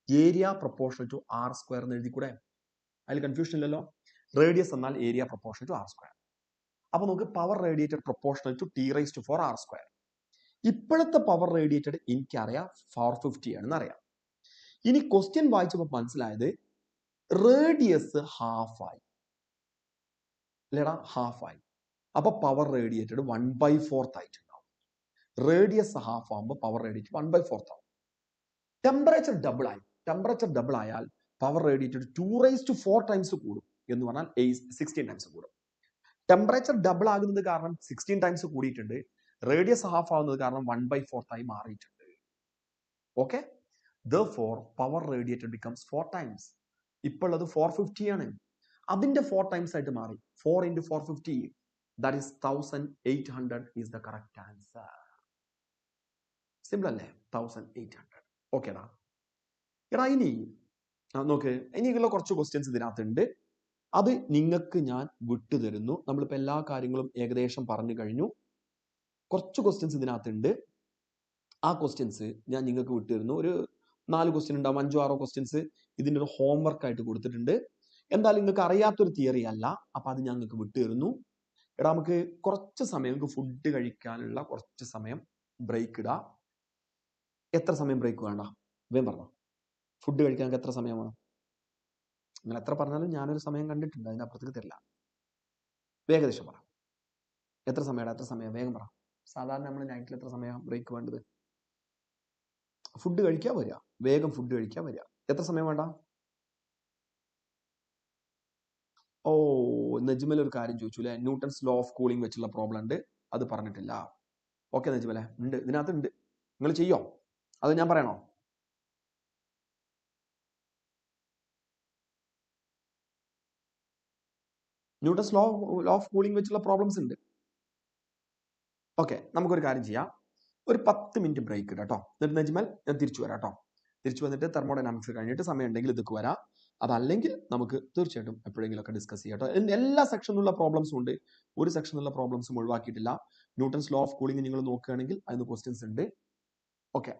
Area proportional to R square എന്ന് എഴുതി കൂടെ? അതിൽ കൺഫ്യൂഷൻ ഇല്ലല്ലോ. റേഡിയസ് എന്നാൽ area proportional to R square. അപ്പൊ നമുക്ക് power radiated proportional to T raised to 4R square. ഇപ്പോഴത്തെ പവർ റേഡിയേറ്റഡ് എനിക്കറിയാം 450 ആണെന്ന് അറിയാം. ഇനി ക്വസ്റ്റ്യൻ വായിച്ചപ്പോൾ മനസ്സിലായത് റേഡിയസ് ഹാഫായി. അല്ലേടാ, ഹാഫായി. അപ്പൊ പവർ റേഡിയേറ്റഡ് 1/4 ആയിട്ടുണ്ടാവും. റേഡിയസ് ഹാഫ് ആകുമ്പോൾ പവർ റേഡിയേറ്റഡ് 1/4 ആവും. ടെമ്പറേച്ചർ ഡബിൾ ആയി. ടെമ്പറേച്ചർ ഡബിൾ ആയാൽ power radiated 2 raised to 4 times കൂടും. എന്ന് പറഞ്ഞാൽ 16 times കൂടും. ടെമ്പറേച്ചർ ഡബിൾ ആകുന്നത് കാരണം 16 times കൂടിയിട്ടുണ്ട്. റേഡിയസ് ഹാഫ് ആവുന്നത് കാരണം 1/4 ആയി മാറിയിട്ടുണ്ട്. Okay, therefore power radiated becomes 4 times. ഇപ്പോൾ അത് 450 ആണ്. അതിന്റെ 4 times ആയിട്ട് മാറി. 4 into 450, that is 1800 is the correct answer. Simple അല്ലേ? 1800. ഓക്കേടാ. എടാ ഇനി നോക്ക്, ഇനിയുള്ള കുറച്ച് ക്വസ്റ്റ്യൻസ് ഇതിനകത്തുണ്ട്. അത് നിങ്ങൾക്ക് ഞാൻ വിട്ടുതരുന്നു. നമ്മളിപ്പോൾ എല്ലാ കാര്യങ്ങളും ഏകദേശം പറഞ്ഞു കഴിഞ്ഞു. കുറച്ച് ക്വസ്റ്റ്യൻസ് ഇതിനകത്തുണ്ട്. ആ ക്വസ്റ്റ്യൻസ് ഞാൻ നിങ്ങൾക്ക് വിട്ടുതരുന്നു. ഒരു 4 ക്വസ്റ്റ്യൻ ഉണ്ടാവും, 5 6 ക്വസ്റ്റ്യൻസ് ഇതിൻ്റെ ഒരു ഹോംവർക്ക് ആയിട്ട് കൊടുത്തിട്ടുണ്ട്. എന്തായാലും നിങ്ങൾക്ക് അറിയാത്തൊരു തിയറി അല്ല, അപ്പം അത് ഞാൻ നിങ്ങൾക്ക് വിട്ടുതരുന്നു. എടാ നമുക്ക് കുറച്ച് സമയം നമുക്ക് ഫുഡ് കഴിക്കാനുള്ള കുറച്ച് സമയം ബ്രേക്ക് ഇടാം. എത്ര സമയം ബ്രേക്ക് വേണ്ട? വേഗം പറഞ്ഞോ. ഫുഡ് കഴിക്കാൻ എത്ര സമയം വേണം? നിങ്ങൾ എത്ര പറഞ്ഞാലും ഞാനൊരു സമയം കണ്ടിട്ടുണ്ട്, അതിനപ്പുറത്തേക്ക് തരില്ല. ഏകദേശം പറ. എത്ര സമയമാണ്? എത്ര സമയം? വേഗം പറ. സാധാരണ നമ്മൾ നൈറ്റിൽ എത്ര സമയം ബ്രേക്ക് വേണ്ടത്? ഫുഡ് കഴിക്കാൻ വരിക, വേഗം ഫുഡ് കഴിക്കാൻ വരിക. എത്ര സമയം വേണ്ട? ഓ, നജ്മൽ ഒരു കാര്യം ചോദിച്ചു അല്ലേ, ന്യൂട്ടൺസ് ലോ ഓഫ് കൂളിംഗ് വെച്ചുള്ള പ്രോബ്ലം ഉണ്ട്, അത് പറഞ്ഞിട്ടില്ല. ഓക്കെ നജ്മലെ, ഉണ്ട്, ഇതിനകത്ത് ഉണ്ട്. നിങ്ങൾ ചെയ്യോ? അത് ഞാൻ പറയണോ? ന്യൂട്ടൺസ് ലോ ഓഫ് കൂളിംഗ് വെച്ചുള്ള പ്രോബ്ലംസ് ഉണ്ട്. ഓക്കെ, നമുക്കൊരു കാര്യം ചെയ്യാം. ഒരു 10 മിനിറ്റ് ബ്രേക്ക് ഇടാം കേട്ടോ. എന്നിട്ട് നജ്മൽ ഞാൻ തിരിച്ചു വരാം കേട്ടോ. തിരിച്ചു വന്നിട്ട് തെർമോഡൈനാമിക്സ് കഴിഞ്ഞിട്ട് സമയം ഉണ്ടെങ്കിൽ ഇതൊക്കെ വരാം. അതല്ലെങ്കിൽ നമുക്ക് തീർച്ചയായിട്ടും എപ്പോഴെങ്കിലും ഒക്കെ ഡിസ്കസ് ചെയ്യാം കേട്ടോ. എല്ലാ സെക്ഷനിലുള്ള പ്രോബ്ലംസും ഉണ്ട്, ഒരു സെക്ഷനിലുള്ള പ്രോബ്ലംസും ഒഴിവാക്കിയിട്ടില്ല. ന്യൂട്ടൺസ് ലോ ഓഫ് കൂളിംഗ് നിങ്ങൾ നോക്കുകയാണെങ്കിൽ അതിന് ക്വസ്റ്റ്യൻസ് ഉണ്ട്. ഓക്കെ,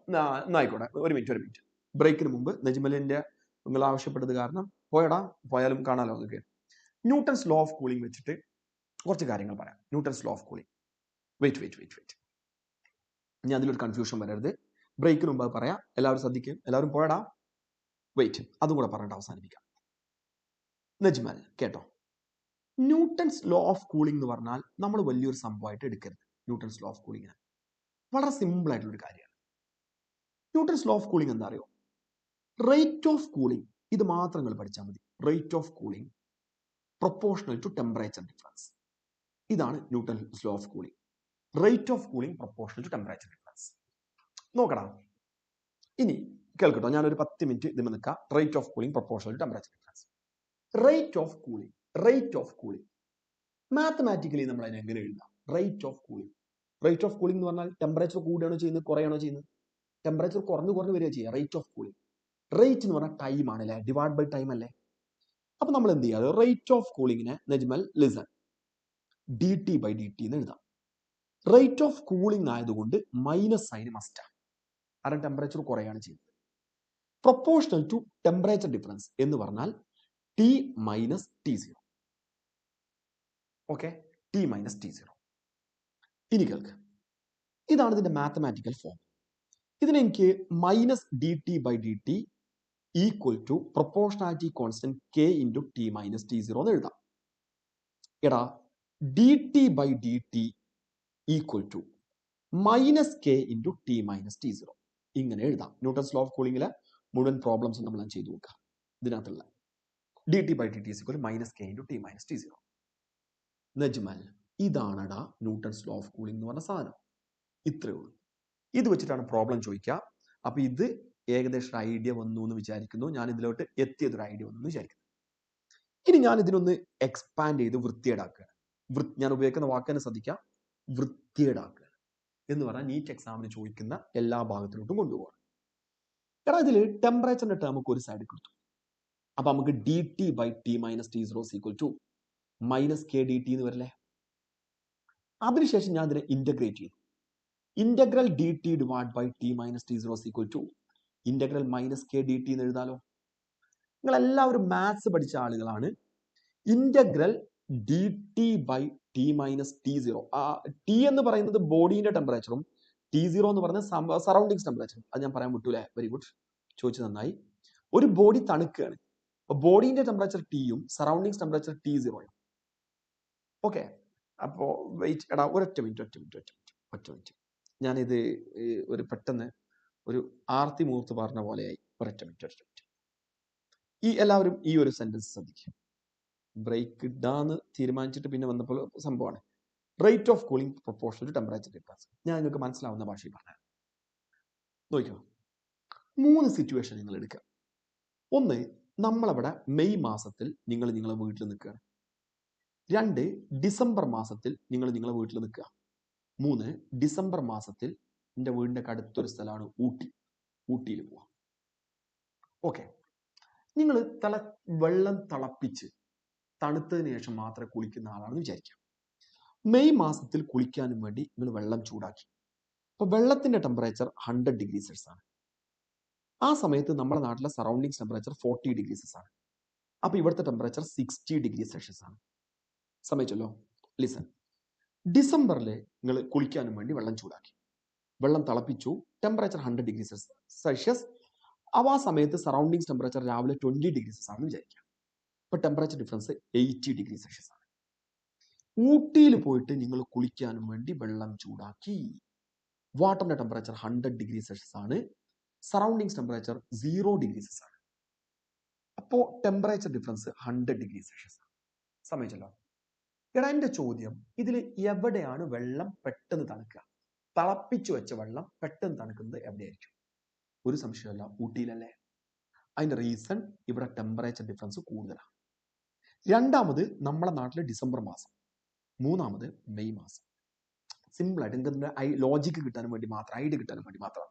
ആയിക്കോട്ടെ. ഒരു മിനിറ്റ്. ബ്രേക്കിന് മുമ്പ് നജ്മലിന്റെ നിങ്ങൾ ആവശ്യപ്പെട്ടത് കാരണം പോയാലും കാണാലോ അതൊക്കെ. ന്യൂട്ടൺസ് ലോ ഓഫ് കൂളിംഗ് വെച്ചിട്ട് കുറച്ച് കാര്യങ്ങൾ പറയാം. Newton's law of cooling. Wait. ഇനി അതിലൊരു കൺഫ്യൂഷൻ വരരുത്. ബ്രേക്കിന് മുമ്പ് അത് പറയാം. എല്ലാവരും ശ്രദ്ധിക്കും. എല്ലാവരും പോയടാ. വെയിറ്റ്, അതും കൂടെ പറഞ്ഞിട്ട് അവസാനിപ്പിക്കാം. നജ്മൽ കേട്ടോ, ന്യൂട്ടൺസ് ലോ ഓഫ് കൂളിംഗ് എന്ന് പറഞ്ഞാൽ നമ്മൾ വലിയൊരു സംഭവമായിട്ട് എടുക്കരുത്. ന്യൂട്ടൺസ് ലോ ഓഫ് കൂളിംഗ് വളരെ സിമ്പിൾ ആയിട്ടുള്ള ഒരു കാര്യമാണ്. ന്യൂട്ടൺസ് ലോ ഓഫ് കൂളിംഗ് എന്താ അറിയോ? റേറ്റ് ഓഫ് കൂളിംഗ്, ഇത് മാത്രം നിങ്ങൾ പഠിച്ചാൽ മതി. Rate of cooling proportional to temperature difference. ഇതാണ് Newton's law of cooling. Rate of cooling proportional to temperature difference. നോക്കടാ, ഇനി കേൾക്കട്ടോ, ഞാനൊരു 10 മിനിറ്റ് ഇതിന് നിൽക്കാം. Rate of cooling proportional to temperature difference. Rate of cooling mathematically നമ്മൾ അതിനെ എങ്ങനെ എഴുതാം? റേറ്റ് ഓഫ് കൂളിംഗ് എന്ന് പറഞ്ഞാൽ ടെമ്പറേച്ചർ കൂടുകയാണോ ചെയ്യുന്നത്, കുറയാണോ ചെയ്യുന്നത്? ടെമ്പറേച്ചർ കുറഞ്ഞു വരിക ചെയ്യുക. റേറ്റ് ഓഫ് കൂളിംഗ്, റേറ്റ് എന്ന് പറഞ്ഞാൽ ടൈം ആണ് അല്ലേ, ഡിവൈഡ് ബൈ ടൈം അല്ലേ. അപ്പൊ നമ്മൾ എന്ത് ചെയ്യാം? റേറ്റ് ഓഫ് കൂളിംഗിനെ നജ്മൽ ലിസൺ dt/dt എന്ന് എഴുതാം. റേറ്റ് ഓഫ് കൂളിംഗ് ആയതുകൊണ്ട് മൈനസ് സൈൻ മസ്റ്റാണ്, കാരണം ടെമ്പറേച്ചർ കുറയാണ് ചെയ്യുന്നത്. പ്രൊപ്പോർഷണൽ ടു ടെമ്പറേച്ചർ ഡിഫറൻസ് എന്ന് പറഞ്ഞാൽ T minus T0. Okay, T minus T0. ഇനി കേൾക്ക്, ഇതാണ് ഇതിന്റെ മാത്തമാറ്റിക്കൽ ഫോം. ഇതിനെ എനിക്ക് minus dt/dt equal to proportionality constant K into T minus T0 എന്ന് എഴുതാം. എടാ, dt/dt equal to minus K into T minus T0 ഇങ്ങനെ എഴുതാം. ന്യൂട്ടൺസ് ലോ ഓഫ് കൂളിംഗിലെ മുഴുവൻ പ്രോബ്ലംസ് നമ്മൾ ചെയ്തു നോക്കാം. ഇതിനകത്തുള്ള dt/dt equal minus K into T minus T0. Najmal, ഇതാണടാ ന്യൂട്ടൺസ് ലോ ഓഫ് കൂളിംഗ് എന്ന് പറഞ്ഞ സാധനം. ഇത്രയേ ഉള്ളൂ. ഇത് വെച്ചിട്ടാണ് പ്രോബ്ലം ചോദിക്കുക. അപ്പൊ ഇത് ഏകദേശം ഐഡിയ വന്നു എന്ന് വിചാരിക്കുന്നു. ഞാൻ ഇതിലോട്ട് എത്തിയതൊരു ഐഡിയ വന്നു എന്ന് വിചാരിക്കുന്നു. ഇനി ഞാൻ ഇതിനൊന്ന് എക്സ്പാൻഡ് ചെയ്ത് വൃത്തിയേടാക്കുകയാണ്. ഞാൻ ഉപയോഗിക്കുന്ന വാക്കിനെ ശ്രദ്ധിക്കാം, വൃത്തിയേടാക്കുക എന്ന് പറഞ്ഞാൽ നീറ്റ് എക്സാമിന് ചോദിക്കുന്ന എല്ലാ ഭാഗത്തിലോട്ടും കൊണ്ടുപോകണം. എടാ, ഇതിൽ ടെമ്പറേച്ചറിന്റെ ടേം നമുക്ക് ഒരു സൈഡിൽ കൊടുത്തു. അപ്പൊ നമുക്ക് dt/t minus T0 equal to minus KdT എന്ന് വരില്ലേ? അതിനുശേഷം ഞാൻ ഇതിനെ ഇന്റഗ്രേറ്റ് ചെയ്തു. Integral dt divide by T minus T0 equal to integral minus KdT എന്ന് എഴുതാലോ. നിങ്ങൾ എല്ലാവരും മാത്സ് പഠിച്ച ആളുകളാണ്. Integral dt/t minus T0, T എന്ന് പറയുന്നത് ബോഡീന്റെ ടെമ്പറേച്ചറും T0 എന്ന് പറയുന്നത് സറൗണ്ടിങ്സ് ടെമ്പറേച്ചറും. അത് ഞാൻ പറയാൻ വിട്ടൂലേ? വെരി ഗുഡ്, ചോദിച്ചു നന്നായി. ഒരു ബോഡി തണുക്കുകയാണ്, ബോഡീന്റെ ടെമ്പറേച്ചർ Tയും സറൗണ്ടിങ്സ് ടെമ്പറേച്ചർ T0. ഓക്കെ, അപ്പോ വെയിറ്റ്, എടാ ഒരൊറ്റ മിനിറ്റ്. ഞാനിത് ഒരു പെട്ടെന്ന് ഒരു ആർത്തി മൂർത്ത് പറഞ്ഞ പോലെയായി. ഒരൊറ്റ മിനിറ്റ്. എല്ലാവരും ഈ ഒരു സെന്റൻസ് ശ്രദ്ധിക്കുക. ബ്രേക്ക് ഇടാന്ന് തീരുമാനിച്ചിട്ട് പിന്നെ വന്നപ്പോൾ സംഭവമാണ് rate of cooling proportional to temperature difference. ഞാൻ നിങ്ങൾക്ക് മനസ്സിലാവുന്ന ഭാഷയിൽ പറഞ്ഞു നോക്കിയോ. 3 സിറ്റുവേഷൻ നിങ്ങൾ എടുക്കുക. ഒന്ന്, നമ്മളവിടെ മെയ് മാസത്തിൽ നിങ്ങൾ നിങ്ങളെ വീട്ടിൽ നിൽക്കുകയാണ്. 2, ഡിസംബർ മാസത്തിൽ നിങ്ങൾ നിങ്ങളെ വീട്ടിൽ നിൽക്കുക. 3, ഡിസംബർ മാസത്തിൽ എൻ്റെ വീടിൻ്റെ അടുത്തൊരു സ്ഥലമാണ് ഊട്ടിയിൽ പോവാം. ഓക്കെ, നിങ്ങൾ വെള്ളം തിളപ്പിച്ച് തണുത്തതിന് ശേഷം മാത്രമേ കുളിക്കുന്ന ആളാണെന്ന് വിചാരിക്കാം. മെയ് മാസത്തിൽ കുളിക്കാനും വേണ്ടി നിങ്ങൾ വെള്ളം ചൂടാക്കി. അപ്പോൾ വെള്ളത്തിൻ്റെ ടെമ്പറേച്ചർ 100 ഡിഗ്രി സെൽഷ്യസ് ആണ്. ആ സമയത്ത് നമ്മുടെ നാട്ടിലെ സറൗണ്ടിങ്സ് ടെമ്പറേച്ചർ 40 ഡിഗ്രി സെൽഷ്യസ് ആണ്. അപ്പോൾ ഇവിടുത്തെ ടെമ്പറേച്ചർ 60 ഡിഗ്രി സെൽഷ്യസ് ആണ്. സമ്മതിച്ചല്ലോ? ലിസൺ. ഡിസംബറിൽ നിങ്ങൾ കുളിക്കാനും വേണ്ടി വെള്ളം ചൂടാക്കി, വെള്ളം തിളപ്പിച്ചു, ടെമ്പറേച്ചർ 100 ഡിഗ്രി സെൽഷ്യസ്. ആ സമയത്ത് സറൗണ്ടിങ്സ് ടെമ്പറേച്ചർ രാവിലെ 20 ഡിഗ്രി സെൽഷ്യസ് ആണെന്ന് വിചാരിക്കാം. അപ്പോൾ ടെമ്പറേച്ചർ ഡിഫറൻസ് 80 ഡിഗ്രി സെൽഷ്യസ് ആണ്. ഊട്ടിയിൽ പോയിട്ട് നിങ്ങൾ കുളിക്കാനും വേണ്ടി വെള്ളം ചൂടാക്കി, വാട്ടറിന്റെ ടെമ്പറേച്ചർ 100 ഡിഗ്രി സെൽഷ്യസ് ആണ്, സറൗണ്ടിങ്സ് ടെമ്പറേച്ചർ 0 ഡിഗ്രി സെൽഷ്യസ് ആണ്. അപ്പോൾ ടെമ്പറേച്ചർ ഡിഫറൻസ് 100 ഡിഗ്രി സെൽഷ്യസ് ആണ്. സമ്മതിച്ചല്ലോ? എടാ, എൻ്റെ ചോദ്യം, ഇതിൽ എവിടെയാണ് വെള്ളം പെട്ടെന്ന് തണുക്കുക? തിളപ്പിച്ചു വെച്ച വെള്ളം പെട്ടെന്ന് തണുക്കുന്നത് എവിടെയായിരിക്കും? ഒരു സംശയമല്ല, ഊട്ടിയിലല്ലേ. അതിന്റെ റീസൺ ഇവിടെ ടെമ്പറേച്ചർ ഡിഫറൻസ് കൂടുതലാണ്. രണ്ടാമത് നമ്മളെ നാട്ടിൽ ഡിസംബർ മാസം, മൂന്നാമത് മെയ് മാസം. സിമ്പിളായിട്ട് നിങ്ങൾക്ക് ലോജിക്ക് കിട്ടാനും വേണ്ടി മാത്രം, ഐഡിയ കിട്ടാനും വേണ്ടി മാത്രം.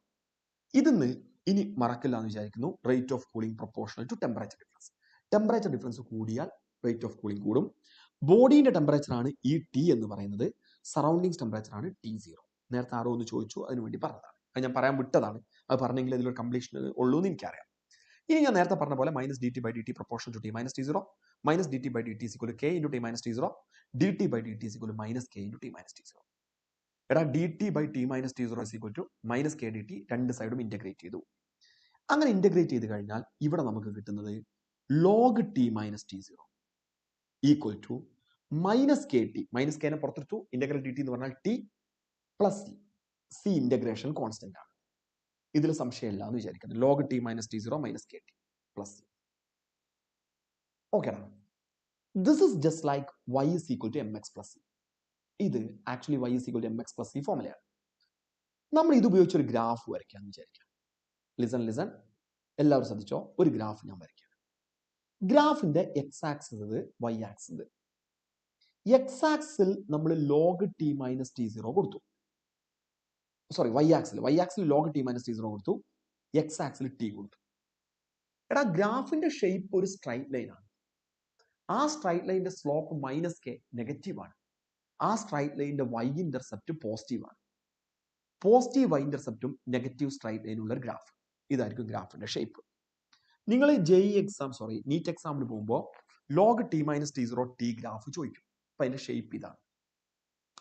ഇതിന്ന് ഇനി മറക്കില്ല എന്ന് വിചാരിക്കുന്നു. Rate of cooling proportional to temperature difference. Temperature difference കൂടിയാൽ റേറ്റ് ഓഫ് കൂളിംഗ് കൂടും. ബോഡീന്റെ ടെമ്പറേച്ചർ ആണ് ഈ ടി എന്ന് പറയുന്നത്, സറൗണ്ടിങ്സ് ടെമ്പറേച്ചർ ആണ് T0. നേരത്തെ ആരോ ഒന്ന് ചോദിച്ചു, അതിന് വേണ്ടി പറഞ്ഞതാണ്. അത് ഞാൻ പറയാൻ വിട്ടതാണ്. അത് പറഞ്ഞെങ്കിൽ ഇതിലൊരു കംപ്ലീഷൻ ഉള്ളൂ എന്ന് എനിക്കറിയാം. ഇനി ഞാൻ നേരത്തെ പറഞ്ഞ പോലെ minus dt/dt proportional to T - T0, minus dt/dt = k × T - T0, dt/dt = -k × T - T0. എടാ, dt/T - T0 = -k dt. രണ്ട് സൈഡും ഇന്റഗ്രേറ്റ് ചെയ്തു. അങ്ങനെ ഇന്റഗ്രേറ്റ് ചെയ്ത് കഴിഞ്ഞാൽ ഇവിടെ നമുക്ക് കിട്ടുന്നത് log T - T0 equal to -kt. -k നെ പുറത്തെടുത്തു, ഇന്റഗ്രൽ dt എന്ന് പറഞ്ഞാൽ T plus C. C integration constant ആണ്. ഇതിൽ സംശയമില്ല എന്ന് വിചാരിക്കുന്നു. log T - T0 -kt plus C. ഓക്കെടാ. This is just like y = mx + c. ഇത് ആക്ച്വലി y = mx + c ഫോർമുലയാണ്. നമ്മൾ ഇത് ഉപയോഗിച്ച് ഒരു ഗ്രാഫ് വരയ്ക്കാമെന്ന് വിചാരിക്കാം. ലിസൺ, എല്ലാവരും ശ്രദ്ധിച്ചോ. ഒരു ഗ്രാഫ് ഞാൻ വരയ്ക്കാം. ഗ്രാഫിന്റെ എക്സ് ആക്സിസ് ഇത്, വൈ ആക്സിസ് ഇത്. എക്സ് ആക്സിൽ നമ്മൾ log T - T0 കൊടുത്തു. സോറി, വൈ ആക്സിൽ log T - T0 കൊടുത്തു, എക്സ് ആക്സിൽ T കൊടുത്തു. എടാ, ഗ്രാഫിന്റെ ഷേപ്പ് ഒരു സ്ട്രൈറ്റ് ലൈൻ ആണ്. ആ സ്ട്രൈറ്റ് ലൈനിന്റെ സ്ലോപ്പ് -k നെഗറ്റീവ് ആണ്. ആ സ്ട്രൈറ്റ് ലൈനിന്റെ y ഇന്റർസെപ്റ്റ് പോസിറ്റീവ് ആണ്. പോസിറ്റീവ് y ഇന്റർസെപ്റ്റും നെഗറ്റീവ് സ്ട്രൈറ്റ് ലൈനുള്ള ഒരു ഗ്രാഫ്. ഇതായിരിക്കും ഗ്രാഫിന്റെ ഷേപ്പ്. നിങ്ങൾ നീറ്റ് എക്സാമിന് പോകുമ്പോൾ log T - T0 T graph ചോദിക്കും. അപ്പൊ അതിന്റെ ഷേപ്പ് ഇതാണ്.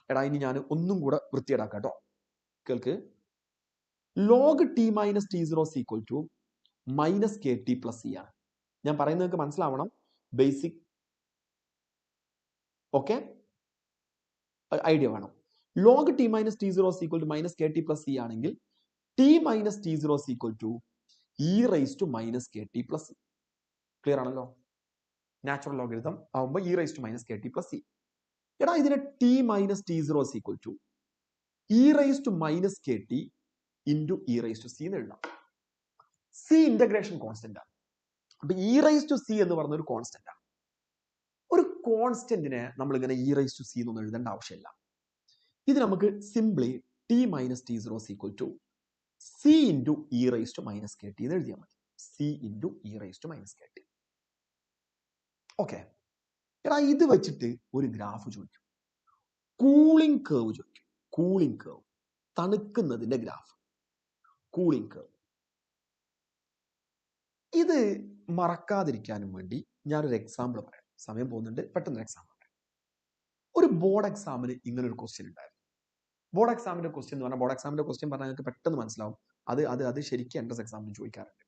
എടാ, ഇനി ഞാൻ ഒന്നും കൂടെ വൃത്തിയേടാക്കാം കേട്ടോ. കേൾക്ക്. log T - T0 = -kt + c ആണ്. ഞാൻ പറയുന്നത് നിങ്ങൾക്ക് മനസ്സിലാവണം. ബേസിക് ഓക്കെ ഐഡിയ വേണം. log T - T0 = -kt + c ആണെങ്കിൽ T - T0 = e⁻ - c. Clear ആണല്ലോ? നാച്ചുറൽ ലോഗരിതം ആവുമ്പോൾ e⁻ - c. എടാ, ഇതിനെ T - T0 = e⁻ × e⁻c എന്ന് എഴുതാം. c ഇന്റഗ്രേഷൻ കോൺസ്റ്റന്റ് ആണ്. അപ്പൊ e⁻c എന്ന് പറഞ്ഞ ഒരു കോൺസ്റ്റന്റ് ആണ്. ഒരു കോൺസ്റ്റന്റിനെ നമ്മൾ ഇങ്ങനെ e⁻c എന്നൊന്നും എഴുതേണ്ട ആവശ്യമില്ല. ഇത് നമുക്ക് simply T - T0 = c × e⁻ എന്ന് എഴുതിയാൽ മതി. c × e⁻ okay. എടാ, ഇത് വെച്ചിട്ട് ഒരു ഗ്രാഫ് ചോദിക്കും. കൂളിംഗ് കേർവ് ചോദിക്കും. കൂളിംഗ് കേർവ്, തണുക്കുന്നതിന്റെ ഗ്രാഫ്, കൂളിംഗ് കേർവ്. ഇത് മറക്കാതിരിക്കാനും വേണ്ടി ഞാനൊരു എക്സാമ്പിൾ പറയാം. സമയം പോകുന്നുണ്ട്, പെട്ടെന്ന് എക്സാമ്പിൾ പറയാം. ഒരു ബോർഡ് എക്സാമിന് ഇങ്ങനെ ഒരു ക്വസ്റ്റ്യൻ ഉണ്ടായിരുന്നു. ബോർഡ് എക്സാമിന്റെ ക്വസ്റ്റ്യൻ എന്ന് പറഞ്ഞാൽ, ബോർഡ് എക്സാമിന്റെ ക്വസ്റ്റ്യൻ പറഞ്ഞാൽ നിങ്ങൾക്ക് പെട്ടെന്ന് മനസ്സിലാവും. അത് ശരിക്കും എൻട്രൻസ് എക്സാമിന് ചോദിക്കാറുണ്ട്.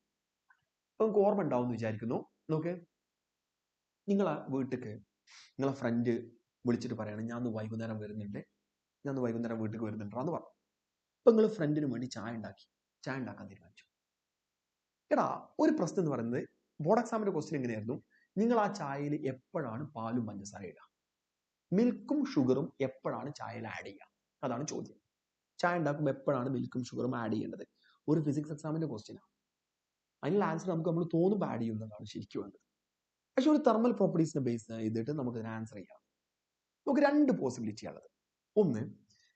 അപ്പൊ നിങ്ങൾക്ക് ഓർമ്മ ഉണ്ടാവും എന്ന് വിചാരിക്കുന്നു. നോക്ക്, നിങ്ങളെ വീട്ടിലേക്ക് നിങ്ങളെ ഫ്രണ്ട് വിളിച്ചിട്ട് പറയണം, ഞാൻ വൈകുന്നേരം വരുന്നുണ്ട്, ഞാൻ വൈകുന്നേരം വീട്ടിലേക്ക് വരുന്നുണ്ടെന്ന് പറഞ്ഞു. അപ്പൊ നിങ്ങൾ ഫ്രണ്ടിന് വേണ്ടി ചായ ഉണ്ടാക്കാൻ തീരുമാനിച്ചു. എടാ, ഒരു പ്രശ്നം എന്ന് പറയുന്നത്, ബോർഡ് എക്സാമിന്റെ ക്വസ്റ്റ്യൻ എങ്ങനെയായിരുന്നു? നിങ്ങൾ ആ ചായയിൽ എപ്പോഴാണ് പാലും പഞ്ചസാര ഇടുക? മിൽക്കും ഷുഗറും എപ്പോഴാണ് ചായയിൽ ആഡ് ചെയ്യുക? അതാണ് ചോദ്യം. ചായ ഉണ്ടാക്കുമ്പോൾ എപ്പോഴാണ് മിൽക്കും ഷുഗറും ആഡ് ചെയ്യേണ്ടത്? ഒരു ഫിസിക്സ് എക്സാമിന്റെ ക്വസ്റ്റ്യനാണ്. അതിനുള്ള ആൻസർ നമുക്ക് തോന്നുമ്പോൾ ആഡ് ചെയ്യുന്നതാണ് ശരിക്കും വേണ്ടത്. പക്ഷെ ഒരു തെർമൽ പ്രോപ്പർട്ടീസിനെ ബേസ് ചെയ്തിട്ട് നമുക്ക് ഇതിന് ആൻസർ ചെയ്യാം. നമുക്ക് രണ്ട് പോസിബിലിറ്റി ഉള്ളത്. ഒന്ന്,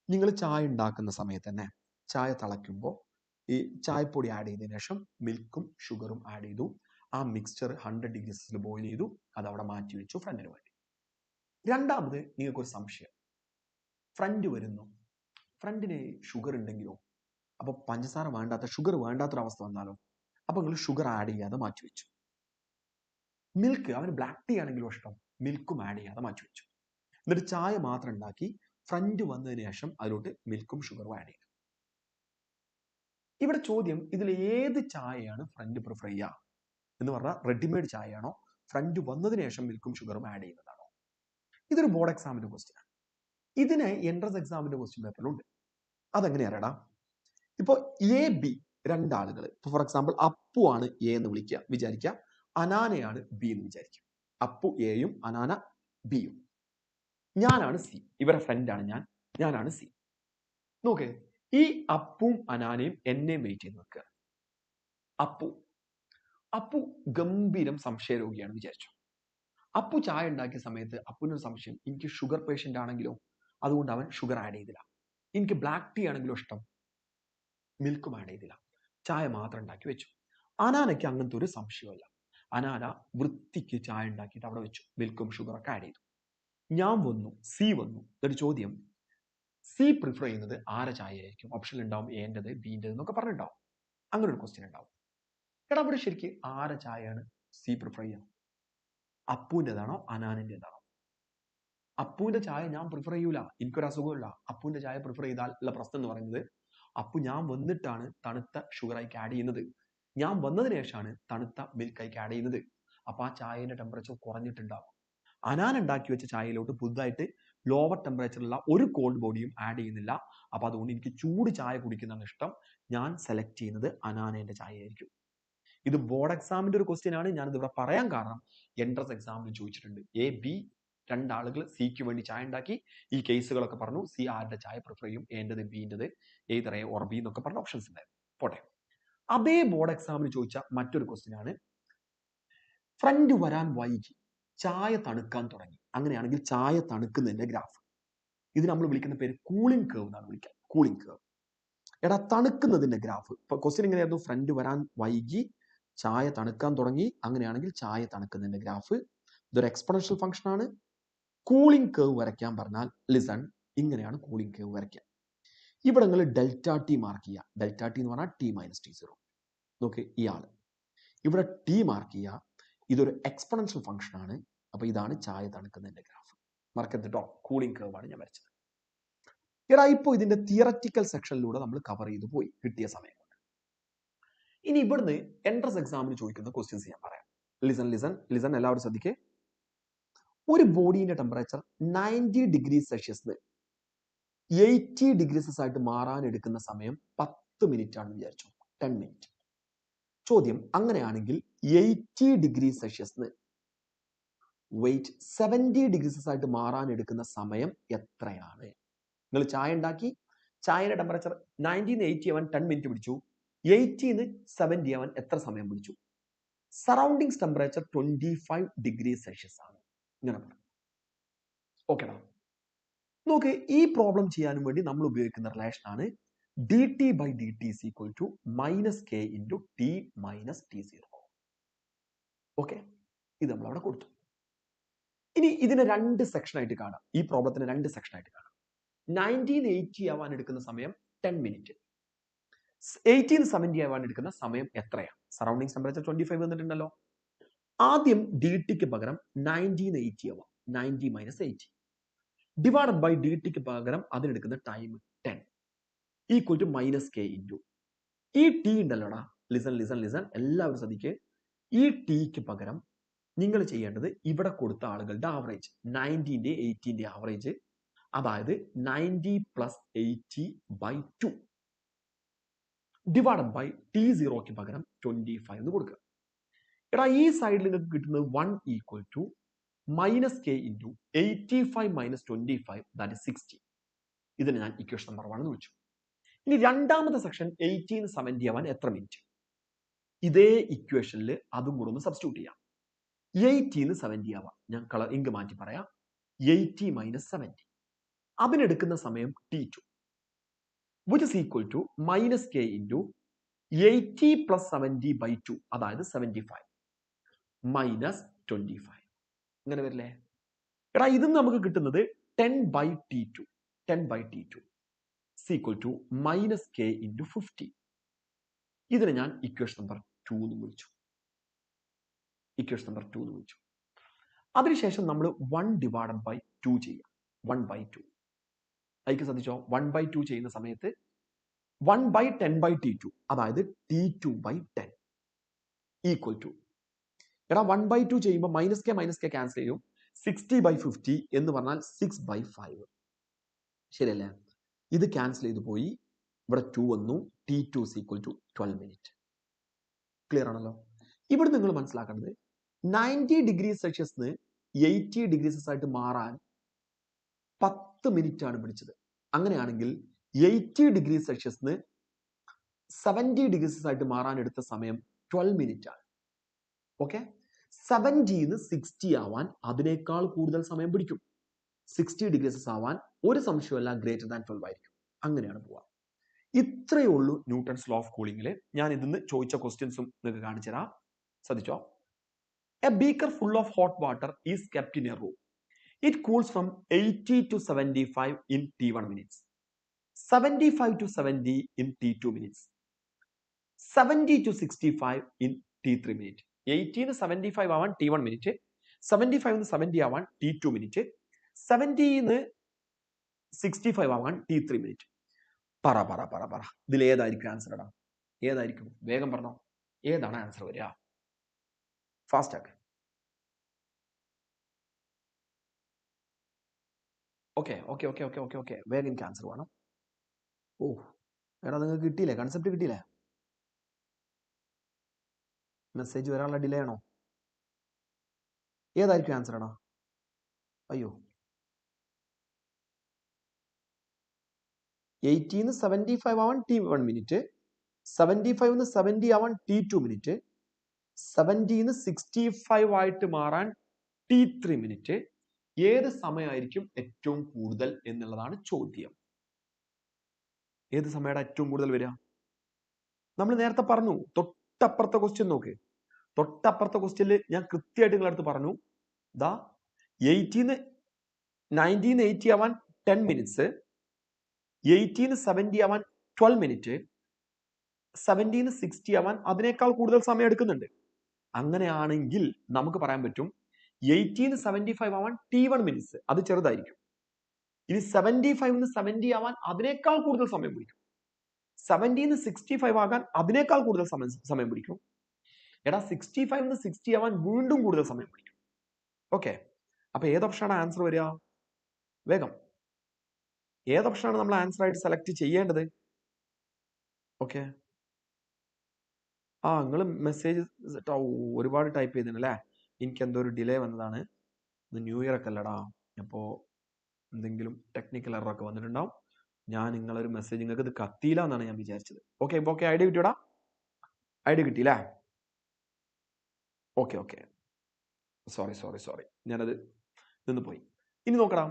നിങ്ങൾ ചായ ഉണ്ടാക്കുന്ന സമയത്ത് തന്നെ ചായ തിളയ്ക്കുമ്പോൾ ഈ ചായപ്പൊടി ആഡ് ചെയ്തതിനു ശേഷം മിൽക്കും ഷുഗറും ആഡ് ചെയ്തു. ആ മിക്സ്ചർ 100 ഡിഗ്രി സെൽഷ്യസിൽ ബോയിൽ ചെയ്തു, അത് അവിടെ മാറ്റി വെച്ചു ഫ്രണ്ടിന് വേണ്ടി. രണ്ടാമത്, നിങ്ങൾക്കൊരു സംശയം, ഫ്രണ്ട് വരുന്നു, ഫ്രണ്ടിന് ഷുഗർ ഉണ്ടെങ്കിലോ, അപ്പോൾ പഞ്ചസാര വേണ്ടാത്ത, ഷുഗർ വേണ്ടാത്തൊരവസ്ഥ വന്നാലോ? അപ്പോൾ നിങ്ങൾ ഷുഗർ ആഡ് ചെയ്യാതെ മാറ്റിവെച്ചു. മിൽക്ക്, അവന് ബ്ലാക്ക് ടീ ആണെങ്കിലും ഇഷ്ടം, മിൽക്കും ആഡ് ചെയ്യാതെ മാറ്റിവെച്ചു. എന്നിട്ട് ചായ മാത്രം ഉണ്ടാക്കി ഫ്രണ്ട് വന്നതിന് ശേഷം അതിലോട്ട് മിൽക്കും ഷുഗറും ആഡ് ചെയ്തു. ഇവിടെ ചോദ്യം, ഇതിൽ ഏത് ചായയാണ് ഫ്രണ്ട് പ്രിഫർ ചെയ്യുക എന്ന് പറഞ്ഞാൽ റെഡിമെയ്ഡ് ചായയാണോ, ഫ്രണ്ട് വന്നതിന് ശേഷം മിൽക്കും ഷുഗറും ആഡ് ചെയ്യുന്നതാണോ? ഇതൊരു ബോർഡ് എക്സാമിന്റെ ക്വസ്റ്റ്യൻ ആണ്. ഇതിന് എൻട്രൻസ് എക്സാമിന്റെ ക്വസ്റ്റ്യൻ പേപ്പറിലുണ്ട്. അതെങ്ങനെയാടാ? ഇപ്പോൾ എ ബി രണ്ടാളുകൾ, ഇപ്പോൾ ഫോർ എക്സാമ്പിൾ അപ്പു ആണ് എ എന്ന് വിചാരിക്കുക, അനാനയാണ് ബി എന്ന് വിചാരിക്കുക. അപ്പു എയും അനാന ബിയും. ഞാനാണ് സി, ഇവരെ ഫ്രണ്ടാണ് ഞാനാണ് സി. നോക്ക്, ഈ അപ്പും അനാനയും എന്നെയും വെയിറ്റ് ചെയ്ത് നിൽക്കുക. അപ്പു ഗംഭീരം സംശയരോഗിയാണ് വിചാരിച്ചു. അപ്പു ചായ ഉണ്ടാക്കിയ സമയത്ത് അപ്പുവിനൊരു സംശയം, എനിക്ക് ഷുഗർ പേഷ്യന്റ് ആണെങ്കിലോ, അതുകൊണ്ട് അവൻ ഷുഗർ ആഡ് ചെയ്തില്ല. എനിക്ക് ബ്ലാക്ക് ടീ ആണെങ്കിലോ ഇഷ്ടം, മിൽക്കും ആഡ് ചെയ്തില്ല, ചായ മാത്രം ഉണ്ടാക്കി വെച്ചു. അനാനയ്ക്ക് അങ്ങനത്തെ ഒരു സംശയമല്ല. അനാന വൃത്തിക്ക് ചായ ഉണ്ടാക്കിയിട്ട് അവിടെ വെച്ചു, മിൽക്കും ഷുഗറൊക്കെ ആഡ് ചെയ്തു. ഞാൻ വന്നു, സി വന്നു. ഒരു ചോദ്യം, സി പ്രിഫർ ചെയ്യുന്നത് ആരെ ചായ ആയിരിക്കും? ഓപ്ഷൻ ഉണ്ടാവും എന്റേത്, ബിന്റേത് എന്നൊക്കെ പറഞ്ഞിട്ടുണ്ടാവും. അങ്ങനെ ഒരു ക്വസ്റ്റ്യൻ ഉണ്ടാവും. എടാ ഇവിടെ ശരിക്കും ആരെ ചായയാണ് സി പ്രിഫർ ചെയ്യുക? അപ്പുവിൻ്റെതാണോ അനാനിൻ്റെതാണോ? അപ്പുവിന്റെ ചായ ഞാൻ പ്രിഫർ ചെയ്യൂല, എനിക്കൊരു അസുഖമില്ല. അപ്പുവിന്റെ ചായ പ്രിഫർ ചെയ്താൽ ഉള്ള പ്രശ്നം എന്ന് പറയുന്നത്, അപ്പു ഞാൻ വന്നിട്ടാണ് തണുത്ത ഷുഗറായിക്ക് ആഡ് ചെയ്യുന്നത്, ഞാൻ വന്നതിന് ശേഷമാണ് തണുത്ത മിൽക്കായിക്ക് ആഡ് ചെയ്യുന്നത്. അപ്പൊ ആ ചായയുടെ ടെമ്പറേച്ചർ കുറഞ്ഞിട്ടുണ്ടാവും. അനാൻ ഉണ്ടാക്കി വെച്ച ചായയിലോട്ട് പുതുതായിട്ട് ലോവർ ടെമ്പറേച്ചറുള്ള ഒരു കോൾഡ് ബോഡിയും ആഡ് ചെയ്യുന്നില്ല. അപ്പൊ അതുകൊണ്ട് എനിക്ക് ചൂട് ചായ കുടിക്കുന്നതാണ് ഇഷ്ടം, ഞാൻ സെലക്ട് ചെയ്യുന്നത് അനാനേന്റെ ചായ ആയിരിക്കും. ഇത് ബോർഡ് എക്സാമിന്റെ ഒരു ക്വസ്റ്റ്യൻ ആണ്. ഞാനിത് ഇവിടെ പറയാൻ കാരണം എൻട്രൻസ് എക്സാമിന് ചോദിച്ചിട്ടുണ്ട്. എ ബി രണ്ടാളുകൾ സിക്ക് വേണ്ടി ചായ ഉണ്ടാക്കി, ഈ കേസുകളൊക്കെ പറഞ്ഞു. സി ആരുടെ ചായ പ്രിഫർ ചെയ്യും, എന്റേത് ബിന്റേത്, ഏതർ എ ഓർ ബി എന്നൊക്കെ പറഞ്ഞ ഓപ്ഷൻസ് ഉണ്ടായിരുന്നു. പോട്ടെ, അതേ ബോർഡ് എക്സാമിന് ചോദിച്ച മറ്റൊരു ക്വസ്റ്റ്യൻ ആണ്, ഫ്രണ്ട് വരാൻ വൈകി ചായ തണുക്കാൻ തുടങ്ങി, അങ്ങനെയാണെങ്കിൽ ചായ തണുക്കുന്നതിന്റെ ഗ്രാഫ്. ഇത് നമ്മൾ വിളിക്കുന്ന പേര് കൂളിംഗ് കേർവ് എന്നാണ് വിളിക്കുക. Cooling curve. എടാ തണുക്കുന്നതിന്റെ ഗ്രാഫ്. ഇപ്പൊ ക്വസ്റ്റ്യൻ എങ്ങനെയായിരുന്നു? ഫ്രണ്ട് വരാൻ വൈകി ചായ തണുക്കാൻ തുടങ്ങി, അങ്ങനെയാണെങ്കിൽ ചായ തണുക്കുന്നതിന്റെ ഗ്രാഫ്. ഇതൊരു എക്സ്പോണൻഷ്യൽ ഫംഗ്ഷൻ ആണ്. കൂളിംഗ് കേർവ് വരയ്ക്കാൻ പറഞ്ഞാൽ ലിസൺ, ഇങ്ങനെയാണ് കൂളിംഗ് കേർവ് വരയ്ക്കുക. ഇവിടെ നിങ്ങൾ ഡെൽറ്റ ടി മാർക്ക് ചെയ്യുക. ഡെൽറ്റ ടി എന്ന് പറഞ്ഞാൽ ടി മൈനസ് ടി സീറോ. നോക്ക്, ഇയാള് ഇവിടെ ടി മാർക്ക് ചെയ്യുക. ഇതൊരു എക്സ്പോണൻഷ്യൽ ഫംഗ്ഷൻ ആണ്. അപ്പൊ ഇതാണ് ചായ തണുക്കുന്നതിന്റെ ഗ്രാഫ്. മറക്കരുത്, കൂളിംഗ് കേർവ് ആണ് ഞാൻ വരച്ചത്. എടാ ഇപ്പോൾ ഇതിന്റെ തിയററ്റിക്കൽ സെക്ഷനിലൂടെ നമ്മൾ കവർ ചെയ്തു പോയി കിട്ടിയ സമയം കൊണ്ട്. ഇനി ഇവിടുന്ന് എൻട്രൻസ് എക്സാമിന് ചോദിക്കുന്ന ക്വസ്റ്റ്യൻസ് ഞാൻ പറയാം. ലിസൺ എല്ലാവരും ശ്രദ്ധിക്കേ. ഒരു ബോഡിയുടെ ടെമ്പറേച്ചർ 90 ഡിഗ്രി സെൽഷ്യസ് 80 ഡിഗ്രീസ് ആയിട്ട് മാറാൻ എടുക്കുന്ന സമയം 10 മിനിറ്റ് ആണെന്ന് വിചാരിച്ചു, 10 മിനിറ്റ്. ചോദ്യം, അങ്ങനെയാണെങ്കിൽ 80 ഡിഗ്രി സെൽഷ്യസ് വെയിറ്റ് 70 ഡിഗ്രീസ് ആയിട്ട് മാറാൻ എടുക്കുന്ന സമയം എത്രയാണ്? നിങ്ങൾ ചായ ഉണ്ടാക്കി, ചായയുടെ ടെമ്പറേച്ചർ 90 80 ആവാൻ 10 മിനിറ്റ് പിടിച്ചു, 80 70 ആവാൻ എത്ര സമയം പിടിച്ചു? സറൗണ്ടിങ്സ് ടെമ്പറേച്ചർ 25 ഡിഗ്രി സെൽഷ്യസ് ആണ്. ഇങ്ങനെ പറഞ്ഞു. ഓക്കെടാ, നോക്ക്, ഈ പ്രോബ്ലം ചെയ്യാനും വേണ്ടി നമ്മൾ ഉപയോഗിക്കുന്ന റിലേഷൻ ആണ് D T by D T is equal to minus K into T minus T zero. Okay, ഇത് നമ്മൾ അവിടെ കൊടുത്തു. ഇനി ഇതിനെ രണ്ട് സെക്ഷൻ ആയിട്ട് കാണാം. ഈ പ്രോബ്ലത്തിന് രണ്ട് സെക്ഷൻ ആയിട്ട് കാണാം. 1980 ആവാൻ എടുക്കുന്ന സമയം 10 മിനിറ്റ്, 1870 ആവാൻ എടുക്കുന്ന സമയം എത്രയാണ്? സറൗണ്ടിങ്സ് ടെമ്പറേച്ചർ 25 വന്നിട്ടുണ്ടല്ലോ. ആദ്യം ഡി ടിക്ക് പകരം 1980 ആവാം, 90 മൈനസ് 80 ഡിവൈഡഡ് ബൈ ഡി ടിക്ക് പകരം അതിനെടുക്കുന്ന time 10 equal to minus K into ഈ ടി ഉണ്ടല്ലോടാ. ലിസൺ എല്ലാവരും ശ്രദ്ധിക്കുക. ഈ ടിക്ക് പകരം നിങ്ങൾ ചെയ്യേണ്ടത് ഇവിടെ കൊടുത്ത ആളുകളുടെ ആവറേജ്, 90ന്റെ 80ന്റെ ആവറേജ്, അതായത് 90 plus 80 by 2 divided by T സീറോക്ക് പകരം 25 എന്ന് കൊടുക്കുക. എടാ ഈ സൈഡിൽ നിങ്ങൾക്ക് കിട്ടുന്നത് 1 equal to minus K into 85 minus 25 that is 60. ഇതിന് ഞാൻ ഇക്വേഷൻ നമ്പർ 1 എന്ന് വിളിച്ചു. ഇനി രണ്ടാമത്തെ സെക്ഷൻ 1870 ആവാൻ എത്ര മിനിറ്റ്? ഇതേ ഇക്വേഷനിൽ അതും കൂടെ ഒന്ന് സബ്സ്റ്റിറ്റ്യൂട്ട് ചെയ്യാം. 70 ആവാം, ഞാൻ കളർ ഇങ്ക് മാറ്റി പറയാം, 80 മൈനസ് 70 അതിനെടുക്കുന്ന സമയം T2 which is equal to minus K into 80 plus 70 by 2 അതായത് 75 മൈനസ് 25. ഇങ്ങനെ വരില്ലേ? എടാ ഇതും നമുക്ക് കിട്ടുന്നത് 10 by T2. Equal to minus K into 50. ഇതിനെ ഞാൻ ഇക്വേഷൻ നമ്പർ 2 എന്ന് വിളിച്ചു. ഇക്വേഷൻ നമ്പർ 2 എന്ന് വിളിച്ചു. അതിനുശേഷം നമ്മൾ 1/2 ചെയ്യാം. 1/2. അതിക്ക് ശ്രദ്ധിച്ചോ, 1/2 ചെയ്യുന്ന സമയത്ത് 1/10/T2, അതായത് T2/10 ഈക്വൽ ടു, എടാ 1/2 ചെയ്യുമ്പോൾ മൈനസ് കെ ക്യാൻസൽ ചെയ്യും. 60/50 എന്ന് പറഞ്ഞാൽ 6/5. ശരിയല്ലേ? ഇത് ക്യാൻസൽ ചെയ്ത് പോയി. ഇവിടെ 2 വന്നു. T2 equal to 12 minute. Clear ആണല്ലോ? ഇവിടെ നിങ്ങൾ മനസ്സിലാക്കേണ്ടത് 90 ഡിഗ്രി സെൽഷ്യസിന് 80 ഡിഗ്രി സെൽഷ്യസ് ആയിട്ട് മാറാൻ 10 മിനിറ്റ് ആണ് പിടിച്ചത്. അങ്ങനെയാണെങ്കിൽ 80 ഡിഗ്രി സെൽഷ്യസിന് 70 ഡിഗ്രി സെൽഷ്യസ് ആയിട്ട് മാറാൻ എടുത്ത സമയം 12 മിനിറ്റ് ആണ്. ഓക്കെ, 70ന്ന് 60 ആവാൻ അതിനേക്കാൾ കൂടുതൽ സമയം പിടിക്കും. 60 ഡിഗ്രി സെൽഷ്യസ് ആവാൻ ഒരു സംശയമല്ല ഗ്രേറ്റർ ദാൻ 12 ആയിരിക്കും. അങ്ങനെയാണ് പോവുക. ഇത്രയേ ഉള്ളൂ ന്യൂട്ടൺസ് ലോ ഓഫ് കൂളിംഗിൽ. ഞാൻ ഇതിന്ന് ചോദിച്ച ക്വസ്റ്റ്യൻസും നിങ്ങൾക്ക് കാണിച്ചു തരാം. ശ്രദ്ധിച്ചോ. A beaker full of hot water is kept in A room. It cools from 80 to 75 in T1 minutes, 75 to 70 in T2 minutes, 70 to 65 in T3 minute. 80 ന് 75 ആവാൻ T1 മിനിറ്റ്, 75 ന് 70 ആവാൻ T2 മിനിറ്റ്, 70 ന് 65 ആവാൻ T3 മിനിറ്റ്. പറ ഇതിൽ ഏതായിരിക്കും answer? ഇടാം, ഏതായിരിക്കും? വേഗം പറഞ്ഞോ, ഏതാണ് ആൻസർ വരിക? ഫാസ്റ്റ് ആക്ക്. ഓക്കെ, വേഗം എനിക്ക് ആൻസർ വേണം. ഓ എടാ, നിങ്ങൾക്ക് കിട്ടിയില്ലേ? കൺസെപ്റ്റ് കിട്ടിയില്ലേ? മെസ്സേജ് വരാനുള്ള ഡിലേ ആണോ? ഏതായിരിക്കും ആൻസർ? എടാ അയ്യോ, 80 ന് 75 ആവാൻ T1 മിനിറ്റ്, 75 ന് 70 ആവാൻ T2 മിനിറ്റ്, 70 ന് 65 ആയിട്ട് മാറാൻ T3 മിനിറ്റ്. ഏത് സമയമായിരിക്കും ഏറ്റവും കൂടുതൽ എന്നുള്ളതാണ് ചോദ്യം. ഏത് സമയമാണ് ഏറ്റവും കൂടുതൽ വരിക? നമ്മൾ നേരത്തെ പറഞ്ഞു. തൊട്ടപ്പുറത്തെ ക്വസ്റ്റ്യൻ നോക്ക്. തൊട്ടപ്പുറത്തെ ക്വസ്റ്റ്യനിൽ ഞാൻ കൃത്യമായിട്ട് നിങ്ങളടുത്ത് പറഞ്ഞു, ദാ 80 ന് 90 ന് 80 ആവാൻ 10 മിനിറ്റ്സ്, 80 ന് 70 ആവാൻ 12 മിനിറ്റ്, 70 ന് 60 ആവാൻ അതിനേക്കാൾ കൂടുതൽ സമയം എടുക്കുന്നുണ്ട്. അങ്ങനെയാണെങ്കിൽ നമുക്ക് പറയാൻ പറ്റും 80 ന് 75 ആവാൻ T1 മിനിറ്റ്സ്, അത് ചെറുതായിരിക്കും. ഇനി 75 ന് 70 ആവാൻ അതിനേക്കാൾ കൂടുതൽ സമയം പിടിക്കും. 70 ന് 65 ആകാൻ അതിനേക്കാൾ കൂടുതൽ സമയം പിടിക്കും. എടാ 65 ന് 60 ആവാൻ വീണ്ടും കൂടുതൽ സമയം പിടിക്കും. ഓക്കെ, അപ്പൊ ഏത് ഓപ്ഷനാണ് ആൻസർ വരിക? വേഗം, ഏത് ഓപ്ഷനാണ് നമ്മൾ ആൻസർ ആയിട്ട് സെലക്ട് ചെയ്യേണ്ടത്? ഓക്കെ, നിങ്ങൾ മെസ്സേജ് ഒരുപാട് ടൈപ്പ് ചെയ്തിട്ടുണ്ടല്ലേ. എനിക്ക് എന്തോ ഒരു ഡിലേ വന്നതാണ്. ഇത് ന്യൂ ഇയർ ഒക്കെ അല്ലടാ, അപ്പോൾ എന്തെങ്കിലും ടെക്നിക്കൽ എറർ ഒക്കെ വന്നിട്ടുണ്ടാവും. ഞാൻ നിങ്ങളൊരു മെസ്സേജ്, നിങ്ങൾക്ക് ഇത് കത്തിയില്ല എന്നാണ് ഞാൻ വിചാരിച്ചത്. ഓക്കെ, ഐഡിയ കിട്ടിയോടാ? ഐഡിയ കിട്ടിയില്ലേ? ഓക്കെ, സോറി, ഞാനത് നിന്ന് പോയി. ഇനി നോക്കണം.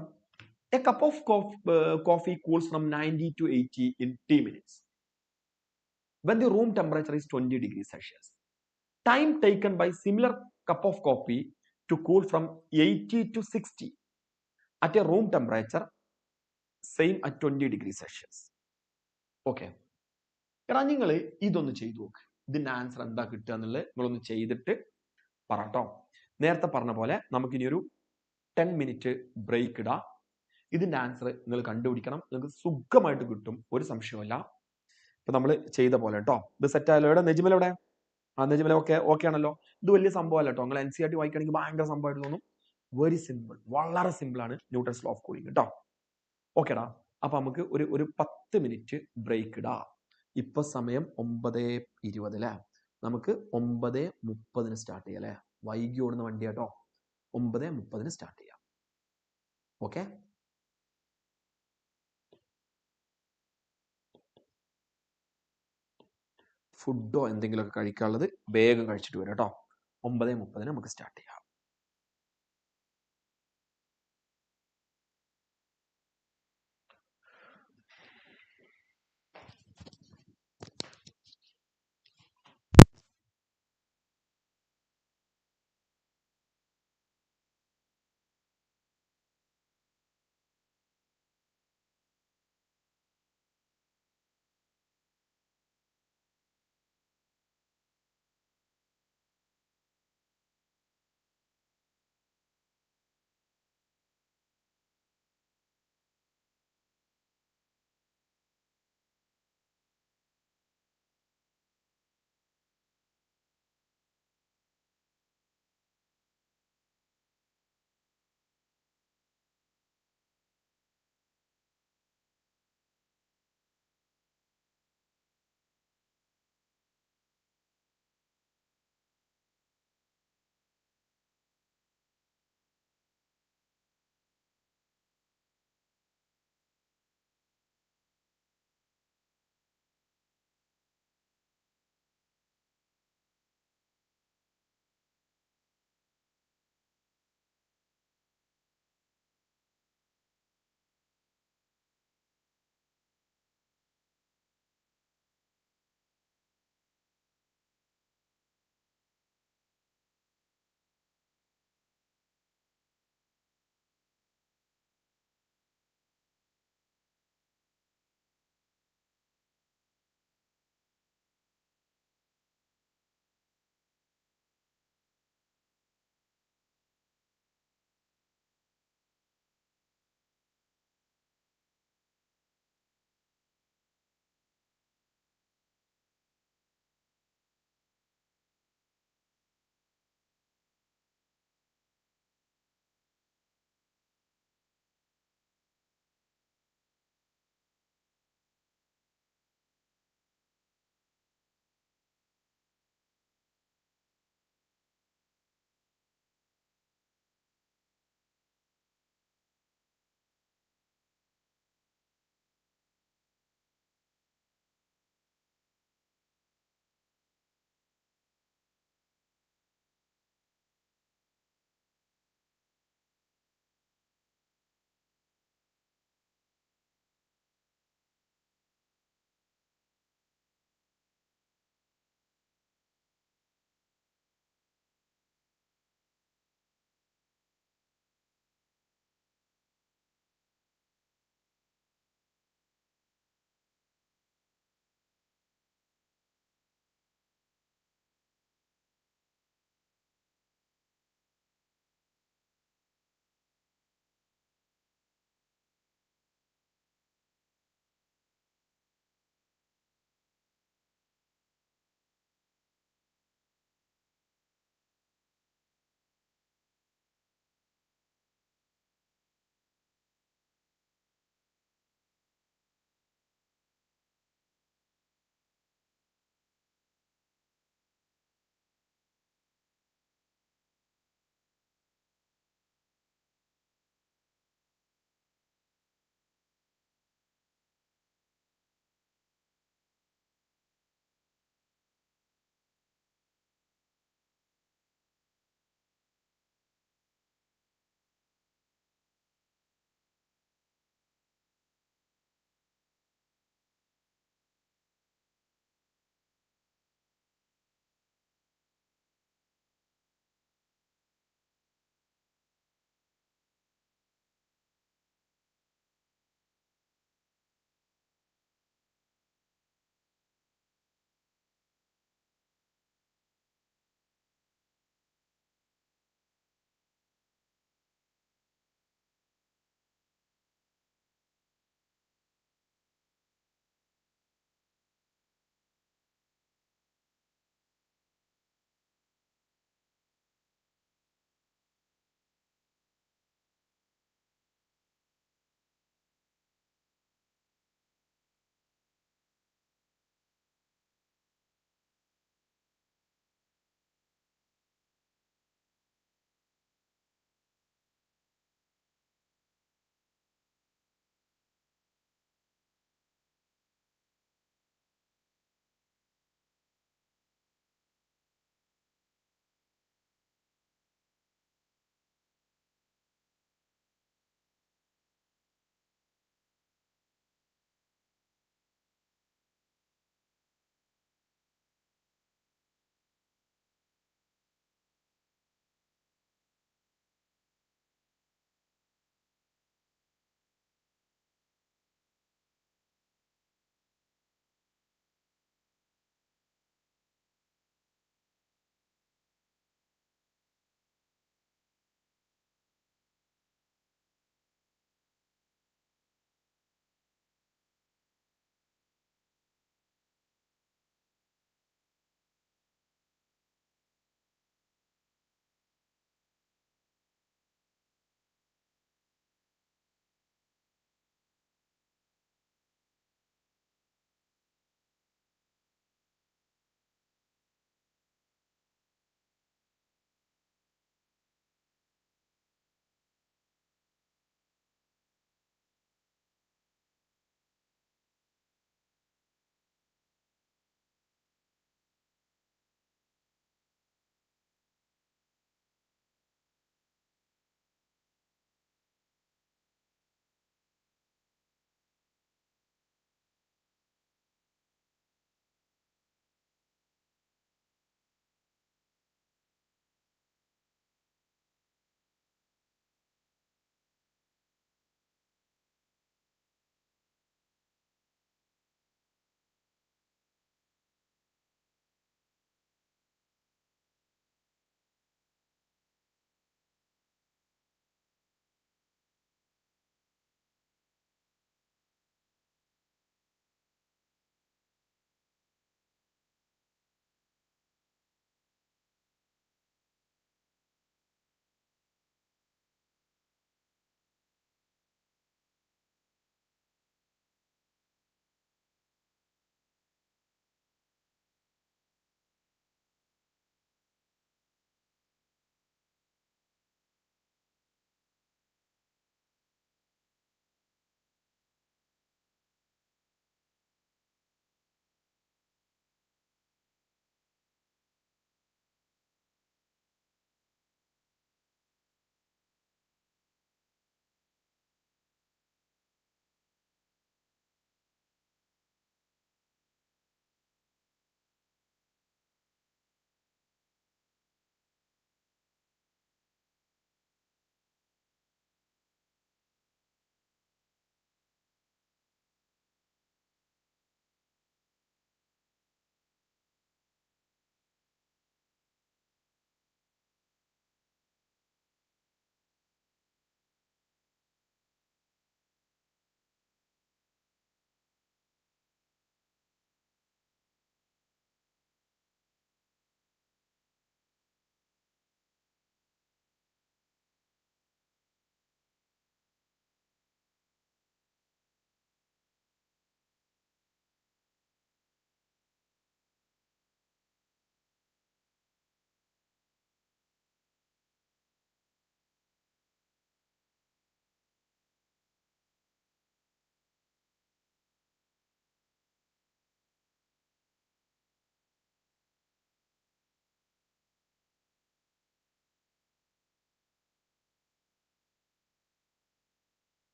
A cup of coffee cools from 90 to 80 in T minutes when the room temperature is 20 degrees Celsius. Time taken by similar cup of coffee to cool from 80 to 60 at a room temperature same at 20 degrees Celsius. Okay, എടാ നിങ്ങൾ ഇതൊന്ന് ചെയ്തു നോക്ക്. ഇതിന്റെ answer എന്താ കിട്ടുക എന്നുള്ളത് നിങ്ങളൊന്ന് ചെയ്തിട്ട് പറട്ടോ. നേരത്തെ പറഞ്ഞ പോലെ നമുക്കിനി ഒരു 10 മിനിറ്റ് ബ്രേക്ക് ഇടാം. ഇതിന്റെ ആൻസർ നിങ്ങൾ കണ്ടുപിടിക്കണം. നിങ്ങൾക്ക് സുഖമായിട്ട് കിട്ടും, ഒരു സംശയമില്ല. ഇപ്പൊ നമ്മൾ ചെയ്ത പോലെ കേട്ടോ. ഇത് സെറ്റ് ആയല്ലോ? ഇവിടെ നെജിമൽ നെജിമല ഓക്കെ ആണല്ലോ? ഇത് വലിയ സംഭവമല്ല കേട്ടോ. നിങ്ങൾ NCERT വായിക്കുകയാണെങ്കിൽ ഭയങ്കര സംഭവമായിട്ട് തോന്നും. വെരി സിമ്പിൾ, വളരെ സിമ്പിൾ ആണ് ന്യൂട്ടൺസ് ലോ ഓഫ് കൂളിംഗ് കേട്ടോ. ഓക്കെടാ, അപ്പൊ നമുക്ക് ഒരു 10 മിനിറ്റ് ബ്രേക്ക് ഇടാം. ഇപ്പൊ സമയം 9:20 അല്ലേ? നമുക്ക് 9:30 സ്റ്റാർട്ട് ചെയ്യാം അല്ലേ? വൈകി ഓടുന്ന വണ്ടി കേട്ടോ. 9:30 സ്റ്റാർട്ട് ചെയ്യാം. ഓക്കെ, ഫുഡോ എന്തെങ്കിലുമൊക്കെ കഴിക്കാനുള്ളത് വേഗം കഴിച്ചിട്ട് വരാം കേട്ടോ. 9:30 നമുക്ക് സ്റ്റാർട്ട് ചെയ്യാം.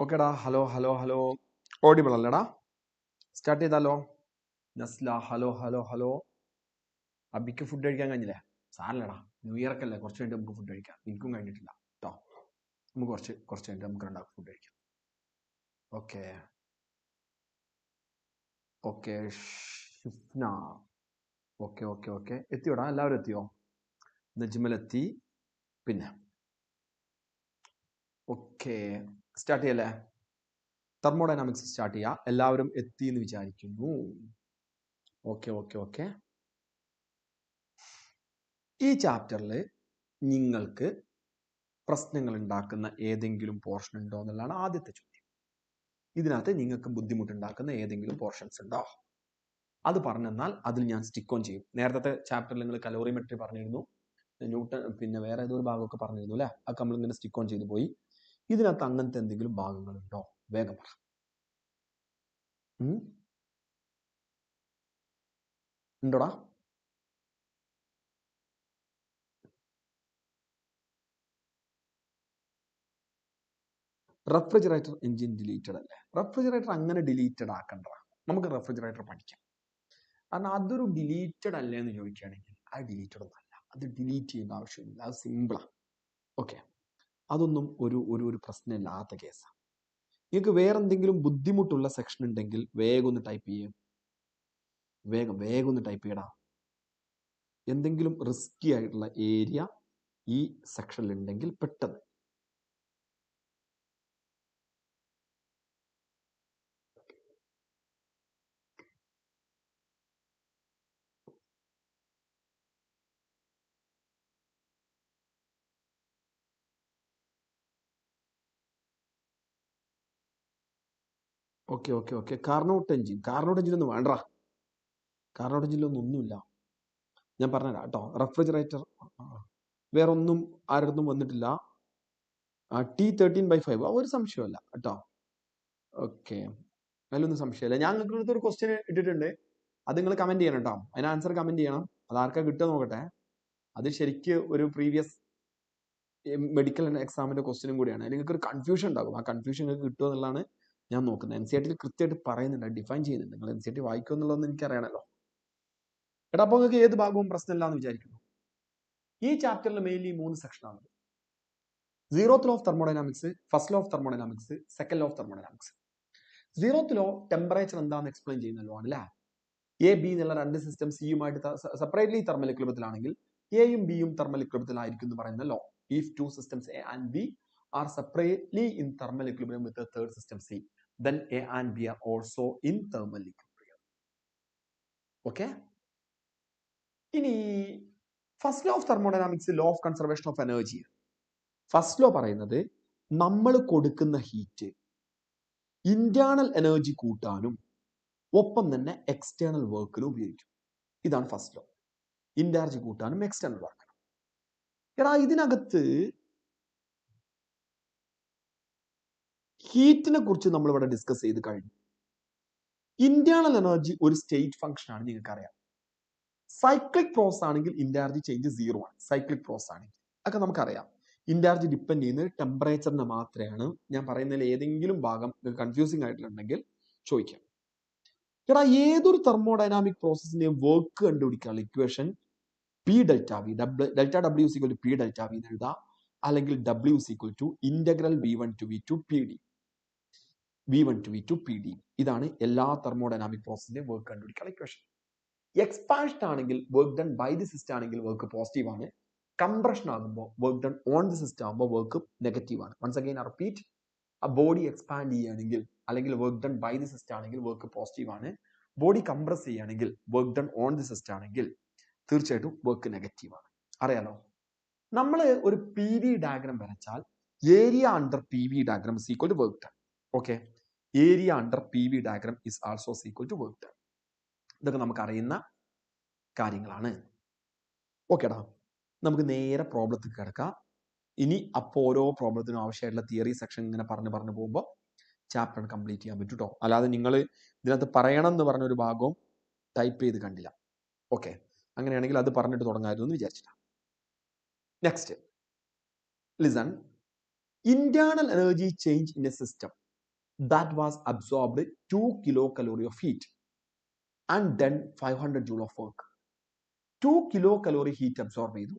ഓക്കേടാ, ഹലോ ഹലോ ഹലോ, ഓഡിബിൾ അല്ലേടാ? സ്റ്റാർട്ട് ചെയ്താലോ? Nasla, hello hello hello. അബിക്ക് ഫുഡ് കഴിക്കാൻ കഴിഞ്ഞില്ലേ? സാരല്ലടാ, ന്യൂ ഇയർ ഒക്കെ അല്ലേ, കുറച്ച് കഴിഞ്ഞിട്ട് നമുക്ക് ഫുഡ് കഴിക്കാം. എനിക്കും കഴിഞ്ഞിട്ടില്ല കേട്ടോ. നമുക്ക് കുറച്ച് കഴിഞ്ഞിട്ട് നമുക്ക് രണ്ടാൾക്ക് ഫുഡ് കഴിക്കാം. Okay okay. Shifna, okay okay okay. എത്തിയോടാ? എല്ലാവരും എത്തിയോ? നജ്മൽ എത്തി. പിന്നെ ഓക്കെ, സ്റ്റാർട്ട് ചെയ്യല്ലേ? തെർമോഡൈനാമിക്സ് സ്റ്റാർട്ട് ചെയ്യാം. എല്ലാവരും എത്തി എന്ന് വിചാരിക്കുന്നു. Okay okay okay. ഈ ചാപ്റ്ററിൽ നിങ്ങൾക്ക് പ്രശ്നങ്ങൾ ഉണ്ടാക്കുന്ന ഏതെങ്കിലും പോർഷൻ ഉണ്ടോ എന്നുള്ളതാണ് ആദ്യത്തെ ചോദ്യം. ഇതിനകത്ത് നിങ്ങൾക്ക് ബുദ്ധിമുട്ടുണ്ടാക്കുന്ന ഏതെങ്കിലും പോർഷൻസ് ഉണ്ടോ? അത് പറഞ്ഞെന്നാൽ അതിൽ ഞാൻ സ്റ്റിക്ക് ഓൺ ചെയ്യും. നേരത്തെ ചാപ്റ്ററിൽ നിങ്ങൾ കലോറിമെട്രി പറഞ്ഞിരുന്നു, ന്യൂട്ടൺ, പിന്നെ വേറെ ഏതൊരു ഭാഗമൊക്കെ പറഞ്ഞിരുന്നു അല്ലേ? അതൊക്കെ നമ്മളിങ്ങനെ സ്റ്റിക്ക് ഓൺ ചെയ്തു പോയി. ഇതിനകത്ത് അങ്ങനത്തെ എന്തെങ്കിലും ഭാഗങ്ങളുണ്ടോ? വേഗം പറ. ഉണ്ടോടാ? റെഫ്രിജറേറ്റർ എഞ്ചിൻ ഡിലീറ്റഡ് അല്ലേ? റെഫ്രിജറേറ്റർ അങ്ങനെ ഡിലീറ്റഡ് ആക്കണ്ട. നമുക്ക് റെഫ്രിജറേറ്റർ പഠിക്കാം. കാരണം അതൊരു ഡിലീറ്റഡ് അല്ലേ എന്ന് ചോദിക്കുകയാണെങ്കിൽ അത് ഡിലീറ്റഡ് ഒന്നും അല്ല. അത് ഡിലീറ്റ് ചെയ്യേണ്ട ആവശ്യമില്ല. അത് സിമ്പിളാണ്. ഓക്കെ, അതൊന്നും ഒരു ഒരു ഒരു പ്രശ്നമില്ലാത്ത കേസാണ്. നിങ്ങൾക്ക് വേറെ എന്തെങ്കിലും ബുദ്ധിമുട്ടുള്ള സെക്ഷൻ ഉണ്ടെങ്കിൽ വേഗം ഒന്ന് ടൈപ്പ് ചെയ്യും. വേഗം ഒന്ന് ടൈപ്പ് ചെയ്യടാ. എന്തെങ്കിലും റിസ്കി ആയിട്ടുള്ള ഏരിയ ഈ സെക്ഷനിൽ ഉണ്ടെങ്കിൽ പെട്ടെന്ന്. Okay okay okay. Carnot engine ഒന്നും വേണ്ട. കാർനോട്ട് എഞ്ചിനിലൊന്നും ഒന്നുമില്ല. ഞാൻ പറഞ്ഞുതരാം കേട്ടോ. റെഫ്രിജറേറ്റർ വേറെ ഒന്നും ആരടുത്തും വന്നിട്ടില്ല. T13/5 ഒരു സംശയമല്ല കേട്ടോ. ഓക്കെ, അതിലൊന്നും സംശയമില്ല. ഞാൻ നിങ്ങൾക്ക് ഒരു ക്വസ്റ്റ്യൻ ഇട്ടിട്ടുണ്ട്, അത് നിങ്ങൾ കമന്റ് ചെയ്യണം കേട്ടോ. അതിന് ആൻസർ കമന്റ് ചെയ്യണം. അത് ആർക്കാ കിട്ടുക നോക്കട്ടെ. അത് ശരിക്ക് ഒരു പ്രീവിയസ് മെഡിക്കൽ എക്സാമിന്റെ ക്വസ്റ്റ്യനും കൂടിയാണ്. നിങ്ങൾക്ക് ഒരു കൺഫ്യൂഷൻ ഉണ്ടാകും. ആ കൺഫ്യൂഷൻ നിങ്ങൾക്ക് കിട്ടുക എന്നുള്ളതാണ് ഞാൻ നോക്കുന്നത്. NCERT കൃത്യമായിട്ട് പറയുന്നുണ്ട്, ഡിഫൈൻ ചെയ്യുന്നുണ്ട്. നിങ്ങൾ NCERT വായിക്കുക എന്നുള്ളതൊന്നും എനിക്കറിയണല്ലോ. എടാ, അപ്പോൾ നിങ്ങൾക്ക് ഏത് ഭാഗവും പ്രശ്നമില്ല എന്ന് വിചാരിക്കുന്നു. ഈ ചാപ്റ്ററിൽ മെയിൻലി 3 സെക്ഷനാണ്. Zeroth law of thermodynamics, first law of thermodynamics, second law of thermodynamics. Zeroth low temperature എന്താണെന്ന് എക്സ്പ്ലെയിൻ ചെയ്യുന്നല്ലോ ആണല്ലേ. എ ബി എന്നുള്ള രണ്ട് സിസ്റ്റം സിയുമായിട്ട് സെപ്പറേറ്റ്ലി തെർമൽ ഇക്വിലിബ്രിയത്തിലാണെങ്കിൽ എയും ബിയും തെർമൽ ഇക്വിലിബ്രിയത്തിലായിരിക്കും എന്ന് പറയുന്ന law. If two systems A and B are separately in thermal equilibrium with the third system C, then A and B are also in thermal equilibrium. Okay? ഇനി first law of thermodynamics law of conservation of energy. First law പറയുന്നത് നമ്മൾ കൊടുക്കുന്ന heat internal energy കൂട്ടാനും ഒപ്പം തന്നെ external വർക്കിനും ഉപയോഗിക്കും. ഇതാണ് first law. ഇന്റർജി കൂട്ടാനും എക്സ്റ്റേണൽ വർക്കിനും. എടാ, ഇതിനകത്ത് ഹീറ്റിനെ കുറിച്ച് നമ്മൾ ഇവിടെ ഡിസ്കസ് ചെയ്ത് കഴിഞ്ഞു. ഇന്റേണൽ എനർജി ഒരു സ്റ്റേറ്റ് ഫംഗ്ഷൻ ആണ്, നിങ്ങൾക്കറിയാം. സൈക്ലിക് പ്രോസസ് ആണെങ്കിൽ ഇന്റർജി ചേഞ്ച് 0 ആണ്. സൈക്ലിക് പ്രോസസ് ആണെങ്കിൽ ഒക്കെ നമുക്കറിയാം. ഇന്റർജി ഡിപ്പെൻഡ് ചെയ്യുന്നത് ടെമ്പറേച്ചറിനെ മാത്രമാണ്. ഞാൻ പറയുന്നതിൽ ഏതെങ്കിലും ഭാഗം കൺഫ്യൂസിംഗ് ആയിട്ടുണ്ടെങ്കിൽ ചോദിക്കാം. എടാ, ഏതൊരു തെർമോഡൈനാമിക് പ്രോസസ്സിന്റെ വർക്ക് കണ്ടുപിടിക്കാനുള്ള equation P delta V, delta W is equal to P delta V എന്ന് എഴുതാം. അല്ലെങ്കിൽ W is equal to integral V1 to V2 PD. V1 to V2 PD. ഇതാണ് എല്ലാ തെർമോഡൈനാമിക് പ്രോസസ്സിന്റെ വർക്ക് കണ്ടുപിടിക്കാനുള്ള ഇക്വേഷൻ. എക്സ്പാൻഷൻ ആണെങ്കിൽ work done by the system ആണെങ്കിൽ work positive ആണ്. കംപ്രഷൻ ആകുമ്പോൾ work done on the system ആകുമ്പോൾ വർക്ക് നെഗറ്റീവ് ആണ്. വൺസ് അഗൈൻ റിപ്പീറ്റ്, ആ ബോഡി എക്സ്പാൻഡ് ചെയ്യുകയാണെങ്കിൽ അല്ലെങ്കിൽ work done by the system ആണെങ്കിൽ വർക്ക് പോസിറ്റീവ് ആണ്. ബോഡി കംപ്രസ് ചെയ്യുകയാണെങ്കിൽ work done on the system ആണെങ്കിൽ തീർച്ചയായിട്ടും വർക്ക് നെഗറ്റീവ് ആണ്. അറിയാലോ. നമ്മൾ ഒരു PV ഡയഗ്രം വരച്ചാൽ area under PV diagram is equal to work done. Okay, area under PV diagram is also equal to work done. ഇതൊക്കെ നമുക്ക് അറിയുന്ന കാര്യങ്ങളാണ്. ഓക്കേടാ, നമുക്ക് നേരെ പ്രോബ്ലത്തിൽ കിടക്കാം. ഇനി അപ്പോൾ ഓരോ പ്രോബ്ലത്തിനും ആവശ്യമായിട്ടുള്ള തിയറി സെക്ഷൻ ഇങ്ങനെ പറഞ്ഞു പോകുമ്പോൾ ചാപ്റ്റർ കംപ്ലീറ്റ് ചെയ്യാൻ പറ്റും കേട്ടോ. അല്ലാതെ നിങ്ങൾ ഇതിനകത്ത് പറയണം എന്ന് പറഞ്ഞൊരു ഭാഗവും ടൈപ്പ് ചെയ്ത് കണ്ടില്ല. ഓക്കെ, അങ്ങനെയാണെങ്കിൽ അത് പറഞ്ഞിട്ട് തുടങ്ങാമായിരുന്നു എന്ന് വിചാരിച്ചിട്ടാണ്. Next listen. Internal energy change in A system that was absorbed 2 kilocalorie of heat and then 500 joule of work. 2 kilocalorie heat absorb ചെയ്തു,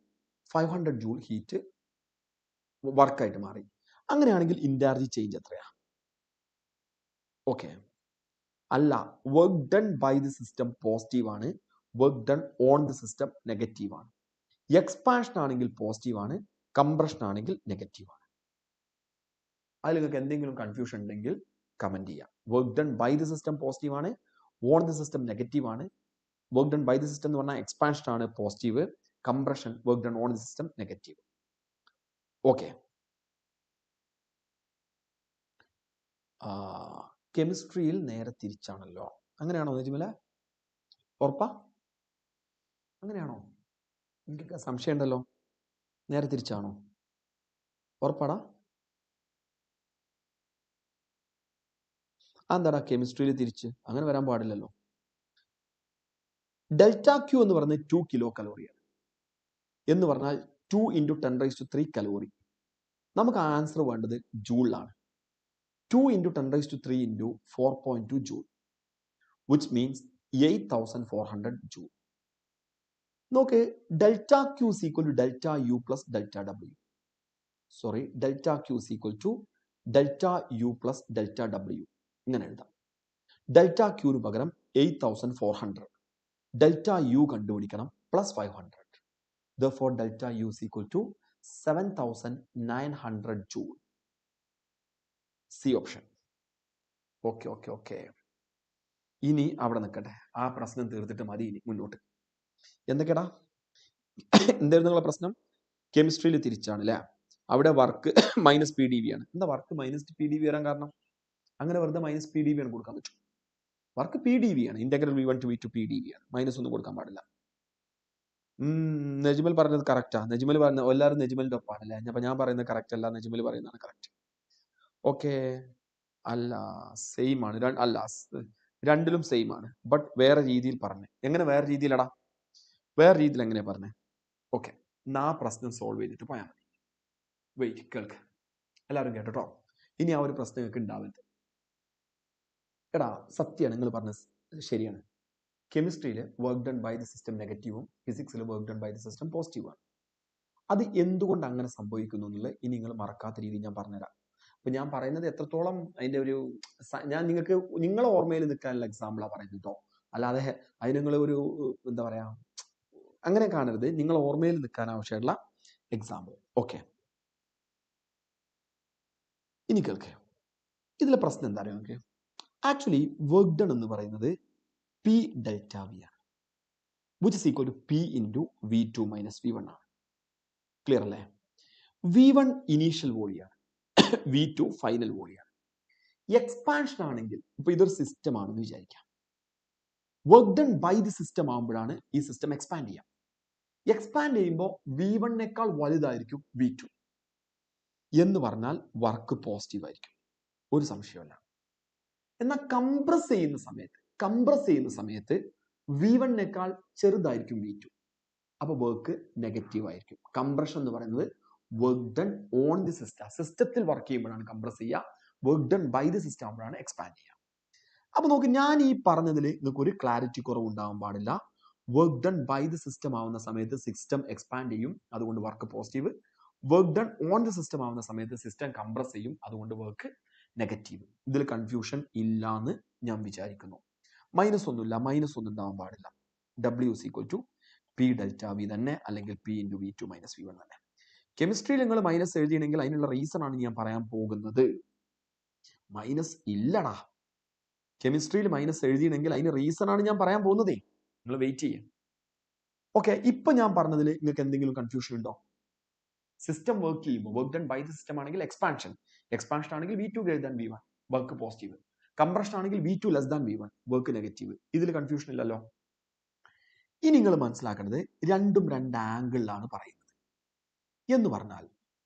500 joule heat വർക്കായിട്ട് മാറി. അങ്ങനെയാണെങ്കിൽ ഇൻഡയറക്റ്റ് ചേഞ്ച് എത്രയാ? ഓക്കെ, അല്ല, work done by the system positive ആണ്, work done on the system negative ആണ്. Expansion ആണെങ്കിൽ positive ആണ്, കംപ്രഷൻ ആണെങ്കിൽ നെഗറ്റീവ് ആണ്. അതിൽ നിങ്ങൾക്ക് എന്തെങ്കിലും കൺഫ്യൂഷൻ ഉണ്ടെങ്കിൽ കമന്റ് ചെയ്യാം. Work done by the system positive ആണ്, ഓൺ ദി സിസ്റ്റം നെഗറ്റീവ് ആണ്. Work done by the system എന്ന് പറഞ്ഞാൽ എക്സ്പാൻഷൻ ആണ് positive, compression work done on the system negative. Okay, കെമിസ്ട്രിയിൽ നേരെ തിരിച്ചാണല്ലോ. അങ്ങനെയാണോ നജ്മല? ഉറപ്പാ? അങ്ങനെയാണോ? എനിക്ക് സംശയം ഉണ്ടല്ലോ. നേരെ തിരിച്ചാണോ? ഉറപ്പാടാ? എന്താടാ കെമിസ്ട്രിയിൽ തിരിച്ച്? അങ്ങനെ വരാൻ പാടില്ലല്ലോ. ഡെൽറ്റ ക്യൂ എന്ന് പറയുന്നത് 2 കിലോ കലോറിയാണ് എന്ന് പറഞ്ഞാൽ 2 × 10⁻³ കലോറി. നമുക്ക് ആൻസർ വേണ്ടത് ജൂളിലാണ്. 2 × 10⁻³ × 4.2 ജൂൾ, which means 8400 ജൂൾ. നോക്ക്, delta Q is equal to delta U plus delta W. Sorry, delta Q is equal to delta U plus delta W. ഇങ്ങനെ എഴുതാം. ഡെൽറ്റ ക്യൂന് പകരം 8400, ഡെൽറ്റ യു കണ്ടുപിടിക്കണം plus 500. Therefore, delta U is equal to 7900 joule. C option. Okay okay okay. ഇനി അവിടെ നിൽക്കട്ടെ, ആ പ്രശ്നം തീർത്തിട്ട് മതി ഇനി മുന്നോട്ട്. എന്തൊക്കെയാടാ എന്തായിരുന്നു നിങ്ങളെ പ്രശ്നം? കെമിസ്ട്രിയിൽ തിരിച്ചാണ് അല്ലേ? അവിടെ work minus P D V ആണ്. എന്താ work minus P D V വരാൻ കാരണം? അങ്ങനെ വെറുതെ മൈനസ് പി ഡി വി ആണ് കൊടുക്കാൻ പറ്റും? വർക്ക് പി ഡി വി ആണ്, integral V1 to V2 P D V ആണ്, മൈനസ് ഒന്നും കൊടുക്കാൻ പാടില്ല. നജ്മൽ പറഞ്ഞത് കറക്റ്റാ. നജ്മൽ പറഞ്ഞ എല്ലാവരും നജ്മലിന്റെ ഒപ്പാണല്ലേ? അപ്പൊ ഞാൻ പറയുന്നത് കറക്റ്റ് അല്ല, നജ്മൽ പറയുന്നതാണ് കറക്റ്റ്. ഓക്കെ, അല്ല, സെയിം ആണ്. അല്ല, രണ്ടിലും സെയിം ആണ്, ബട്ട് വേറെ രീതിയിൽ പറഞ്ഞേ. എങ്ങനെ വേറെ രീതിയിലടാ? വേറെ രീതിയിൽ എങ്ങനെയാ പറഞ്ഞേ? ഓക്കെ, ആ പ്രശ്നം സോൾവ് ചെയ്തിട്ട് പോയാൽ മതി. വെയിറ്റ്, കേൾക്ക്, എല്ലാവരും കേട്ടോ. ഇനി ആ ഒരു പ്രശ്നം നിങ്ങൾക്ക് ഉണ്ടാവരുത്. എടാ സത്യമാണ് നിങ്ങൾ പറഞ്ഞത്, ശരിയാണ്. കെമിസ്ട്രിയിൽ work done by the system നെഗറ്റീവും ഫിസിക്സിൽ work done by the system പോസിറ്റീവാണ്. അത് എന്തുകൊണ്ട് അങ്ങനെ സംഭവിക്കുന്നു എന്നുള്ളത് ഇനി നിങ്ങൾ മറക്കാത്ത രീതിയിൽ ഞാൻ പറഞ്ഞുതരാം. അപ്പൊ ഞാൻ പറയുന്നത് എത്രത്തോളം അതിന്റെ ഒരു ഞാൻ നിങ്ങളെ ഓർമ്മയിൽ നിൽക്കാനുള്ള എക്സാമ്പിളാണ് പറയുന്നത് കേട്ടോ. അല്ലാതെ അതിന് നിങ്ങൾ ഒരു എന്താ പറയാ അങ്ങനെ കാണരുത്. നിങ്ങൾ ഓർമ്മയിൽ നിൽക്കാൻ ആവശ്യമുള്ള എക്സാമ്പിൾ. ഓക്കെ, ഇനി കേൾക്കേ, ഇതിലെ പ്രശ്നം എന്താ അറിയാം നിങ്ങൾക്ക്? ആക്ച്വലി വർക്ക് ഡൺ എന്ന് പറയുന്നത് പി ഡെൽറ്റ വി ആണ്, which is equal to P into V2 minus V1 ആണ്. ക്ലിയർ അല്ലേ? V1 ഇനീഷ്യൽ വോളിയാണ്, V2 ഫൈനൽ വോളിയാണ്. എക്സ്പാൻഷൻ ആണെങ്കിൽ, ഇപ്പൊ ഇതൊരു സിസ്റ്റം ആണെന്ന് വിചാരിക്കാം. Work done by the system ആകുമ്പോഴാണ് ഈ സിസ്റ്റം എക്സ്പാൻഡ് ചെയ്യാം. എക്സ്പാൻഡ് ചെയ്യുമ്പോൾ V1 വലുതായിരിക്കും V2 എന്ന് പറഞ്ഞാൽ വർക്ക് പോസിറ്റീവ് ആയിരിക്കും, ഒരു സംശയമല്ല. എന്നാൽ കംപ്രസ് ചെയ്യുന്ന സമയത്ത് V1 ചെറുതായിരിക്കും V2, അപ്പൊ വർക്ക് നെഗറ്റീവ് ആയിരിക്കും. കംപ്രഷൻ എന്ന് പറയുന്നത് work done on the system, സിസ്റ്റത്തിൽ വർക്ക് ചെയ്യുമ്പോഴാണ് കംപ്രസ് ചെയ്യുക. Work done by the system ആകുമ്പോഴാണ് എക്സ്പാൻഡ് ചെയ്യുക. അപ്പൊ നോക്ക്, ഞാൻ ഈ പറഞ്ഞതിൽ നിങ്ങൾക്ക് ഒരു ക്ലാരിറ്റി കുറവ് ഉണ്ടാവാൻ പാടില്ല. Work done by the system ആവുന്ന സമയത്ത് സിസ്റ്റം എക്സ്പാൻഡ് ചെയ്യും, അതുകൊണ്ട് work positive. Work done on the system ആവുന്ന സമയത്ത് സിസ്റ്റം കംപ്രസ് ചെയ്യും, അതുകൊണ്ട് വർക്ക് നെഗറ്റീവ്. ഇതിൽ കൺഫ്യൂഷൻ ഇല്ലാന്ന് ഞാൻ വിചാരിക്കുന്നു. മൈനസ് ഒന്നുമില്ല, മൈനസ് ഒന്നും ഉണ്ടാവാൻ പാടില്ല. W is equal to P delta V തന്നെ, അല്ലെങ്കിൽ P × V2 മൈനസ് V1 തന്നെ. കെമിസ്ട്രിയിൽ നിങ്ങൾ മൈനസ് എഴുതിയെങ്കിൽ അതിനുള്ള റീസൺ ആണ് ഞാൻ പറയാൻ പോകുന്നത്. മൈനസ് ഇല്ലടാ, കെമിസ്ട്രിയിൽ മൈനസ് എഴുതിയെങ്കിൽ അതിന് റീസൺ ആണ് ഞാൻ പറയാൻ പോകുന്നതേ. നിങ്ങൾ വെയിറ്റ് ചെയ്യാം. ഓക്കെ, ഇപ്പൊ ഞാൻ പറഞ്ഞതിൽ നിങ്ങൾക്ക് എന്തെങ്കിലും കൺഫ്യൂഷൻ ഉണ്ടോ? സിസ്റ്റം വർക്ക് ചെയ്യുമ്പോൾ work done by the system ആണെങ്കിൽ എക്സ്പാൻഷൻ ആണെങ്കിൽ V2 greater than V1 work positive. Compression ആണെങ്കിൽ V2 less than V1 work negative. ഇതിൽ കൺഫ്യൂഷൻ ഇല്ലല്ലോ. ഇനി നിങ്ങൾ മനസ്സിലാക്കേണ്ടത് രണ്ടും രണ്ട് ആംഗിളിലാണ് പറയുന്നത്. എന്ന് പറഞ്ഞാൽ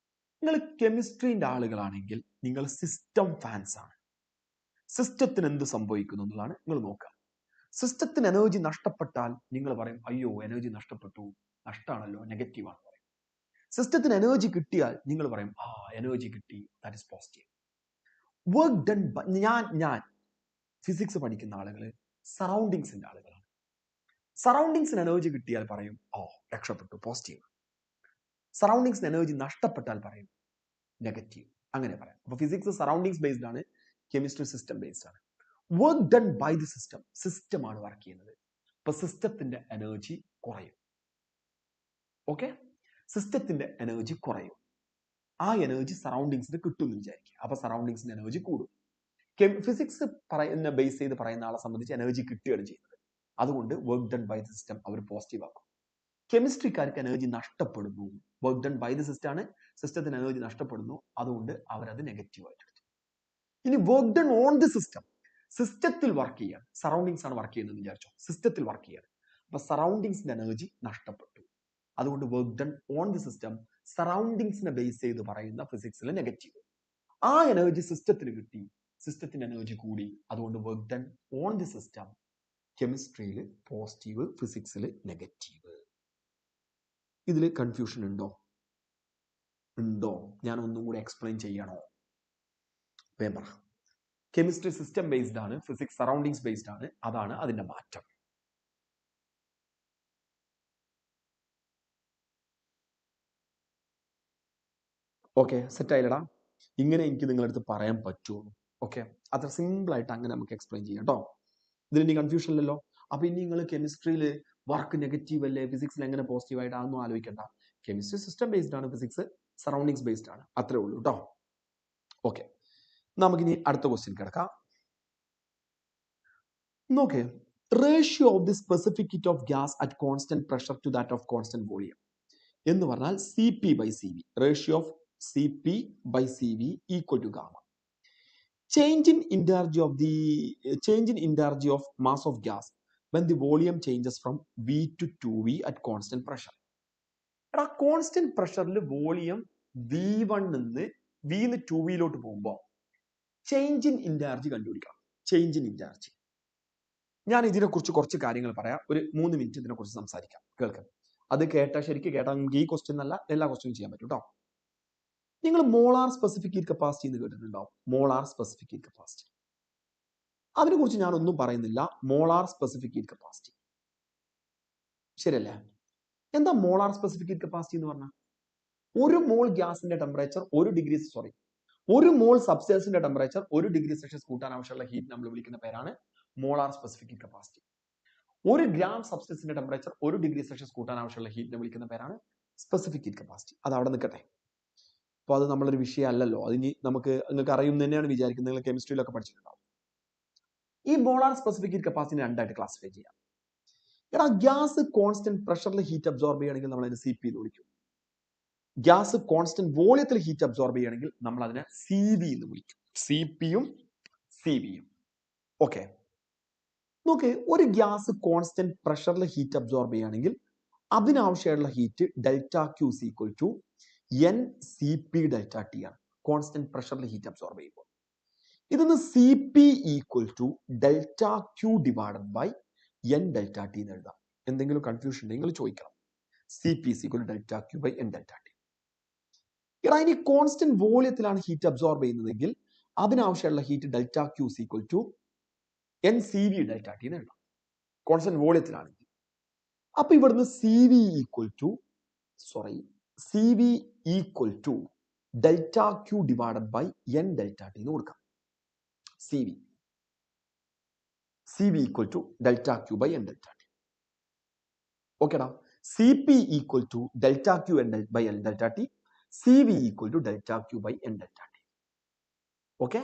നിങ്ങൾ കെമിസ്ട്രിന്റെ ആളുകളാണെങ്കിൽ നിങ്ങൾ സിസ്റ്റം ഫാൻസ് ആണ്. സിസ്റ്റത്തിന് എന്ത് സംഭവിക്കുന്നു എന്നുള്ളതാണ് നിങ്ങൾ നോക്കുക. സിസ്റ്റത്തിന് എനർജി നഷ്ടപ്പെട്ടാൽ നിങ്ങൾ പറയും അയ്യോ എനർജി നഷ്ടപ്പെട്ടു, നഷ്ടമാണല്ലോ, നെഗറ്റീവ് ആണ് പറയും. സിസ്റ്റത്തിന് എനർജി കിട്ടിയാൽ നിങ്ങൾ പറയും എനർജി കിട്ടി, that is positive. Work done by ഞാൻ ഫിസിക്സ് പഠിക്കുന്ന ആളുകൾ സറൗണ്ടിങ്സിന്റെ ആളുകളാണ്. സറൗണ്ടിങ്സിന് എനർജി കിട്ടിയാൽ പറയും ഓ രക്ഷപ്പെട്ടു, പോസിറ്റീവ്. സറൗണ്ടിങ്സിന് എനർജി നഷ്ടപ്പെട്ടാൽ പറയും നെഗറ്റീവ്. അങ്ങനെ പറയാം. അപ്പൊ ഫിസിക്സ് സറൗണ്ടിങ്സ് ബേസ്ഡ് ആണ്, കെമിസ്ട്രി സിസ്റ്റം ബേസ്ഡ് ആണ്. Work done by the system, സിസ്റ്റമാണ് വർക്ക് ചെയ്യുന്നത്. അപ്പൊ സിസ്റ്റത്തിന്റെ എനർജി കുറയും. ഓക്കെ, സിസ്റ്റത്തിന്റെ എനർജി കുറയും. ആ എനർജി സറൗണ്ടിങ്സിന് കിട്ടും എന്ന് വിചാരിക്കുക. അപ്പൊ സറൗണ്ടിങ്സിന്റെ എനർജി കൂടും. ഫിസിക്സ് പറയുന്ന ബേസ് ചെയ്ത് പറയുന്ന ആളെ സംബന്ധിച്ച് എനർജി കിട്ടുകയാണ് ചെയ്യുന്നത്. അതുകൊണ്ട് work done by the system അവർ പോസിറ്റീവ് ആക്കും. കെമിസ്ട്രിക്കാർക്ക് എനർജി നഷ്ടപ്പെടുന്നു. Work done by the system ആണ്, സിസ്റ്റത്തിന് എനർജി നഷ്ടപ്പെടുന്നു, അതുകൊണ്ട് അവരത് നെഗറ്റീവ് ആയിട്ട് എടുത്തു. ഇനി work done on the system, സിസ്റ്റത്തിൽ വർക്ക് ചെയ്യാൻ, സറൗണ്ടിങ്സ് ആണ് വർക്ക് ചെയ്യുന്നത് വിചാരിച്ചോ, സിസ്റ്റത്തിൽ വർക്ക് ചെയ്യാൻ. അപ്പൊ സറൗണ്ടിങ്സിന്റെ എനർജി നഷ്ടപ്പെട്ടു. അതുകൊണ്ട് work done on the system സറൗണ്ടിങ്സിനെ ബേസ് ചെയ്ത് പറയുന്ന ഫിസിക്സിലെ നെഗറ്റീവ്. ആ എനർജി സിസ്റ്റത്തിന് കിട്ടി, സിസ്റ്റത്തിന്റെ എനർജി കൂടി, അതുകൊണ്ട് work done on the system കെമിസ്ട്രിയിൽ പോസിറ്റീവ്, ഫിസിക്സിൽ നെഗറ്റീവ്. ഇതിൽ കൺഫ്യൂഷൻ ഉണ്ടോ? ഞാൻ ഒന്നും കൂടി എക്സ്പ്ലെയിൻ ചെയ്യണോ? വേണ്ട. കെമിസ്ട്രി സിസ്റ്റം ബേസ്ഡ് ആണ്, ഫിസിക്സ് സറൗണ്ടിങ്സ് ബേസ്ഡ് ആണ്. അതാണ് അതിന്റെ മാറ്റം. ഓക്കെ, സെറ്റ് ആയില്ലടാ? ഇങ്ങനെ എനിക്ക് നിങ്ങളടുത്ത് പറയാൻ പറ്റുള്ളൂ. ഓക്കെ, അത്ര സിമ്പിൾ ആയിട്ട് അങ്ങനെ നമുക്ക് എക്സ്പ്ലെയിൻ ചെയ്യാം കേട്ടോ. ഇതിൽ ഇനി കൺഫ്യൂഷൻ ഇല്ലല്ലോ. അപ്പൊ ഇനി നിങ്ങൾ കെമിസ്ട്രിയിൽ വർക്ക് നെഗറ്റീവ് അല്ലേ, ഫിസിക്സിൽ എങ്ങനെ പോസിറ്റീവ് ആയിട്ട് അതൊന്നും ആലോചിക്കണ്ട. കെമിസ്ട്രി സിസ്റ്റം ബേസ്ഡ് ആണ്, ഫിസിക്സ് സറൗണ്ടിങ്സ് ബേസ്ഡ് ആണ്. അത്രേ ഉള്ളൂ കേട്ടോ. ഓക്കെ, നമുക്കിനി അടുത്ത ക്വസ്റ്റ്യൻ കിടക്കാം. നോക്കേ, ratio of the specific heat of gas at constant pressure to that of constant volume എന്ന് പറഞ്ഞാൽ CP/CV, ratio of CP/CV equal to gamma. Change in energy of mass of gas when the volume changes from V to 2V at constant pressure. എടാ, constant പ്രഷറിൽ volume V1 നിന്ന് V ന്ന് 2Vയിലോട്ട് പോകുമ്പോൾ change in energy കണ്ടുപിടിക്കണം. Change in energy. ഞാൻ ഇതിനെക്കുറിച്ച് കുറച്ച് കാര്യങ്ങൾ പറയാം. ഒരു 3 മിനിറ്റ് ഇതിനെക്കുറിച്ച് സംസാരിക്കാം. കേൾക്കാം. അത് കേട്ടാൽ ശരിക്കും കേട്ടാൽ നമുക്ക് ഈ ക്വസ്റ്റ്യൻ അല്ല എല്ലാ ക്വസ്റ്റ്യനും ചെയ്യാൻ പറ്റും കേട്ടോ. നിങ്ങൾ മോളാർ സ്പെസിഫിക് ഹീറ്റ് കപ്പാസിറ്റി എന്ന് കേട്ടിട്ടുണ്ടാവും. മോളാർ സ്പെസിഫിക് ഹീറ്റ് കപ്പാസിറ്റി, അതിനെക്കുറിച്ച് ഞാൻ ഒന്നും പറയുന്നില്ല. മോളാർ സ്പെസിഫിക് ഹീറ്റ് കപ്പാസിറ്റി, ശരിയല്ലേ? എന്താ മോളാർ സ്പെസിഫിക് ഹീറ്റ് കപ്പാസിറ്റി എന്ന് പറഞ്ഞാൽ? ഒരു മോൾ ഗ്യാസിന്റെ ടെമ്പറേച്ചർ ഒരു മോൾ സബ്സ്റ്റൻസിന്റെ ടെമ്പറേച്ചർ 1 ഡിഗ്രി സെൽഷ്യസ് കൂട്ടാൻ ആവശ്യമുള്ള ഹീറ്റ് നമ്മൾ വിളിക്കുന്ന പേരാണ് molar specific heat capacity. 1 gram സബ്സ്റ്റൻസിന്റെ ടെമ്പറേച്ചർ 1 ഡിഗ്രി സെൽഷ്യസ് കൂട്ടാൻ ആവശ്യമുള്ള ഹീറ്റിനെ വിളിക്കുന്ന പേരാണ് സ്പെസിഫിക് ഹീറ്റ് കപ്പാസിറ്റി. അത് അവിടെ നിൽക്കട്ടെ. അപ്പോൾ അത് നമ്മളൊരു വിഷയമല്ലല്ലോ. അതിന് നിങ്ങൾക്ക് അറിയും തന്നെയാണ് വിചാരിക്കുന്നത്. നിങ്ങൾ കെമിസ്ട്രിയിലൊക്കെ പഠിച്ചിട്ടുണ്ടാവും. ഈ മോളാർ സ്പെസിഫിക് ഹീറ്റ് കപ്പാസിറ്റി രണ്ടായിട്ട് ക്ലാസിഫൈ ചെയ്യാം. എടാ, ഗ്യാസ് കോൺസ്റ്റന്റ് പ്രഷറിൽ ഹീറ്റ് അബ്സോർബ് ചെയ്യുകയാണെങ്കിൽ നമ്മൾ അതിനെ CP എന്ന് വിളിക്കും. ഗ്യാസ് കോൺസ്റ്റന്റ് വോളിയത്തിൽ ഹീറ്റ് അബ്സോർബ് ചെയ്യുകയാണെങ്കിൽ നമ്മൾ അതിനെ CV എന്ന് വിളിക്കും. CPയും CVയും. ഓക്കെ, നോക്ക്, ഒരു ഗ്യാസ് കോൺസ്റ്റന്റ് പ്രഷറിൽ ഹീറ്റ് അബ്സോർബ് ചെയ്യുകയാണെങ്കിൽ അതിനാവശ്യമുള്ള ഹീറ്റ് ΔQ = NCP ΔT ആണ്. കോൺസ്റ്റന്റ് പ്രഷറിൽ ഹീറ്റ് അബ്സോർബ് ചെയ്യുമ്പോൾ ഇതൊന്ന് CP = ΔQ divided by N ΔT എന്ന് എഴുതാം. എന്തെങ്കിലും കൺഫ്യൂഷൻ ഉണ്ടെങ്കിൽ നിങ്ങൾ ചോദിക്കണം. CP = ΔQ by N ΔT. എടാ, ഇനി കോൺസ്റ്റന്റ് വോളിയത്തിലാണ് ഹീറ്റ് അബ്സോർബ് ചെയ്യുന്നതെങ്കിൽ അതിനാവശ്യമുള്ള ഹീറ്റ് ΔQ = NCV ΔT എന്ന് എഴുതാം. കോൺസ്റ്റന്റ് വോളിയത്തിലാണെങ്കിൽ. അപ്പൊ ഇവിടുന്ന് CV = ΔQ divided by N ΔT എന്ന് കൊടുക്കാം. CV = ΔQ by N ΔT. ഓക്കെടാ, CP = ΔQ by N ΔT, CV = ΔQ by N ΔT. Okay,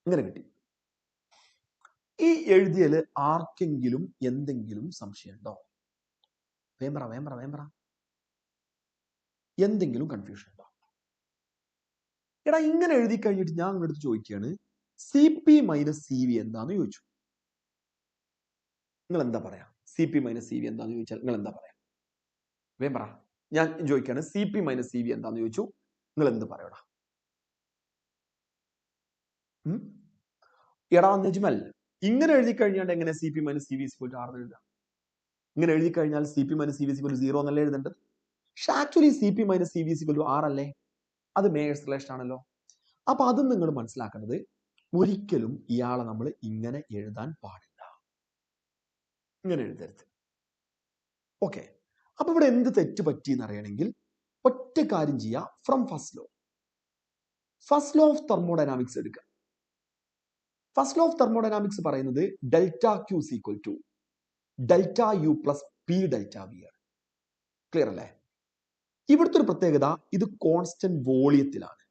ഇങ്ങനെ കിട്ടി. ഈ എഴുതിയതിൽ ആർക്കെങ്കിലും എന്തെങ്കിലും സംശയം ഉണ്ടോ? വേമ്പറ എന്തെങ്കിലും കൺഫ്യൂഷൻ ഉണ്ടോ? എടാ, ഇങ്ങനെ എഴുതി കഴിഞ്ഞിട്ട് ഞാൻ നിങ്ങളടുത്ത് ചോദിക്കുകയാണ്, CP - CV എന്താന്ന് ചോദിച്ചു. നിങ്ങൾ എന്താ പറയാ? CP - CV എന്താന്ന് ചോദിച്ചാൽ നിങ്ങൾ എന്താ പറയാ? വേമ്പറ, ഞാൻ ചോദിക്കുകയാണ്, CP - CV എന്താന്ന് ചോദിച്ചു, നിങ്ങൾ എന്ത് പറയടാ? എടാ നിജ്മൽ, ഇങ്ങനെ എഴുതി കഴിഞ്ഞാൽ എങ്ങനെ CP - CV = 6 എഴുതാം? ഇങ്ങനെ എഴുതി കഴിഞ്ഞാൽ CP - CV = 0 എന്നല്ലേ എഴുതേണ്ടത്? പക്ഷെ ആക്ച്വലി CP - CV = 6 അല്ലേ? അത് മേയേഴ്സ് റിലേഷൻ ആണല്ലോ. അപ്പൊ അതും നിങ്ങൾ മനസ്സിലാക്കുന്നത് ഒരിക്കലും ഇയാളെ നമ്മൾ ഇങ്ങനെ എഴുതാൻ പാടില്ല, ഇങ്ങനെ എഴുതരുത്. ഓക്കെ, അപ്പൊ ഇവിടെ എന്ത് തെറ്റ് പറ്റി എന്ന് അറിയണമെങ്കിൽ ഒറ്റ കാര്യം ചെയ്യുക. From first law of thermodynamics എടുക്കുക. ഫസ്റ്റ് ലോ ഓഫ് തെർമോഡൈനാമിക്സ് പറയുന്നത് delta Q is equal to delta U plus P delta V ആണ്. ക്ലിയർ അല്ലേ? ഇവിടുത്തെ ഒരു പ്രത്യേകത, ഇത് കോൺസ്റ്റന്റ് വോളിയത്തിലാണ്.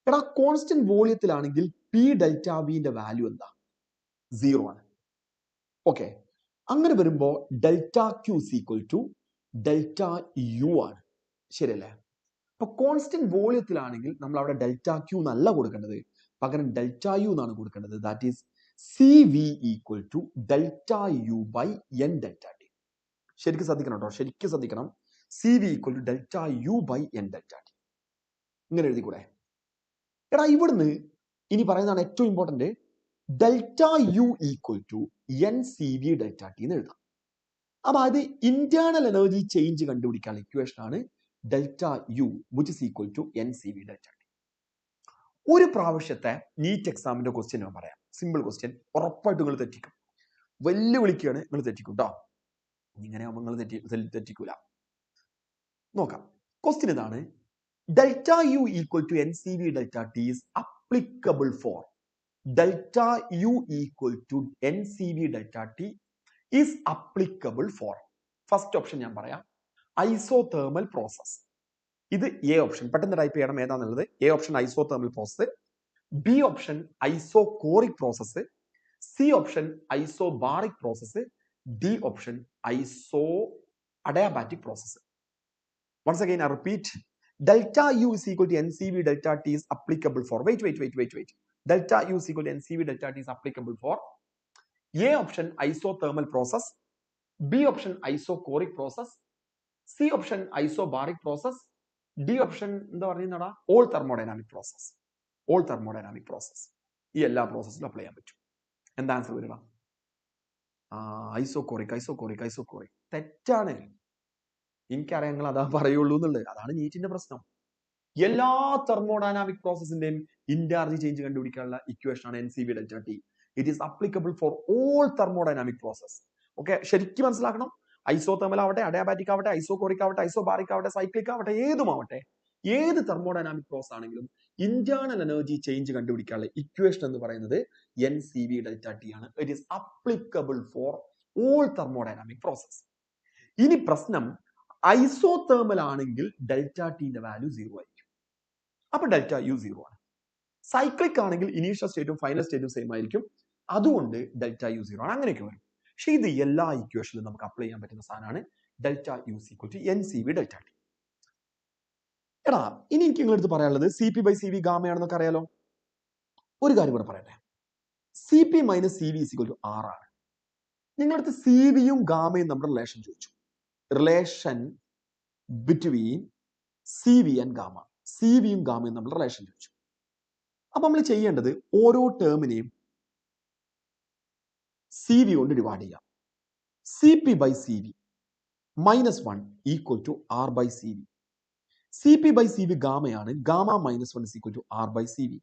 എടാ കോൺസ്റ്റന്റ് വോളിയത്തിലാണെങ്കിൽ പി ഡെൽറ്റ വിന്റെ വാല്യൂ എന്താ? 0 ആണ്. ഓക്കെ, അങ്ങനെ വരുമ്പോ delta Q is equal to delta U ആണ്. ശരിയല്ലേ? അപ്പൊ കോൺസ്റ്റന്റ് വോളിയത്തിലാണെങ്കിൽ നമ്മൾ അവിടെ ഡെൽറ്റ ക്യൂ എന്നല്ല കൊടുക്കേണ്ടത്, പകരം ഡെൽറ്റ യു എന്നാണ് കൊടുക്കേണ്ടത്. That is C V equal to delta U by N delta T. ശരിക്കും ശ്രദ്ധിക്കണം കേട്ടോ, ശരിക്കും ശ്രദ്ധിക്കണം. C V equal to delta U by N delta T. ഇങ്ങനെ എഴുതിക്കൂടെ? എടാ ഇവിടുന്ന് ഇനി പറയുന്നതാണ് ഏറ്റവും important. Delta U equal to N C V delta T എന്ന് എഴുതാം. അപ്പൊ അത് ഇന്റേണൽ എനർജി ചേഞ്ച് കണ്ടുപിടിക്കാനുള്ള ഇക്വേഷൻ ആണ് delta U which is equal to N C V delta T. ഒരു പ്രാവശ്യത്തെ നീറ്റ് എക്സാമിന്റെ ക്വസ്റ്റ്യൻ ഞാൻ പറയാം. സിമ്പിൾ ക്വസ്റ്റ്യൻ, ഉറപ്പായിട്ട് നിങ്ങൾ തെറ്റിക്കും. വെല്ലുവിളിക്കുകയാണ്, നിങ്ങൾ തെറ്റിക്കും കേട്ടോ. ഇങ്ങനെ ആവുമ്പോൾ നിങ്ങൾ തെറ്റിക്കൂല. നോക്കാം. ക്വസ്റ്റ്യൻ ഇതാണ്: delta U equal to N C V delta T is applicable for delta U equal to N C V delta T is applicable for. First option ഞാൻ പറയാം, ഐസോതേർമൽ പ്രോസസ്. ഇത് എ ഓപ്ഷൻ. പെട്ടെന്ന് type ചെയ്യണം ഏതാന്നുള്ളത്. A option isothermal process, B option isochoric process, C option isobaric process, D option iso adiabatic process. Once again, I repeat, delta U is equal to NCV delta T is applicable for, wait. Delta U is equal to NCV delta T is applicable for A option isothermal process, B option isocoric process, C option isobaric process, D option എന്താ പറയുന്നടാ all thermodynamic process. All thermodynamic process. ഈ എല്ലാ പ്രോസസ്സിലും apply ചെയ്യാൻ പറ്റും. എന്താ answer വരിക? Isochoric. തെറ്റാണ്. എനിക്കറിയാം നിങ്ങൾ അതാ പറയുള്ളൂ എന്നുള്ളത്. അതാണ് നീറ്റിന്റെ പ്രശ്നം. എല്ലാ തെർമോഡൈനാമിക് പ്രോസസിന്റെയും ഇന്റർജി ചേഞ്ച് കണ്ടുപിടിക്കാനുള്ള ഇക്വേഷൻ ആണ് N C V delta T. It is applicable for all thermodynamic process. Okay, ശരിക്കും മനസ്സിലാക്കണം. ഐസോതെർമൽ ആവട്ടെ, അഡയാബാറ്റിക് ആവട്ടെ, ഐസോകോറിക് ആവട്ടെ, ഐസോബാറിക് ആവട്ടെ, സൈക്ലിക് ആവട്ടെ, ഏതുമാവട്ടെ, ഏത് തെർമോഡൈനാമിക് പ്രോസസ് ആണെങ്കിലും ഇന്റേണൽ എനർജി ചേഞ്ച് കണ്ടുപിടിക്കാനുള്ള ഇക്വേഷൻ എന്ന് പറയുന്നത് N C V delta T ആണ്. It is applicable for all thermodynamic process. ഇനി പ്രശ്നം, ഐസോതേർമൽ ആണെങ്കിൽ ഡെൽറ്റ ടിന്റെ വാല്യൂ 0 ആയിരിക്കും. അപ്പൊ ഡെൽറ്റ യു 0 ആണ്. സൈക്ലിക് ആണെങ്കിൽ ഇനീഷ്യൽ സ്റ്റേറ്റും ഫൈനൽ സ്റ്റേറ്റും സെയിം ആയിരിക്കും, അതുകൊണ്ട് ഡെൽറ്റ യു 0 ആണ്. അങ്ങനെയൊക്കെ വരും. പക്ഷെ ഇത് എല്ലാ ഇക്വേഷനിലും നമുക്ക് അപ്ലൈ ചെയ്യാൻ പറ്റുന്ന സാധനമാണ് delta U equal to N C V delta T. എടാ ഇനി എനിക്ക് നിങ്ങളടുത്ത് പറയാനുള്ളത് C P by C V ഗാമയാണെന്നൊക്കെ അറിയാലോ. ഒരു കാര്യം കൂടെ പറയട്ടെ, C P minus C V equal to R ആണ്. നിങ്ങളടുത്ത് സി വിയും ഗാമയും നമ്മുടെ റിലേഷൻ ചോദിച്ചു. Relation between C V and gamma. C വിയും ഗാമയും നമ്മൾ റിലേഷൻ ചോദിച്ചു. അപ്പൊ നമ്മൾ ചെയ്യേണ്ടത് ഓരോ ടേമിനെയും സി വി കൊണ്ട് ഡിവൈഡ് ചെയ്യാം. C P by C V minus 1 equal to R by C V. C P by C V ഗാമയാണ്. Gamma minus 1 equal to R by C V.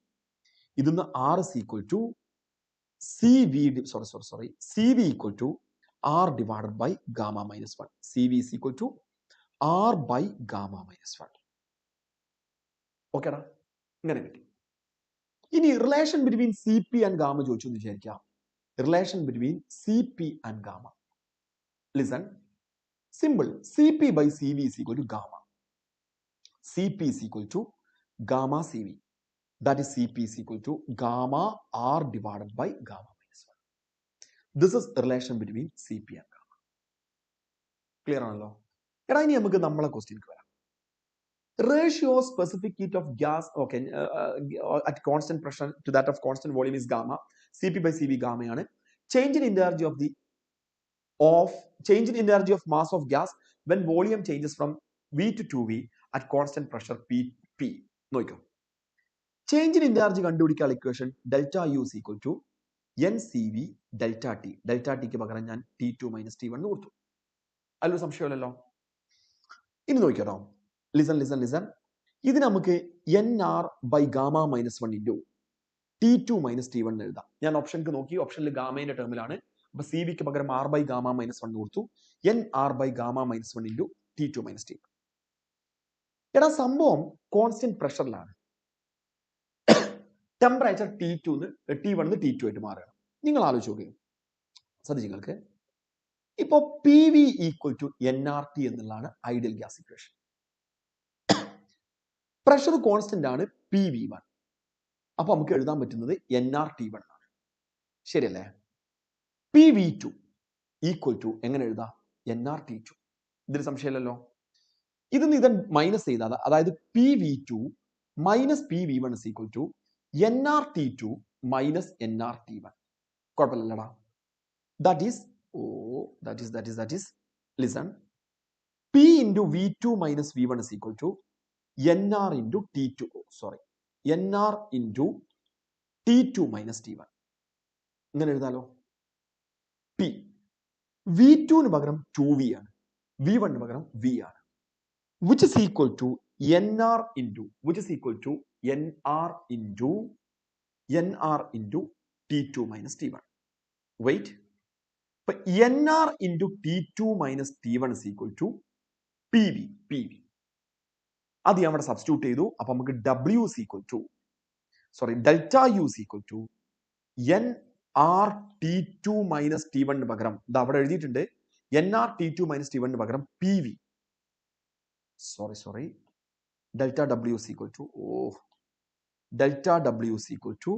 ഇതിന്ന് R is equal to C V C V equal to R divided by gamma minus 1. C V is equal to R by gamma minus 1. ഓക്കേടാ, ഇങ്ങനെ കിട്ടി. ഇനി relation between C P and gamma ചോദിച്ചു എന്ന് വിചാരിക്കാം. Relation between C P and gamma. Listen, simple. C P by C V is equal to gamma. Cp is equal to gamma Cv. That is Cp is equal to gamma R divided by gamma minus 1. This is relation between Cp and gamma. Clear ആണല്ലോ? എടാ ഇനി നമുക്ക് നമ്മളെ ക്വസ്റ്റ്യൻക്ക് വരാം. Ratio specific heat of gas, okay, at constant pressure to that of constant volume is gamma. Cp by Cv gamma ആണ്. Change in energy of mass of gas when volume changes from V to 2V at constant pressure P. നോക്കാം. Change in energy കണ്ടുപിടിക്കാനുള്ള equation delta U is equal to N C V delta T. Delta ടിക്ക് പകരം ഞാൻ T2 minus T1 എന്ന് കൊടുത്തു. അതിലൊരു സംശയമില്ലല്ലോ. ഇനി നോക്കിയോ, ലിസൺ. ഇത് നമുക്ക് nr/γ-1 into T2 minus T1 എഴുതാം. ഞാൻ ഓപ്ഷനിക്ക് നോക്കി, ഓപ്ഷനിൽ ഗാമേന്റെ ടേമിലാണ്. അപ്പൊ സി വിക്ക് പകരം r/γ-1 കൊടുത്തു. nr/γ-1 into T2 minus T1. എടാ സംഭവം കോൺസ്റ്റന്റ് പ്രഷറിലാണ്. ടെമ്പറേച്ചർ T1 T2 ആയിട്ട് മാറുകയാണ്. നിങ്ങൾ ആലോചിച്ച് നോക്കുക, ശ്രദ്ധിച്ച് നിങ്ങൾക്ക് ഇപ്പോ P V equal to nRT എന്നുള്ളതാണ് ideal gas equation. Pressure constant ആണ് PV1. അപ്പൊ നമുക്ക് എഴുതാൻ പറ്റുന്നത് nRT1 ആണ്. ശരിയല്ലേ? PV2 ഈക്വൽ ടു എങ്ങനെ എഴുതാം? nRT2. ഇതിന് സംശയമില്ലല്ലോ. ഇതിന്ന് ഇത് മൈനസ് ചെയ്താൽ, അതായത് PV2 minus PV1 is equal to nRT2 minus nRT1. കുഴപ്പമില്ലടാ. That is listen, P into V2 minus V1 is equal to nR into T2. nR into T2 minus T1. ഇങ്ങനെ എഴുതാലോ. P V2 ന് പകരം 2V ആണ്, V1 ന് പകരം V ആണ്. which is equal to nR into T2 minus T1. Wait. But nR into T2 minus T1 is equal to PV. അത് ഞാൻ ഇവിടെ സബ്സ്റ്റിറ്റ്യൂട്ട് ചെയ്തു. അപ്പൊ നമുക്ക് W is equal to delta U is equal to nR T2 minus T1 ന് പകരം ഇത് അവിടെ എഴുതിയിട്ടുണ്ട്. nR T2 minus T1 ന് പകരം PV. Delta W is equal to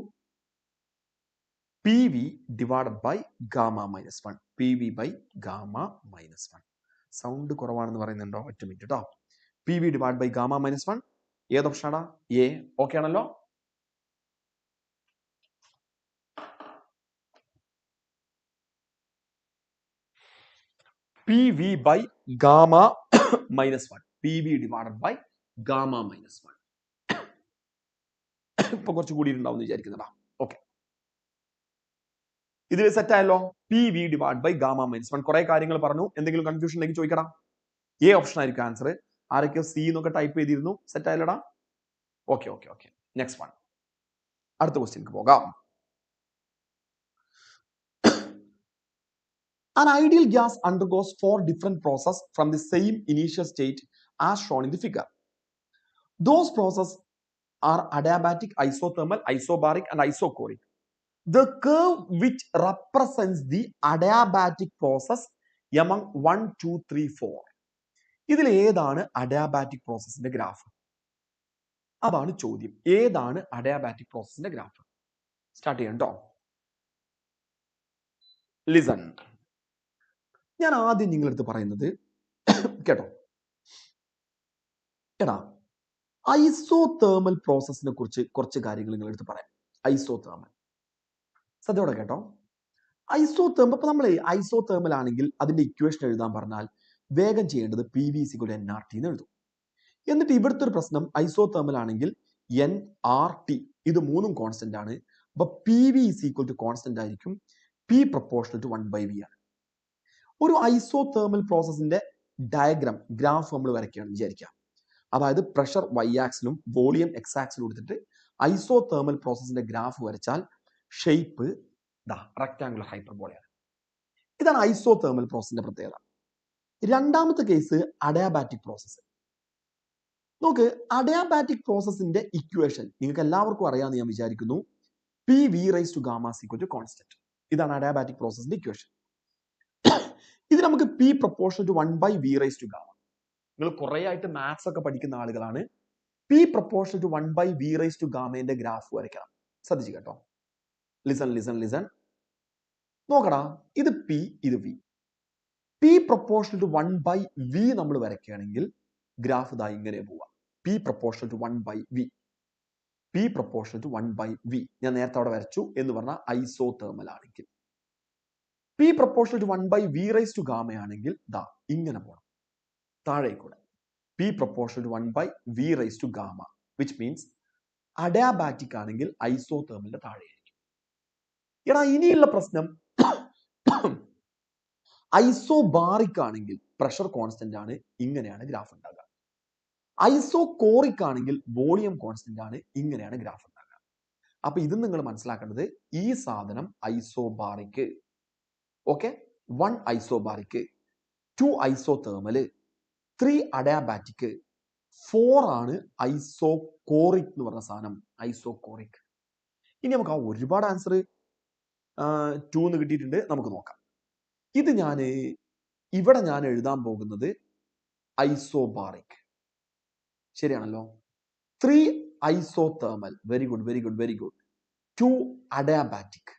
PV divided by gamma minus 1. PV by gamma minus 1. Sound കുറവാണെന്ന് പറയുന്നുണ്ടോ? ഒറ്റ മിനിറ്റ് കേട്ടോ. PV divided by gamma minus 1. ഏത് ഓപ്ഷനാടാ? എ. ഓക്കെ ആണല്ലോ. PV by gamma minus 1. PV divided by gamma minus 1. ഇപ്പൊ കുറച്ച് കൂടിയിട്ടുണ്ടാവും എന്ന് വിചാരിക്കുന്നതാ. Okay, ഇതിൽ സെറ്റ് ആയല്ലോ. PV divided by gamma minus 1. കുറെ കാര്യങ്ങൾ പറഞ്ഞു. എന്തെങ്കിലും കൺഫ്യൂഷൻ ഉണ്ടെങ്കിൽ ചോദിക്കടാ. എ ഓപ്ഷൻ ആയിരിക്കും ആൻസർ. ആരൊക്കെയോ സി എന്നൊക്കെ ടൈപ്പ് ചെയ്തിരുന്നു. സെറ്റ് ആയല്ലോടാ. ഓക്കെ. നെക്സ്റ്റ് വൺ, അടുത്ത ക്വസ്റ്റ്യൻക്ക് പോകാം. An ideal gas undergoes 4 different processes from the same initial state as shown in the figure. Those processes are adiabatic, isothermal, isobaric, and isochoric. The curve which represents the adiabatic process among 1, 2, 3, 4. ഇതിൽ ഏതാണ് adiabatic പ്രോസസ്സിന്റെ graph? അതാണ് ചോദ്യം. ഏതാണ് adiabatic പ്രോസസ്സിന്റെ graph? Start ചെയ്യാം കേട്ടോ. Listen, ഞാൻ ആദ്യം നിങ്ങളടുത്ത് പറയുന്നത് കേട്ടോ. എടാ, ഐസോതേർമൽ പ്രോസസ്സിനെ കുറിച്ച് കുറച്ച് കാര്യങ്ങൾ നിങ്ങളടുത്ത് പറയാം. ഐസോതേർമൽ, സദ്യയോടെ കേട്ടോ. ഐസോതേർമൽ, ഇപ്പൊ നമ്മൾ ഐസോതേർമൽ ആണെങ്കിൽ അതിന്റെ ഇക്വേഷൻ എഴുതാൻ പറഞ്ഞാൽ വേഗം ചെയ്യേണ്ടത് PV = nRT എന്ന് എഴുതും. എന്നിട്ട് ഇവിടുത്തെ ഒരു പ്രശ്നം, ഐസോതേർമൽ ആണെങ്കിൽ nRT ഇത് മൂന്നും കോൺസ്റ്റന്റ് ആണ്. അപ്പൊ PV = കോൺസ്റ്റന്റ് ആയിരിക്കും. P proportional to 1/V ആണ്. ഒരു ഐസോതേർമൽ പ്രോസസ്സിന്റെ ഡയഗ്രാം, ഗ്രാഫ് നമ്മൾ വരയ്ക്കുകയാണ് വിചാരിക്കാം. അതായത് പ്രഷർ y ആക്സിലും വോളിയം x ആക്സിലും എടുത്തിട്ട് ഐസോതേർമൽ പ്രോസസ്സിന്റെ ഗ്രാഫ് വരച്ചാൽ ഷേപ്പ് റെക്ടാങ്കുലർ ഹൈപ്പർബോളയാണ്. ഇതാണ് ഐസോതേർമൽ പ്രോസസ്സിന്റെ പ്രത്യേകത. രണ്ടാമത്തെ കേസ് അഡിയാബാറ്റിക് പ്രോസസ്സ്. നോക്ക്, അഡിയാബാറ്റിക് പ്രോസസ്സിന്റെ ഇക്വേഷൻ നിങ്ങൾക്ക് എല്ലാവർക്കും അറിയാമെന്ന് ഞാൻ വിചാരിക്കുന്നു. PV⁻⁴ constant. ഇതാണ് അഡിയാബാറ്റിക് പ്രോസസ്സിന്റെ ഇക്വേഷൻ. ഇത് നമുക്ക് P proportional to 1/V⁻⁴. നിങ്ങൾ കുറെ ആയിട്ട് മാത്സ് ഒക്കെ പഠിക്കുന്ന ആളുകളാണ്. P proportional to 1/V⁻⁴ graph വരയ്ക്കണം. ശ്രദ്ധിച്ചു കേട്ടോ. ലിസൺ. നോക്കടാ, ഇത് P, ഇത് V. P proportional to 1/V നമ്മൾ വരയ്ക്കുകയാണെങ്കിൽ ഗ്രാഫ് ഇതാ ഇങ്ങനെ പോവാം. P proportional to 1/V. ഞാൻ നേരത്തെ അവിടെ വരച്ചു എന്ന് പറഞ്ഞാൽ ഐസോതേർമൽ ആണെങ്കിൽ. P proportional to 1/V⁻⁴ ആണെങ്കിൽ ദാ ഇങ്ങനെ പോകണം, താഴെ കൂടെ. P proportional to 1/V⁻⁴, which means adiabatic ആണെങ്കിൽ ഐസോതേർമലിന്റെ താഴെയായിരിക്കും. എടാ, ഇനിയുള്ള പ്രശ്നം ഐസോബാറിക് ആണെങ്കിൽ പ്രഷർ കോൺസ്റ്റന്റ് ആണ്. ഇങ്ങനെയാണ് ഗ്രാഫ് ഉണ്ടാകുക. ഐസോകോറിക് ആണെങ്കിൽ വോളിയം കോൺസ്റ്റന്റ് ആണ്. ഇങ്ങനെയാണ് ഗ്രാഫ് ഉണ്ടാക്കുക. അപ്പൊ ഇത് നിങ്ങൾ മനസ്സിലാക്കേണ്ടത് ഈ സാധനം isobaric, okay, 1 isobaric, 2 isothermal, 3 adiabatic, 4 ആണ് ഐസോകോറിക് എന്ന് പറഞ്ഞ സാധനം, ഐസോകോറിക്. ഇനി നമുക്ക് ആ ഒരുപാട് ആൻസർ 2 എന്ന് കിട്ടിയിട്ടുണ്ട്, നമുക്ക് നോക്കാം. ഇത് ഇവിടെ ഞാൻ എഴുതാൻ പോകുന്നത് ഐസോബാറിക്, ശരിയാണല്ലോ. 3 isothermal, very good very good very good. 2 adiabatic,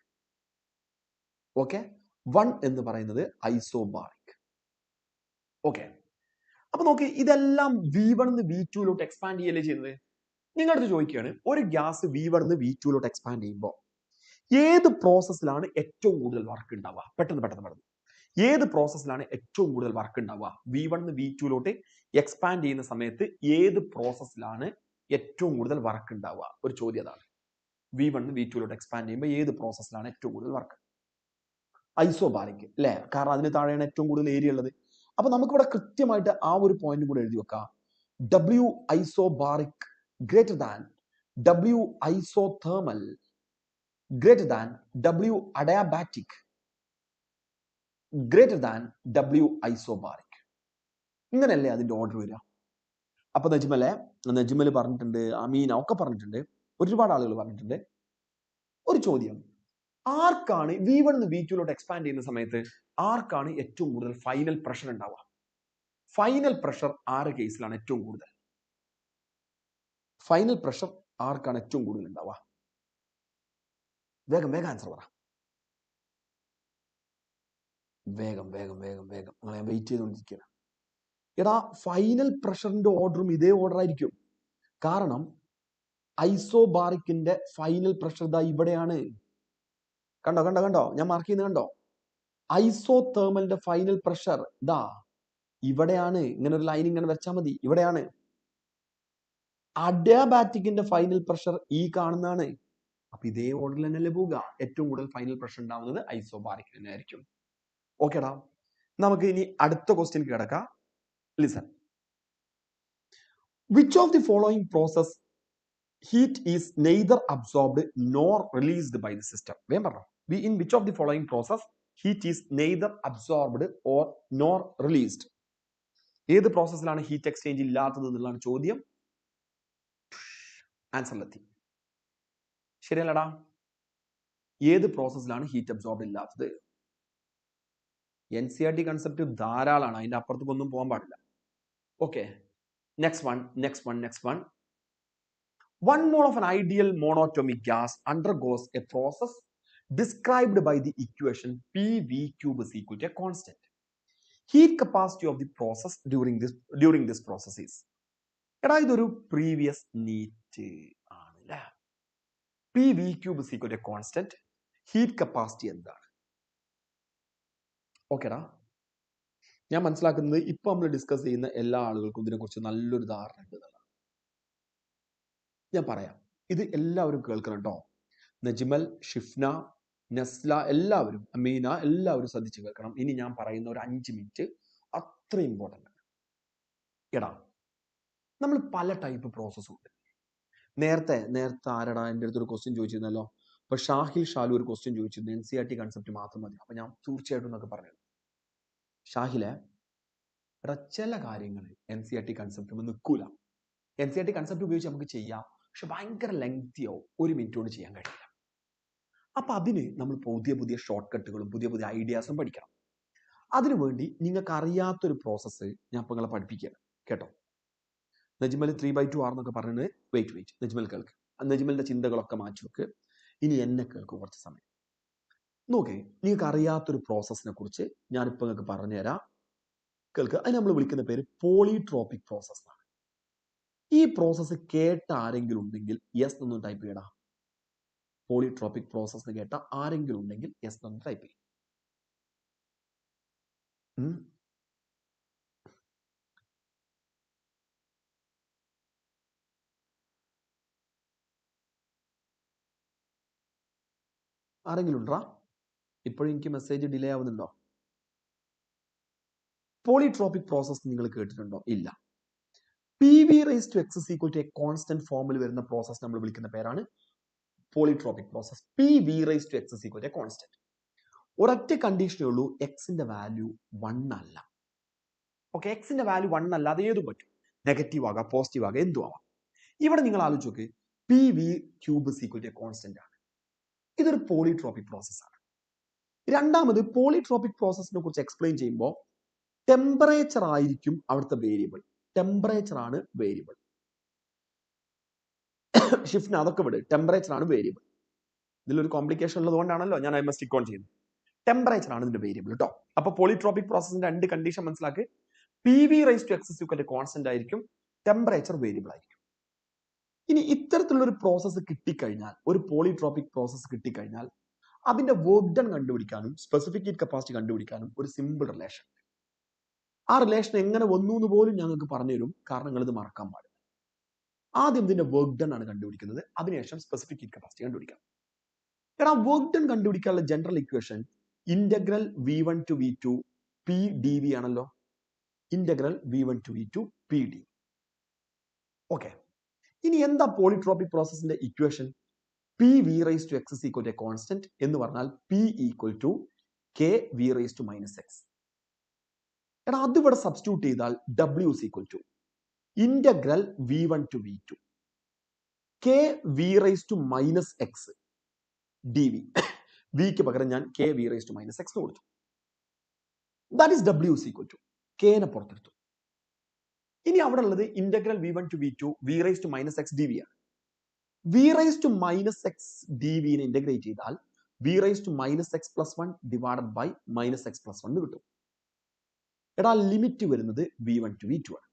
okay. 1 എന്ന് പറയുന്നത് ഐസോബാറിക്, ഓക്കെ. അപ്പൊ നോക്കി, ഇതെല്ലാം V1 നിന്ന് V2 എക്സ്പാൻഡ് ചെയ്യല്ലേ ചെയ്യുന്നത്. നിങ്ങളടുത്ത് ചോദിക്കുകയാണ്, ഒരു ഗ്യാസ് V1 നിന്ന് V2 എക്സ്പാൻഡ് ചെയ്യുമ്പോൾ ഏത് പ്രോസസ്സിലാണ് ഏറ്റവും കൂടുതൽ വർക്ക് ഉണ്ടാവുക? പെട്ടെന്ന് ഏത് പ്രോസസ്സിലാണ് ഏറ്റവും കൂടുതൽ വർക്ക് ഉണ്ടാവുക? V1 നിന്ന് V2 എക്സ്പാൻഡ് ചെയ്യുന്ന സമയത്ത് ഏത് പ്രോസസ്സിലാണ് ഏറ്റവും കൂടുതൽ വർക്ക് ഉണ്ടാവുക? ഒരു ചോദ്യം അതാണ്. V1 നിന്ന് V2 എക്സ്പാൻഡ് ചെയ്യുമ്പോൾ ഏത് പ്രോസസ്സിലാണ് ഏറ്റവും കൂടുതൽ വർക്ക്? ഐസോബാറിക് അല്ലേ? കാരണം അതിന് താഴെയാണ് ഏറ്റവും കൂടുതൽ ഏരിയ ഉള്ളത്. അപ്പൊ നമുക്കിവിടെ കൃത്യമായിട്ട് ആ ഒരു പോയിന്റ് കൂടെ എഴുതി വെക്കാം. W isobaric greater than W isothermal greater than W adiabatic greater than W isobaric. ഇങ്ങനെയല്ലേ അതിന്റെ ഓർഡർ വരിക? അപ്പൊ നജ്മൽ പറഞ്ഞിട്ടുണ്ട്, അമീന ഒക്കെ പറഞ്ഞിട്ടുണ്ട്, ഒരുപാട് ആളുകൾ പറഞ്ഞിട്ടുണ്ട്. ഒരു ചോദ്യം, ആർക്കാണ് V1 നിന്ന് V2 എക്സ്പാൻഡ് ചെയ്യുന്ന സമയത്ത് ആർക്കാണ് ഏറ്റവും കൂടുതൽ ഫൈനൽ പ്രഷർ ഉണ്ടാവുക? ഫൈനൽ പ്രഷർ ആരുടെ കേസിലാണ് ഏറ്റവും കൂടുതൽ? ഫൈനൽ പ്രഷർ ആർക്കാണ് ഏറ്റവും കൂടുതൽ ഉണ്ടാവുക? വേഗം ആൻസർ പറ. വേഗം ഞാൻ വെയിറ്റ് ചെയ്തുകൊണ്ടിരിക്കുകയാണ്. എടാ, ഫൈനൽ പ്രഷറിന്റെ ഓർഡറും ഇതേ ഓർഡർ ആയിരിക്കും. കാരണം ഐസോബാറിക്കിന്റെ ഫൈനൽ പ്രഷർ ഇതാ ഇവിടെയാണ്. കണ്ടോ ഞാൻ മാർക്ക് ചെയ്യുന്നത് കണ്ടോ? ഐസോതേർമലിന്റെ ഫൈനൽ പ്രഷർ ഇതാ ഇവിടെയാണ്. ഇങ്ങനെ ഒരു ലൈൻ ഇങ്ങനെ വെച്ചാൽ മതി, ഇവിടെയാണ്. അഡയാബാറ്റിക്കിന്റെ ഫൈനൽ പ്രഷർ ഈ കാണുന്നതാണ്. അപ്പൊ ഇതേ ഓർഡറിൽ തന്നെയല്ലേ പോവുക. ഏറ്റവും കൂടുതൽ ഫൈനൽ പ്രഷർ ഉണ്ടാവുന്നത് ഐസോബാറിക് തന്നെ ആയിരിക്കും. ഓക്കേടാ, നമുക്ക് ഇനി അടുത്ത ക്വസ്റ്റ്യൻ കിടക്കാം. Listen, which of the following process heat is neither absorbed nor released by the system? വേഗം പറഞ്ഞോ. In which of the following process heat is neither absorbed or nor released? ഏത് പ്രോസസ്സിലാണ് ഹീറ്റ് എക്സ്ചേഞ്ച് ഇല്ലാത്തത് എന്നുള്ളതാണ് ചോദ്യം. ആൻസറിലെത്തി. ശരിയല്ലടാ? ഏത് പ്രോസസ്സിലാണ് ഹീറ്റ് അബ്സോർബ് ഇല്ലാത്തത്? NCERT കൺസെപ്റ്റ് ധാരാളമാണ്, അതിന്റെ അപ്പുറത്തേക്ക് ഒന്നും പോകാൻ പാടില്ല. Okay, next one. 1 mole of an ideal monatomic gas undergoes a process described by the equation PV cube is equal to a constant. Heat capacity of the process during this process is. എടാ, ഇതൊരു previous NEET ആണല്ലേ. PV cube is equal to a constant. Heat capacity എന്താണ്? ഓക്കെടാ, ഞാൻ മനസ്സിലാക്കുന്നത് ഇപ്പൊ നമ്മൾ discuss ചെയ്യുന്ന എല്ലാ ആളുകൾക്കും ഇതിനെക്കുറിച്ച് നല്ലൊരു ധാരണ ഉണ്ട് എന്നുള്ളതാണ്. ഞാൻ പറയാം, ഇത് എല്ലാവരും കേൾക്കണം കേട്ടോ. നജ്മൽ, ഷിഫ്ന, നസ്ല, എല്ലാവരും, അമീന, എല്ലാവരും ശ്രദ്ധിച്ച് കേൾക്കണം. ഇനി ഞാൻ പറയുന്ന ഒരു 5 മിനിറ്റ് അത്ര ഇമ്പോർട്ടൻ്റ് ആണ്. എടാ, നമ്മൾ പല ടൈപ്പ് പ്രോസസ്സും ഉണ്ട്. നേരത്തെ ആരടാ എൻ്റെ അടുത്തൊരു ക്വസ്റ്റ്യൻ ചോദിച്ചിരുന്നല്ലോ. അപ്പൊ ഷാലു ഒരു ക്വസ്റ്റ്യൻ ചോദിച്ചിരുന്നു, NCERT കൺസെപ്റ്റ് മാത്രം മതി. അപ്പൊ ഞാൻ തീർച്ചയായിട്ടും എന്നൊക്കെ പറഞ്ഞു. ഷാഹിലെ, എടാ, ചില കാര്യങ്ങൾ NCERT കൺസെപ്റ്റ് നിൽക്കൂല. NCERT കൺസെപ്റ്റ് ഉപയോഗിച്ച് നമുക്ക് ചെയ്യാം, പക്ഷെ ഭയങ്കര ലെങ്തിയാവും, 1 മിനിറ്റ് കൊണ്ട് ചെയ്യാൻ കഴിയില്ല. അപ്പൊ അതിന് നമ്മൾ പുതിയ ഷോർട്ട് കട്ടുകളും പുതിയ ഐഡിയാസും പഠിക്കണം. അതിനുവേണ്ടി നിങ്ങൾക്ക് അറിയാത്തൊരു പ്രോസസ്സ് ഞാൻ ഇപ്പൊ നിങ്ങളെ പഠിപ്പിക്കുകയാണ് കേട്ടോ. നജ്മൽ 3/2 ആണെന്നൊക്കെ പറഞ്ഞത് വെയിറ്റ് നജ്മൽ കേൾക്ക്. നജ്മലിന്റെ ചിന്തകളൊക്കെ മാറ്റി വെക്ക്. ഇനി എന്നെ കേൾക്ക് കുറച്ച് സമയം. നോക്കേ, നിങ്ങൾക്ക് അറിയാത്തൊരു പ്രോസസ്സിനെ കുറിച്ച് ഞാനിപ്പോ നിങ്ങൾക്ക് പറഞ്ഞുതരാം, കേൾക്ക്. അതിന് നമ്മൾ വിളിക്കുന്ന പേര് പോളിട്രോപിക് പ്രോസസ് ആണ്. ഈ പ്രോസസ്സ് കേട്ട ആരെങ്കിലും ഉണ്ടെങ്കിൽ യെസ് എന്നൊന്ന് ടൈപ്പ് ചെയ്യടാ. പോളിട്രോപിക് പ്രോസസ് കേട്ട ആരെങ്കിലും ഉണ്ടെങ്കിൽ യെസ് എന്നൊന്ന് ടൈപ്പ് ചെയ്യും. ആരെങ്കിലും ഉണ്ടോ? ഇപ്പോഴും എനിക്ക് മെസ്സേജ് ഡിലേ ആവുന്നുണ്ടോ? പോളിട്രോപിക് പ്രോസസ് നിങ്ങൾ കേട്ടിട്ടുണ്ടോ? ഇല്ല. PV raised to x is equal to a constant ഫോമിൽ വരുന്ന പ്രോസസ് നമ്മൾ വിളിക്കുന്ന പേരാണ് polytropic process. PV raised to x is equal to a constant. ഒരൊറ്റ കണ്ടീഷനേ ഉള്ളൂ, എക്സിന്റെ വാല്യൂ 1 അല്ല. ഓക്കെ, എക്സിന്റെ വാല്യൂ 1 അല്ല, അത് ഏതും പറ്റും, നെഗറ്റീവ് ആകാം പോസിറ്റീവ് ആകാം എന്തും ആവാം. ഇവിടെ നിങ്ങൾ ആലോചിച്ച് നോക്ക്, PV cube is equal to a constant ആണ്. ഇതൊരു പോളിട്രോപിക് പ്രോസസ് ആണ്. രണ്ടാമത് പോളിട്രോപിക് പ്രോസസിനെ കുറിച്ച് എക്സ്പ്ലെയിൻ ചെയ്യുമ്പോൾ ടെമ്പറേച്ചർ ആയിരിക്കും അവിടുത്തെ വേരിയബിൾ. ടെമ്പറേച്ചർ ആണ് വേരിയബിൾ. ഷിഫ്റ്റിന് അതൊക്കെ വിട്, ടെമ്പറേച്ചർ ആണ് വേരിയബിൾ. ഇതിലൊരു കോംപ്ലിക്കേഷൻ ഉള്ളതുകൊണ്ടാണല്ലോ ഞാൻ അതിനെ സ്റ്റിക്ക് ഓൺ ചെയ്യുന്നത്. ടെമ്പറേച്ചർ ആണ് ഇതിന്റെ വേരിയബിൾ കേട്ടോ. അപ്പൊ പോളിട്രോപിക് പ്രോസസിന്റെ രണ്ട് കണ്ടീഷൻ മനസ്സിലാക്കി. PV raised to x is equal to constant ആയിരിക്കും, ടെമ്പറേച്ചർ വേരിയബിൾ ആയിരിക്കും. ഇനി ഇത്തരത്തിലുള്ള ഒരു പ്രോസസ്സ് കിട്ടിക്കഴിഞ്ഞാൽ, ഒരു പോളിട്രോപിക് പ്രോസസ്സ് കിട്ടിക്കഴിഞ്ഞാൽ അതിന്റെ വർക്ക് ഡൺ കണ്ടുപിടിക്കാനും സ്പെസിഫിക് ഹീറ്റ് കപ്പാസിറ്റി കണ്ടുപിടിക്കാനും ഒരു സിമ്പിൾ റിലേഷൻ. ആ റിലേഷൻ എങ്ങനെ വന്നു എന്ന് പോലും ഞങ്ങൾക്ക് പറഞ്ഞുതരും, കാരണം നിങ്ങൾ ഇത് മറക്കാൻ പാടില്ല. ആദ്യം ഇതിന്റെ വർക്ക് ഡൺ ആണ് കണ്ടുപിടിക്കുന്നത്, അതിനുശേഷം സ്പെസിഫിക് ഹീറ്റ് കപ്പാസിറ്റി കണ്ടുപിടിക്കാം. എടാ, വർക്ക് ഡൺ കണ്ടുപിടിക്കാനുള്ള general equation integral V1 to V2 P dV ആണല്ലോ. Integral V1 to V2 P dV. Okay, ഇനി എന്താ പോളിട്രോപിക് പ്രോസസിന്റെ equation? PV raised to x is equal to a constant എന്ന് പറഞ്ഞാൽ P equal to KV raised to minus x. എടാ, അത് ഇവിടെ substitute ചെയ്താൽ W is equal to integral V1 to V2 KV raised to minus x dV. വിക്ക് പകരം ഞാൻ KV raised to minus x കൊടുത്തു. That is W is equal to K നെ പുറത്തെടുത്തു. ഇനി അവിടെ ഉള്ളത് integral V1 to V2 V raised to minus x dV ആണ്. V raised to minus x dV നെ ഇന്റഗ്രേറ്റ് ചെയ്താൽ V raised to minus x plus 1 divided by minus x plus 1 കിട്ടും. എടാ, ലിമിറ്റ് വരുന്നത് V1 to V2 ആണ്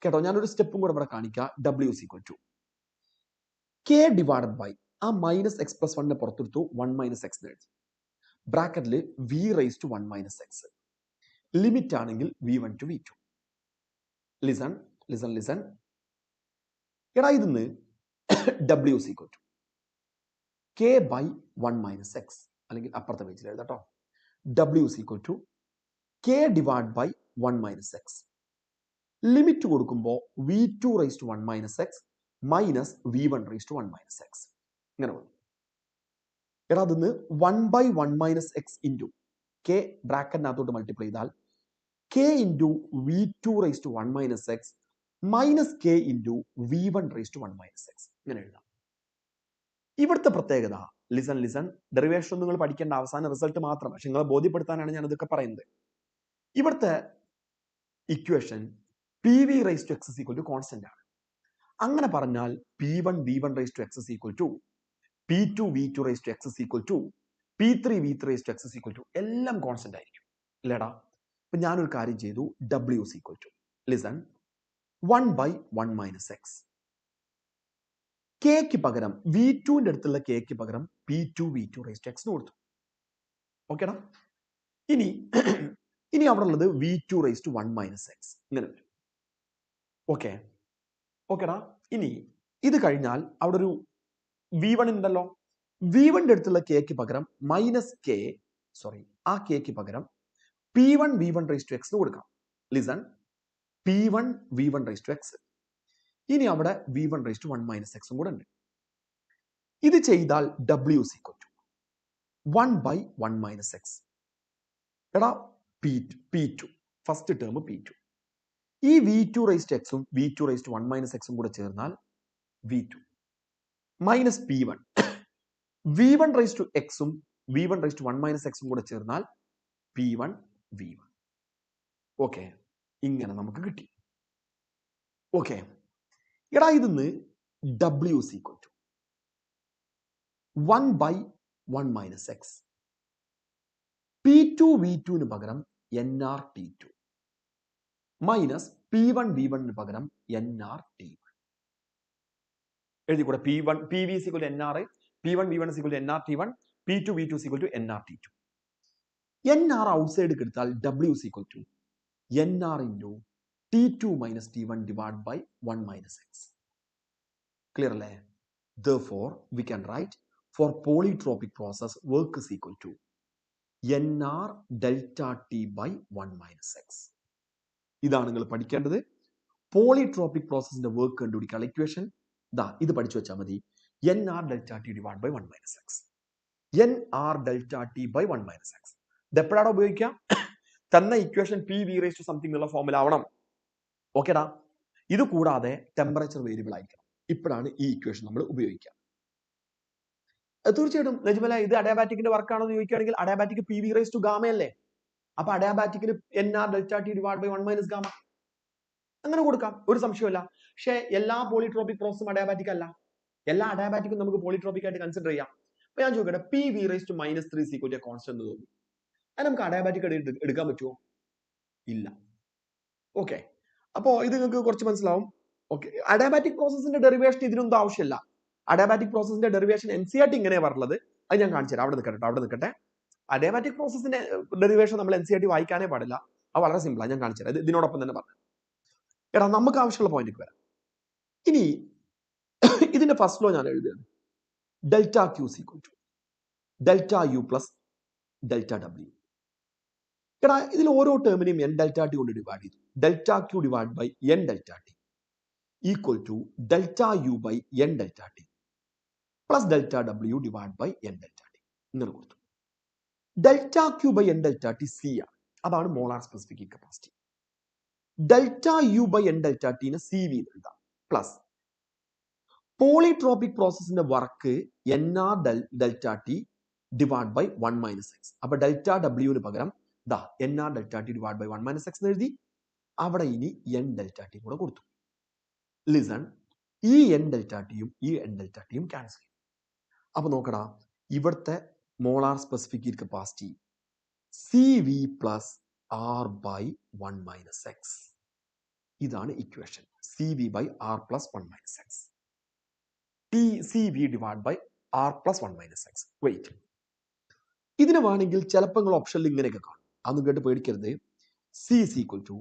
കേട്ടോ. ഞാനൊരു സ്റ്റെപ്പും കൂടെ ഇവിടെ കാണിക്കാം. W is equal to K divided by ആ മൈനസ് എക്സ് പ്ലസ് 1 പുറത്തെടുത്തു, 1 മൈനസ് എക്സ് എഴുതി, ബ്രാക്കറ്റിൽ V raised to 1 minus x. Limit ആണെങ്കിൽ V1 to V2. Listen listen listen. എടാ, ഇതിന്ന് W is equal to K by 1 minus x, അല്ലെങ്കിൽ അപ്പുറത്തെ പേജിൽ എഴുതാട്ടോ. W is equal to K divided by 1 minus x. Limit കൊടുക്കുമ്പോൾ V2 raised to 1 minus x minus V1 raised to 1 minus x. ഇങ്ങനെ വന്നു. എടാ, അതിന്ന് 1 by 1 minus x into K ബ്രാക്കറ്റിനകത്തോട്ട് multiply ചെയ്താൽ K into V2 raised to 1 minus x minus K into V1 raised to 1 minus x. ഇങ്ങനെ എഴുതാം. ഇവിടുത്തെ പ്രത്യേകത, ലിസൺ ലിസൺ, ഡെറിവേഷൻ നിങ്ങൾ പഠിക്കേണ്ട, അവസാന റിസൾട്ട് മാത്രം, പക്ഷെ നിങ്ങളെ ബോധ്യപ്പെടുത്താനാണ് ഞാൻ ഇതൊക്കെ പറയുന്നത്. ഇവിടുത്തെ equation PV raised to x is equal to constant ആണ്. അങ്ങനെ പറഞ്ഞാൽ P1 V1 raised to x is equal to P2 V2 raised to x is equal to P3 V3 raised to x is equal to എല്ലാം constant ആയിരിക്കും ഇല്ലടാ. അപ്പൊ ഞാനൊരു കാര്യം ചെയ്തു, W is equal to listen 1 by 1 minus x. Kക്ക് പകരം V2ന്റെ അടുത്തുള്ള Kക്ക് പകരം P2 V2 raised to x കൊടുത്തു. ഓക്കേടാ. ഇനി അവിടെ ഉള്ളത് V2 raised to 1 minus x ഇങ്ങനെ വരും. ഓക്കെ ഓക്കേടാ. ഇനി ഇത് കഴിഞ്ഞാൽ അവിടെ ഒരു V1 ഉണ്ടല്ലോ. V1ന്റെ അടുത്തുള്ള Kക്ക് പകരം മൈനസ് K, സോറി, ആ Kക്ക് പകരം P1 V1 raised to x കൊടുക്കാം. Listen, P1 V1 raised to x. ഇനി അവിടെ V1 raised to 1 minus x കൂടെ ഉണ്ട്. ഇത് ചെയ്താൽ W is equal to 1 by 1 minus x. എടാ, P2 ഫസ്റ്റ് ടേം P2. ഈ V2 raised to x ഉം V2 raised to 1 minus x കൂടെ ചേർന്നാൽ V2 minus P1 V1 raised to x ഉം V1 raised to 1 minus x കൂടെ ചേർന്നാൽ P1 V1. Okay, ഇങ്ങനെ നമുക്ക് കിട്ടി. ഓക്കെ, എടാ, ഇതിന്ന് W is equal to 1 by 1 minus x. P2 V2 പകരം NR T2 minus P1 V1 പകരം NR T1. എഴുതി കൂടെ, PV is equal to NR, P1 V1 is equal to NR T1, P2 V2 is equal to NR T2. NR outside എടുത്താൽ W is equal to NR into T2 minus T1 divided by 1 minus x. Clear അല്ലേ? Therefore, we can write for polytropic process work is equal to NR delta T by 1 minus x. ഇതാണ് നിങ്ങൾ പഠിക്കേണ്ടത്. Polytropic പ്രോസസ്സിന്റെ work കണ്ടുപിടിക്കാനുള്ള equation ദാ ഇത് പഠിച്ചു വെച്ചാൽ മതി. nr delta t divided by 1 minus x. nr delta t by 1 minus x. ഇത് എപ്പോഴാണ് ഉപയോഗിക്കാം? തന്ന equation p v raised to something എന്നുള്ള ഫോമിൽ ആവണം. ഓക്കേടാ. ഇത് കൂടാതെ ടെമ്പറേച്ചർ വേരിയബിൾ ആയിരിക്കണം. ഇപ്പോഴാണ് ഈ ഇക്വേഷൻ നമ്മൾ ഉപയോഗിക്കുക. തീർച്ചയായിട്ടും നജ്മല ഇത് അഡിയാബാറ്റിക്കിന്റെ വർക്കാണോ എന്ന് ചോദിക്കുകയാണെങ്കിൽ adiabatic P V raise to gamma അല്ലേ? അപ്പൊ അഡിയാബാറ്റിക്കിന് nr delta t divided by 1 minus gamma അങ്ങനെ കൊടുക്കാം, ഒരു സംശയമില്ല. പക്ഷേ എല്ലാ പോളിട്രോപ്പിക് പ്രോസസ്സും അഡിയാബാറ്റിക് അല്ല. എല്ലാ അഡിയാബാറ്റിക്കും നമുക്ക് പോളിട്രോപ്പിക് ആയിട്ട് കൺസിഡർ ചെയ്യാം. അപ്പൊ ഞാൻ ചോദിക്കട്ടെ, P V raise to -3 equal to constant തോന്നി, അത് നമുക്ക് അഡിയാബാറ്റിക് എടുക്കാൻ പറ്റുമോ? ഇല്ല. ഓക്കെ, അപ്പോ ഇത് നിങ്ങൾക്ക് കുറച്ച് മനസ്സിലാവും. ഓക്കെ, അഡിയാബാറ്റിക് പ്രോസസ്സിന്റെ ഡെറിവേഷൻ ഇതിനൊന്നും ആവശ്യമില്ല. അഡിയാബാറ്റിക് പ്രോസസ്സിന്റെ ഡെറിവേഷൻ NCERT ഇങ്ങനെയാണ് പറഞ്ഞത്. അത് ഞാൻ കാണിച്ചു തരാം. അവിടെ നിൽക്കട്ടെ. അഡിയാബാറ്റിക് പ്രോസസ്സിന്റെ ഡെറിവേഷൻ നമ്മൾ NCERT വായിക്കാനേ പാടില്ല. അത് വളരെ സിമ്പിളാണ്. ഞാൻ കാണിച്ചു തരാം. ഇത് ഇതിനോടൊപ്പം തന്നെ പറഞ്ഞു. എടാ, നമുക്ക് ആവശ്യമുള്ള പോയിന്റിലേക്ക് വരാം. ഇനി ഇതിന്റെ ഫസ്റ്റ് ലോ ഞാൻ എഴുതുകയാണ്. Delta Q equal to delta U plus delta W. എടാ, ഇതിൽ ഓരോ ടേമിനെയും n ഡെൽറ്റ ടി കൊണ്ട് ഡിവൈഡ് ചെയ്തു. Delta Q divide by n delta T equal to delta U by n delta T plus delta W divide by n delta T ഇങ്ങനെ കൊടുത്തു. Delta Q by n delta T C ആണ്. അതാണ് molar specific heat capacity. Delta U by n delta ടിനെ C V എഴുതാം. Plus polytropic പ്രോസസ്സിന്റെ work nr delta T divide by 1 minus X. അപ്പൊ delta ഡബ്ല്യുവിന് പകരം ദാ nr delta T divide by 1 minus X എന്ന് എഴുതി. അവിടെ ഇനി n ഡെൽറ്റ ടി കൂടെ കൊടുത്തു. ലിസൺ, ഈ n ഡെൽറ്റ ടിയും ഈ n ഡെൽറ്റ ടിയും ക്യാൻസൽ ചെയ്യും. അപ്പൊ നോക്കടാ, ഇവിടുത്തെ molar specific heat capacity C V plus R by 1 minus X. ഇതാണ് equation. C V by R plus 1 minus X. T C V divide by R plus 1 minus X. Wait, ഇതിന് വേണമെങ്കിൽ ചിലപ്പോൾ നിങ്ങൾ ഓപ്ഷനിൽ ഇങ്ങനെയൊക്കെ കാണും. അതൊന്നും കേട്ട് പേടിക്കരുത്. C is equal to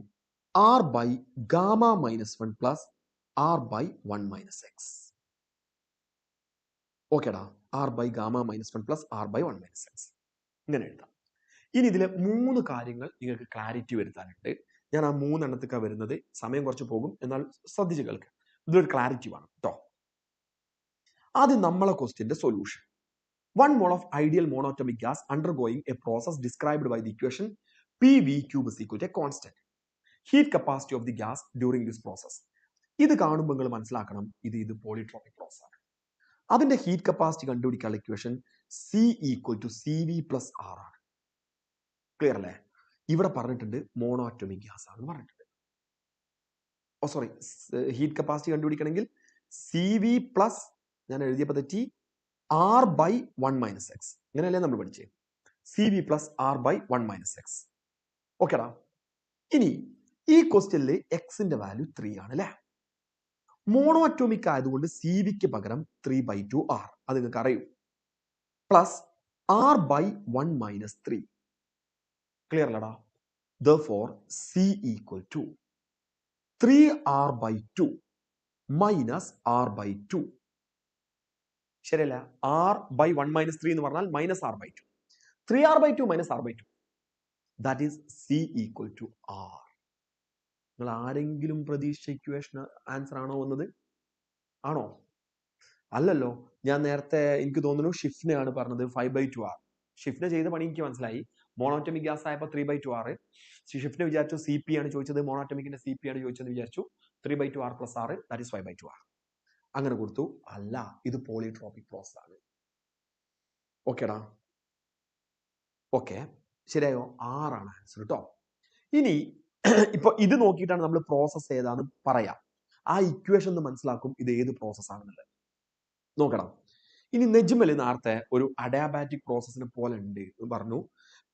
R by gamma minus 1 plus R by 1 minus X. ഓക്കേടാ, R by gamma minus 1 plus R by 1 minus X ഇങ്ങനെ എഴുതാം. ഇനി ഇതിലെ 3 കാര്യങ്ങൾ നിങ്ങൾക്ക് ക്ലാരിറ്റി വരുത്താനുണ്ട്. ഞാൻ ആ 3 എണ്ണത്തേക്കാണ് വരുന്നത്. സമയം കുറച്ച് പോകും, എന്നാൽ ശ്രദ്ധിച്ച് കേൾക്കുക. ഇതിലൊരു ക്ലാരിറ്റി വേണം കേട്ടോ. ആദ്യം നമ്മളെ ക്വസ്റ്റ്യന്റെ solution. 1 mole of ideal monatomic gas undergoing a process described by the equation PV cube is equal to a constant. Heat capacity of the gas during this process. ഇത് കാണുമ്പോൾ നിങ്ങൾ മനസ്സിലാക്കണം, ഇത് പോളിട്രോപ്പിക് പ്രോസസ് ആണ്. അതിന്റെ ഹീറ്റ് കപ്പാസിറ്റി കണ്ടുപിടിക്കാനുള്ള equation C equal to C V plus R ആണ്. Clear അല്ലേ? ഇവിടെ പറഞ്ഞിട്ടുണ്ട് മോണോറ്റോമിക് ഗ്യാസ് ആണെന്ന് പറഞ്ഞിട്ടുണ്ട്. സോറി, ഹീറ്റ് കപ്പാസിറ്റി കണ്ടുപിടിക്കണമെങ്കിൽ സി വി പ്ലസ്, ഞാൻ എഴുതിയപ്പോൾ തെറ്റി, ആർ ബൈ 1 മൈനസ് എക്സ്. ഇങ്ങനെയല്ലേ നമ്മൾ പഠിച്ചേ? C V plus R by 1 minus X. ഓക്കെടാ. ഇനി ഈ ക്വസ്റ്റ്യനിൽ എക്സിന്റെ വാല്യൂ 3 ആണ് അല്ലേ? മോണോ അറ്റോമിക് ആയതുകൊണ്ട് സി വിക്ക് പകരം 3/2 ആർ, അത് നിങ്ങൾക്ക് അറിയും, plus R by 1 minus 3. Clear അല്ലടാ? Therefore, C equal to 3R by 2 minus R by 2. ശരിയല്ല? R by 1 minus 3 എന്ന് പറഞ്ഞാൽ minus R by 2. 3R by 2 minus R by 2. That is C equal to R. നിങ്ങൾ ആരെങ്കിലും പ്രതീക്ഷിച്ച equation answer ആണോ വന്നത്? ആണോ? അല്ലല്ലോ. ഞാൻ നേരത്തെ എനിക്ക് തോന്നുന്നു ഷിഫ്റ്റിനെയാണ് പറഞ്ഞത് 5/2 R. ഷിഫ്റ്റിനെ ചെയ്ത പണി എനിക്ക് മനസ്സിലായി. മോണോറ്റോമിക് ഗ്യാസ് ആയപ്പോൾ 3/2 R. ഷിഫ്റ്റിനെ വിചാരിച്ചു സി പി ആണ് ചോദിച്ചത്, മോണോറ്റോമിക്കിന്റെ സി പി ആണ് ചോദിച്ചതെന്ന് വിചാരിച്ചു. 3/2 R plus R, that is 5/2 R. അങ്ങനെ കൊടുത്തു. അല്ല, ഇത് പോളിട്രോപ്പിക് പ്രോസസ് ആണ്. ഓക്കേടാ? ഓക്കെ, ശരിയായോ? R ആണ് ആൻസർ കേട്ടോ. ഇനി ഇപ്പൊ ഇത് നോക്കിയിട്ടാണ് നമ്മൾ പ്രോസസ് ഏതാന്ന് പറയാം. ആ ഇക്വേഷൻ ഒന്ന് മനസ്സിലാക്കും ഇത് ഏത് പ്രോസസ് ആണെന്നുള്ളത്. നോക്കണം. ഇനി നെജ്മൽ നേരത്തെ ഒരു അഡാബാറ്റിക് പ്രോസസ്സിനെ പോലെ ഉണ്ട് എന്ന് പറഞ്ഞു.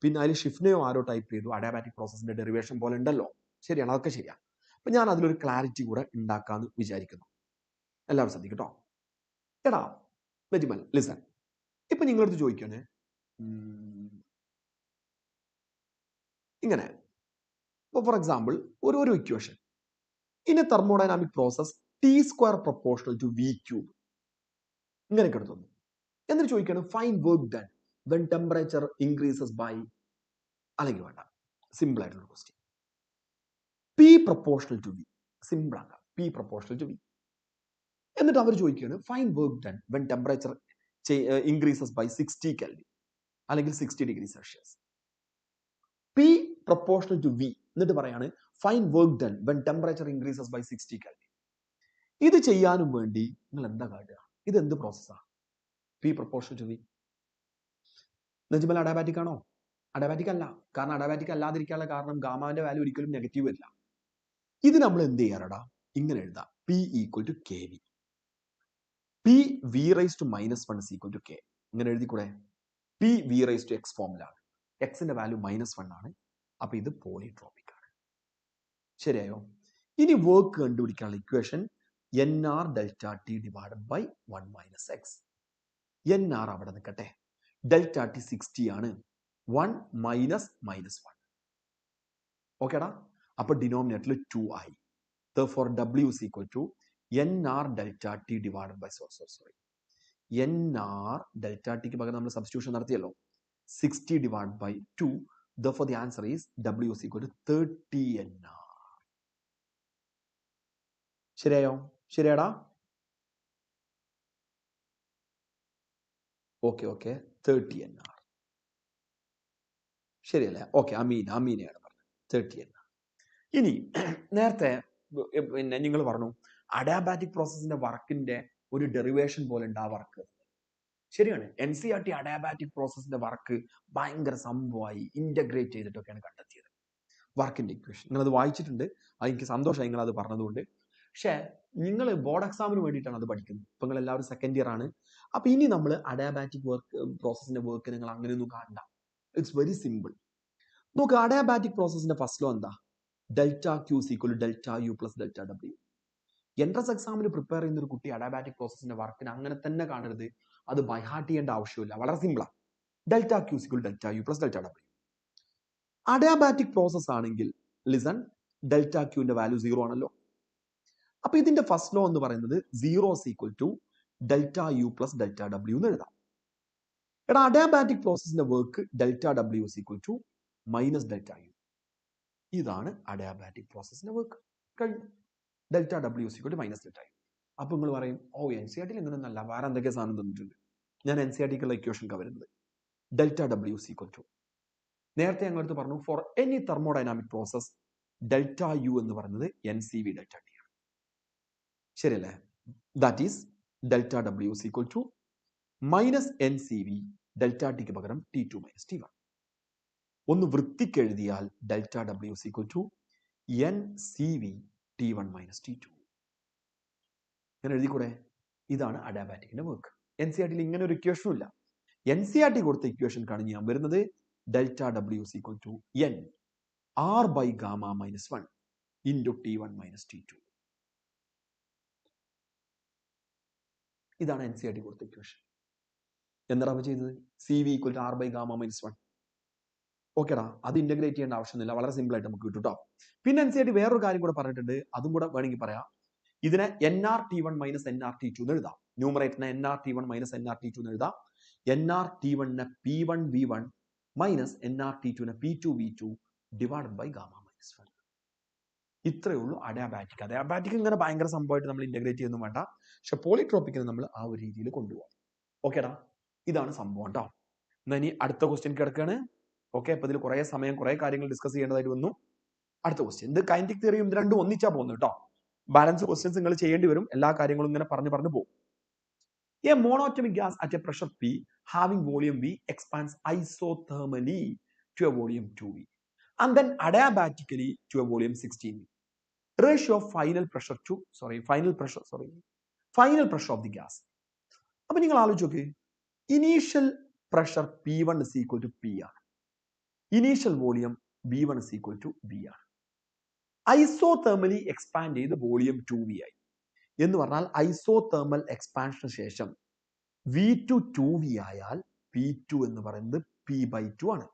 പിന്നെ അതിൽ ഷിഫ്റ്റിനെയോ ആരോ ടൈപ്പ് ചെയ്തു അഡാബാറ്റിക് പ്രോസസ്സിന്റെ ഡെറിവേഷൻ പോലെ ഉണ്ടല്ലോ. ശരിയാണ്, അതൊക്കെ ശരിയാണ്. അപ്പൊ ഞാൻ അതിലൊരു ക്ലാരിറ്റി കൂടെ ഉണ്ടാക്കാന്ന് വിചാരിക്കുന്നു. എല്ലാവരും ശ്രദ്ധിക്കട്ടോ. എടാ നെജ്മൽ, ലിസൺ. ഇപ്പൊ നിങ്ങളടുത്ത് ചോദിക്കണേ, ഇങ്ങനെ, ഫോർ എക്സാമ്പിൾ ഒരു equation in a thermodynamic process T² proportional to V cube ഇങ്ങനെയൊക്കെ എടുത്തു. എന്നിട്ട് ചോദിക്കാണ് find work done when temperature increases by, അല്ലെങ്കിൽ വേണ്ട, സിമ്പിൾ ആയിട്ടുള്ള question. P proportional to V, simple ആക്കാം. P proportional to V. എന്നിട്ട് അവർ ചോദിക്കുകയാണ് find work done when temperature increases by 60 kelvin അല്ലെങ്കിൽ 60 degree Celsius. P proportional to V എന്നിട്ട് പറയാണ് find work done when temperature increases by 60 kelvin. ഇത് ചെയ്യാനും വേണ്ടി നിങ്ങൾ എന്താ കാട്ടുക? ഇത് എന്ത് പ്രോസസ്സാണ്? P proportional to V. Najmal adiabatic ആണോ? അഡാബാറ്റിക് അല്ല. കാരണം അഡാബാറ്റിക് അല്ലാതിരിക്കാനുള്ള കാരണം ഗാമാന്റെ വാല്യൂ ഒരിക്കലും നെഗറ്റീവ് അല്ല. ഇത് നമ്മൾ എന്ത് ചെയ്യാറടാ? ഇങ്ങനെ എഴുതാം. P equal to K V. P V raise to -1 is equal to K. ഇങ്ങനെ എഴുതിക്കൂടെ? P V raise to X ഫോമിലാണ്. Xന്റെ വാല്യൂ -1 ആണ്. അപ്പൊ ഇത് പോളിട്രോപിക് ആണ്. ശരിയായോ? ഇനി വർക്ക് കണ്ടുപിടിക്കാനുള്ള equation NR delta T divided by 1 minus X. NR അവിടെ നിൽക്കട്ടെ. ഡെൽറ്റ T 60 ആണ്. 1 മൈനസ് -1. ഓക്കേടാ? അപ്പൊ ഡിനോമിനേറ്ററിൽ 2 ആയി. Therefore W is equal to NR delta T divided by NR delta ടിക്ക് പകരം നമ്മൾ സബ്സ്റ്റിറ്റ്യൂഷൻ നടത്തിയല്ലോ. 60 divide by 2. Therefore the answer is W is equal to 30 NR. ശരിയായോ? ശരിയാടാ? Okay 30 NR. ശരിയല്ലേ? ഓക്കെ, അമീനയാണ് പറഞ്ഞത് 30 NR. ഇനി നേരത്തെ പിന്നെ നിങ്ങൾ പറഞ്ഞു അഡാബാറ്റിക് പ്രോസസ്സിന്റെ വർക്കിന്റെ ഒരു ഡെറിവേഷൻ പോലെ ഉണ്ട് ആ വർക്ക്. ശരിയാണ്. NCERT അഡാബാറ്റിക് പ്രോസസ്സിന്റെ വർക്ക് ഭയങ്കര സംഭവമായി ഇന്റഗ്രേറ്റ് ചെയ്തിട്ടൊക്കെയാണ് കണ്ടെത്തിയത്. വർക്കിന്റെ ഇക്വേഷൻ നിങ്ങളത് വായിച്ചിട്ടുണ്ട്. എനിക്ക് സന്തോഷമായി നിങ്ങൾ അത് പറഞ്ഞതുകൊണ്ട്. പക്ഷേ നിങ്ങൾ ബോർഡ് എക്സാമിന് വേണ്ടിയിട്ടാണ് അത് പഠിക്കുന്നത്. ഇപ്പൊ നിങ്ങൾ എല്ലാവരും സെക്കൻഡ് ഇയർ ആണ്. അപ്പൊ ഇനി നമ്മൾ അഡാബാറ്റിക് വർക്ക് പ്രോസസ്സിന്റെ വർക്ക് നിങ്ങൾ അങ്ങനെയൊന്നും കാണണ്ട. It's very simple. നോക്ക്, അഡാബാറ്റിക് പ്രോസസ്സിന്റെ ഫസ്റ്റ് ലോ എന്താ? Delta Q equal to delta U plus delta W. Entrance എക്സാമിന് പ്രിപ്പയർ ചെയ്യുന്ന ഒരു കുട്ടി അഡാബാറ്റിക് പ്രോസസ്സിന്റെ വർക്കിന് അങ്ങനെ തന്നെ കാണരുത്. അത് ബൈഹാർട്ട് ചെയ്യേണ്ട ആവശ്യമില്ല. വളരെ സിമ്പിളാണ്. Delta Q equal delta U plus delta W. Adiabatic process ആണെങ്കിൽ ലിസൺ, ഡെൽറ്റ ക്യൂന്റെ വാല്യൂ 0 ആണല്ലോ. അപ്പൊ ഇതിന്റെ ഫസ്റ്റ് ലോ എന്ന് പറയുന്നത് 0 is equal to delta U plus delta W എന്ന് എഴുതാം. എടാ, അഡാബാറ്റിക് പ്രോസസ്സിന്റെ work delta W is equal to minus delta U. ഇതാണ് അഡാബാറ്റിക് പ്രോസസ്സിന്റെ വർക്ക്. കഴിഞ്ഞു. Delta W is equal to minus delta U. അപ്പൊ നിങ്ങൾ പറയും, NCERT ഇങ്ങനെയൊന്നല്ല, വേറെ എന്തൊക്കെ സാധനം തന്നിട്ടുണ്ട്. ഞാൻ NCERTക്കുള്ള ഇക്വേഷൻ വരുന്നത് delta W is equal to, നേരത്തെ ഞങ്ങൾ അടുത്ത് പറഞ്ഞു, for any thermodynamic process delta U എന്ന് പറയുന്നത് NCV ഡെൽറ്റ ടി ആണ്. ശരിയല്ലേ? That is delta W is equal to minus NCV delta ടിക്ക് പകരം T2 മൈനസ് T1. ഒന്ന് വൃത്തിക്ക് എഴുതിയാൽ delta W is equal to NCV T1 minus T2. ഇങ്ങനെ എഴുതിക്കൂടെ? ഇതാണ് അഡാബാറ്റിക്കിന്റെ വർക്ക്. NCERTയിൽ ഇങ്ങനെ ഒരു ഇക്വേഷനും ഇല്ല. NCERT കൊടുത്ത ഇക്വേഷൻ കാണി ഞാൻ വരുന്നത് delta W is equal to N R by gamma minus 1 into T1 minus T2. ഇതാണ് NCERT കൊടുത്ത ഇക്വേഷൻ. എന്താണ് ചെയ്തത്? CV equal to R by gamma minus 1. ഓക്കേടാ, അത് ഇന്റഗ്രേറ്റ് ചെയ്യേണ്ട ആവശ്യമില്ല. വളരെ സിമ്പിൾ ആയിട്ട് നമുക്ക് കിട്ടും കേട്ടോ. പിന്നെ NCERT വേറൊരു കാര്യം കൂടെ പറഞ്ഞിട്ടുണ്ട്. അതും കൂടെ വേണമെങ്കിൽ പറയാം. ഇതിനെ NR_T1 മൈനസ് NR_T2 എന്ന് എഴുതാം. ന്യൂമറേറ്ററിനെ NR_T1 മൈനസ് NR_T2 എന്ന് എഴുതാം. NR_T1നെ P1V1 മൈനസ് NR_T2നെ P2V2 divided by gamma minus 1. ഇത്രയേ ഉള്ളൂ അഡാബാറ്റിക്. അഡാബാറ്റിക് ഇങ്ങനെ ഭയങ്കര സംഭവമായിട്ട് നമ്മൾ ഇന്റഗ്രേറ്റ് ചെയ്യുന്നു വേണ്ട. പക്ഷെ പോളിട്രോപ്പിക്കിനെ നമ്മൾ ആ ഒരു രീതിയിൽ കൊണ്ടുപോകാം. ഓക്കേടാ, ഇതാണ് സംഭവം കേട്ടോ. എന്നാ ഇനി അടുത്ത ക്വസ്റ്റ്യൻ കിടക്കുകയാണ്. ഓക്കെ, അപ്പൊ ഇതിൽ കുറെ സമയം കുറെ കാര്യങ്ങൾ ഡിസ്കസ് ചെയ്യേണ്ടതായിട്ട് വന്നു. അടുത്ത ക്വസ്റ്റ്യൻ, ഇത് കൈനറ്റിക് തിയറിയും ഇത് രണ്ടും ഒന്നിച്ചാ പോകുന്നു കേട്ടോ. ബാലൻസ് ക്വസ്റ്റ്യൻസ് നിങ്ങൾ ചെയ്യേണ്ടി വരും. എല്ലാ കാര്യങ്ങളും ഇങ്ങനെ പറഞ്ഞു പോകും. A monatomic gas at a pressure P having volume V expands isothermally to a volume 2V and then adiabatically to a volume 16V. Ratio of final pressure of the gas. അപ്പൊ നിങ്ങൾ ആലോചിച്ച് നോക്ക്, initial pressure P1 is equal to P ആണ്. Initial volume V1 is equal to V ആണ്. ഐസോതെർമലി expand ചെയ്ത് volume 2V ആയി എന്ന് പറഞ്ഞാൽ ഐസോതെർമൽ എക്സ്പാൻഷന് ശേഷം V2 2V ആയാൽ P2 എന്ന് പറയുന്നത് P/2 ആണ്.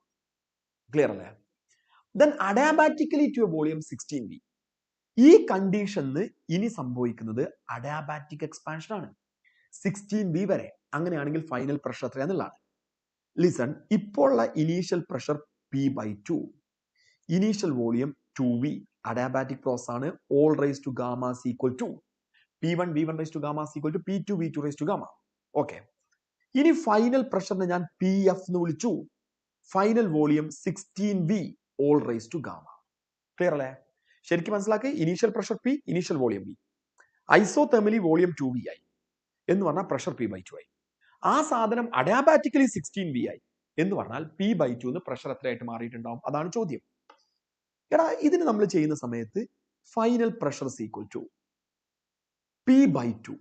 ക്ലിയർ അല്ലേ? Then adiabatically to a volume 16V. ഈ കണ്ടീഷന് ഇനി സംഭവിക്കുന്നത് അഡാബാറ്റിക് എക്സ്പാൻഷൻ ആണ് 16V വരെ. അങ്ങനെയാണെങ്കിൽ ഫൈനൽ പ്രഷർ എത്രയാന്നുള്ളതാണ്. ലിസൺ, ഇപ്പോൾ ഉള്ള initial pressure P/2, initial volume 2V, Adiabatic process ആണ് all raised to gamma is equal to P1 V1 raised to gamma is equal to P2 V2 raised to gamma. Okay. ഇനി final പ്രഷറിനെ ഞാൻ PF എന്ന് വിളിച്ചു. Final volume 16V all raised to gamma. Clear അല്ലേ? ശരിക്കും മനസ്സിലാക്കി. Initial pressure P, initial volume V. Isothermally volume 2V ആയി എന്ന് പറഞ്ഞാൽ പ്രഷർ P/2 ആയി. ആ സാധനം അഡയാബാറ്റിക്കലി 16V ആയി എന്ന് പറഞ്ഞാൽ P/2 എന്ന് പ്രഷർ എത്രയായിട്ട് മാറിയിട്ടുണ്ടാവും? അതാണ് ചോദ്യം. എടാ ഇതിന് നമ്മൾ ചെയ്യുന്ന സമയത്ത് final pressure is equal to P/2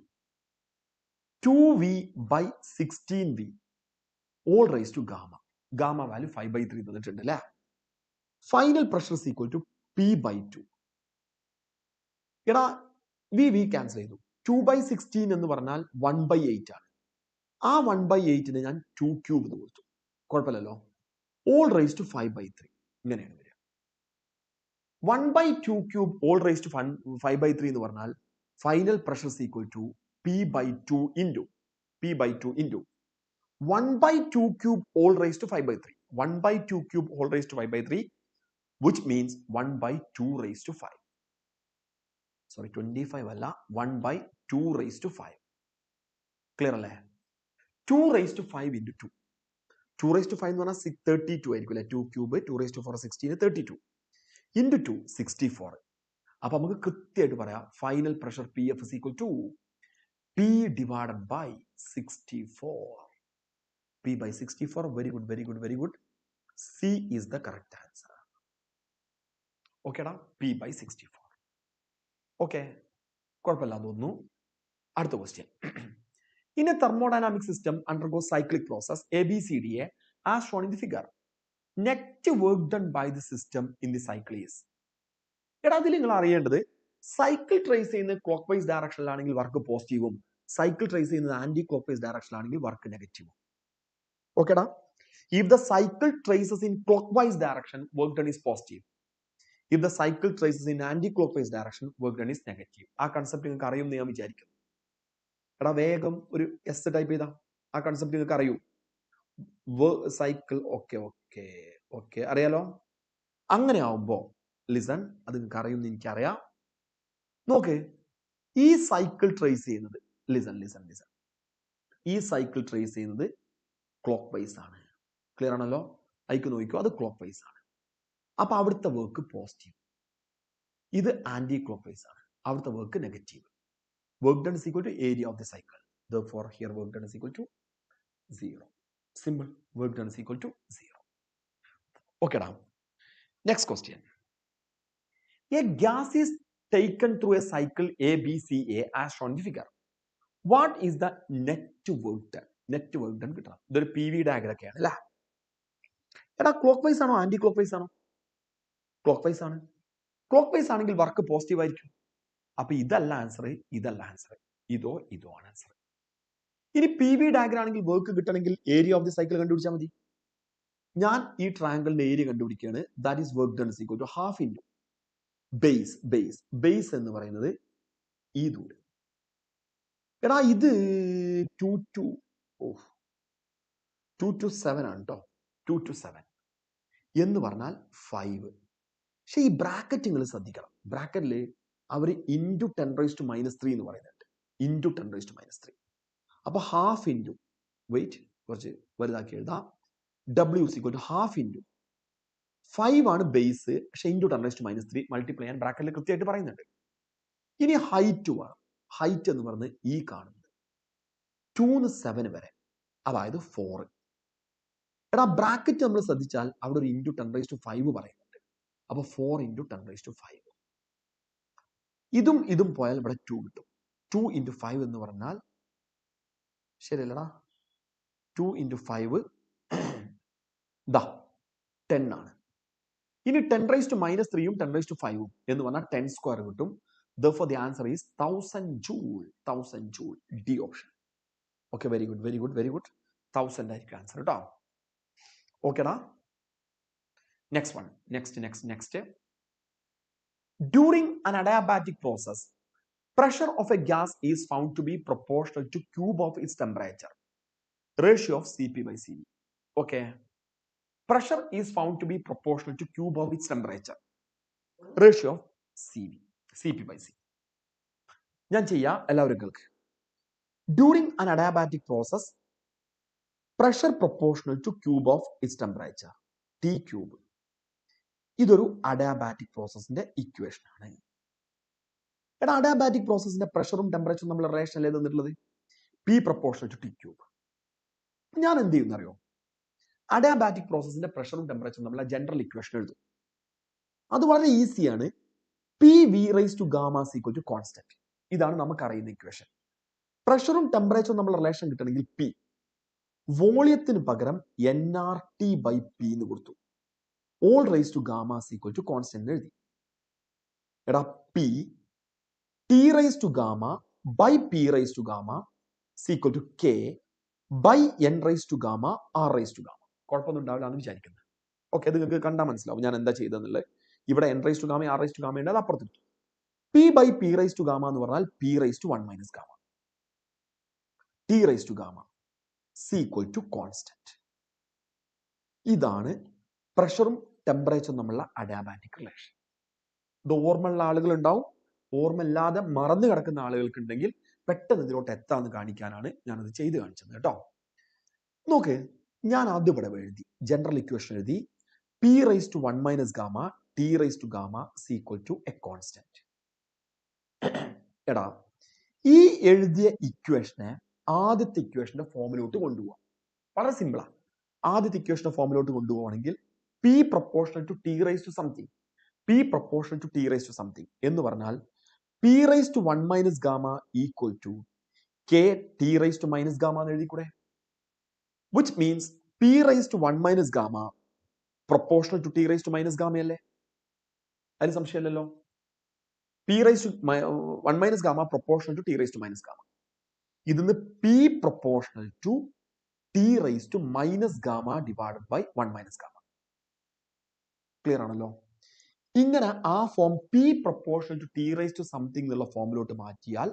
2V by 16V all raised to gamma. Gamma value 5/3 തന്നിട്ടുണ്ട് അല്ലേ? Final pressure is equal to P/2. എടാ V ക്യാൻസൽ ചെയ്തു. 2/16 എന്ന് പറഞ്ഞാൽ 1/8 ആണ്. ആ 1/8ന് ഞാൻ 2 ക്യൂബ് എന്ന് കൊടുത്തു. കുഴപ്പമില്ലല്ലോ. all raised to 5/3 ഇങ്ങനെയാണ് വരിക. 1/2 ക്യൂബ് all raised to 5/3 എന്ന് പറഞ്ഞാൽ final pressure is equal to P/2 into 1/2 cube all raised to 5/3. 1/2 cube all raised to 5/3, which means 1/2 raised to 5. Sorry, 25 അല്ല, 1/2 raised to 5. Clear അല്ലേ? 2 raised to 5 into 2. 2 raised to 5 എന്ന് പറഞ്ഞാൽ 32 ആയിരിക്കും അല്ലേ? 2 cube 2 raised to 4 16 32 into 2 64. അപ്പൊ നമുക്ക് കൃത്യമായിട്ട് പറയാം final pressure PF is equal to P divided by 64. P by 64. Very good, very good, very good. C is the correct answer. Okay, da? P by 64. Okay. കുഴപ്പമില്ല തോന്നുന്നു. അടുത്ത question. In a thermodynamic system undergoes cyclic process ABCDA as shown in the figure. Net work done by the system in the cycle is. എടാ അതിൽ നിങ്ങൾ അറിയേണ്ടത് cycle trace ചെയ്യുന്ന clock vice ഡയറക്ഷനിലാണെങ്കിൽ work പോസിറ്റീവും cycle trace ചെയ്യുന്നത് anti clock vice ഡയറക്ഷനിലാണെങ്കിൽ work നെഗറ്റീവും. ഓക്കെടാ. If the cycle traces in clockwise direction, work done is positive. If the cycle traces in anti-clockwise direction, work done is negative. ആ concept നിങ്ങൾക്ക് അറിയും ഞാൻ വിചാരിക്കുന്നു. എടാ വേഗം ഒരു എസ് ടൈപ്പ് ചെയ്താ ആ കൺസെപ്റ്റ് നിങ്ങൾക്ക് അറിയൂ. സൈക്കിൾ ഓക്കെ അറിയാലോ. അങ്ങനെ ആവുമ്പോ ലിസൺ, അത് നിങ്ങൾക്ക് അറിയുമെന്ന് എനിക്കറിയാം. നോക്ക്, ഈ സൈക്കിൾ ട്രേസ് ചെയ്യുന്നത് ലിസൺ ഈ സൈക്കിൾ ട്രേസ് ചെയ്യുന്നത് ക്ലോക്ക് വൈസ് ആണ്. ക്ലിയർ ആണല്ലോ? അയക്ക് നോക്കിക്കോ, അത് ക്ലോക്ക് വൈസ് ആണ്. അപ്പൊ അവിടുത്തെ വർക്ക് പോസിറ്റീവ്. ഇത് ആന്റി ക്ലോക്ക് വൈസ് ആണ്. അവിടുത്തെ work negative. Work done is equal to area of the cycle. Therefore, here work done is equal to 0. Simple. Work done is equal to 0. Okay, now. Next question. A gas is taken through a cycle ABCA as shown in the figure. What is the net work done? Net work done കിട്ടണം. ഇതൊരു PV diagram ഒക്കെയാണ് അല്ലേ? എടാ clock vice ആണോ anti clock vice ആണോ? Clock vice ആണ്. Clock vice ആണെങ്കിൽ work positive ആയിരിക്കും. അപ്പൊ ഇതല്ല ആൻസർ, ഇതല്ല ആൻസർ, ഇതോ ആണ് ആൻസർ. ഇനി PV ഡയഗ്രം ആണെങ്കിൽ വർക്ക് കിട്ടണമെങ്കിൽ ഏരിയ ഓഫ് ദി സൈക്കിൾ കണ്ടുപിടിച്ചാൽ മതി. ഞാൻ ഈ ട്രയാങ്കിളിന്റെ ഏരിയ കണ്ടുപിടിക്കുകയാണ്. That is work done is equal to half into base എന്ന് പറയുന്നത് ഈ ദൂരം. എടാ ഇത് 2 to 7 ആണ് കേട്ടോ. 2 to 7 എന്ന് പറഞ്ഞാൽ 5. പക്ഷെ ഈ ബ്രാക്കറ്റ് നിങ്ങൾ ശ്രദ്ധിക്കണം. ബ്രാക്കറ്റിൽ അവർ ഇൻറ്റു 10⁻³ എന്ന് പറയുന്നുണ്ട്. ഇൻറ്റു 10⁻³. അപ്പൊ ഹാഫ് ഇൻറ്റു കുറച്ച് വലുതാക്കി എഴുതാം. W is equal to half into 5 ആണ് ബേസ്. പക്ഷെ ഇൻറ്റു 10⁻³ മൾട്ടിപ്ലൈ ചെയ്യാൻ ബ്രാക്കറ്റിൽ കൃത്യമായിട്ട് പറയുന്നുണ്ട്. ഇനി ഹൈറ്റ് വേണം. ഹൈറ്റ് എന്ന് പറയുന്നത് ഈ കാണുന്നത് 2 to 7 വരെ, അതായത് 4. എടാ ബ്രാക്കറ്റ് നമ്മൾ ശ്രദ്ധിച്ചാൽ അവിടെ ഒരു ഇൻറ്റു 10⁻5 പറയുന്നുണ്ട്. അപ്പൊ 4 ഇൻറ്റു 10⁻5. ഇതും പോയാൽ ഇവിടെ 2 കിട്ടും. 2 ഇൻറ്റു 5 എന്ന് പറഞ്ഞാൽ ശരിയല്ലടാ, 2 ഇൻറ്റു 5 10 ആണ്. ഇനി 10⁻³ 10⁻5 എന്ന് പറഞ്ഞാൽ 10² കിട്ടും. Therefore, the answer is 1000 joule. 1000 joule. D option. Okay, very good. 1000 ആയിരിക്കും ആൻസർ കേട്ടോ. ഓക്കെടാ. Next one. Next. During an adiabatic process, pressure of a gas is found to be proportional to cube of its temperature. Ratio of Cp/Cv. Okay. Pressure is found to be proportional to cube of its temperature. Ratio of Cp by C. ഞാൻ ചെയ്യാം, എല്ലാവരും കേൾക്ക്. During an adiabatic process, pressure proportional to cube of its temperature, T cube. ഇതൊരു adiabatic പ്രോസസ്സിന്റെ equation ആണ്. എടാ, adiabatic പ്രോസസ്സിന്റെ പ്രഷറും ടെമ്പറേച്ചറും നമ്മൾ relation അല്ലേ തന്നിട്ടുള്ളത്? P proportional to T cube. ഞാൻ എന്ത് ചെയ്യുന്ന അറിയോ? അഡയാബാറ്റിക് പ്രോസസ്സിന്റെ പ്രഷറും ടെമ്പറേച്ചറും നമ്മൾ ജനറൽ ഇക്വേഷൻ എഴുതും. അത് വളരെ ഈസിയാണ്. P V raise to gamma equal to constant. ഇതാണ് നമുക്കറിയുന്ന ഇക്വേഷൻ. പ്രഷറും ടെമ്പറേച്ചറും നമ്മൾ റിലേഷൻ കിട്ടണമെങ്കിൽ പി വോളിയത്തിന് പകരം NRT/P എന്ന് കൊടുത്തു. Whole raise to gamma equal to constant എഴുതി. എടാ, P T raise to gamma by P raise to gamma equal to K by N raise to gamma R raise to gamma. കുഴപ്പമൊന്നും ഉണ്ടാവില്ല എന്ന് വിചാരിക്കുന്നത്. Okay, അത് നിങ്ങൾക്ക് കണ്ടാൽ മനസ്സിലാവും ഞാൻ എന്താ ചെയ്തതെന്നുള്ളത്. ഇവിടെ N raise to gamma R raise to gamma ഉണ്ട്, അത് അപ്പുറത്തെടുത്തു. P by P raise to gamma എന്ന് പറഞ്ഞാൽ P raise to 1 minus gamma, T raise to gamma equal to constant. ഇതാണ് പ്രഷറും ടെമ്പറേച്ചറും തമ്മിലുള്ള അഡയാബാറ്റിക് റിലേഷൻ. ഇത് ഓർമ്മയുള്ള ആളുകൾ ഉണ്ടാവും, ഓർമ്മയില്ലാതെ മറന്നു കിടക്കുന്ന ആളുകൾക്ക് ഉണ്ടെങ്കിൽ പെട്ടെന്ന് ഇതിലോട്ട് എത്താന്ന് കാണിക്കാനാണ് ഞാനത് ചെയ്ത് കാണിച്ചത് കേട്ടോ. നോക്ക്, ഞാൻ ആദ്യം ഇവിടെ എഴുതി ജനറൽ ഇക്വേഷൻ എഴുതി. P raise to 1 minus gamma T raise to gamma equal to a constant. എടാ, ഈ എഴുതിയ ഇക്വേഷനെ ആദ്യത്തെ ഇക്വേഷന്റെ ഫോമിലോട്ട് കൊണ്ടുപോകാം. വളരെ സിമ്പിളാ. ആദ്യത്തെ ഇക്വേഷന്റെ ഫോമിലോട്ട് കൊണ്ടുപോകണമെങ്കിൽ P proportional to T raise to something, P proportional to T raise to something എന്ന് പറഞ്ഞാൽ P raise to 1 minus gamma equal to K T raise to minus gamma എന്ന് എഴുതിക്കൂടെ? Which means P raise to 1 minus gamma proportional to T raise to minus gamma അല്ലേ? അതിന് സംശയമില്ലല്ലോ. P raise to 1 minus gamma proportional to T raise to minus gamma. ഇതിന്ന് P proportional to T raise to minus gamma divided by 1 minus gamma. Clear ആണല്ലോ? ഇങ്ങനെ ആ form P proportional to T raise to something എന്നുള്ള ഫോമിലോട്ട് മാറ്റിയാൽ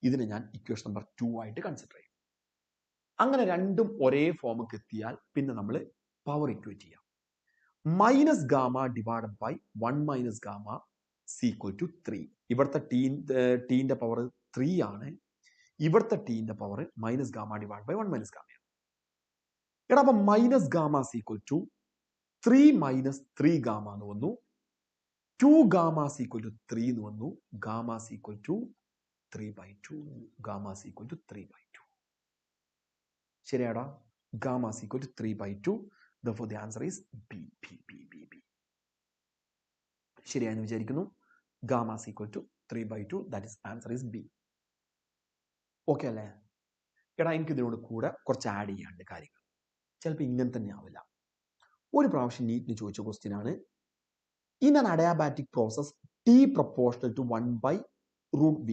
ഇതിനെ ഞാൻ equation number 2 ആയിട്ട് കൺസിഡർ ചെയ്യും. അങ്ങനെ രണ്ടും ഒരേ ഫോമിലേക്ക് എത്തിയാൽ പിന്നെ നമ്മൾ പവർ ഇക്വേറ്റ് ചെയ്യാം. Minus gamma divided by 1 minus gamma equal to 3. ഇവിടുത്തെ ടീന്റെ പവർ 3 ആണ്, ഇവിടുത്തെ ടീന്റെ power minus gamma divide by 1 minus gamma. എടാ, അപ്പൊ minus gamma equal to 3 minus 3 gamma എന്ന് വന്നു. 2 ഗാമ ഈക്വൽ ടു 3 എന്ന് വന്നു. Gamma equal to 3/2. Gamma equal to 3/2. ശരിയാടാ? Gamma equal to 3/2. Therefore the answer is B. ശരിയായെന്ന് വിചാരിക്കുന്നു. Gamma equal to 3/2. That is answer is B. Okay അല്ലേ? എടാ, എനിക്ക് ഇതിനോട് കൂടെ കുറച്ച് ആഡ് ചെയ്യാണ്ട് കാര്യങ്ങൾ. ചിലപ്പോൾ ഇങ്ങനെ തന്നെ ആവില്ല. ഒരു പ്രാവശ്യം നീറ്റിന് ചോദിച്ച ക്വസ്റ്റ്യൻ ആണ്. In an adiabatic process T proportional to 1/√V.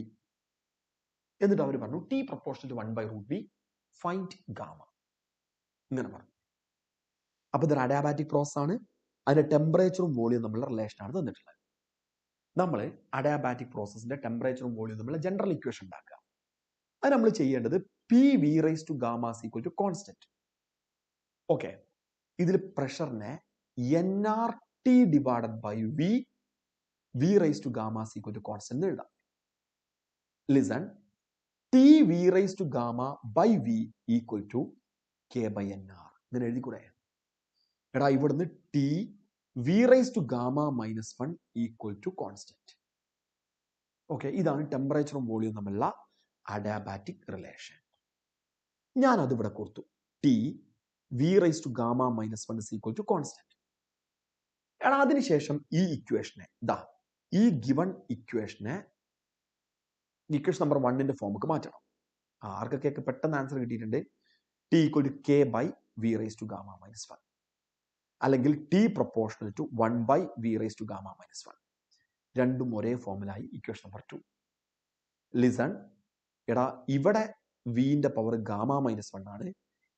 എന്നിട്ട് അവർ പറഞ്ഞു T proportional to 1/√V find gamma. ഇങ്ങനെ പറഞ്ഞു. അപ്പൊ ഇതൊരു അഡയാബാറ്റിക് പ്രോസസ് ആണ്. അതിന്റെ ടെമ്പറേച്ചറും വോളിയം തമ്മിലുള്ള റിലേഷൻ ആണ് തന്നിട്ടുള്ളത്. നമ്മൾ അഡയാബാറ്റിക് പ്രോസസിന്റെ ടെമ്പറേച്ചറും വോളിയം തമ്മിലുള്ള ജനറൽ ഇക്വേഷൻ ഉണ്ടാക്കുക. അത് നമ്മൾ ചെയ്യേണ്ടത് P V raise to gamma equal to constant. Okay, ഇതിൽ പ്രഷറിനെ NRT divided by V raise to gamma equal to constant എഴുതാം. Listen, T V raise to gamma by V equal to K by NR. ഇങ്ങനെ എഴുതിക്കൂടെ? എടാ, ഇവിടുന്ന് T V raise to gamma minus 1 equal to constant. Okay, ഇതാണ് ടെമ്പറേച്ചറും volume തമ്മിലുള്ള adiabatic relation. ഞാൻ അത് ഇവിടെ കൊടുത്തു. T V raise to gamma minus 1 equal to constant. എടാ, അതിനുശേഷം ഈ ഇക്വേഷനെ ഈ ഗിവൺ ഇക്വേഷനെ ഇക്വേഷൻ നമ്പർ 1ന്റെ ഫോമിലേക്ക് മാറ്റണം. ആർക്കൊക്കെ പെട്ടെന്ന് ആൻസർ കിട്ടിയിട്ടുണ്ട്? T equal to K by V raise to gamma minus 1, അല്ലെങ്കിൽ T proportional to 1 by V raise to gamma minus 1. രണ്ടും ഒരേ ഫോമിലായി ഇക്വേഷൻ നമ്പർ 2. ലിസൺ, എടാ, ഇവിടെ വിന്റെ പവർ ഗാമ മൈനസ് 1 ആണ്,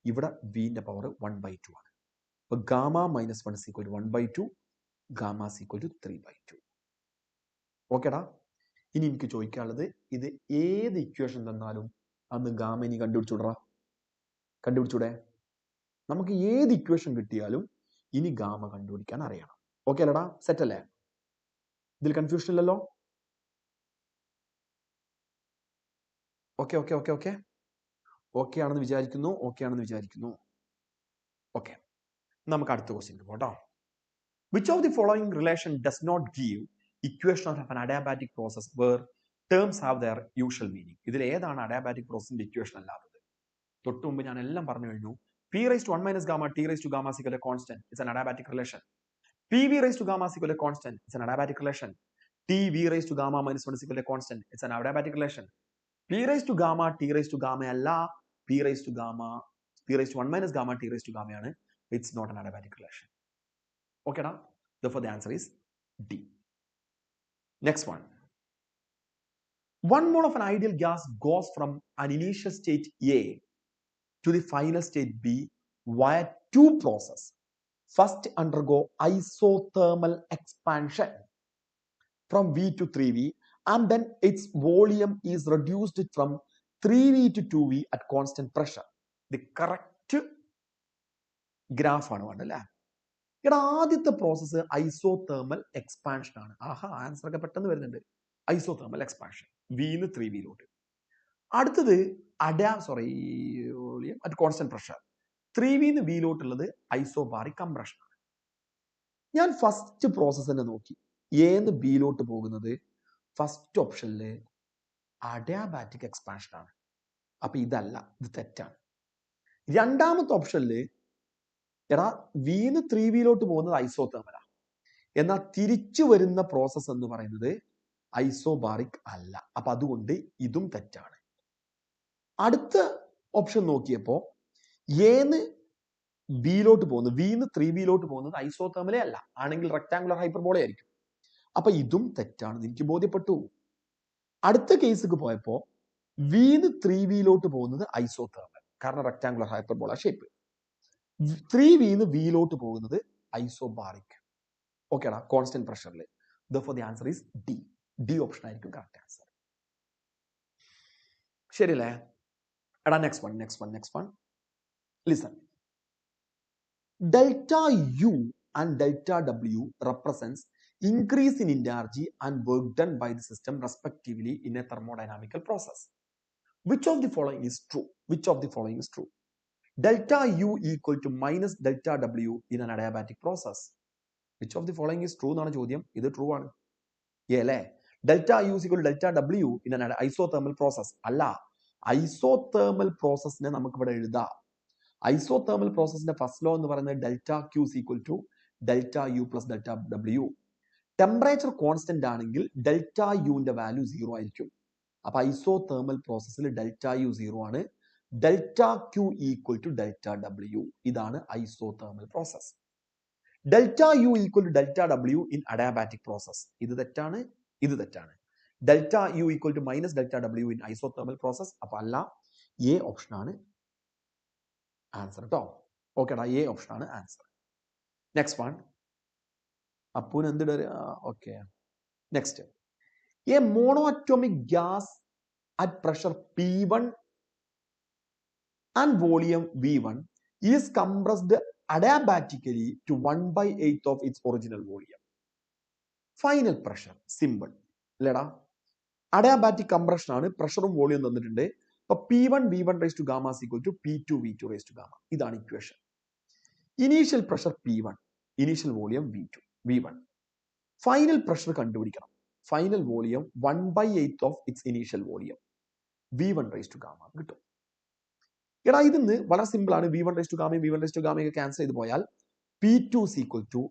ഇവിടെ വിന്റെ പവർ 1/2 ആണ്. അപ്പൊ gamma minus 1 equal to 1/2, gamma equal to 3/2. ഓക്കെടാ? ഇനി എനിക്ക് ചോദിക്കാനുള്ളത്, ഇത് ഏത് ഇക്വേഷൻ തന്നാലും അന്ന് ഗാമ ഇനി കണ്ടുപിടിച്ചൂടെ? നമുക്ക് ഏത് ഇക്വേഷൻ കിട്ടിയാലും ഇനി ഗാമ കണ്ടുപിടിക്കാൻ അറിയണം. ഓക്കെ അല്ലടാ? സെറ്റ് അല്ലേ? ഇതിൽ കൺഫ്യൂഷൻ ഇല്ലല്ലോ? Okay okay okay okay okay ആണെന്ന് വിചാരിക്കുന്നു. ഓക്കെ ആണെന്ന് വിചാരിക്കുന്നു. ഓക്കെ, നമുക്ക് അടുത്ത ക്വസ്റ്റ്യൻ പോട്ടോ. Which of the following relation does not give equation of an adiabatic process where terms have their usual meaning? ഇതിൽ ഏതാണ് അഡിയാബാറ്റിക് പ്രോസസിന്റെ ഇക്വേഷൻ അല്ലാത്തത്? തൊട്ട് മുമ്പ് ഞാൻ എല്ലാം പറഞ്ഞു കഴിഞ്ഞു. P raised to 1 minus gamma T raised to gamma is equal to constant. It's an adiabatic relation. PV raised to gamma is equal to constant. It's an adiabatic relation. TV raised to gamma minus 1 is equal to constant. It's an adiabatic relation. P raised to gamma T raised to gamma alla P raised to 1 minus gamma T raised to gamma ആണ്. It's not an adiabatic relation. Okay, now therefore the answer is D. Next one. 1 mole of an ideal gas goes from an initial state A to the final state B via two processes. First undergo isothermal expansion from V to 3V, and then its volume is reduced from 3V to 2V at constant pressure. The correct graph ആണ് വേണ്ടല്ലേ? ഇവിടെ ആദ്യത്തെ process isothermal expansion ആണ്. ആഹാ, answer ഒക്കെ പെട്ടെന്ന് വരുന്നുണ്ട്. Isothermal expansion വിന്ന് 3Vയിലോട്ട്. അടുത്തത് അറ്റ് കോൺസ്റ്റന്റ് പ്രഷർ 3Vന്ന് വിയിലോട്ടുള്ളത് ഐസോബാറിക് കംപ്രഷൻ ആണ്. ഞാൻ ഫസ്റ്റ് പ്രോസസ് തന്നെ നോക്കി. എന്ന് ബിയിലോട്ട് പോകുന്നത് ഫസ്റ്റ് ഓപ്ഷനില് അഡിയാബാറ്റിക് എക്സ്പാൻഷൻ ആണ്. അപ്പൊ ഇതല്ല, ഇത് തെറ്റാണ്. രണ്ടാമത്തെ ഓപ്ഷനില് എടാ വിന്ന് 3Vയിലോട്ട് പോകുന്നത് ഐസോതേർമലാണ്. എന്നാൽ തിരിച്ചു വരുന്ന പ്രോസസ് എന്ന് പറയുന്നത് ഐസോബാറിക് അല്ല. അപ്പൊ അതുകൊണ്ട് ഇതും തെറ്റാണ്. അടുത്ത ഓപ്ഷൻ നോക്കിയപ്പോ ഏന്ന് ബിയിലോട്ട് പോകുന്നത് വിന്ന് 3Vയിലോട്ട് പോകുന്നത് ഐസോതേർമലേ അല്ല, ആണെങ്കിൽ റെക്ടാങ്കുലർ ഹൈപ്പർബോള ആയിരിക്കും. അപ്പൊ ഇതും തെറ്റാണെന്ന് എനിക്ക് ബോധ്യപ്പെട്ടു. അടുത്ത കേസിക്ക് പോയപ്പോ വിന്ന് 3Vയിലോട്ട് പോകുന്നത് ഐസോതേർമൽ, കാരണം റെക്ടാങ്കുലർ ഹൈപ്പർബോള ഷേപ്പ്. 3Vന്ന് വിയിലോട്ട് പോകുന്നത് ഐസോബാറിക്. ഓക്കേടാ, കോൺസ്റ്റന്റ് പ്രഷറിൽ. Therefore the answer is D. D option ആയിരിക്കും കറക്റ്റ് ആൻസർ. ശരിയല്ലേ? എടാ next one listen. Delta U and delta W represents increase in energy and work done by the system respectively in a thermodynamical process. Which of the following is true? Delta U equal to minus delta W in an adiabatic process. Which of the following is true എന്നാണ് ചോദ്യം. ഇത് true ആണ്. അല്ലേ? Delta U is equal to delta W in an isothermal process. അല്ല, isothermal പ്രോസസ്സിനെ നമുക്ക് ഇവിടെ എഴുതാം. ഐസോതേർമൽ പ്രോസസ്സിന്റെ ഫസ്റ്റ് ലോ എന്ന് പറയുന്നത് delta Q is equal to delta U plus delta W. Temperature constant ആണെങ്കിൽ ഡെൽറ്റ യുവിന്റെ വാല്യൂ 0 ആയിരിക്കും. അപ്പൊ ഐസോതേർമൽ പ്രോസസ്സിൽ ഡെൽറ്റ യു 0 ആണ്. Delta Q equal to delta W. ഇതാണ് isothermal process. Delta U equal to delta W in adiabatic process. ഇത് തെറ്റാണ്. Delta U equal to minus delta W in isothermal process. അപ്പൊ അല്ല, A option ആണ് answer കേട്ടോ. ഓക്കേടാ, A option ആണ് answer. Next one. അപ്പൂന് എന്ത്? Okay, next. A monoatomic gas at pressure P1 and volume V1 is compressed adiabatically to 1/8 of its original volume. Final pressure simple അല്ലേടാ? Adiabatic compression ആണ്, പ്രഷറും volume തന്നിട്ടുണ്ട്. അപ്പൊ P1 V1 raised to gamma is equal to P2 V2 raised to gamma. ഇതാണ് equation. Initial pressure P1, initial volume V1. Final pressure കണ്ടുപിടിക്കണം. Final volume 1/8 of its initial volume V1 raised to gamma കിട്ടും. എടാ ഇതിന്ന് വളരെ simple ആണ്. V1 raised to gamma V1 raised to gamma ഒക്കെ cancel ചെയ്ത് പോയാൽ P2 is equal to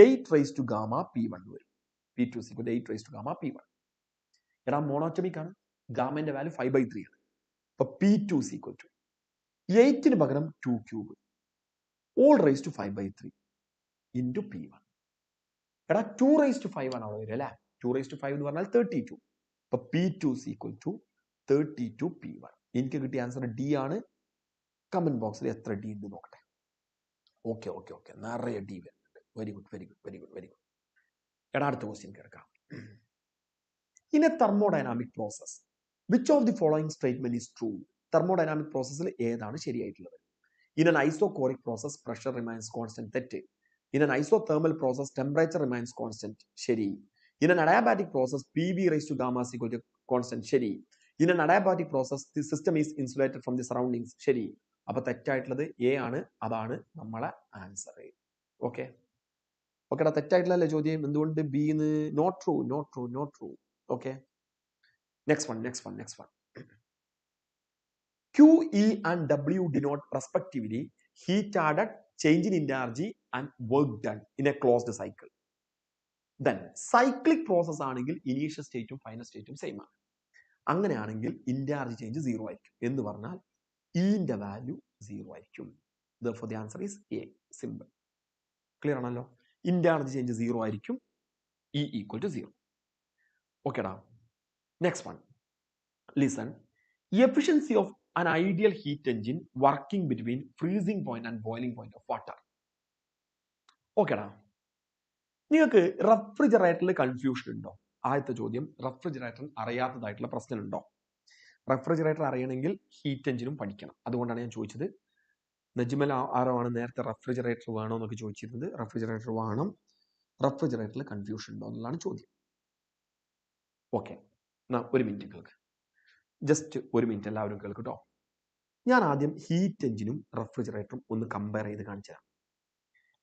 8 raised to gamma P1 വരും. P2 is equal to 8 raised to gamma P1. എടാ മോണോറ്റോമിക് ആണ്, ഗാമന്റെ വാല്യൂ 5/3 ആണ്. അപ്പൊ P2 is equal to 8ന് പകരം 2 cube all raised to 5/3 into P1. എടാ 2 raised to 5 ആണ് അവിടെ വരിക അല്ലെ? 2 raised to 5 എന്ന് പറഞ്ഞാൽ 32. അപ്പൊ P2 is equal to 32 P1. എനിക്ക് കിട്ടിയ ആൻസർ ഡി ആണ്. കമന്റ് ബോക്സിൽ എത്ര ഡി ഉണ്ട് നോക്കട്ടെ. ഓക്കെ, നിറയെ ഡി വരുന്നുണ്ട്. Very good. എടാ അടുത്ത ക്വസ്റ്റ്യൻ കേൾക്കാം. In a thermodynamic process which of the following statement is true? Thermodynamic പ്രോസസ്സിൽ ഏതാണ് ശരിയായിട്ടുള്ളത്? In an isochloric process pressure remains constant തെറ്റ്. In an isothermal process temperature remains constant ശരി. In an adiabatic process, PV raised to gamma is equal to constant. ശരി. In an adiabatic process, the system is insulated from the surroundings. ശരി. അപ്പൊ തെറ്റായിട്ടുള്ളത് A ആണ്. അതാണ് നമ്മളെ answer. Okay ഓക്കെടാ, തെറ്റായിട്ടുള്ളല്ലേ ചോദ്യം? എന്തുകൊണ്ട് ബി എന്ന്? Not true, not true, not true. Okay, next one. Q, E and W denote respectively heat added, change in energy and work done in a closed cycle. Then cyclic process ആണെങ്കിൽ initial സ്റ്റേറ്റും final സ്റ്റേറ്റും same ആണ്. അങ്ങനെയാണെങ്കിൽ energy change 0 ആയിരിക്കും. എന്ന് പറഞ്ഞാൽ ഇന്റെ value 0 ആയിരിക്കും. Therefore the answer is A. Simple. Clear ആണല്ലോ? Energy change 0 ആയിരിക്കും. E equal to 0. ഓക്കെടാ, next one. Listen. Efficiency of an ideal heat engine working between freezing point and boiling point of water. ഓക്കെടാ, നിങ്ങൾക്ക് റെഫ്രിജറേറ്ററിൽ confusion ഉണ്ടോ? ആദ്യത്തെ ചോദ്യം, refrigerator അറിയാത്തതായിട്ടുള്ള പ്രശ്നമുണ്ടോ? Refrigerator അറിയണമെങ്കിൽ ഹീറ്റ് എഞ്ചിനും പഠിക്കണം. അതുകൊണ്ടാണ് ഞാൻ ചോദിച്ചത്. നജ്മൽ ആരോമാണ് നേരത്തെ റെഫ്രിജറേറ്റർ വേണോ എന്നൊക്കെ ചോദിച്ചിരുന്നത്. റെഫ്രിജറേറ്റർ വേണം. റെഫ്രിജറേറ്ററിൽ കൺഫ്യൂഷൻ ഉണ്ടോ എന്നുള്ളതാണ് ചോദ്യം. ഓക്കെ, എന്നാ ഒരു മിനിറ്റ് കേൾക്ക്. ജസ്റ്റ് ഒരു മിനിറ്റ് എല്ലാവരും കേൾക്കട്ടോ. ഞാൻ ആദ്യം ഹീറ്റ് എഞ്ചിനും റെഫ്രിജറേറ്ററും ഒന്ന് കമ്പയർ ചെയ്ത് കാണിച്ചു തരാം.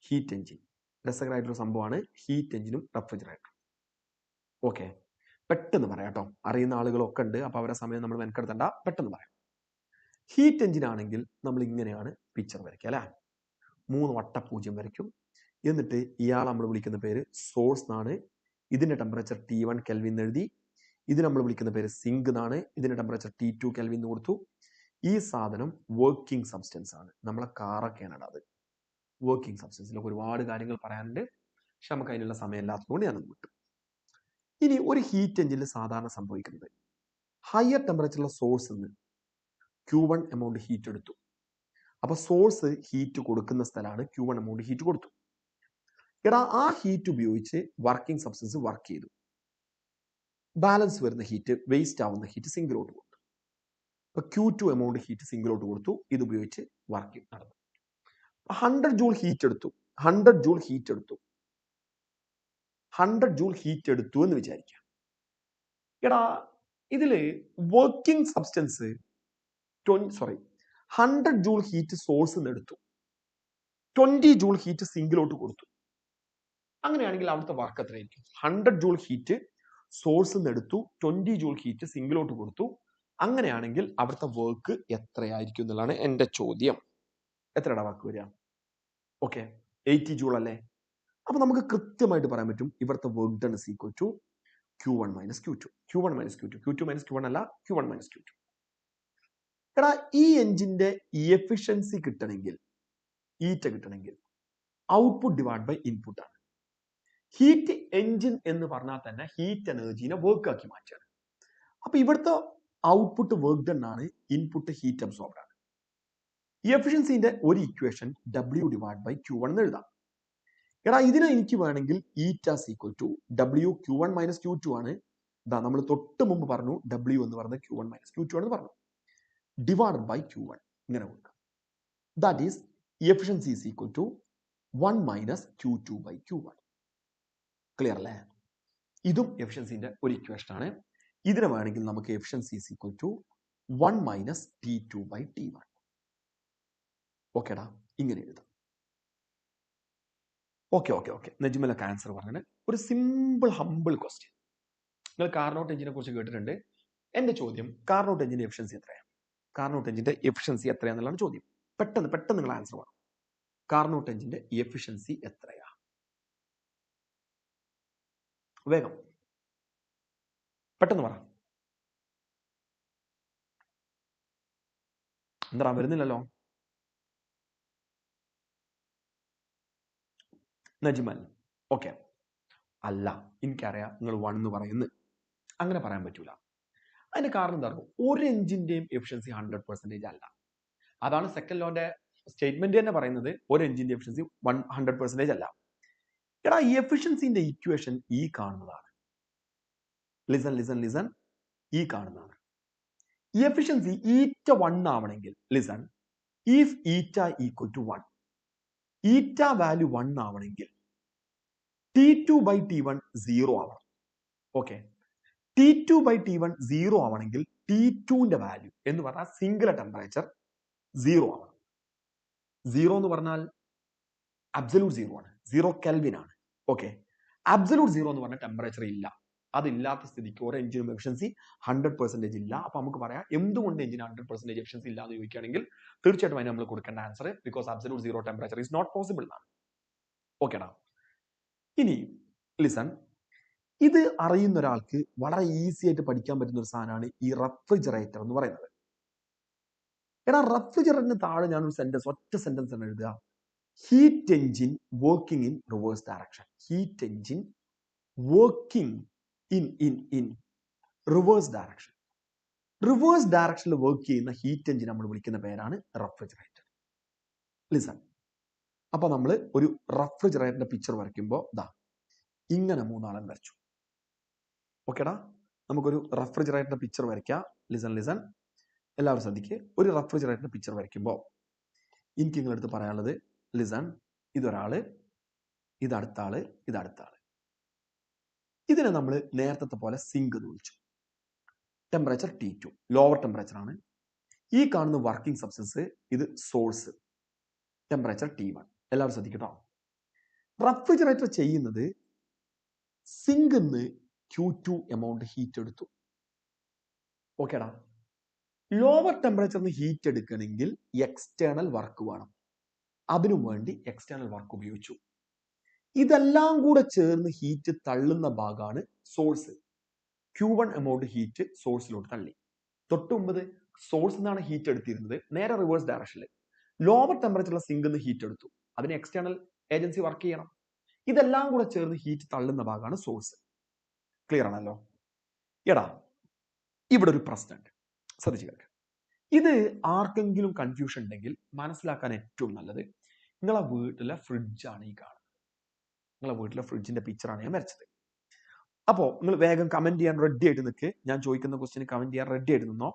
ഹീറ്റ് എഞ്ചിൻ രസകരമായിട്ടൊരു സംഭവമാണ്. ഹീറ്റ് എഞ്ചിനും റെഫ്രിജറേറ്ററും. ഓക്കെ, പെട്ടെന്ന് പറയാം കേട്ടോ. അറിയുന്ന ആളുകളൊക്കെ ഉണ്ട്, അപ്പൊ അവരെ സമയം നമ്മൾ മെനക്കെടുത്തണ്ട. പെട്ടെന്ന് പറയാം. ഹീറ്റ് എഞ്ചിൻ ആണെങ്കിൽ നമ്മൾ ഇങ്ങനെയാണ് പിക്ചർ വരയ്ക്കുക അല്ലെ. 3 വട്ടപൂജ്യം വരയ്ക്കും. എന്നിട്ട് ഇയാൾ നമ്മൾ വിളിക്കുന്ന പേര് സോഴ്സ് എന്നാണ്. ഇതിന്റെ ടെമ്പറേച്ചർ T1 കെൽവിൻ എഴുതി. ഇത് നമ്മൾ വിളിക്കുന്ന പേര് സിങ്ക് എന്നാണ്. ഇതിന്റെ ടെമ്പറേച്ചർ T2 കെൽവിൻ എന്ന് കൊടുത്തു. ഈ സാധനം വർക്കിംഗ് സബ്സ്റ്റൻസ് ആണ്. നമ്മളെ കാറൊക്കെയാണ് അത്. വർക്കിംഗ് സബ്സ്റ്റൻസിലൊക്കെ ഒരുപാട് കാര്യങ്ങൾ പറയാനുണ്ട്. പക്ഷെ നമുക്ക് അതിനുള്ള സമയം ഇല്ലാത്തതുകൊണ്ട് ഞാനത് വിട്ടു. ഇനി ഒരു ഹീറ്റ് എഞ്ചിനിൽ സാധാരണ സംഭവിക്കുന്നത്, ഹയർ ടെമ്പറേച്ചറുള്ള സോഴ്സിൽ നിന്ന് Q1 എമൗണ്ട് ഹീറ്റ് എടുത്തു. അപ്പൊ സോഴ്സ് ഹീറ്റ് കൊടുക്കുന്ന സ്ഥലമാണ്. Q1 എമൗണ്ട് ഹീറ്റ് കൊടുത്തു. എടാ, ആ ഹീറ്റ് ഉപയോഗിച്ച് വർക്കിംഗ് സബ്സ്റ്റൻസ് വർക്ക് ചെയ്തു. ബാലൻസ് വരുന്ന ഹീറ്റ്, വേസ്റ്റ് ആവുന്ന ഹീറ്റ് സിങ്കിലോട്ട് കൊടുത്തു. അപ്പൊ Q2 എമൗണ്ട് ഹീറ്റ് സിങ്കിലോട്ട് കൊടുത്തു. ഇത് ഉപയോഗിച്ച് വർക്കിംഗ് നടന്നു. 100 ജൂൾ ഹീറ്റ് എടുത്തു. 100 ജൂൾ ഹീറ്റ് എടുത്തു. 100 ജൂൾ ഹീറ്റ് എടുത്തു എന്ന് വിചാരിക്കാം. എടാ, ഇതില് വർക്കിംഗ് സബ്സ്റ്റൻസ് 100 ജൂൾ ഹീറ്റ് സോഴ്സിൽ നിന്ന് എടുത്തു. 20 ജൂൾ ഹീറ്റ് സിങ്കിലോട്ട് കൊടുത്തു. അങ്ങനെയാണെങ്കിൽ അവിടുത്തെ വർക്ക് എത്രയായിരിക്കും? 100 ജൂൾ ഹീറ്റ് സോഴ്സിൽ നിന്ന് എടുത്തു. 20 ജൂൾ ഹീറ്റ് സിങ്കിലോട്ട് കൊടുത്തു. അങ്ങനെയാണെങ്കിൽ അവിടുത്തെ വർക്ക് എത്രയായിരിക്കും എന്നുള്ളതാണ് എന്റെ ചോദ്യം. എത്രയുടെ വർക്ക് വരിക? ഓക്കെ, 80 ജൂൾ അല്ലേ? അപ്പൊ നമുക്ക് കൃത്യമായിട്ട് പറയാൻ പറ്റും ഇവിടുത്തെ work done is equal to Q1 minus Q2. Q1 minus Q2. Q2 minus Q1 അല്ല, Q1 മൈനസ് Q2. എടാ, ഈ എഞ്ചിന്റെ എഫിഷ്യൻസി കിട്ടണമെങ്കിൽ, ഹീറ്റ് കിട്ടണമെങ്കിൽ ഔട്ട്പുട്ട് ഡിവൈഡ് ബൈ ഇൻപുട്ട് ആണ്. ഹീറ്റ് എഞ്ചിൻ എന്ന് പറഞ്ഞാൽ തന്നെ ഹീറ്റ് എനർജീനെ വർക്ക് ആക്കി മാറ്റാണ്. അപ്പൊ ഇവിടുത്തെ ഔട്ട്പുട്ട് വർക്ക് ഡൺ ആണ്, ഇൻപുട്ട് ഹീറ്റ് അബ്സോർബ്ഡ് ആണ്. എഫിഷ്യൻസിന്റെ ഒരു equation W divide by Q1 എന്ന് എഴുതാം. എടാ, ഇതിനെ എനിക്ക് വേണമെങ്കിൽ eta is equal to W Q1 minus Q2 ആണ്. ഇതാ നമ്മൾ തൊട്ട് മുമ്പ് പറഞ്ഞു W എന്ന് പറഞ്ഞത് Q1 മൈനസ് Q2 ആണെന്ന് പറഞ്ഞു. ഡിവൈഡഡ് ബൈ Q1 ഇങ്ങനെ കൊടുക്കാം. That is efficiency is equal to 1 minus Q2 by Q1. Clear അല്ലേ? ഇതും എഫിഷ്യൻസിന്റെ ഒരു ഇക്വേഷൻ ആണ്. ഇതിനെ വേണമെങ്കിൽ നമുക്ക് efficiency is equal to 1 minus T2 by T1. ഓക്കെടാ, ഇങ്ങനെ എഴുതാം. ഓക്കെ. നജ്മലൊക്കെ ആൻസർ പറഞ്ഞത് ഒരു സിമ്പിൾ ഹമ്പിൾ ക്വസ്റ്റ്യൻ. നിങ്ങൾ കാർനോട്ട് എഞ്ചിനെ കുറിച്ച് കേട്ടിട്ടുണ്ട്. എന്റെ ചോദ്യം, കാർനോട്ട് എഞ്ചിന്റെ എഫിഷ്യൻസി എത്രയാണ്? കാർനോട്ട് എഞ്ചിന്റെ എഫിഷ്യൻസി എത്രയാണെന്നുള്ളതാണ് ചോദ്യം. പെട്ടെന്ന് നിങ്ങൾ ആൻസർ പറ. കാർനോട്ട് എഞ്ചിന്റെ എഫിഷ്യൻസി എത്രയാ? വേഗം പെട്ടെന്ന് പറ. എന്താ വരുന്നില്ലല്ലോ? നജ്മൽ ഓക്കെ. അല്ല, എനിക്കറിയാം നിങ്ങൾ 1 എന്ന് പറയുന്നത്. അങ്ങനെ പറയാൻ പറ്റൂല. അതിന്റെ കാരണം എന്താ പറയുക? ഒരു എഞ്ചിന്റെയും എഫിഷ്യൻസി 100% അല്ല. അതാണ് സെക്കൻഡ് ലോന്റെ സ്റ്റേറ്റ്മെന്റ് തന്നെ പറയുന്നത്. ഒരു എഞ്ചിന്റെ എഫിഷ്യൻസി 100% അല്ല. എടാ, ഈ എഫിഷ്യൻസിന്റെ ഇക്വേഷൻ ഈ കാണുന്നതാണ്. ലിസൺ, ഈ കാണുന്നതാണ്. എഫിഷ്യൻസി ഈറ്റ 1 ആവണമെങ്കിൽ, ലിസൺ, ഇഫ് ഈറ്റ ഈക്വൽ ടു 1, ഈറ്റ വാല്യൂ 1 ആവണമെങ്കിൽ T2 ബൈ T1 0 ആവണം. ഓക്കെ, T2/T1 0 ആവണമെങ്കിൽ T2ന്റെ വാല്യൂ എന്ന് പറഞ്ഞാൽ സിംഗുലർ ടെമ്പറേച്ചർ 0 ആവണം. 0 എന്ന് പറഞ്ഞാൽ അബ്സല്യൂട്ട് 0 ആണ്, 0 കെൽവിൻ ആണ്. ഓക്കെ, അബ്സല്യൂട്ട് 0 എന്ന് പറഞ്ഞാൽ ടെമ്പറേച്ചർ ഇല്ല. അതില്ലാത്ത സ്ഥിതിക്ക് ഒരു എഞ്ചിനും എഫിഷ്യൻസി 100% ഇല്ല. അപ്പൊ നമുക്ക് പറയാം എന്തുകൊണ്ട് എഞ്ചിന് 100% എഫിഷ്യൻസി ഇല്ല എന്ന് ചോദിക്കുകയാണെങ്കിൽ തീർച്ചയായിട്ടും അതിന് നമ്മൾ കൊടുക്കേണ്ട answer because absolute 0 temperature is not possible എന്നാണ്. ഓക്കെടാ, ഇനി ലിസൺ, ഇത് അറിയുന്ന ഒരാൾക്ക് വളരെ ഈസി ആയിട്ട് പഠിക്കാൻ പറ്റുന്ന ഒരു സാധനമാണ് ഈ റെഫ്രിജറേറ്റർ എന്ന് പറയുന്നത്. എടാ, റെഫ്രിജറേറ്ററിന് താഴെ ഞാനൊരു സെന്റൻസ്, ഒറ്റ സെന്റൻസ് ആണ് എഴുതുക. Heat engine working in reverse direction. Heat engine working in reverse direction. Reverse ഡയറക്ഷനിൽ വർക്ക് ചെയ്യുന്ന ഹീറ്റ് എഞ്ചിൻ നമ്മൾ വിളിക്കുന്ന പേരാണ് റെഫ്രിജറേറ്റർ. ലിസൺ, അപ്പൊ നമ്മൾ ഒരു റെഫ്രിജറേറ്ററിന്റെ പിക്ചർ വരയ്ക്കുമ്പോൾ ദാ ഇങ്ങനെ മൂന്നാളം വരച്ചു. ഓക്കെടാ, നമുക്കൊരു റെഫ്രിജറേറ്ററിന്റെ പിക്ചർ വരയ്ക്കാം. ലിസൺ, എല്ലാവരും ശ്രദ്ധിക്കുക. ഒരു റെഫ്രിജറേറ്ററിന്റെ പിക്ചർ വരയ്ക്കുമ്പോൾ എനിക്ക് നിങ്ങളടുത്ത് പറയാനുള്ളത്, ലിസൺ, ഇതൊരാള്, ഇതടുത്ത ആള്, ഇതടുത്ത ആള്. ഇതിനെ നമ്മൾ നേരത്തെ പോലെ സിങ്ക് എന്ന് വിളിച്ചു. ടെമ്പറേച്ചർ T2, ലോവർ ടെമ്പറേച്ചർ ആണ്. ഈ കാണുന്ന വർക്കിംഗ് സബ്സ്റ്റൻസ് ഇത് സോഴ്സ്, ടെമ്പറേച്ചർ T1. എല്ലാവരും ശ്രദ്ധിക്കട്ടോ. റെഫ്രിജറേറ്റർ ചെയ്യുന്നത് സിങ്കിന്ന് Q2 എമൗണ്ട് ഹീറ്റ് എടുത്തു. ഓക്കേടാ, ലോവർ ടെമ്പറേച്ചറിന് ഹീറ്റ് എടുക്കണമെങ്കിൽ എക്സ്റ്റേണൽ വർക്ക് വേണം. അതിനു വേണ്ടി എക്സ്റ്റേണൽ വർക്ക് ഉപയോഗിച്ചു. ഇതെല്ലാം കൂടെ ചേർന്ന് ഹീറ്റ് തള്ളുന്ന ഭാഗമാണ് സോഴ്സ്. Q1 എമൗണ്ട് ഹീറ്റ് സോഴ്സിലോട്ട് തള്ളി. തൊട്ട് മുമ്പ് സോഴ്സിൽ നിന്നാണ് ഹീറ്റ് എടുത്തിരുന്നത്, നേരെ റിവേഴ്സ് ഡയറക്ഷനിൽ. ലോവർ ടെമ്പറേച്ചറിലെ സിങ്കിന്ന് ഹീറ്റ് എടുത്തു, അതിന് എക്സ്റ്റേണൽ ഏജൻസി വർക്ക് ചെയ്യണം. ഇതെല്ലാം കൂടെ ചേർന്ന് ഹീറ്റ് തള്ളുന്ന ഭാഗമാണ് സോഴ്സ്. ക്ലിയർ ആണല്ലോ? എടാ, ഇവിടെ ഒരു പ്രശ്നമുണ്ട്, ശ്രദ്ധിച്ചു കേൾക്കുക. ഇത് ആർക്കെങ്കിലും കൺഫ്യൂഷൻ ഉണ്ടെങ്കിൽ മനസ്സിലാക്കാൻ ഏറ്റവും നല്ലത് നിങ്ങളെ വീട്ടിലെ ഫ്രിഡ്ജാണ് ഈ കാണുന്നത്. നിങ്ങളെ വീട്ടിലെ ഫ്രിഡ്ജിന്റെ പിക്ചറാണ് ഞാൻ വരച്ചത്. അപ്പോൾ നിങ്ങൾ വേഗം കമന്റ് ചെയ്യാൻ റെഡി ആയിട്ട് നിൽക്ക്. ഞാൻ ചോദിക്കുന്ന ക്വസ്റ്റിന് കമന്റ് ചെയ്യാൻ റെഡി ആയിട്ട് നിന്നോ.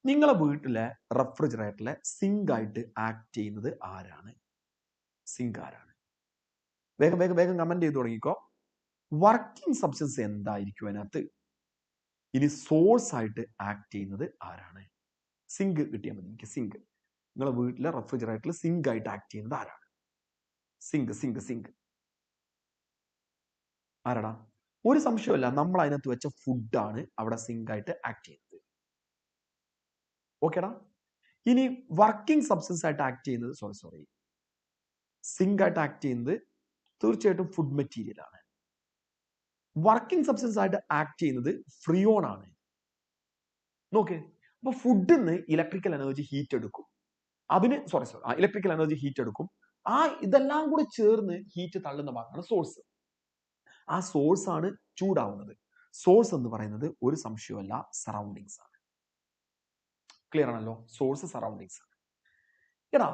നിങ്ങളെ വീട്ടിലെ റെഫ്രിജറേറ്ററിലെ സിങ്ക് ആയിട്ട് ആക്ട് ചെയ്യുന്നത് ആരാണ്? സിങ്ക് ആരാണ്? വേഗം വേഗം വേഗം കമന്റ് ചെയ്ത് തുടങ്ങിക്കോ. വർക്കിംഗ് സബ്സ്റ്റൻസ് എന്തായിരിക്കും അതിനകത്ത്? ഇനി സോഴ്സ് ആയിട്ട് ആക്ട് ചെയ്യുന്നത് ആരാണ്? സിങ്ക് കിട്ടിയാൽ മതി എനിക്ക്. സിങ്ക്, നിങ്ങളെ വീട്ടിലെ റെഫ്രിജറേറ്ററിൽ സിങ്ക് ആയിട്ട് ആക്ട് ചെയ്യുന്നത് ആരാണ്? സിങ്ക് ആരാടാ? ഒരു സംശയമല്ല, നമ്മൾ അതിനകത്ത് വെച്ച ഫുഡാണ് അവിടെ സിങ്ക് ആയിട്ട് ആക്ട് ചെയ്യുന്നത്. ഓക്കേടാ, ഇനി വർക്കിംഗ് സബ്സ്റ്റൻസ് ആയിട്ട് ആക്ട് ചെയ്യുന്നത്, സോറി സിങ്ക് ആയിട്ട് ആക്ട് ചെയ്യുന്നത് തീർച്ചയായിട്ടും ഫുഡ് മെറ്റീരിയൽ ആണ്. വർക്കിംഗ് സബ്സ്റ്റൻസ് ആയിട്ട് ആക്ട് ചെയ്യുന്നത് ഫ്രിയോൺ ആണ്. നോക്ക്, അപ്പൊ ഫുഡിൽ നിന്ന് ഇലക്ട്രിക്കൽ എനർജി ഹീറ്റ് എടുക്കും. അതിന് ഇലക്ട്രിക്കൽ എനർജി ഹീറ്റ് എടുക്കും. ഇതെല്ലാം കൂടെ ചേർന്ന് ഹീറ്റ് തള്ളുന്ന ഭാഗമാണ് സോഴ്സ്. ആ സോഴ്സ് ആണ് ചൂടാവുന്നത്. സോഴ്സ് എന്ന് പറയുന്നത് ഒരു സംശയമല്ല, സറൗണ്ടിങ്സ് ആണ്. ക്ലിയർ ആണല്ലോ? സോഴ്സ് സറൗണ്ടിങ്സ് ആണ്. എടാ,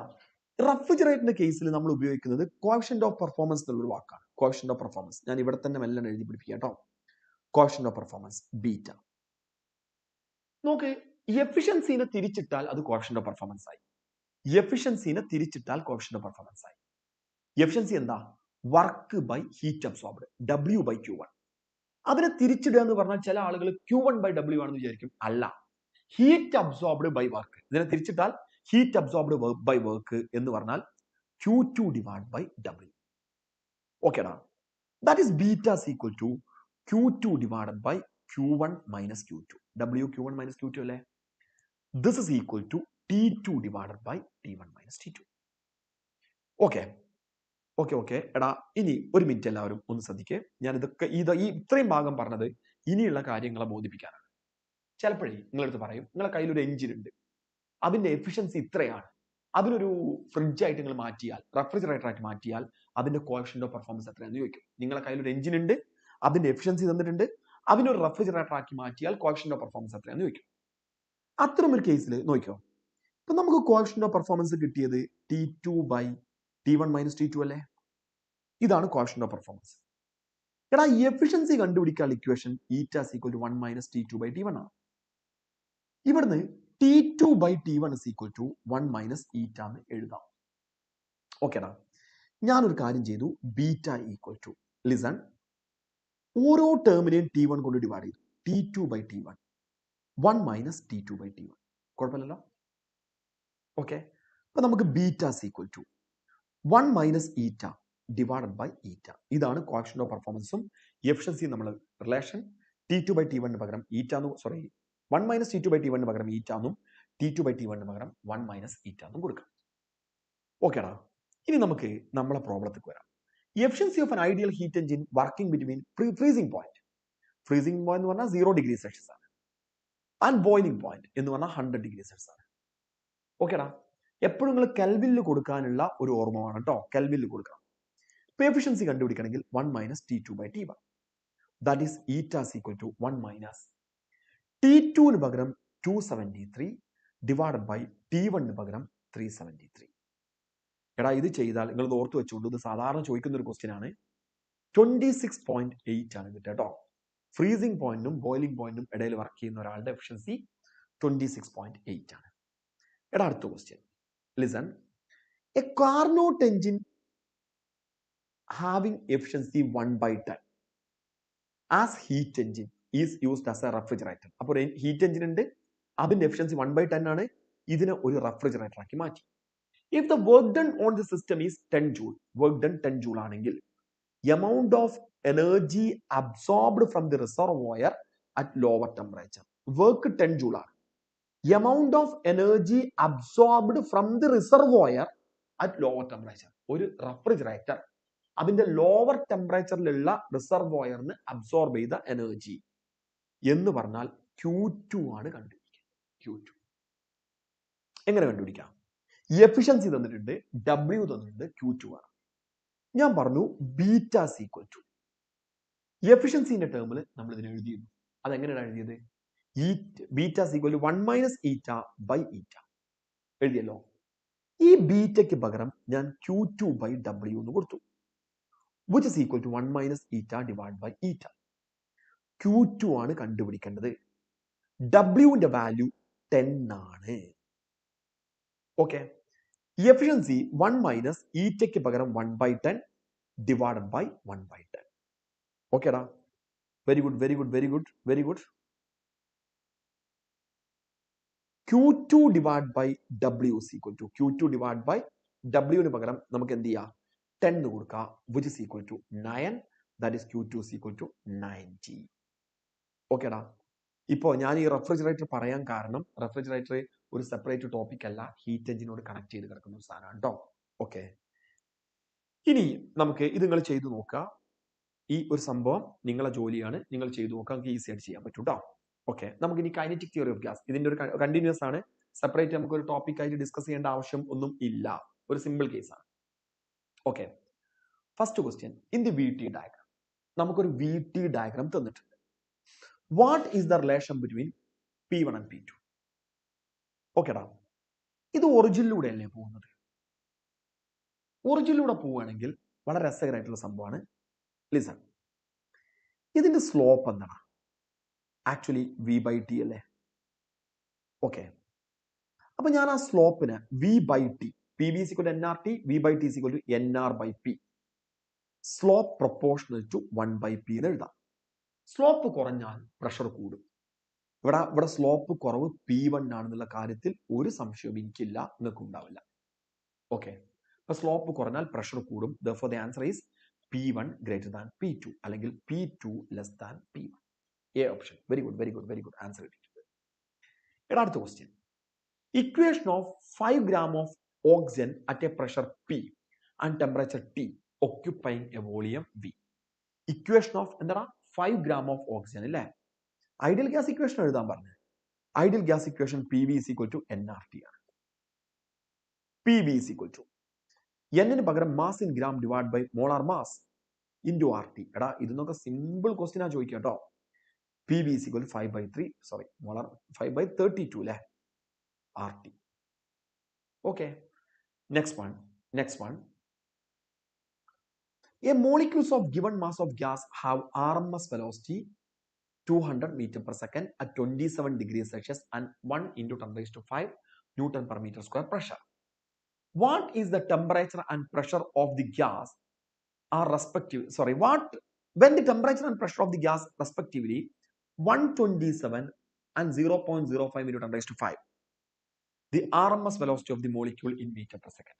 റെഫ്രിജറേറ്ററിന്റെ കേസിൽ നമ്മൾ ഉപയോഗിക്കുന്നത് കോഎഫിഷ്യന്റ് ഓഫ് പെർഫോമൻസ് എന്നുള്ളൊരു വാക്കാണ്. കോഎഫിഷ്യന്റ് ഓഫ് പെർഫോമൻസ് ഞാൻ ഇവിടെ തന്നെ മെല്ലെ എഴുതി പിടിപ്പിക്കാം കേട്ടോ. Coefficient of performance beta. നോക്ക്, എഫിഷ്യൻസിനെ തിരിച്ചിട്ടാൽ അത് കോഎഫിഷ്യന്റ് ഓഫ് പെർഫോമൻസ് ആയി. എഫിഷ്യൻസിനെ തിരിച്ചിട്ടാൽ കോഎഫിഷ്യന്റ് ഓഫ് പെർഫോമൻസ് ആയി. എഫിഷ്യൻസി എന്താ? Work by heat absorbed, W/Q1. അതിനെ തിരിച്ചിടുക എന്ന് പറഞ്ഞാൽ ചില ആളുകൾ Q1/W ആണെന്ന് വിചാരിക്കും. അല്ല, ഹീറ്റ് അബ്സോർബ്ഡ് ബൈ വർക്ക്. ഇതിനെ തിരിച്ചിട്ടാൽ ഹീറ്റ് അബ്സോർബ്ഡ് ബൈ വർക്ക് എന്ന് പറഞ്ഞാൽ Q2/W. ഓക്കേടാ, that is beta is equal to Q2/Q1 minus Q2. Q1 minus Q2 അല്ലേ? This is equal to T2/T1 minus T2. Okay. എടാ, ഇനി ഒരു മിനിറ്റ് എല്ലാവരും ഒന്ന് ശ്രദ്ധിക്കേ. ഞാൻ ഇതൊക്കെ ഇത്രയും ഭാഗം പറഞ്ഞത് ഇനിയുള്ള കാര്യങ്ങളെ ബോധിപ്പിക്കാനാണ്. ചിലപ്പോഴേ നിങ്ങളടുത്ത് പറയും, നിങ്ങളെ കയ്യിൽ ഒരു എഞ്ചിൻ ഉണ്ട്, അതിന്റെ എഫിഷ്യൻസി ഇത്രയാണ്, അതിനൊരു ഫ്രിഡ്ജായിട്ട് നിങ്ങൾ മാറ്റിയാൽ, റെഫ്രിജറേറ്റർ ആയിട്ട് മാറ്റിയാൽ അതിന്റെ കോഎഫിഷ്യന്റ് ഓഫ് പെർഫോമൻസ് എത്രയാണെന്ന് ചോദിക്കും. നിങ്ങളെ കയ്യിൽ ഒരു എഞ്ചിൻ ഉണ്ട്, അതിന്റെ എഫിഷ്യൻസി തന്നിട്ടുണ്ട്, അതിനൊരു റെഫ്രിജറേറ്റർ ആക്കി മാറ്റിയാൽ കോഎഫിഷ്യന്റ് ഓഫ് പെർഫോമൻസ് എത്രയാണെന്ന് ചോദിക്കും. അത്തരം ഒരു കേസിൽ നോക്കിയോ, ഇപ്പൊ നമുക്ക് കോഎഫിഷ്യന്റ് ഓഫ് പെർഫോമൻസ് കിട്ടിയത് T2/T1 മൈനസ് T2 അല്ലേ? ഇതാണ് കോഎഫിഷ്യന്റ് ഓഫ് പെർഫോമൻസ്. എടാ, എഫിഷ്യൻസി കണ്ടുപിടിക്കാൻ equation eta is equal to 1 minus T2/T1 ആണ്. ഇവിടുന്ന് T2/T1 is equal to 1 minus ഈറ്റ എന്ന് എഴുതാം. ഓക്കേടാ, ഞാനൊരു കാര്യം ചെയ്തു, ബീറ്റ ഈക്വൽ ടു, ലിസൺ, ഓരോ ടേമിനെയും T1 കൊണ്ട് ഡിവൈഡ് ചെയ്തു. T2 by T1. 1 minus T2 by T1. കുഴപ്പമില്ലല്ലോ? ഓക്കെ. അപ്പൊ നമുക്ക് ബീറ്റ ഈക്വൽ ടു 1 മൈനസ് ഈറ്റ ഡിവൈഡഡ് ബൈ ഈറ്റ. ഇതാണ് കോഎഫിഷ്യന്റ് ഓഫ് പെർഫോമൻസും എഫിഷ്യൻസിയും നമ്മൾ റിലേഷൻ. T2 by T1 പകരം ഈറ്റ എന്നും 1 മൈനസ് T2 by T1 പകരം ഈറ്റ എന്നും T2 by T1 പകരം 1 മൈനസ് ഈറ്റ എന്നും കൊടുക്കാം. ഓക്കേടാ. ഇനി നമുക്ക് നമ്മളെ പ്രോബ്ലത്തിലേക്ക് വരാം. Efficiency of an ideal heat engine working between freezing point. Freezing point എന്ന് പറഞ്ഞാൽ 0 ഡിഗ്രി സെൽഷ്യസ് ആണ്. ആൻഡ് ബോയിലിംഗ് പോയിന്റ് എന്ന് പറഞ്ഞാൽ 100 ഡിഗ്രി സെൽഷ്യസ് ആണ്. ഓക്കേടാ. എപ്പോഴും നിങ്ങൾ കെൽവിനിൽ കൊടുക്കാനുള്ള ഒരു ഓർമ്മ വേണം കേട്ടോ. കെൽവിനിൽ കൊടുക്കണം. ഇപ്പൊ എഫിഷ്യൻസി കണ്ടുപിടിക്കണമെങ്കിൽ 1 minus T2 by T1. That is eta equal to 1 minus T2 പകരം 273 ഡിവൈഡഡ് ബൈ T1 പകരം 373. എടാ ഇത് ചെയ്താൽ നിങ്ങൾ ഓർത്ത് വെച്ചുകൊണ്ട് ഇത് സാധാരണ ചോദിക്കുന്ന ഒരു ക്വസ്റ്റ്യൻ ആണ്. 26.8 ആണ് കിട്ടുക കേട്ടോ. ഫ്രീസിംഗ് പോയിന്റിനും ബോയിലിംഗ് പോയിന്റിനും ഇടയിൽ വർക്ക് ചെയ്യുന്ന ഒരാളുടെ എഫിഷ്യൻസി 26.8 ആണ്. എടാ അടുത്ത question listen. A Carnot engine having efficiency 1/10 as heat engine is used as A refrigerator. അപ്പോൾ ഹീറ്റ് എഞ്ചിൻ ഉണ്ട്, അതിന്റെ എഫിഷ്യൻസി 1/10 ആണ്. ഇതിനെ ഒരു റെഫ്രിജറേറ്റർ ആക്കി മാറ്റി. If the work done on the system is 10 joule, work done 10 joule ആണെങ്കിൽ amount of energy absorbed from the reservoir at lower temperature. Work 10 joule ആണ്. Amount of energy absorbed from the reservoir at lower temperature. ഒരു refrigerator അതിന്റെ lower ടെമ്പറേച്ചറിലുള്ള റിസർവോയറിന് absorb ചെയ്ത energy എന്ന് പറഞ്ഞാൽ Q2 ആണ് കണ്ടുപിടിക്കുക. Q2 എങ്ങനെ കണ്ടുപിടിക്കാം? എഫിഷ്യൻസി തന്നിട്ടുണ്ട്, W തന്നിട്ടുണ്ട്, Q2 ആണ്. ഞാൻ പറഞ്ഞു ബീറ്റ ഈക്വൽ ടു എഫിഷ്യൻസിന്റെ ടേമിൽ നമ്മൾ ഇതിനെ എഴുതിയിരുന്നു. അതെങ്ങനെയാണ് എഴുതിയത്? ബീറ്റ ഈക്വൽ ടു 1 മൈനസ് ഈറ്റ ബൈ ഈറ്റ എഴുതിയല്ലോ. ഈ ബീറ്റയ്ക്ക് പകരം ഞാൻ Q2 by W എന്ന് കൊടുത്തു, which is equal to 1 minus eta divided by eta. Q2 ആണ് കണ്ടുപിടിക്കേണ്ടത്. Wന്റെ വാല്യൂ 10 ആണ്. ഓക്കെ. എഫിഷ്യൻസി 1 മൈനസ് ഈറ്റയ്ക്ക് പകരം 1/10 ഡിവൈഡഡ് ബൈ 1/10. ഓക്കേടാ. Very good very good very good very good. Q2 divide by W is equal to Q2 divide by W പകരം നമുക്ക് എന്ത് ചെയ്യാം? 10 എന്ന് കൊടുക്കാം, which is equal to 9. That is Q2 is equal to 90. ഓക്കേടാ. ഇപ്പോൾ ഞാൻ ഈ റെഫ്രിജറേറ്റർ പറയാൻ കാരണം റെഫ്രിജറേറ്റർ ഒരു സെപ്പറേറ്റ് ടോപ്പിക് അല്ല, ഹീറ്റ് എഞ്ചിനോട് കണക്ട് ചെയ്ത് കിടക്കുന്ന ഒരു സാധനമാണ് കേട്ടോ. ഓക്കെ. ഇനി നമുക്ക് ഇത് നിങ്ങൾ ചെയ്തു നോക്കുക. ഈ ഒരു സംഭവം നിങ്ങളെ ജോലിയാണ്, നിങ്ങൾ ചെയ്തു നോക്കുക, നമുക്ക് ഈസി ആയിട്ട് ചെയ്യാൻ പറ്റും കേട്ടോ. ഓക്കെ. നമുക്ക് ഇനി കൈനറ്റിക് തിയറി ഓഫ് ഗ്യാസ്, ഇതിന്റെ ഒരു കണ്ടിന്യൂസ് ആണ്, സെപ്പറേറ്റ് നമുക്ക് ഒരു ടോപ്പിക് ആയിട്ട് ഡിസ്കസ് ചെയ്യേണ്ട ആവശ്യം ഒന്നും ഇല്ല, ഒരു സിമ്പിൾ കേസാണ്. Okay. First question, in the VT diagram നമുക്കൊരു VT ഡയഗ്രാം തന്നിട്ടുണ്ട്. What is the relation between P1 and P2? ഓക്കേടാ. ഇത് ഒറിജിനിലൂടെ അല്ലേ പോകുന്നത്? ഒറിജിനിലൂടെ പോവുകയാണെങ്കിൽ വളരെ രസകരമായിട്ടുള്ള സംഭവമാണ്. ലിസൺ, ഇതിന്റെ സ്ലോപ്പ് എന്താണ്? ആക്ച്വലി V/T അല്ലേ? ഓക്കെ. അപ്പൊ ഞാൻ ആ സ്ലോപ്പിന് V/T, PV is equal to nRT, V/T is equal to nR/P, slope proportional to 1/P എന്ന് എഴുതാം. സ്ലോപ്പ് കുറഞ്ഞാൽ പ്രഷർ കൂടും. ഇവിടെ സ്ലോപ്പ് കുറവ് P1 ആണെന്നുള്ള കാര്യത്തിൽ ഒരു സംശയവും എനിക്കില്ല, നിങ്ങൾക്ക് ഉണ്ടാവില്ല. ഓക്കെ. അപ്പൊ സ്ലോപ്പ് കുറഞ്ഞാൽ പ്രഷർ കൂടും. Therefore the answer is P1 greater than P2 അല്ലെങ്കിൽ P2 less than P1. A option. Very good very good very good answer കിട്ടിയിട്ടുണ്ട്. എടാ അടുത്ത question, equation of 5 gram of oxygen at a pressure P and temperature T occupying a volume V. Equation of എന്താ? 5 gram of oxygen അല്ലേ? Ideal gas equation എഴുതാൻ പറഞ്ഞു. Ideal gas equation PV is equal to nRT ആണ്. PV is equal to n പകരം mass in gram divide by molar mass into RT. എടാ ഇതൊക്കെ simple question ആ ചോദിക്കുക കേട്ടോ. PV is equal to 5/3, sorry molar 5/32 അല്ലേ? RT. Okay. Next one. A molecules of given mass of gas have RMS velocity 200 meter per second at 27 degrees Celsius and 1 into 10⁵ Newton per meter square pressure. What is the temperature and pressure of the gas are respective? Sorry, what when the temperature and pressure of the gas respectively 127 and 0.05 into 10 raised to 5, the RMS velocity of the molecule in meter per second.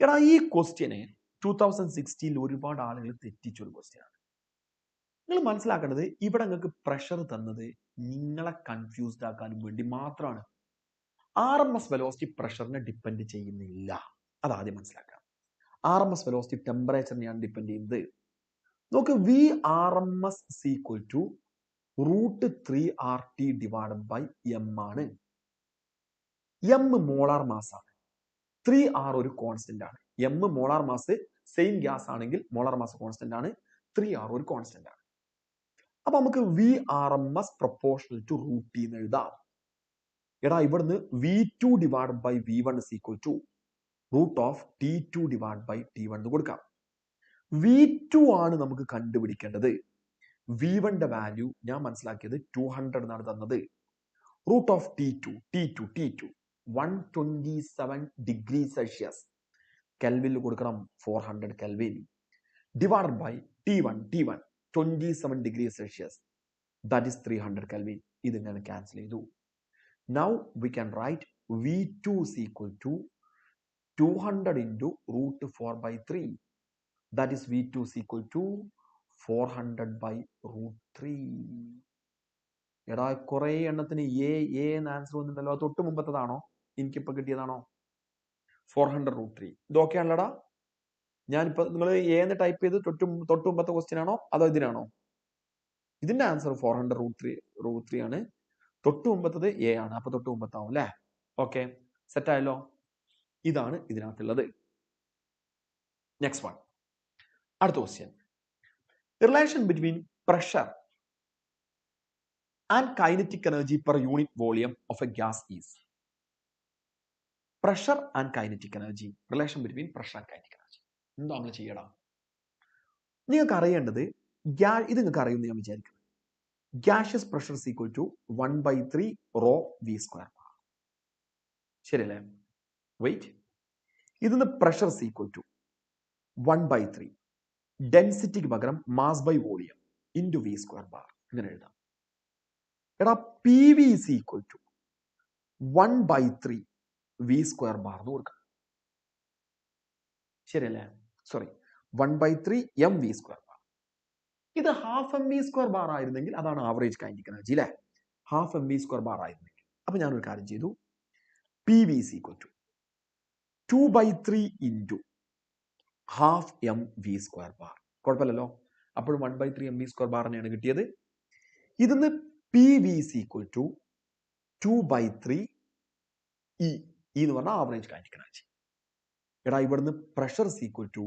എടാ ഈ ക്വസ്റ്റ്യനെ 2016 ഒരുപാട് ആളുകൾ തെറ്റിച്ചൊരു question ആണ്. നിങ്ങൾ മനസ്സിലാക്കേണ്ടത് ഇവിടെ നിങ്ങൾക്ക് pressure തന്നത് നിങ്ങളെ കൺഫ്യൂസ്ഡ് ആക്കാനും വേണ്ടി മാത്രമാണ്. RMS വെലോസിറ്റി പ്രഷറിനെ ഡിപ്പെൻഡ് ചെയ്യുന്നില്ല. അതാദ്യം മനസ്സിലാക്കാം. RMS വെലോസിറ്റി ടെമ്പറേച്ചറിനെയാണ് ഡിപ്പെൻഡ് ചെയ്യുന്നത്. നോക്ക്, VRMS is equal to √3RT divided by M ആണ്. M മോളാർ മാസ് ആണ്, 3R ഒരു കോൺസ്റ്റന്റ് ആണ്. M molar mass same gas ആണെങ്കിൽ മോളാർ മാസ് കോൺസ്റ്റന്റ് ആണ്, 3R ഒരു കോൺസ്റ്റന്റ് ആണ്. അപ്പൊ നമുക്ക് VRMS പ്രൊപ്പോർഷണൽ ടു √T എന്ന് എഴുതാം. എടാ ഇവിടുന്ന് V2 divided by V1 is equal to √T2 divided by T1 എന്ന് കൊടുക്കാം. V2 ആണ് നമുക്ക് കണ്ടുപിടിക്കേണ്ടത്. V1ന്റെ വാല്യൂ ഞാൻ മനസ്സിലാക്കിയത് 200 എന്നാണ് തന്നത്. √T2 127 ഡിഗ്രി സെൽഷ്യസ്, കെൽവിനിൽ കൊടുക്കണം 400 kelvin, divided by T1 27 degree Celsius, that is 300 kelvin. ഇതിങ്ങനെ ക്യാൻസൽ ചെയ്തു. Now we can write V2 is equal to 200 into √4/3. That is V2 is equal to 400 by √3. എടാ കുറെ എണ്ണത്തിന് എ എന്ന് ആൻസർ വന്നിട്ടുണ്ടല്ലോ. തൊട്ട് മുമ്പത്തതാണോ എനിക്കിപ്പോ കിട്ടിയതാണോ? 400 √3. ഇതൊക്കെയാണല്ലോടാ. ഞാനിപ്പോ നിങ്ങൾ എന്ന് ടൈപ്പ് ചെയ്ത് തൊട്ട് മുമ്പത്തെ ക്വസ്റ്റ്യൻ ആണോ അതോ ഇതിനാണോ? ഇതിന്റെ ആൻസർ 400 √3 ആണ്. തൊട്ട് മുമ്പത്തത് എ ആണ്. അപ്പൊ തൊട്ട് മുമ്പത്താവും അല്ലേ? ഓക്കെ, സെറ്റ് ആയല്ലോ. ഇതാണ് ഇതിനകത്തുള്ളത്. നെക്സ്റ്റ് വൺ, അടുത്ത question. Relation between pressure and kinetic energy per unit volume of A gas is. Pressure and kinetic energy, relation between pressure and kinetic energy. എന്താ നമ്മൾ ചെയ്യണം? നിങ്ങൾക്ക് അറിയേണ്ടത്, ഇത് നിങ്ങൾക്ക് അറിയുമെന്ന് ഞാൻ വിചാരിക്കുന്നു. gaseous pressure is equal to 1/3 rho v square. ശരിയല്ലേ? വെയിറ്റ്, ഇതിന് പ്രഷർ is equal to 1/3 ഡെൻസിറ്റിക്ക് പകരം mass by volume into V square bar. ഇങ്ങനെ എഴുതാം. എടാ P V is equal to 1/3 V square bar എന്ന് കൊടുക്കാം. ശരിയല്ലേ? Sorry, 1/3 M V square bar. ഇത് half M V square bar ആയിരുന്നെങ്കിൽ അതാണ് ആവറേജ് കൈനറ്റിക് എനർജി അല്ലേ? Half M V square bar ആയിരുന്നെങ്കിൽ. അപ്പൊ ഞാനൊരു കാര്യം ചെയ്തു, P V is equal to 2/3 into half M V square bar. കുഴപ്പമില്ലല്ലോ. അപ്പോൾ 1/3 എം വി സ്ക്വയർ ബാർ തന്നെയാണ് കിട്ടിയത്. ഇതിന്ന് P V is equal to 2/3 E എന്ന് പറഞ്ഞാൽ ആവറേജ് കൈനറ്റിക് എനർജി. എടാ ഇവിടുന്ന് pressure is equal to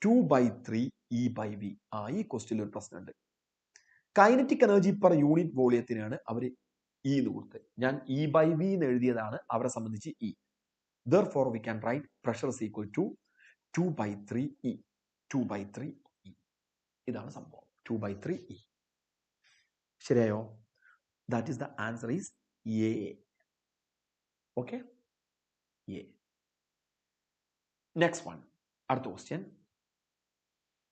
2/3 E by V. ഈ ക്വസ്റ്റ്യനിൽ ഒരു പ്രശ്നമുണ്ട്. കൈനറ്റിക് എനർജി പെർ യൂണിറ്റ് വോളിയത്തിനാണ് അവർ ഇ എന്ന് കൊടുത്തത്. ഞാൻ ഇ ബൈ വി എന്ന് എഴുതിയതാണ് അവരെ സംബന്ധിച്ച് E. Therefore we can write pressure is equal to 2/3 E. 2/3 E. ഇതാണ് സംഭവം. 2/3 E. ശരിയായോ? That is the answer is A. Okay? A. Next one. അടുത്ത question.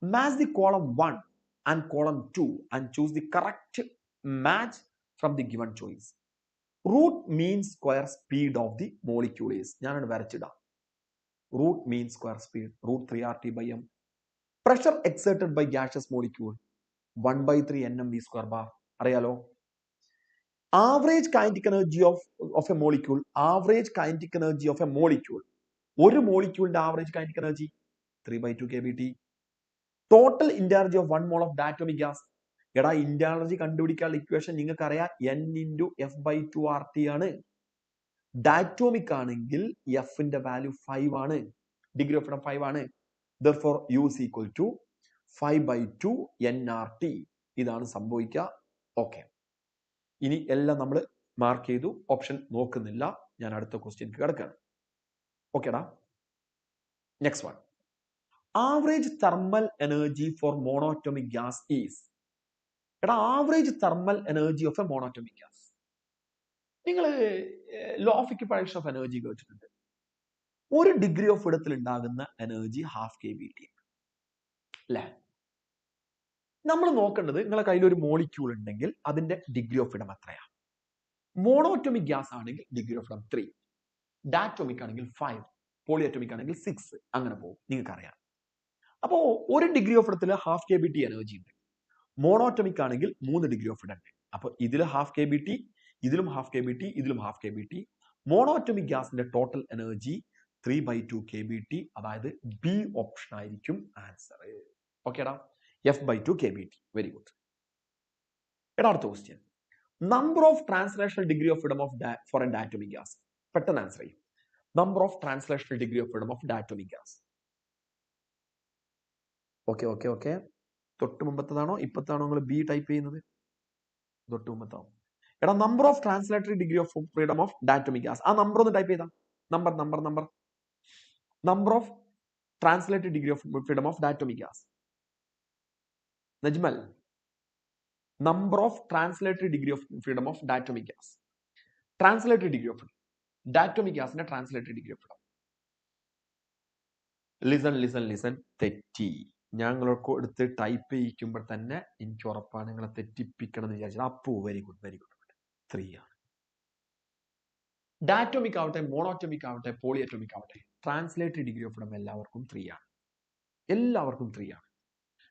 Match the column 1 and column 2 and choose the correct match from the given choice. Root mean square speed of the molecule is. ഞാനത് വരച്ചിടാം. Root mean square speed, √3RT by M. Pressure exerted by gaseous molecule 1/3 nm v square bar. അറിയാലോ? Average kinetic energy of a molecule. Average kinetic energy of a molecule. ഒരു മോളിക്യൂളിന്റെ average kinetic energy 3/2 kBT. Total energy of 1 mole of diatomic gas. എടാ ഇന്റർജി കണ്ടുപിടിക്കാനുള്ള equation നിങ്ങൾക്ക് അറിയാം, N into F/2 RT ആണ്. Diatomic ആണെങ്കിൽ എഫിന്റെ value 5 ആണ്, ഡിഗ്രി ഓഫ് ഫ്രീഡം 5 ആണ്. Therefore U is equal to 5/2 nRT. ഇതാണ് സംഭവിക്കുക. ഓക്കെ, ഇനി എല്ലാം നമ്മൾ മാർക്ക് ചെയ്തു, ഓപ്ഷൻ നോക്കുന്നില്ല. ഞാൻ അടുത്ത ക്വസ്റ്റ്യൻക്ക് കിടക്കുകയാണ്. ഓക്കെടാ. Next one. Average thermal energy for monatomic gas is. എടാ average thermal energy of a monatomic gas. നിങ്ങൾ law of equipartition of energy കേട്ടിട്ടുണ്ട്. ഒരു ഡിഗ്രി ഓഫ് ഫ്രീഡത്തിൽ ഉണ്ടാകുന്ന എനർജി 0.5 kBT അല്ലേ? നമ്മൾ നോക്കേണ്ടത് നിങ്ങളെ കയ്യിൽ ഒരു മോളിക്യൂൾ ഉണ്ടെങ്കിൽ അതിന്റെ ഡിഗ്രി ഓഫ് ഫ്രീഡം എത്രയാണ്. മോണോറ്റോമിക് ഗ്യാസ് ആണെങ്കിൽ ഡിഗ്രി ഓഫ് ഫ്രീഡം 3, ഡാറ്റോമിക് ആണെങ്കിൽ 5, പോളിയറ്റോമിക് ആണെങ്കിൽ 6, അങ്ങനെ പോകും. നിങ്ങൾക്കറിയാം. അപ്പോൾ ഒരു ഡിഗ്രി ഓഫ് ഫ്രീഡത്തിൽ half K B T energy ഉണ്ട്. മോണോറ്റോമിക് ആണെങ്കിൽ 3 ഡിഗ്രി ഓഫ് ഫ്രീഡം ഉണ്ട്. അപ്പോൾ ഇതിൽ ഹാഫ് കെ ബി ടി, ഇതിലും ഹാഫ് കെ ബി ടി, ഇതിലും half K B T. Monatomic ഗ്യാസിന്റെ total energy 3/2 K B T, അതായത് ബി ഓപ്ഷൻ ആയിരിക്കും ആൻസർ. ഓക്കേടാ, F/2 K B T. Very good. എടാ അടുത്ത question, number of translational degree of freedom of for an diatomic gas. പെട്ടെന്ന് answer ചെയ്യും. Number of translational degree of freedom of diatomic gas. Okay okay okay. തൊട്ട് മുമ്പത്തതാണോ ഇപ്പത്താണോ നിങ്ങൾ B type ചെയ്യുന്നത്? തൊട്ട് മുമ്പത്താവും. എടാ number of translatory degree of freedom of diatomic gas. ആ നമ്പർ ഒന്ന് ടൈപ്പ് ചെയ്താ. Number of translatory degree of freedom of diatomic gas. Najmal, number of translatory degree of freedom of diatomic gas. Translatory degree of freedom. Diatomic gas ന്റെ translatory degree of freedom. Listen. തെറ്റി. ഞങ്ങളൊക്കെ എടുത്ത് type ചെയ്യിക്കുമ്പോൾ തന്നെ എനിക്ക് ഉറപ്പാണ് നിങ്ങളെ തെറ്റിപ്പിക്കണം എന്ന് വിചാരിച്ചത്. അപ്പോ വെരി ഗുഡ് 3 ആണ്. ഡാറ്റോമിക് ആവട്ടെ, മോണോറ്റോമിക് ആവട്ടെ, പോളിയറ്റോമിക് ആവട്ടെ, ട്രാൻസ്ലേറ്ററി ഡിഗ്രി ഓഫ് ഫ്രീഡം എല്ലാവർക്കും 3 ആണ്. എല്ലാവർക്കും 3 ആണ്.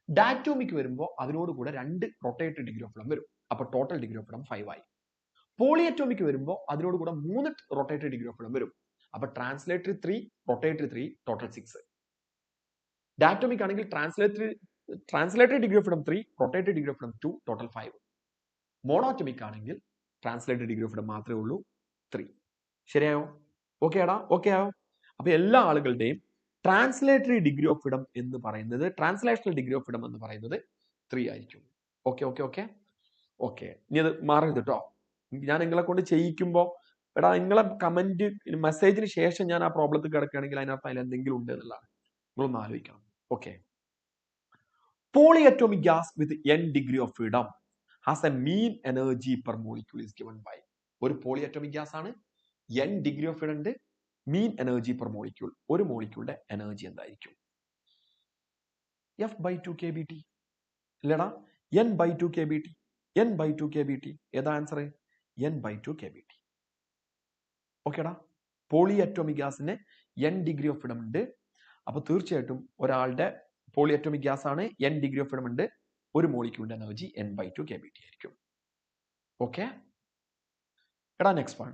ഡാറ്റോമിക് വരുമ്പോൾ അതിനോട് കൂടെ 2 റൊട്ടേറ്ററി ഡിഗ്രി ഓഫ് ഫ്രീഡം വരും. അപ്പോൾ ടോട്ടൽ ഡിഗ്രി ഓഫ് ഫ്രീഡം 5 ആയി. പോളിയറ്റോമിക് വരുമ്പോൾ അതിനോട് കൂടെ 3 റൊട്ടേറ്ററി ഡിഗ്രി ഓഫ് ഫ്രീഡം വരും. അപ്പൊ ട്രാൻസ്ലേറ്ററി 3, റൊട്ടേറ്ററി 3, ടോട്ടൽ 6. ഡാറ്റോമിക് ആണെങ്കിൽ translatory degree of freedom 3, rotatory degree of freedom 2, total 5. മോണോറ്റോമിക് ആണെങ്കിൽ ട്രാൻസ്ലേറ്ററി ഡിഗ്രി ഓഫ് ഫ്രീഡം മാത്രമേ ഉള്ളൂ 3. ശരിയായോ? ഓക്കെ ആടാ, ഓക്കെ ആയോ? അപ്പൊ എല്ലാ ആളുകളുടെയും ട്രാൻസ്ലേറ്ററി ഡിഗ്രി ഓഫ് ഫ്രീഡം എന്ന് പറയുന്നത്, ട്രാൻസ്ലേഷണൽ ഡിഗ്രി ഓഫ് ഫ്രീഡം എന്ന് പറയുന്നത് 3 ആയിരിക്കും. ഓക്കെ. ഇനി അത് മാറരുത് കേട്ടോ. ഞാൻ നിങ്ങളെ കൊണ്ട് ചെയ്യിക്കുമ്പോൾ എടാ നിങ്ങളെ കമന്റ് മെസ്സേജിന് ശേഷം ഞാൻ ആ പ്രോബ്ലത്തിൽ കിടക്കുകയാണെങ്കിൽ അതിനകത്ത് അതിൽ എന്തെങ്കിലും ഉണ്ട് എന്നുള്ളതാണ്. നിങ്ങളൊന്ന് ആലോചിക്കണം. Okay. Polyatomic gas with n degree of freedom has a mean energy per molecule is given by. ഒരു polyatomic gas ആണ്, n degree of freedom ഉണ്ട്, mean energy per molecule. ഒരു മോളിക്യൂളിന്റെ എനർജി എന്തായിരിക്കും? F/2 kBt. അല്ലേടാ, n/2 kBt. n/2 kBt. ഏതാ answer? n/2 kBt. ഓക്കേടാ. പോളിയറ്റോമിക് ഗ്യാസിന് n ഡിഗ്രി ഓഫ് ഫ്രീഡം ഉണ്ട്. അപ്പൊ തീർച്ചയായിട്ടും ഒരാളുടെ പോളിയറ്റോമിക് ഗ്യാസ് ആണ്, n ഡിഗ്രി ഓഫ് ഫ്രീഡം ഉണ്ട്. ഒരു മോളിക്യൂളിന്റെ എനർജി n/2 kBt ആയിരിക്കും. ഓക്കെ. എടാ next one,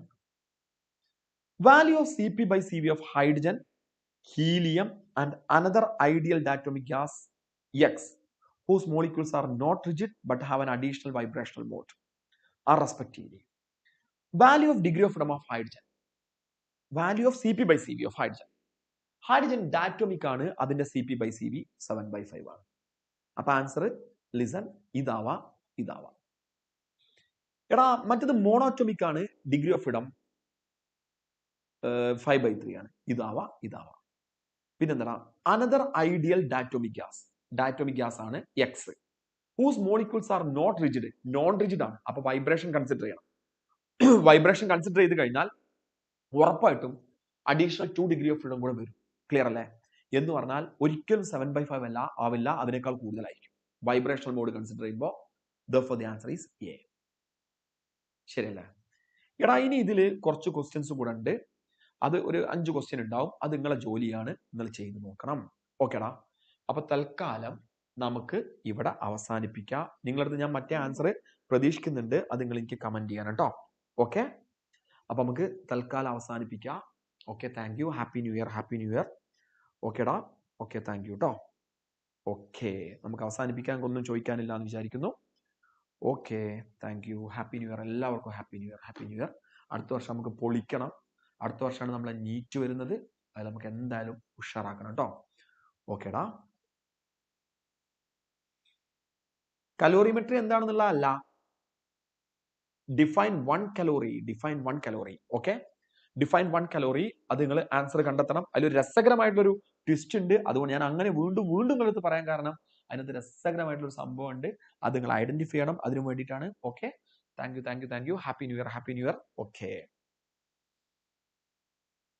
value of Cp/Cv of hydrogen, helium and another ideal diatomic gas X whose molecules are not rigid but have an additional vibrational mode are respectively. Value of degree of freedom of hydrogen, value of Cp/Cv of hydrogen. Hydrogen diatomic ആണ്, അതിന്റെ Cp/Cv 7/5 ആണ്. അപ്പൊ answer listen, ഇതാവാ. എടാ മറ്റത് മോണോറ്റോമിക് ആണ്, degree of freedom 5/3 ആണ്. ഇതാവാ. പിന്നെന്താ, another ideal diatomic gas ആണ് X whose molecules are not rigid, non rigid ആണ്. അപ്പൊ വൈബ്രേഷൻ കൺസിഡർ ചെയ്യണം. വൈബ്രേഷൻ കൺസിഡർ ചെയ്ത് കഴിഞ്ഞാൽ ഉറപ്പായിട്ടും അഡീഷണൽ 2 ഡിഗ്രി ഓഫ് ഫ്രീഡം കൂടെ വരും. ക്ലിയർ അല്ലേ? എന്ന് പറഞ്ഞാൽ ഒരിക്കലും 7/5 ആവില്ല, അതിനേക്കാൾ കൂടുതലായിരിക്കും വൈബ്രേഷണൽ മോഡ് കൺസിഡർ ചെയ്യുമ്പോൾ. therefore the answer is A. ശരിയല്ലേ? എടാ ഇനി ഇതിൽ കുറച്ച് ക്വസ്റ്റ്യൻസ് കൂടെ ഉണ്ട്. അത് ഒരു 5 ക്വസ്റ്റ്യൻ ഉണ്ടാവും. അത് നിങ്ങളെ ജോലിയാണ്, നിങ്ങൾ ചെയ്ത് നോക്കണം. ഓക്കേടാ. അപ്പൊ തൽക്കാലം നമുക്ക് ഇവിടെ അവസാനിപ്പിക്കാം. നിങ്ങളടുത്ത് ഞാൻ മറ്റേ ആൻസർ പ്രതീക്ഷിക്കുന്നുണ്ട്, അത് നിങ്ങൾ എനിക്ക് കമന്റ് ചെയ്യണം കേട്ടോ. ഓക്കെ. അപ്പൊ നമുക്ക് തൽക്കാലം അവസാനിപ്പിക്കാം. Okay, thank you. Happy new year. ഓക്കേടാ. ഓക്കെ, താങ്ക് യു കേട്ടോ. ഓക്കെ, നമുക്ക് അവസാനിപ്പിക്കാൻ ഒന്നും ചോദിക്കാനില്ല എന്ന് വിചാരിക്കുന്നു. Okay, thank you. Happy new year എല്ലാവർക്കും. Happy new year. അടുത്ത വർഷം നമുക്ക് പൊളിക്കണം. അടുത്ത വർഷമാണ് നമ്മളെ നീറ്റ് വരുന്നത്. അത് നമുക്ക് എന്തായാലും ഉഷാറാക്കണം കേട്ടോ. ഓക്കേടാ. കലോറിമെട്രി എന്താണെന്നുള്ള അല്ല, define 1 calorie. Okay, define 1 calorie. അത് നിങ്ങൾ ആൻസർ കണ്ടെത്തണം. അതിലൊരു രസകരമായിട്ടുള്ളൊരു ട്വിസ്റ്റ് ഉണ്ട്. അതുകൊണ്ട് ഞാൻ അങ്ങനെ വീണ്ടും നിങ്ങളടുത്ത് പറയാൻ കാരണം അതിനകത്ത് രസകരമായിട്ടുള്ള ഒരു സംഭവം ഉണ്ട്. അത് നിങ്ങൾ ഐഡന്റിഫൈ ചെയ്യണം. അതിനു വേണ്ടിയിട്ടാണ്. Okay, thank you. Happy new year. Okay.